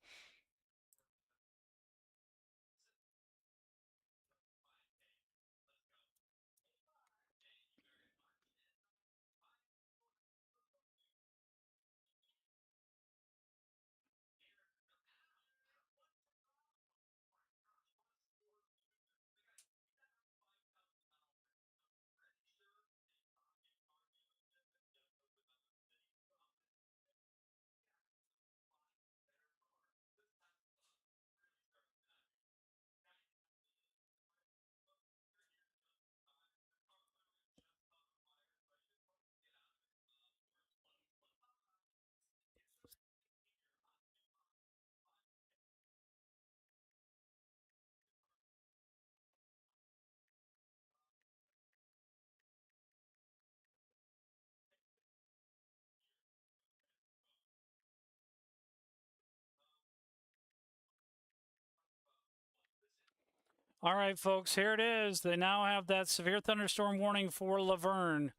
All right, folks, here it is. They now have that severe thunderstorm warning for Laverne,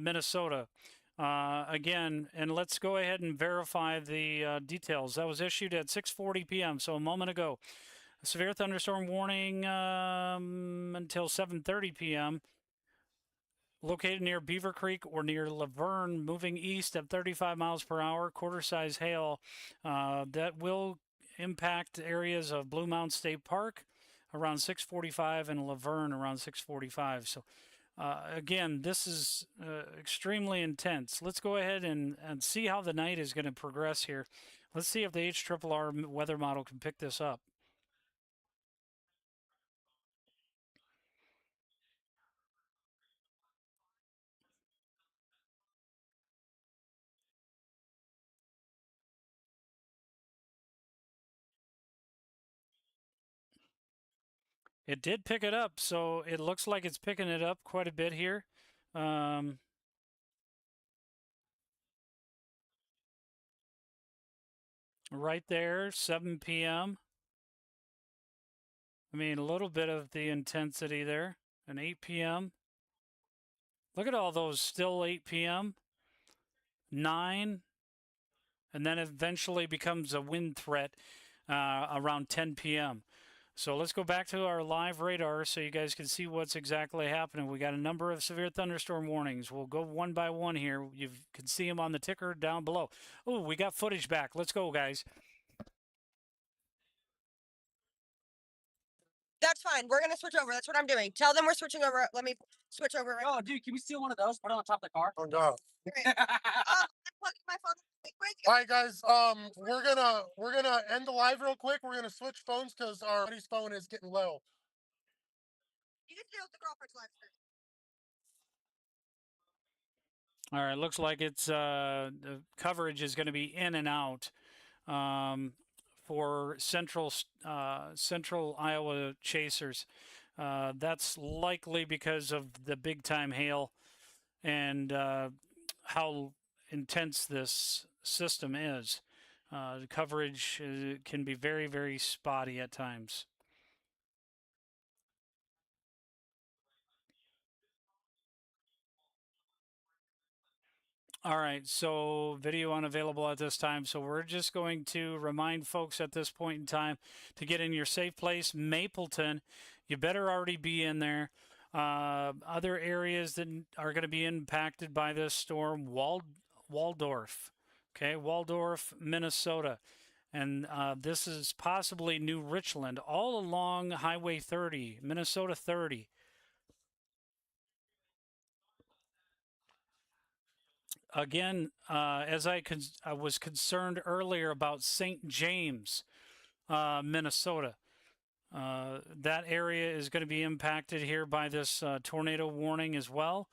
Minnesota. Again, and let's go ahead and verify the details. That was issued at 6:40 p.m., so a moment ago. A severe thunderstorm warning until 7:30 p.m. located near Beaver Creek or near Laverne, moving east at 35 miles per hour, quarter-size hail that will impact areas of Blue Mountain State Park around 6:45 and Laverne around 6:45. So again, this is extremely intense. Let's go ahead and see how the night is going to progress here. Let's see if the HRRR weather model can pick this up. It did pick it up, so it looks like it's picking it up quite a bit here. Right there, 7 p.m. I mean, a little bit of the intensity there. And 8 p.m. Look at all those, still 8 p.m. 9, and then eventually becomes a wind threat around 10 p.m. So let's go back to our live radar so you guys can see what's exactly happening. We got a number of severe thunderstorm warnings. We'll go one by one here. You can see them on the ticker down below. Oh, we got footage back. Let's go, guys. That's fine. We're gonna switch over. That's what I'm doing. Tell them we're switching over. Let me switch over. Oh, dude, can we steal one of those? Put it on top of the car. Oh no. I'm plugging my phone. Quick. All right, guys. We're gonna end the live real quick. We're gonna switch phones because our buddy's phone is getting low. You can deal with the girlfriend's live stream. All right, looks like it's the coverage is going to be in and out for central Iowa chasers. That's likely because of the big time hail and how intense this system is. The coverage can be very, very spotty at times. All right, so video unavailable at this time. So we're just going to remind folks at this point in time to get in your safe place. Mapleton, you better already be in there. Other areas that are going to be impacted by this storm, Waldorf, okay, Waldorf, Minnesota. And this is possibly New Richland, all along Highway 30, Minnesota 30. Again, as I was concerned earlier about St. James, Minnesota, that area is going to be impacted here by this tornado warning as well.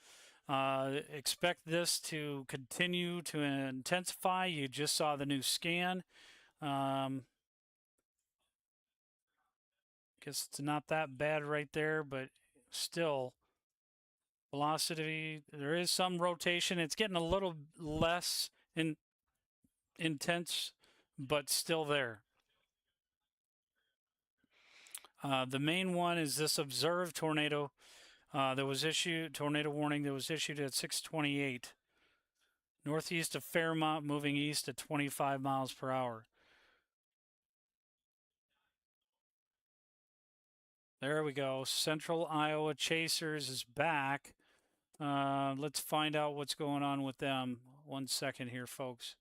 Expect this to continue to intensify. You just saw the new scan. Guess it's not that bad right there, but still. Velocity, there is some rotation. It's getting a little less intense, but still there. The main one is this observed tornado that was issued, tornado warning that was issued at 6:28. Northeast of Fairmont, moving east at 25 miles per hour. There we go. Central Iowa Chasers is back. Let's find out what's going on with them. 1 second here, folks.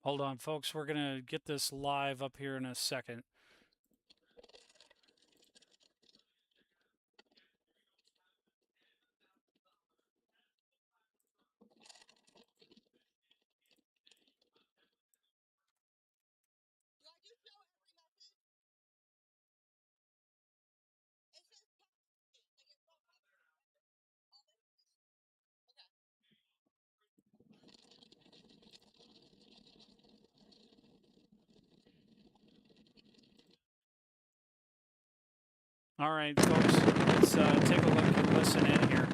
Hold on, folks. We're going to get this live up here in a second. All right, folks, let's take a look and listen in here.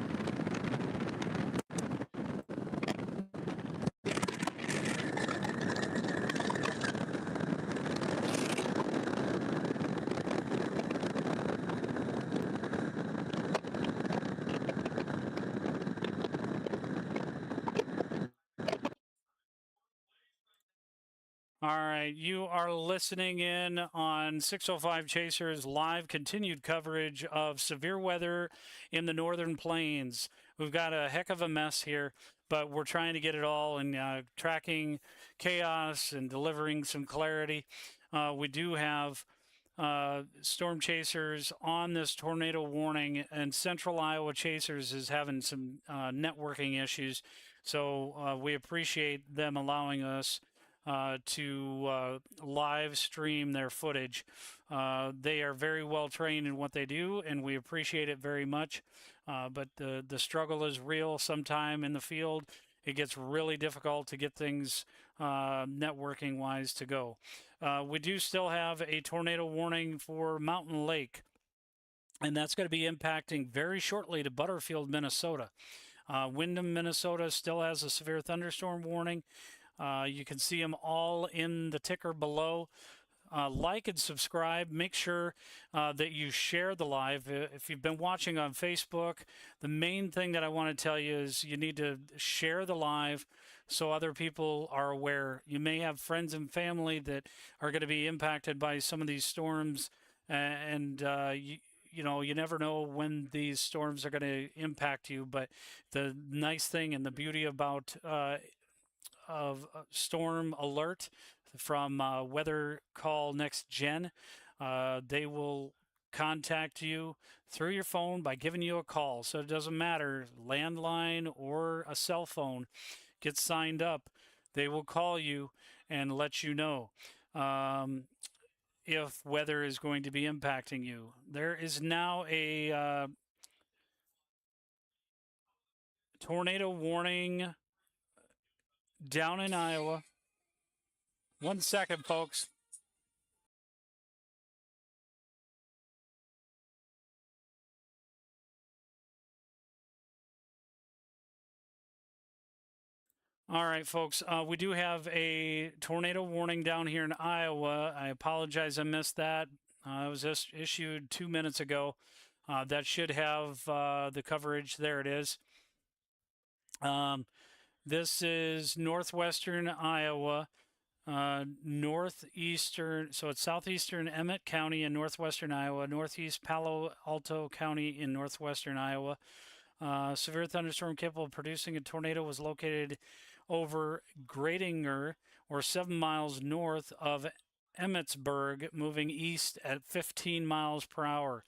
All right, you are listening in on 605 Chasers live continued coverage of severe weather in the northern plains. We've got a heck of a mess here, but we're trying to get it all and tracking chaos and delivering some clarity. We do have storm chasers on this tornado warning, and central Iowa chasers is having some networking issues. So we appreciate them allowing us to live stream their footage. They are very well trained in what they do, and we appreciate it very much. But the struggle is real. Sometime in the field, it gets really difficult to get things networking wise to go. We do still have a tornado warning for Mountain Lake, and that's going to be impacting very shortly to Butterfield, Minnesota. Windham, Minnesota still has a severe thunderstorm warning. You can see them all in the ticker below. Like and subscribe. Make sure that you share the live. If you've been watching on Facebook, the main thing that I want to tell you is you need to share the live so other people are aware. You may have friends and family that are going to be impacted by some of these storms, and you know, you never know when these storms are going to impact you. But the nice thing and the beauty about storm alert from Weather Call Next Gen, they will contact you through your phone by giving you a call. So it doesn't matter, landline or a cell phone, get signed up. They will call you and let you know if weather is going to be impacting you. There is now a tornado warning down in Iowa. 1 second, folks. All right, folks. We do have a tornado warning down here in Iowa. I apologize, I missed that. It was just issued 2 minutes ago. That should have the coverage. There it is. This is northwestern Iowa, northeastern, so it's southeastern Emmett County in northwestern Iowa, northeast Palo Alto County in northwestern Iowa. Severe thunderstorm capable of producing a tornado was located over Gradinger, or 7 miles north of Emmetsburg, moving east at 15 miles per hour.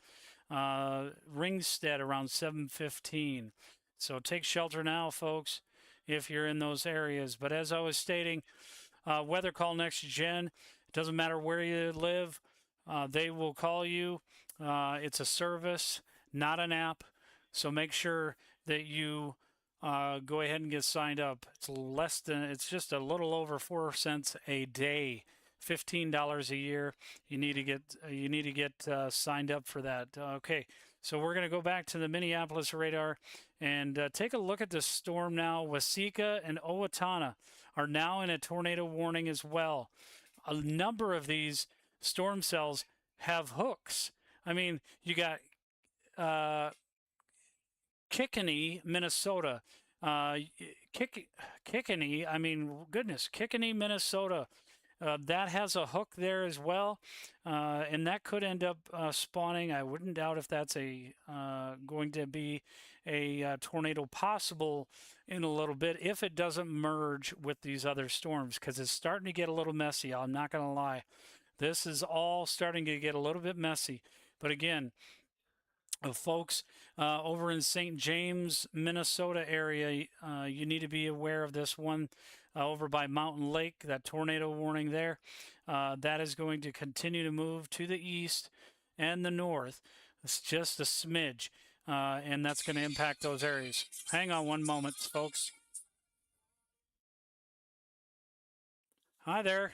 Ringstead around 7:15. So take shelter now, folks, if you're in those areas. But as I was stating, Weather Call Next Gen, it doesn't matter where you live, they will call you. It's a service, not an app. So make sure that you go ahead and get signed up. It's just a little over 4 cents a day, $15 a year. You need to get signed up for that. Okay, so we're going to go back to the Minneapolis radar and take a look at the storm now. Waseca and Owatonna are now in a tornado warning as well. A number of these storm cells have hooks. I mean, you got Kickney, Minnesota. Kickney, I mean, goodness, Kickney, Minnesota. That has a hook there as well, and that could end up spawning. I wouldn't doubt if that's going to be a tornado possible in a little bit if it doesn't merge with these other storms, because it's starting to get a little messy. I'm not going to lie. This is all starting to get a little bit messy. But again, folks over in St. James, Minnesota area, you need to be aware of this one over by Mountain Lake, that tornado warning there. That is going to continue to move to the east and the north. It's just a smidge, and that's going to impact those areas. Hang on one moment, folks. Hi there.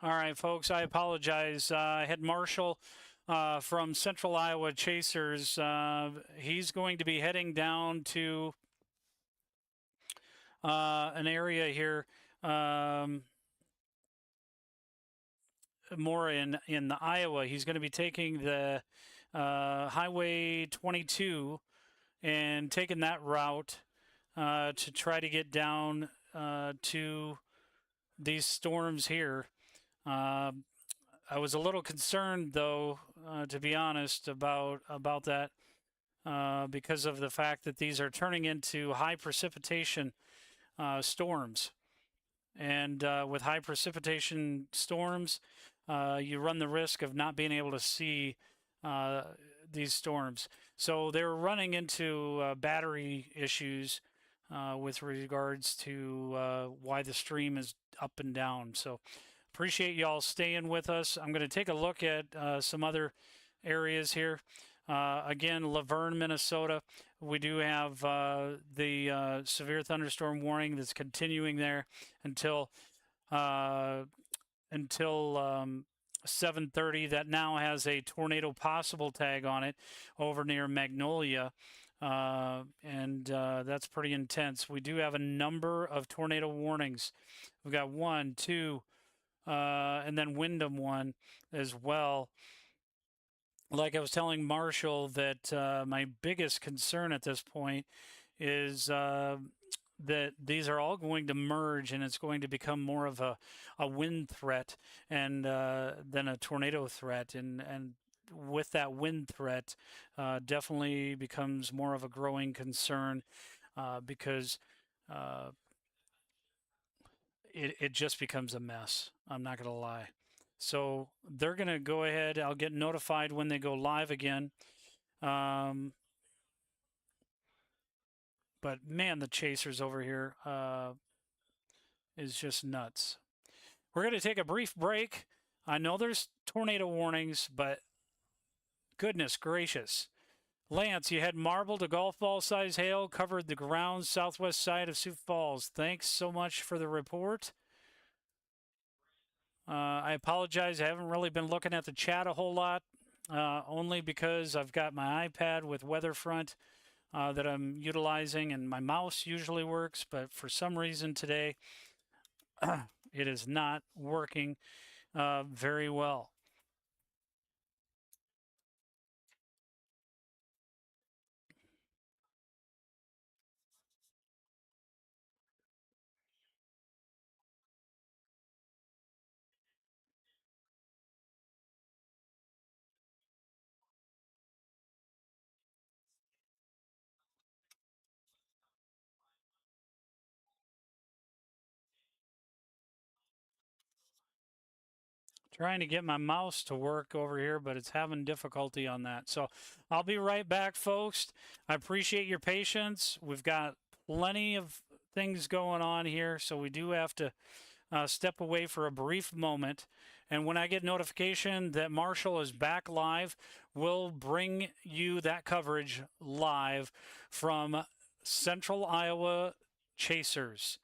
All right, folks, I apologize. I had Marshall from Central Iowa Chasers. He's going to be heading down to an area here more in the Iowa. He's going to be taking the Highway 22 and taking that route to try to get down to these storms here. I was a little concerned, though, to be honest, about that because of the fact that these are turning into high precipitation storms. And with high precipitation storms, you run the risk of not being able to see these storms. So they're running into battery issues with regards to why the stream is up and down. So appreciate y'all staying with us. I'm going to take a look at some other areas here. Again, Laverne, Minnesota. We do have the severe thunderstorm warning that's continuing there until 7:30. That now has a tornado possible tag on it over near Magnolia, and that's pretty intense. We do have a number of tornado warnings. We've got 1, 2, and then Wyndham one as well. Like I was telling Marshall, that my biggest concern at this point is that these are all going to merge, and it's going to become more of a wind threat and than a tornado threat. And with that wind threat, definitely becomes more of a growing concern because it just becomes a mess. I'm not going to lie. So they're going to go ahead. I'll get notified when they go live again. But man, the Chasers over here is just nuts. We're going to take a brief break. I know there's tornado warnings, but goodness gracious. Lance, you had marble to golf ball size hail covered the ground southwest side of Sioux Falls. Thanks so much for the report. I apologize. I haven't really been looking at the chat a whole lot, only because I've got my iPad with Weatherfront that I'm utilizing, and my mouse usually works, but for some reason today it is not working very well. Trying to get my mouse to work over here, but it's having difficulty on that. So I'll be right back, folks. I appreciate your patience. We've got plenty of things going on here, so we do have to step away for a brief moment. And when I get notification that Marshall is back live, we'll bring you that coverage live from Central Iowa Chasers.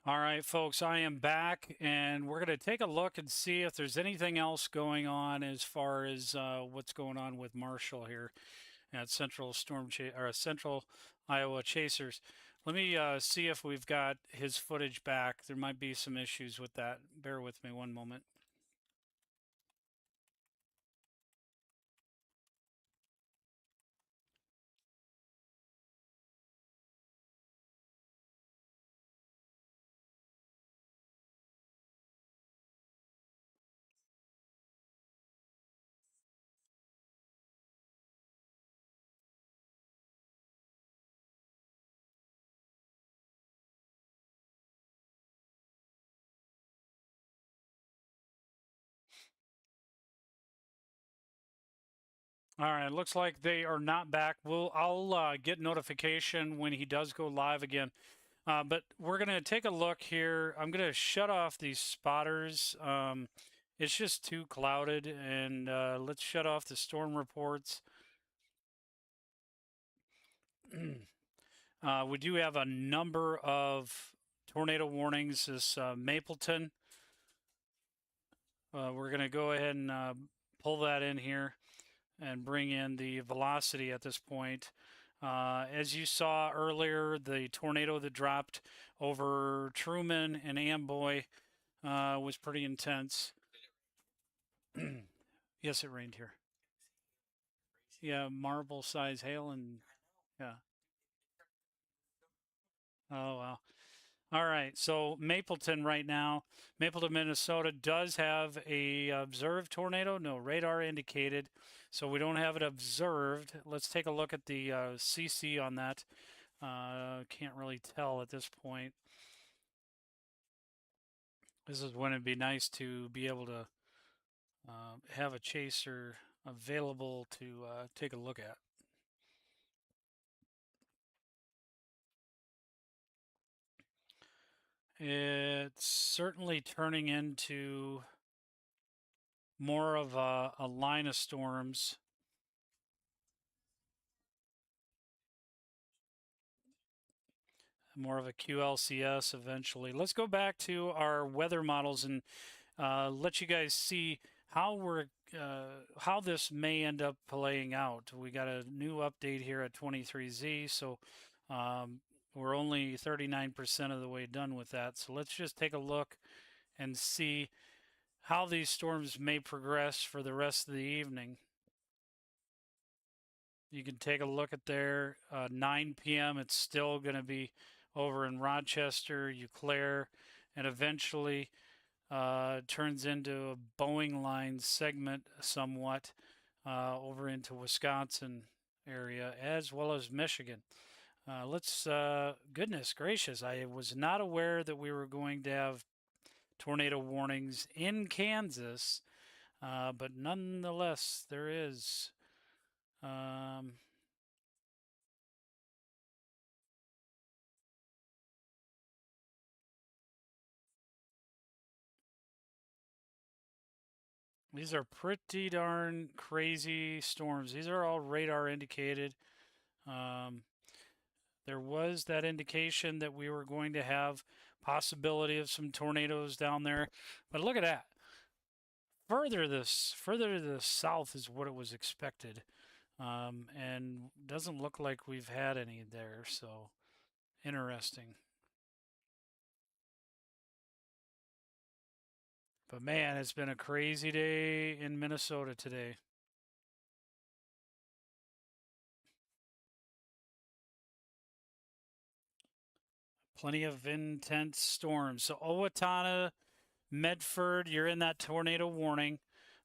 All right, folks, I am back, and we're going to take a look and see if there's anything else going on as far as what's going on with Marshall here at Central Central Iowa Chasers. Let me see if we've got his footage back. There might be some issues with that. Bear with me one moment. All right, looks like they are not back. I'll get notification when he does go live again. But we're gonna take a look here. I'm gonna shut off these spotters. It's just too clouded, and let's shut off the storm reports. We do have a number of tornado warnings. This Mapleton. We're gonna go ahead and pull that in here and bring in the velocity at this point. As you saw earlier, the tornado that dropped over Truman and Amboy was pretty intense. Yes, it rained here. Yeah, marble size hail and yeah. Oh wow. All right, so Mapleton right now, Mapleton, Minnesota does have a observed tornado, no radar indicated, so we don't have it observed. Let's take a look at the CC on that. Can't really tell at this point. This is when it'd be nice to be able to have a chaser available to take a look at. It's certainly turning into more of a line of storms. More of a QLCS eventually. Let's go back to our weather models and let you guys see how this may end up playing out. We got a new update here at 23Z, so we're only 39% of the way done with that. So let's just take a look and see how these storms may progress for the rest of the evening. You can take a look at there. 9 p.m. It's still going to be over in Rochester, Eau Claire, and eventually turns into a Boeing line segment somewhat over into Wisconsin area as well as Michigan. Goodness gracious, I was not aware that we were going to have tornado warnings in Kansas, but nonetheless, there is. These are pretty darn crazy storms. These are all radar indicated. There was that indication that we were going to have possibility of some tornadoes down there, but look at that. Further to the south is what it was expected, and doesn't look like we've had any there. So interesting. But man, it's been a crazy day in Minnesota today. Plenty of intense storms. So Owatonna, Medford, you're in that tornado warning.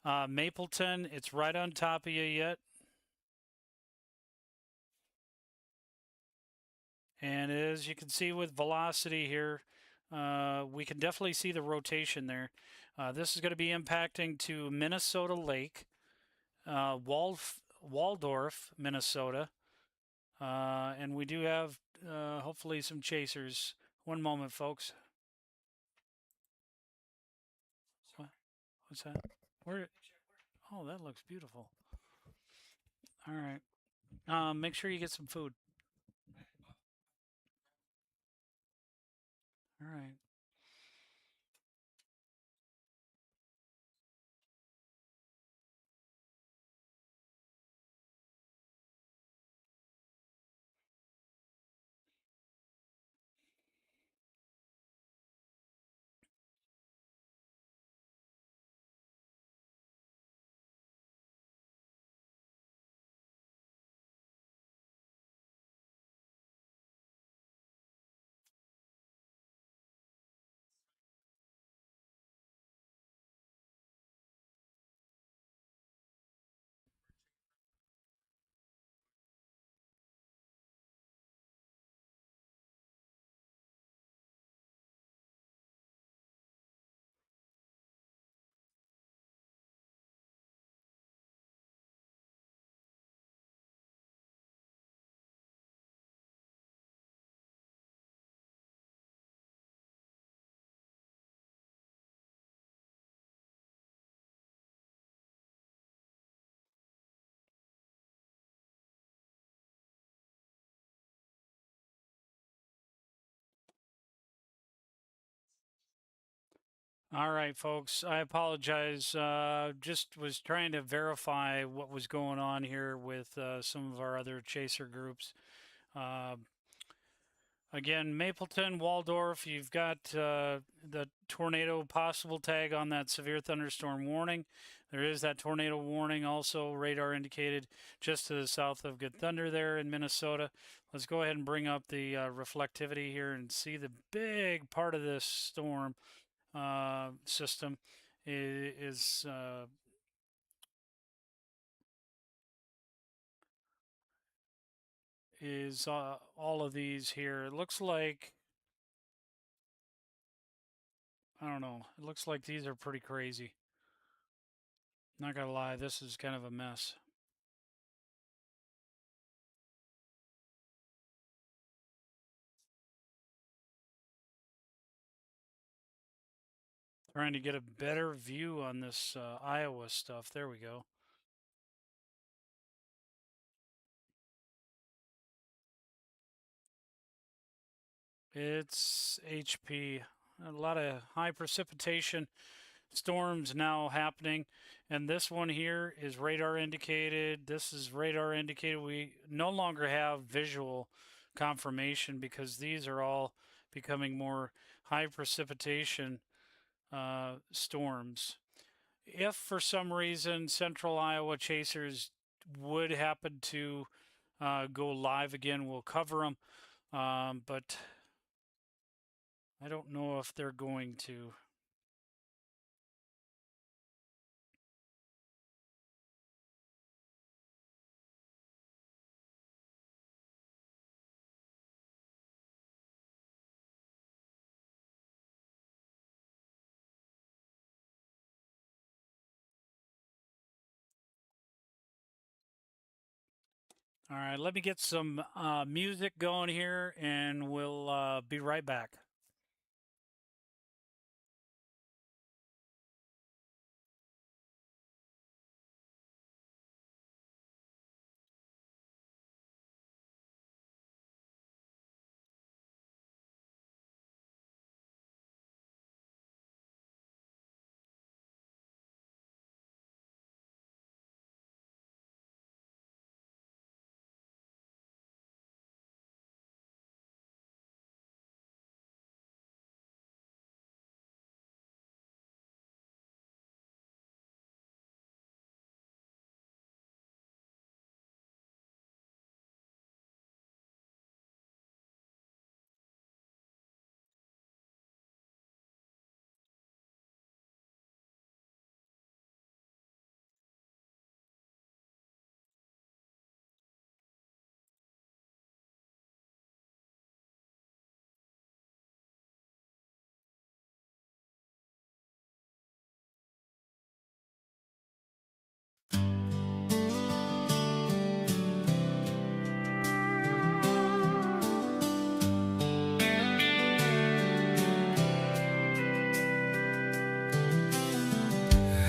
Mapleton, it's right on top of you yet. And as you can see with velocity here, we can definitely see the rotation there. This is going to be impacting to Minnesota Lake, Waldorf, Minnesota. And we do have hopefully some chasers. One moment, folks. What's that? Where? Oh, that looks beautiful. All right. Make sure you get some food. All right. All right, folks. I apologize. Just was trying to verify what was going on here with some of our other chaser groups. Uh, Again, Mapleton, Waldorf, you've got the tornado possible tag on that severe thunderstorm warning. There is that tornado warning also radar indicated just to the south of Good Thunder there in Minnesota. Let's go ahead and bring up the reflectivity here and see the big part of this storm system is all of these here. It looks like, I don't know, it looks like these are pretty crazy. Not gonna lie, this is kind of a mess. Trying to get a better view on this Iowa stuff. There we go. It's HP. A lot of high precipitation storms now happening. And this one here is radar indicated. This is radar indicated. We no longer have visual confirmation because these are all becoming more high precipitation storms. If for some reason central Iowa chasers would happen to go live again, we'll cover them. But I don't know if they're going to. All right, let me get some music going here and we'll be right back.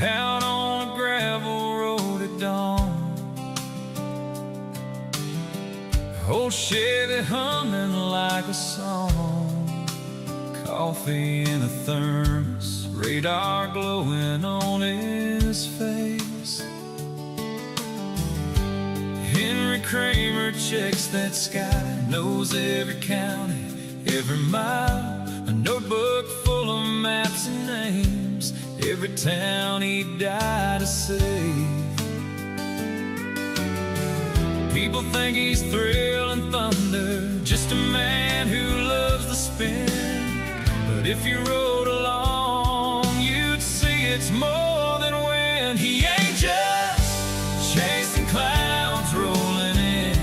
Out on a gravel road at dawn, old Chevy humming like a song, coffee in a thermos, radar glowing on his face. Henry Kramer checks that sky, knows every county, every mile, a notebook full of maps and names, every town he died to save. People think he's thrill and thunder, just a man who loves the spin. But if you rode along, you'd see it's more than wind. He ain't just chasing clouds rolling in,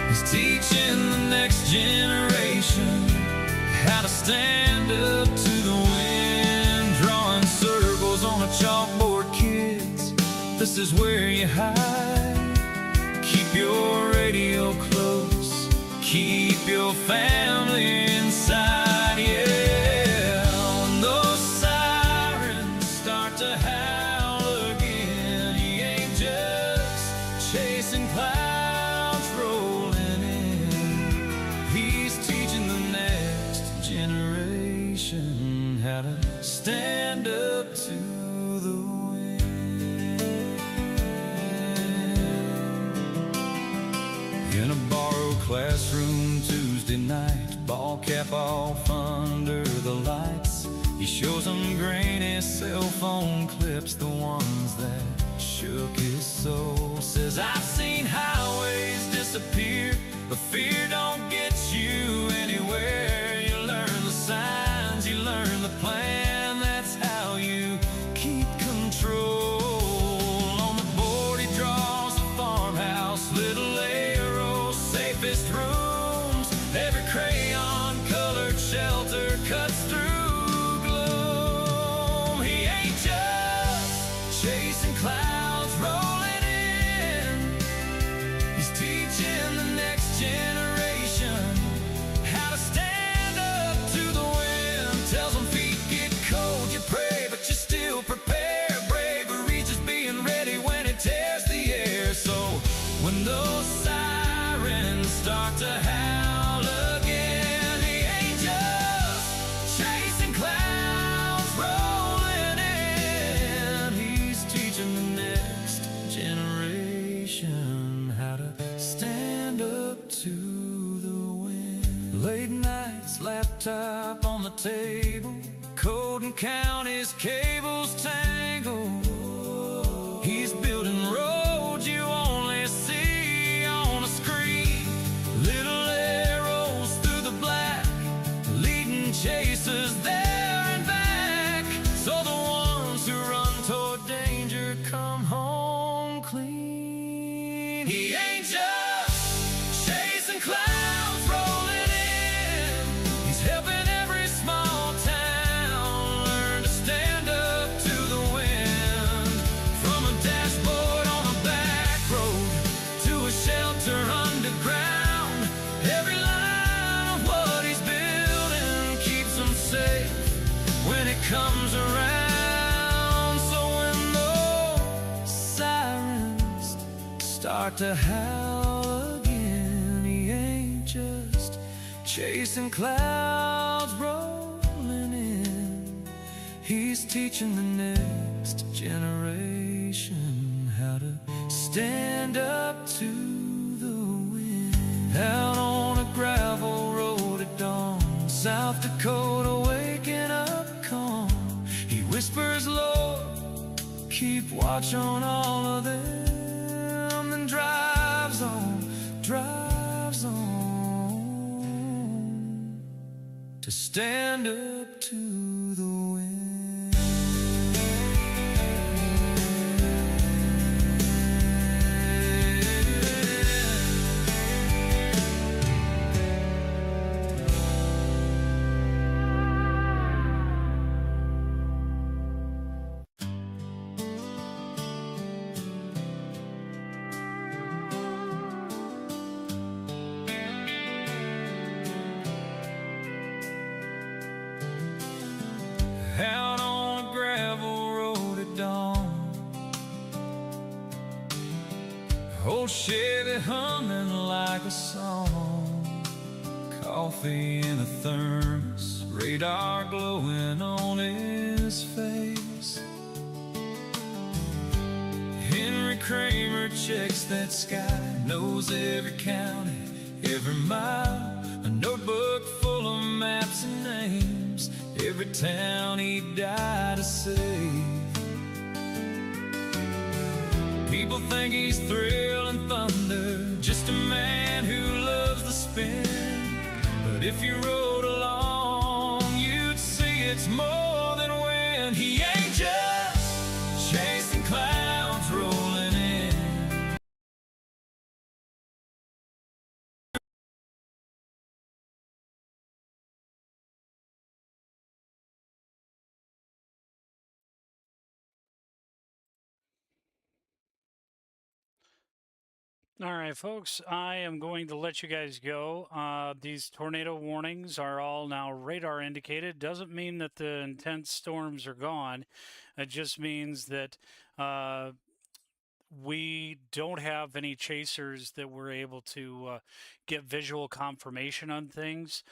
he's teaching the next generation how to stand up to the wind. Drawing circles on a chalkboard, kids, this is where you hide. Keep your radio close, keep your family inside, yeah. When those sirens start to howl again, he ain't just chasing clouds rolling in, he's teaching the next generation how to classroom Tuesday night, ball cap off under the lights. He shows them grainy cell phone clips, the ones that shook his soul. Says, I've seen highways disappear, but fear don't get you anywhere. You learn the signs, you learn the plan, that's how you keep control. On the board he draws a farmhouse, little arrows, safest rooms. Every crayon colored shelter cuts through gloom. He ain't just chasing clouds rolling in, he's teaching the next generation how to stand up to the wind. Tells them feet get cold, you pray, but you still prepare. Bravery just being ready when it tears the air. So when those sirens start to howl again, he ain't just chasing clouds rolling in, he's teaching the next generation how to stand up to the wind. Late nights, laptop on the table, code and count his cables tangle. He's building roads you only see on a screen, little arrows through the black, leading chasers there and back, so the ones who run toward danger come home clean. He ain't just chasing clouds rolling in, he's helping every small town learn to stand up to the wind. From a dashboard on a back road to a shelter underground, every line of what he's building keeps him safe when it comes around. So when those sirens start to howl again, he ain't just chasing clouds rolling in, he's teaching the next generation how to stand up to the wind. Out on a gravel road at dawn, South Dakota waking up calm, he whispers, Lord, keep watch on all of them, then drives on to stand up to the wind. Out on a gravel road at dawn, old Chevy humming like a song, coffee in a thermos, radar glowing on his face. Henry Kramer checks that sky, knows every county, every mile, a notebook full of maps and names, every town he died to save. People think he's thrill and thunder, just a man who loves the spin. But if you rode along, you'd see it's more than wind. He ain't just chasing clouds rolling in. All right, folks, I am going to let you guys go. These tornado warnings are all now radar indicated. Doesn't mean that the intense storms are gone. It just means that we don't have any chasers that we're able to get visual confirmation on things.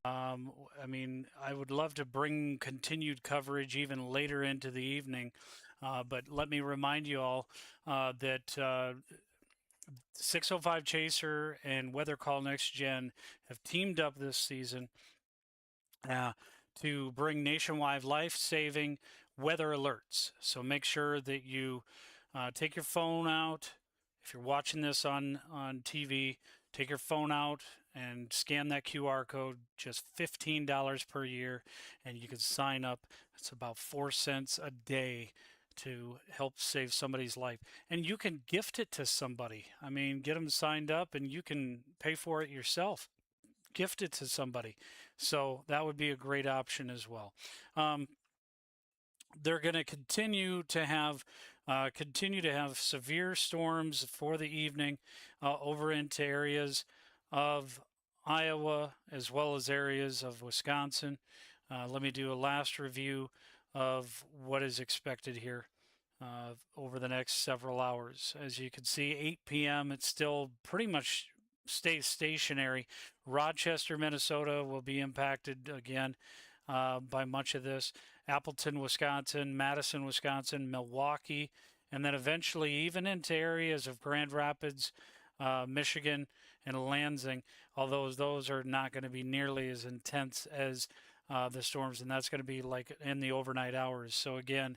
I mean, I would love to bring continued coverage even later into the evening, but let me remind you all that 605 Chaser and Weather Call Next Gen have teamed up this season to bring nationwide life-saving weather alerts. So make sure that you take your phone out. If you're watching this on TV, take your phone out and scan that QR code. Just $15 per year, and you can sign up. It's about 4 cents a day to help save somebody's life. And you can gift it to somebody. I mean, get them signed up and you can pay for it yourself. Gift it to somebody. So that would be a great option as well. They're going to continue to have severe storms for the evening over into areas of Iowa as well as areas of Wisconsin. Let me do a last review of what is expected here over the next several hours. As you can see, 8 p.m. It still pretty much stays stationary. Rochester, Minnesota will be impacted again by much of this. Appleton, Wisconsin, Madison, Wisconsin, Milwaukee, and then eventually even into areas of Grand Rapids, Michigan, and Lansing, although those are not going to be nearly as intense as the storms, and that's going to be like in the overnight hours. So again,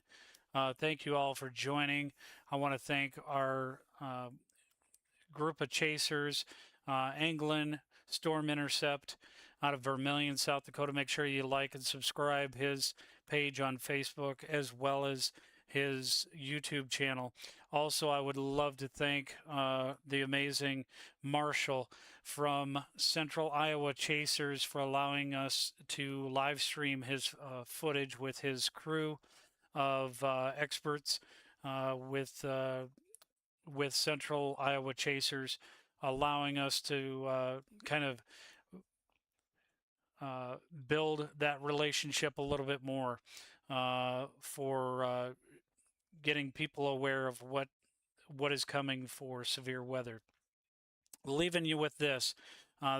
thank you all for joining. I want to thank our group of chasers, Anglin Storm Intercept out of Vermillion, South Dakota. Make sure you like and subscribe his page on Facebook as well as his YouTube channel. Also, I would love to thank the amazing Marshall from Central Iowa Chasers for allowing us to live stream his footage with his crew of experts with Central Iowa Chasers, allowing us to kind of build that relationship a little bit more for getting people aware of what is coming for severe weather. Leaving you with this,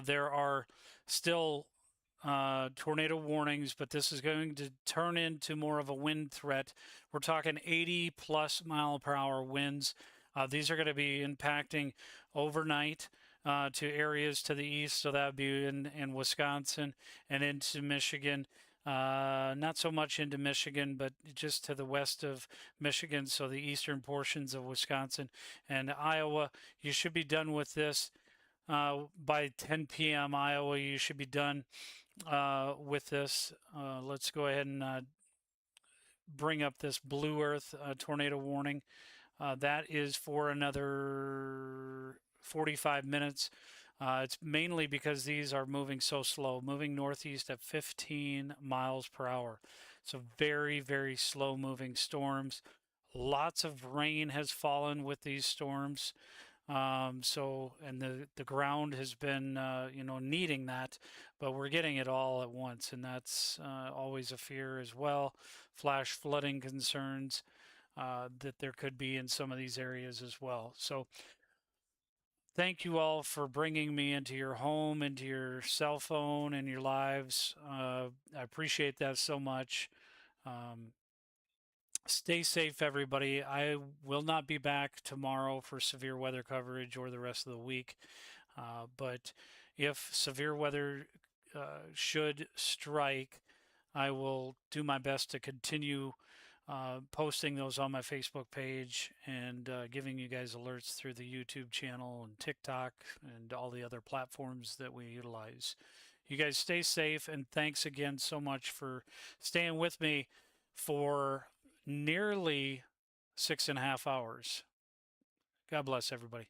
there are still tornado warnings, but this is going to turn into more of a wind threat. We're talking 80 plus mile per hour winds. These are going to be impacting overnight to areas to the east, so that would be in Wisconsin and into Michigan. Not so much into Michigan, but just to the west of Michigan, so the eastern portions of Wisconsin and Iowa. You should be done with this by 10 p.m. Iowa, you should be done with this. Let's go ahead and bring up this Blue Earth tornado warning. That is for another 45 minutes. It's mainly because these are moving so slow, moving northeast at 15 miles per hour. So very, very slow moving storms. Lots of rain has fallen with these storms. And the ground has been, needing that, but we're getting it all at once. And that's always a fear as well. Flash flooding concerns that there could be in some of these areas as well. So thank you all for bringing me into your home, into your cell phone, and your lives. I appreciate that so much. Stay safe, everybody. I will not be back tomorrow for severe weather coverage or the rest of the week. But if severe weather should strike, I will do my best to continue posting those on my Facebook page and giving you guys alerts through the YouTube channel and TikTok and all the other platforms that we utilize. You guys stay safe, and thanks again so much for staying with me for nearly 6.5 hours. God bless everybody.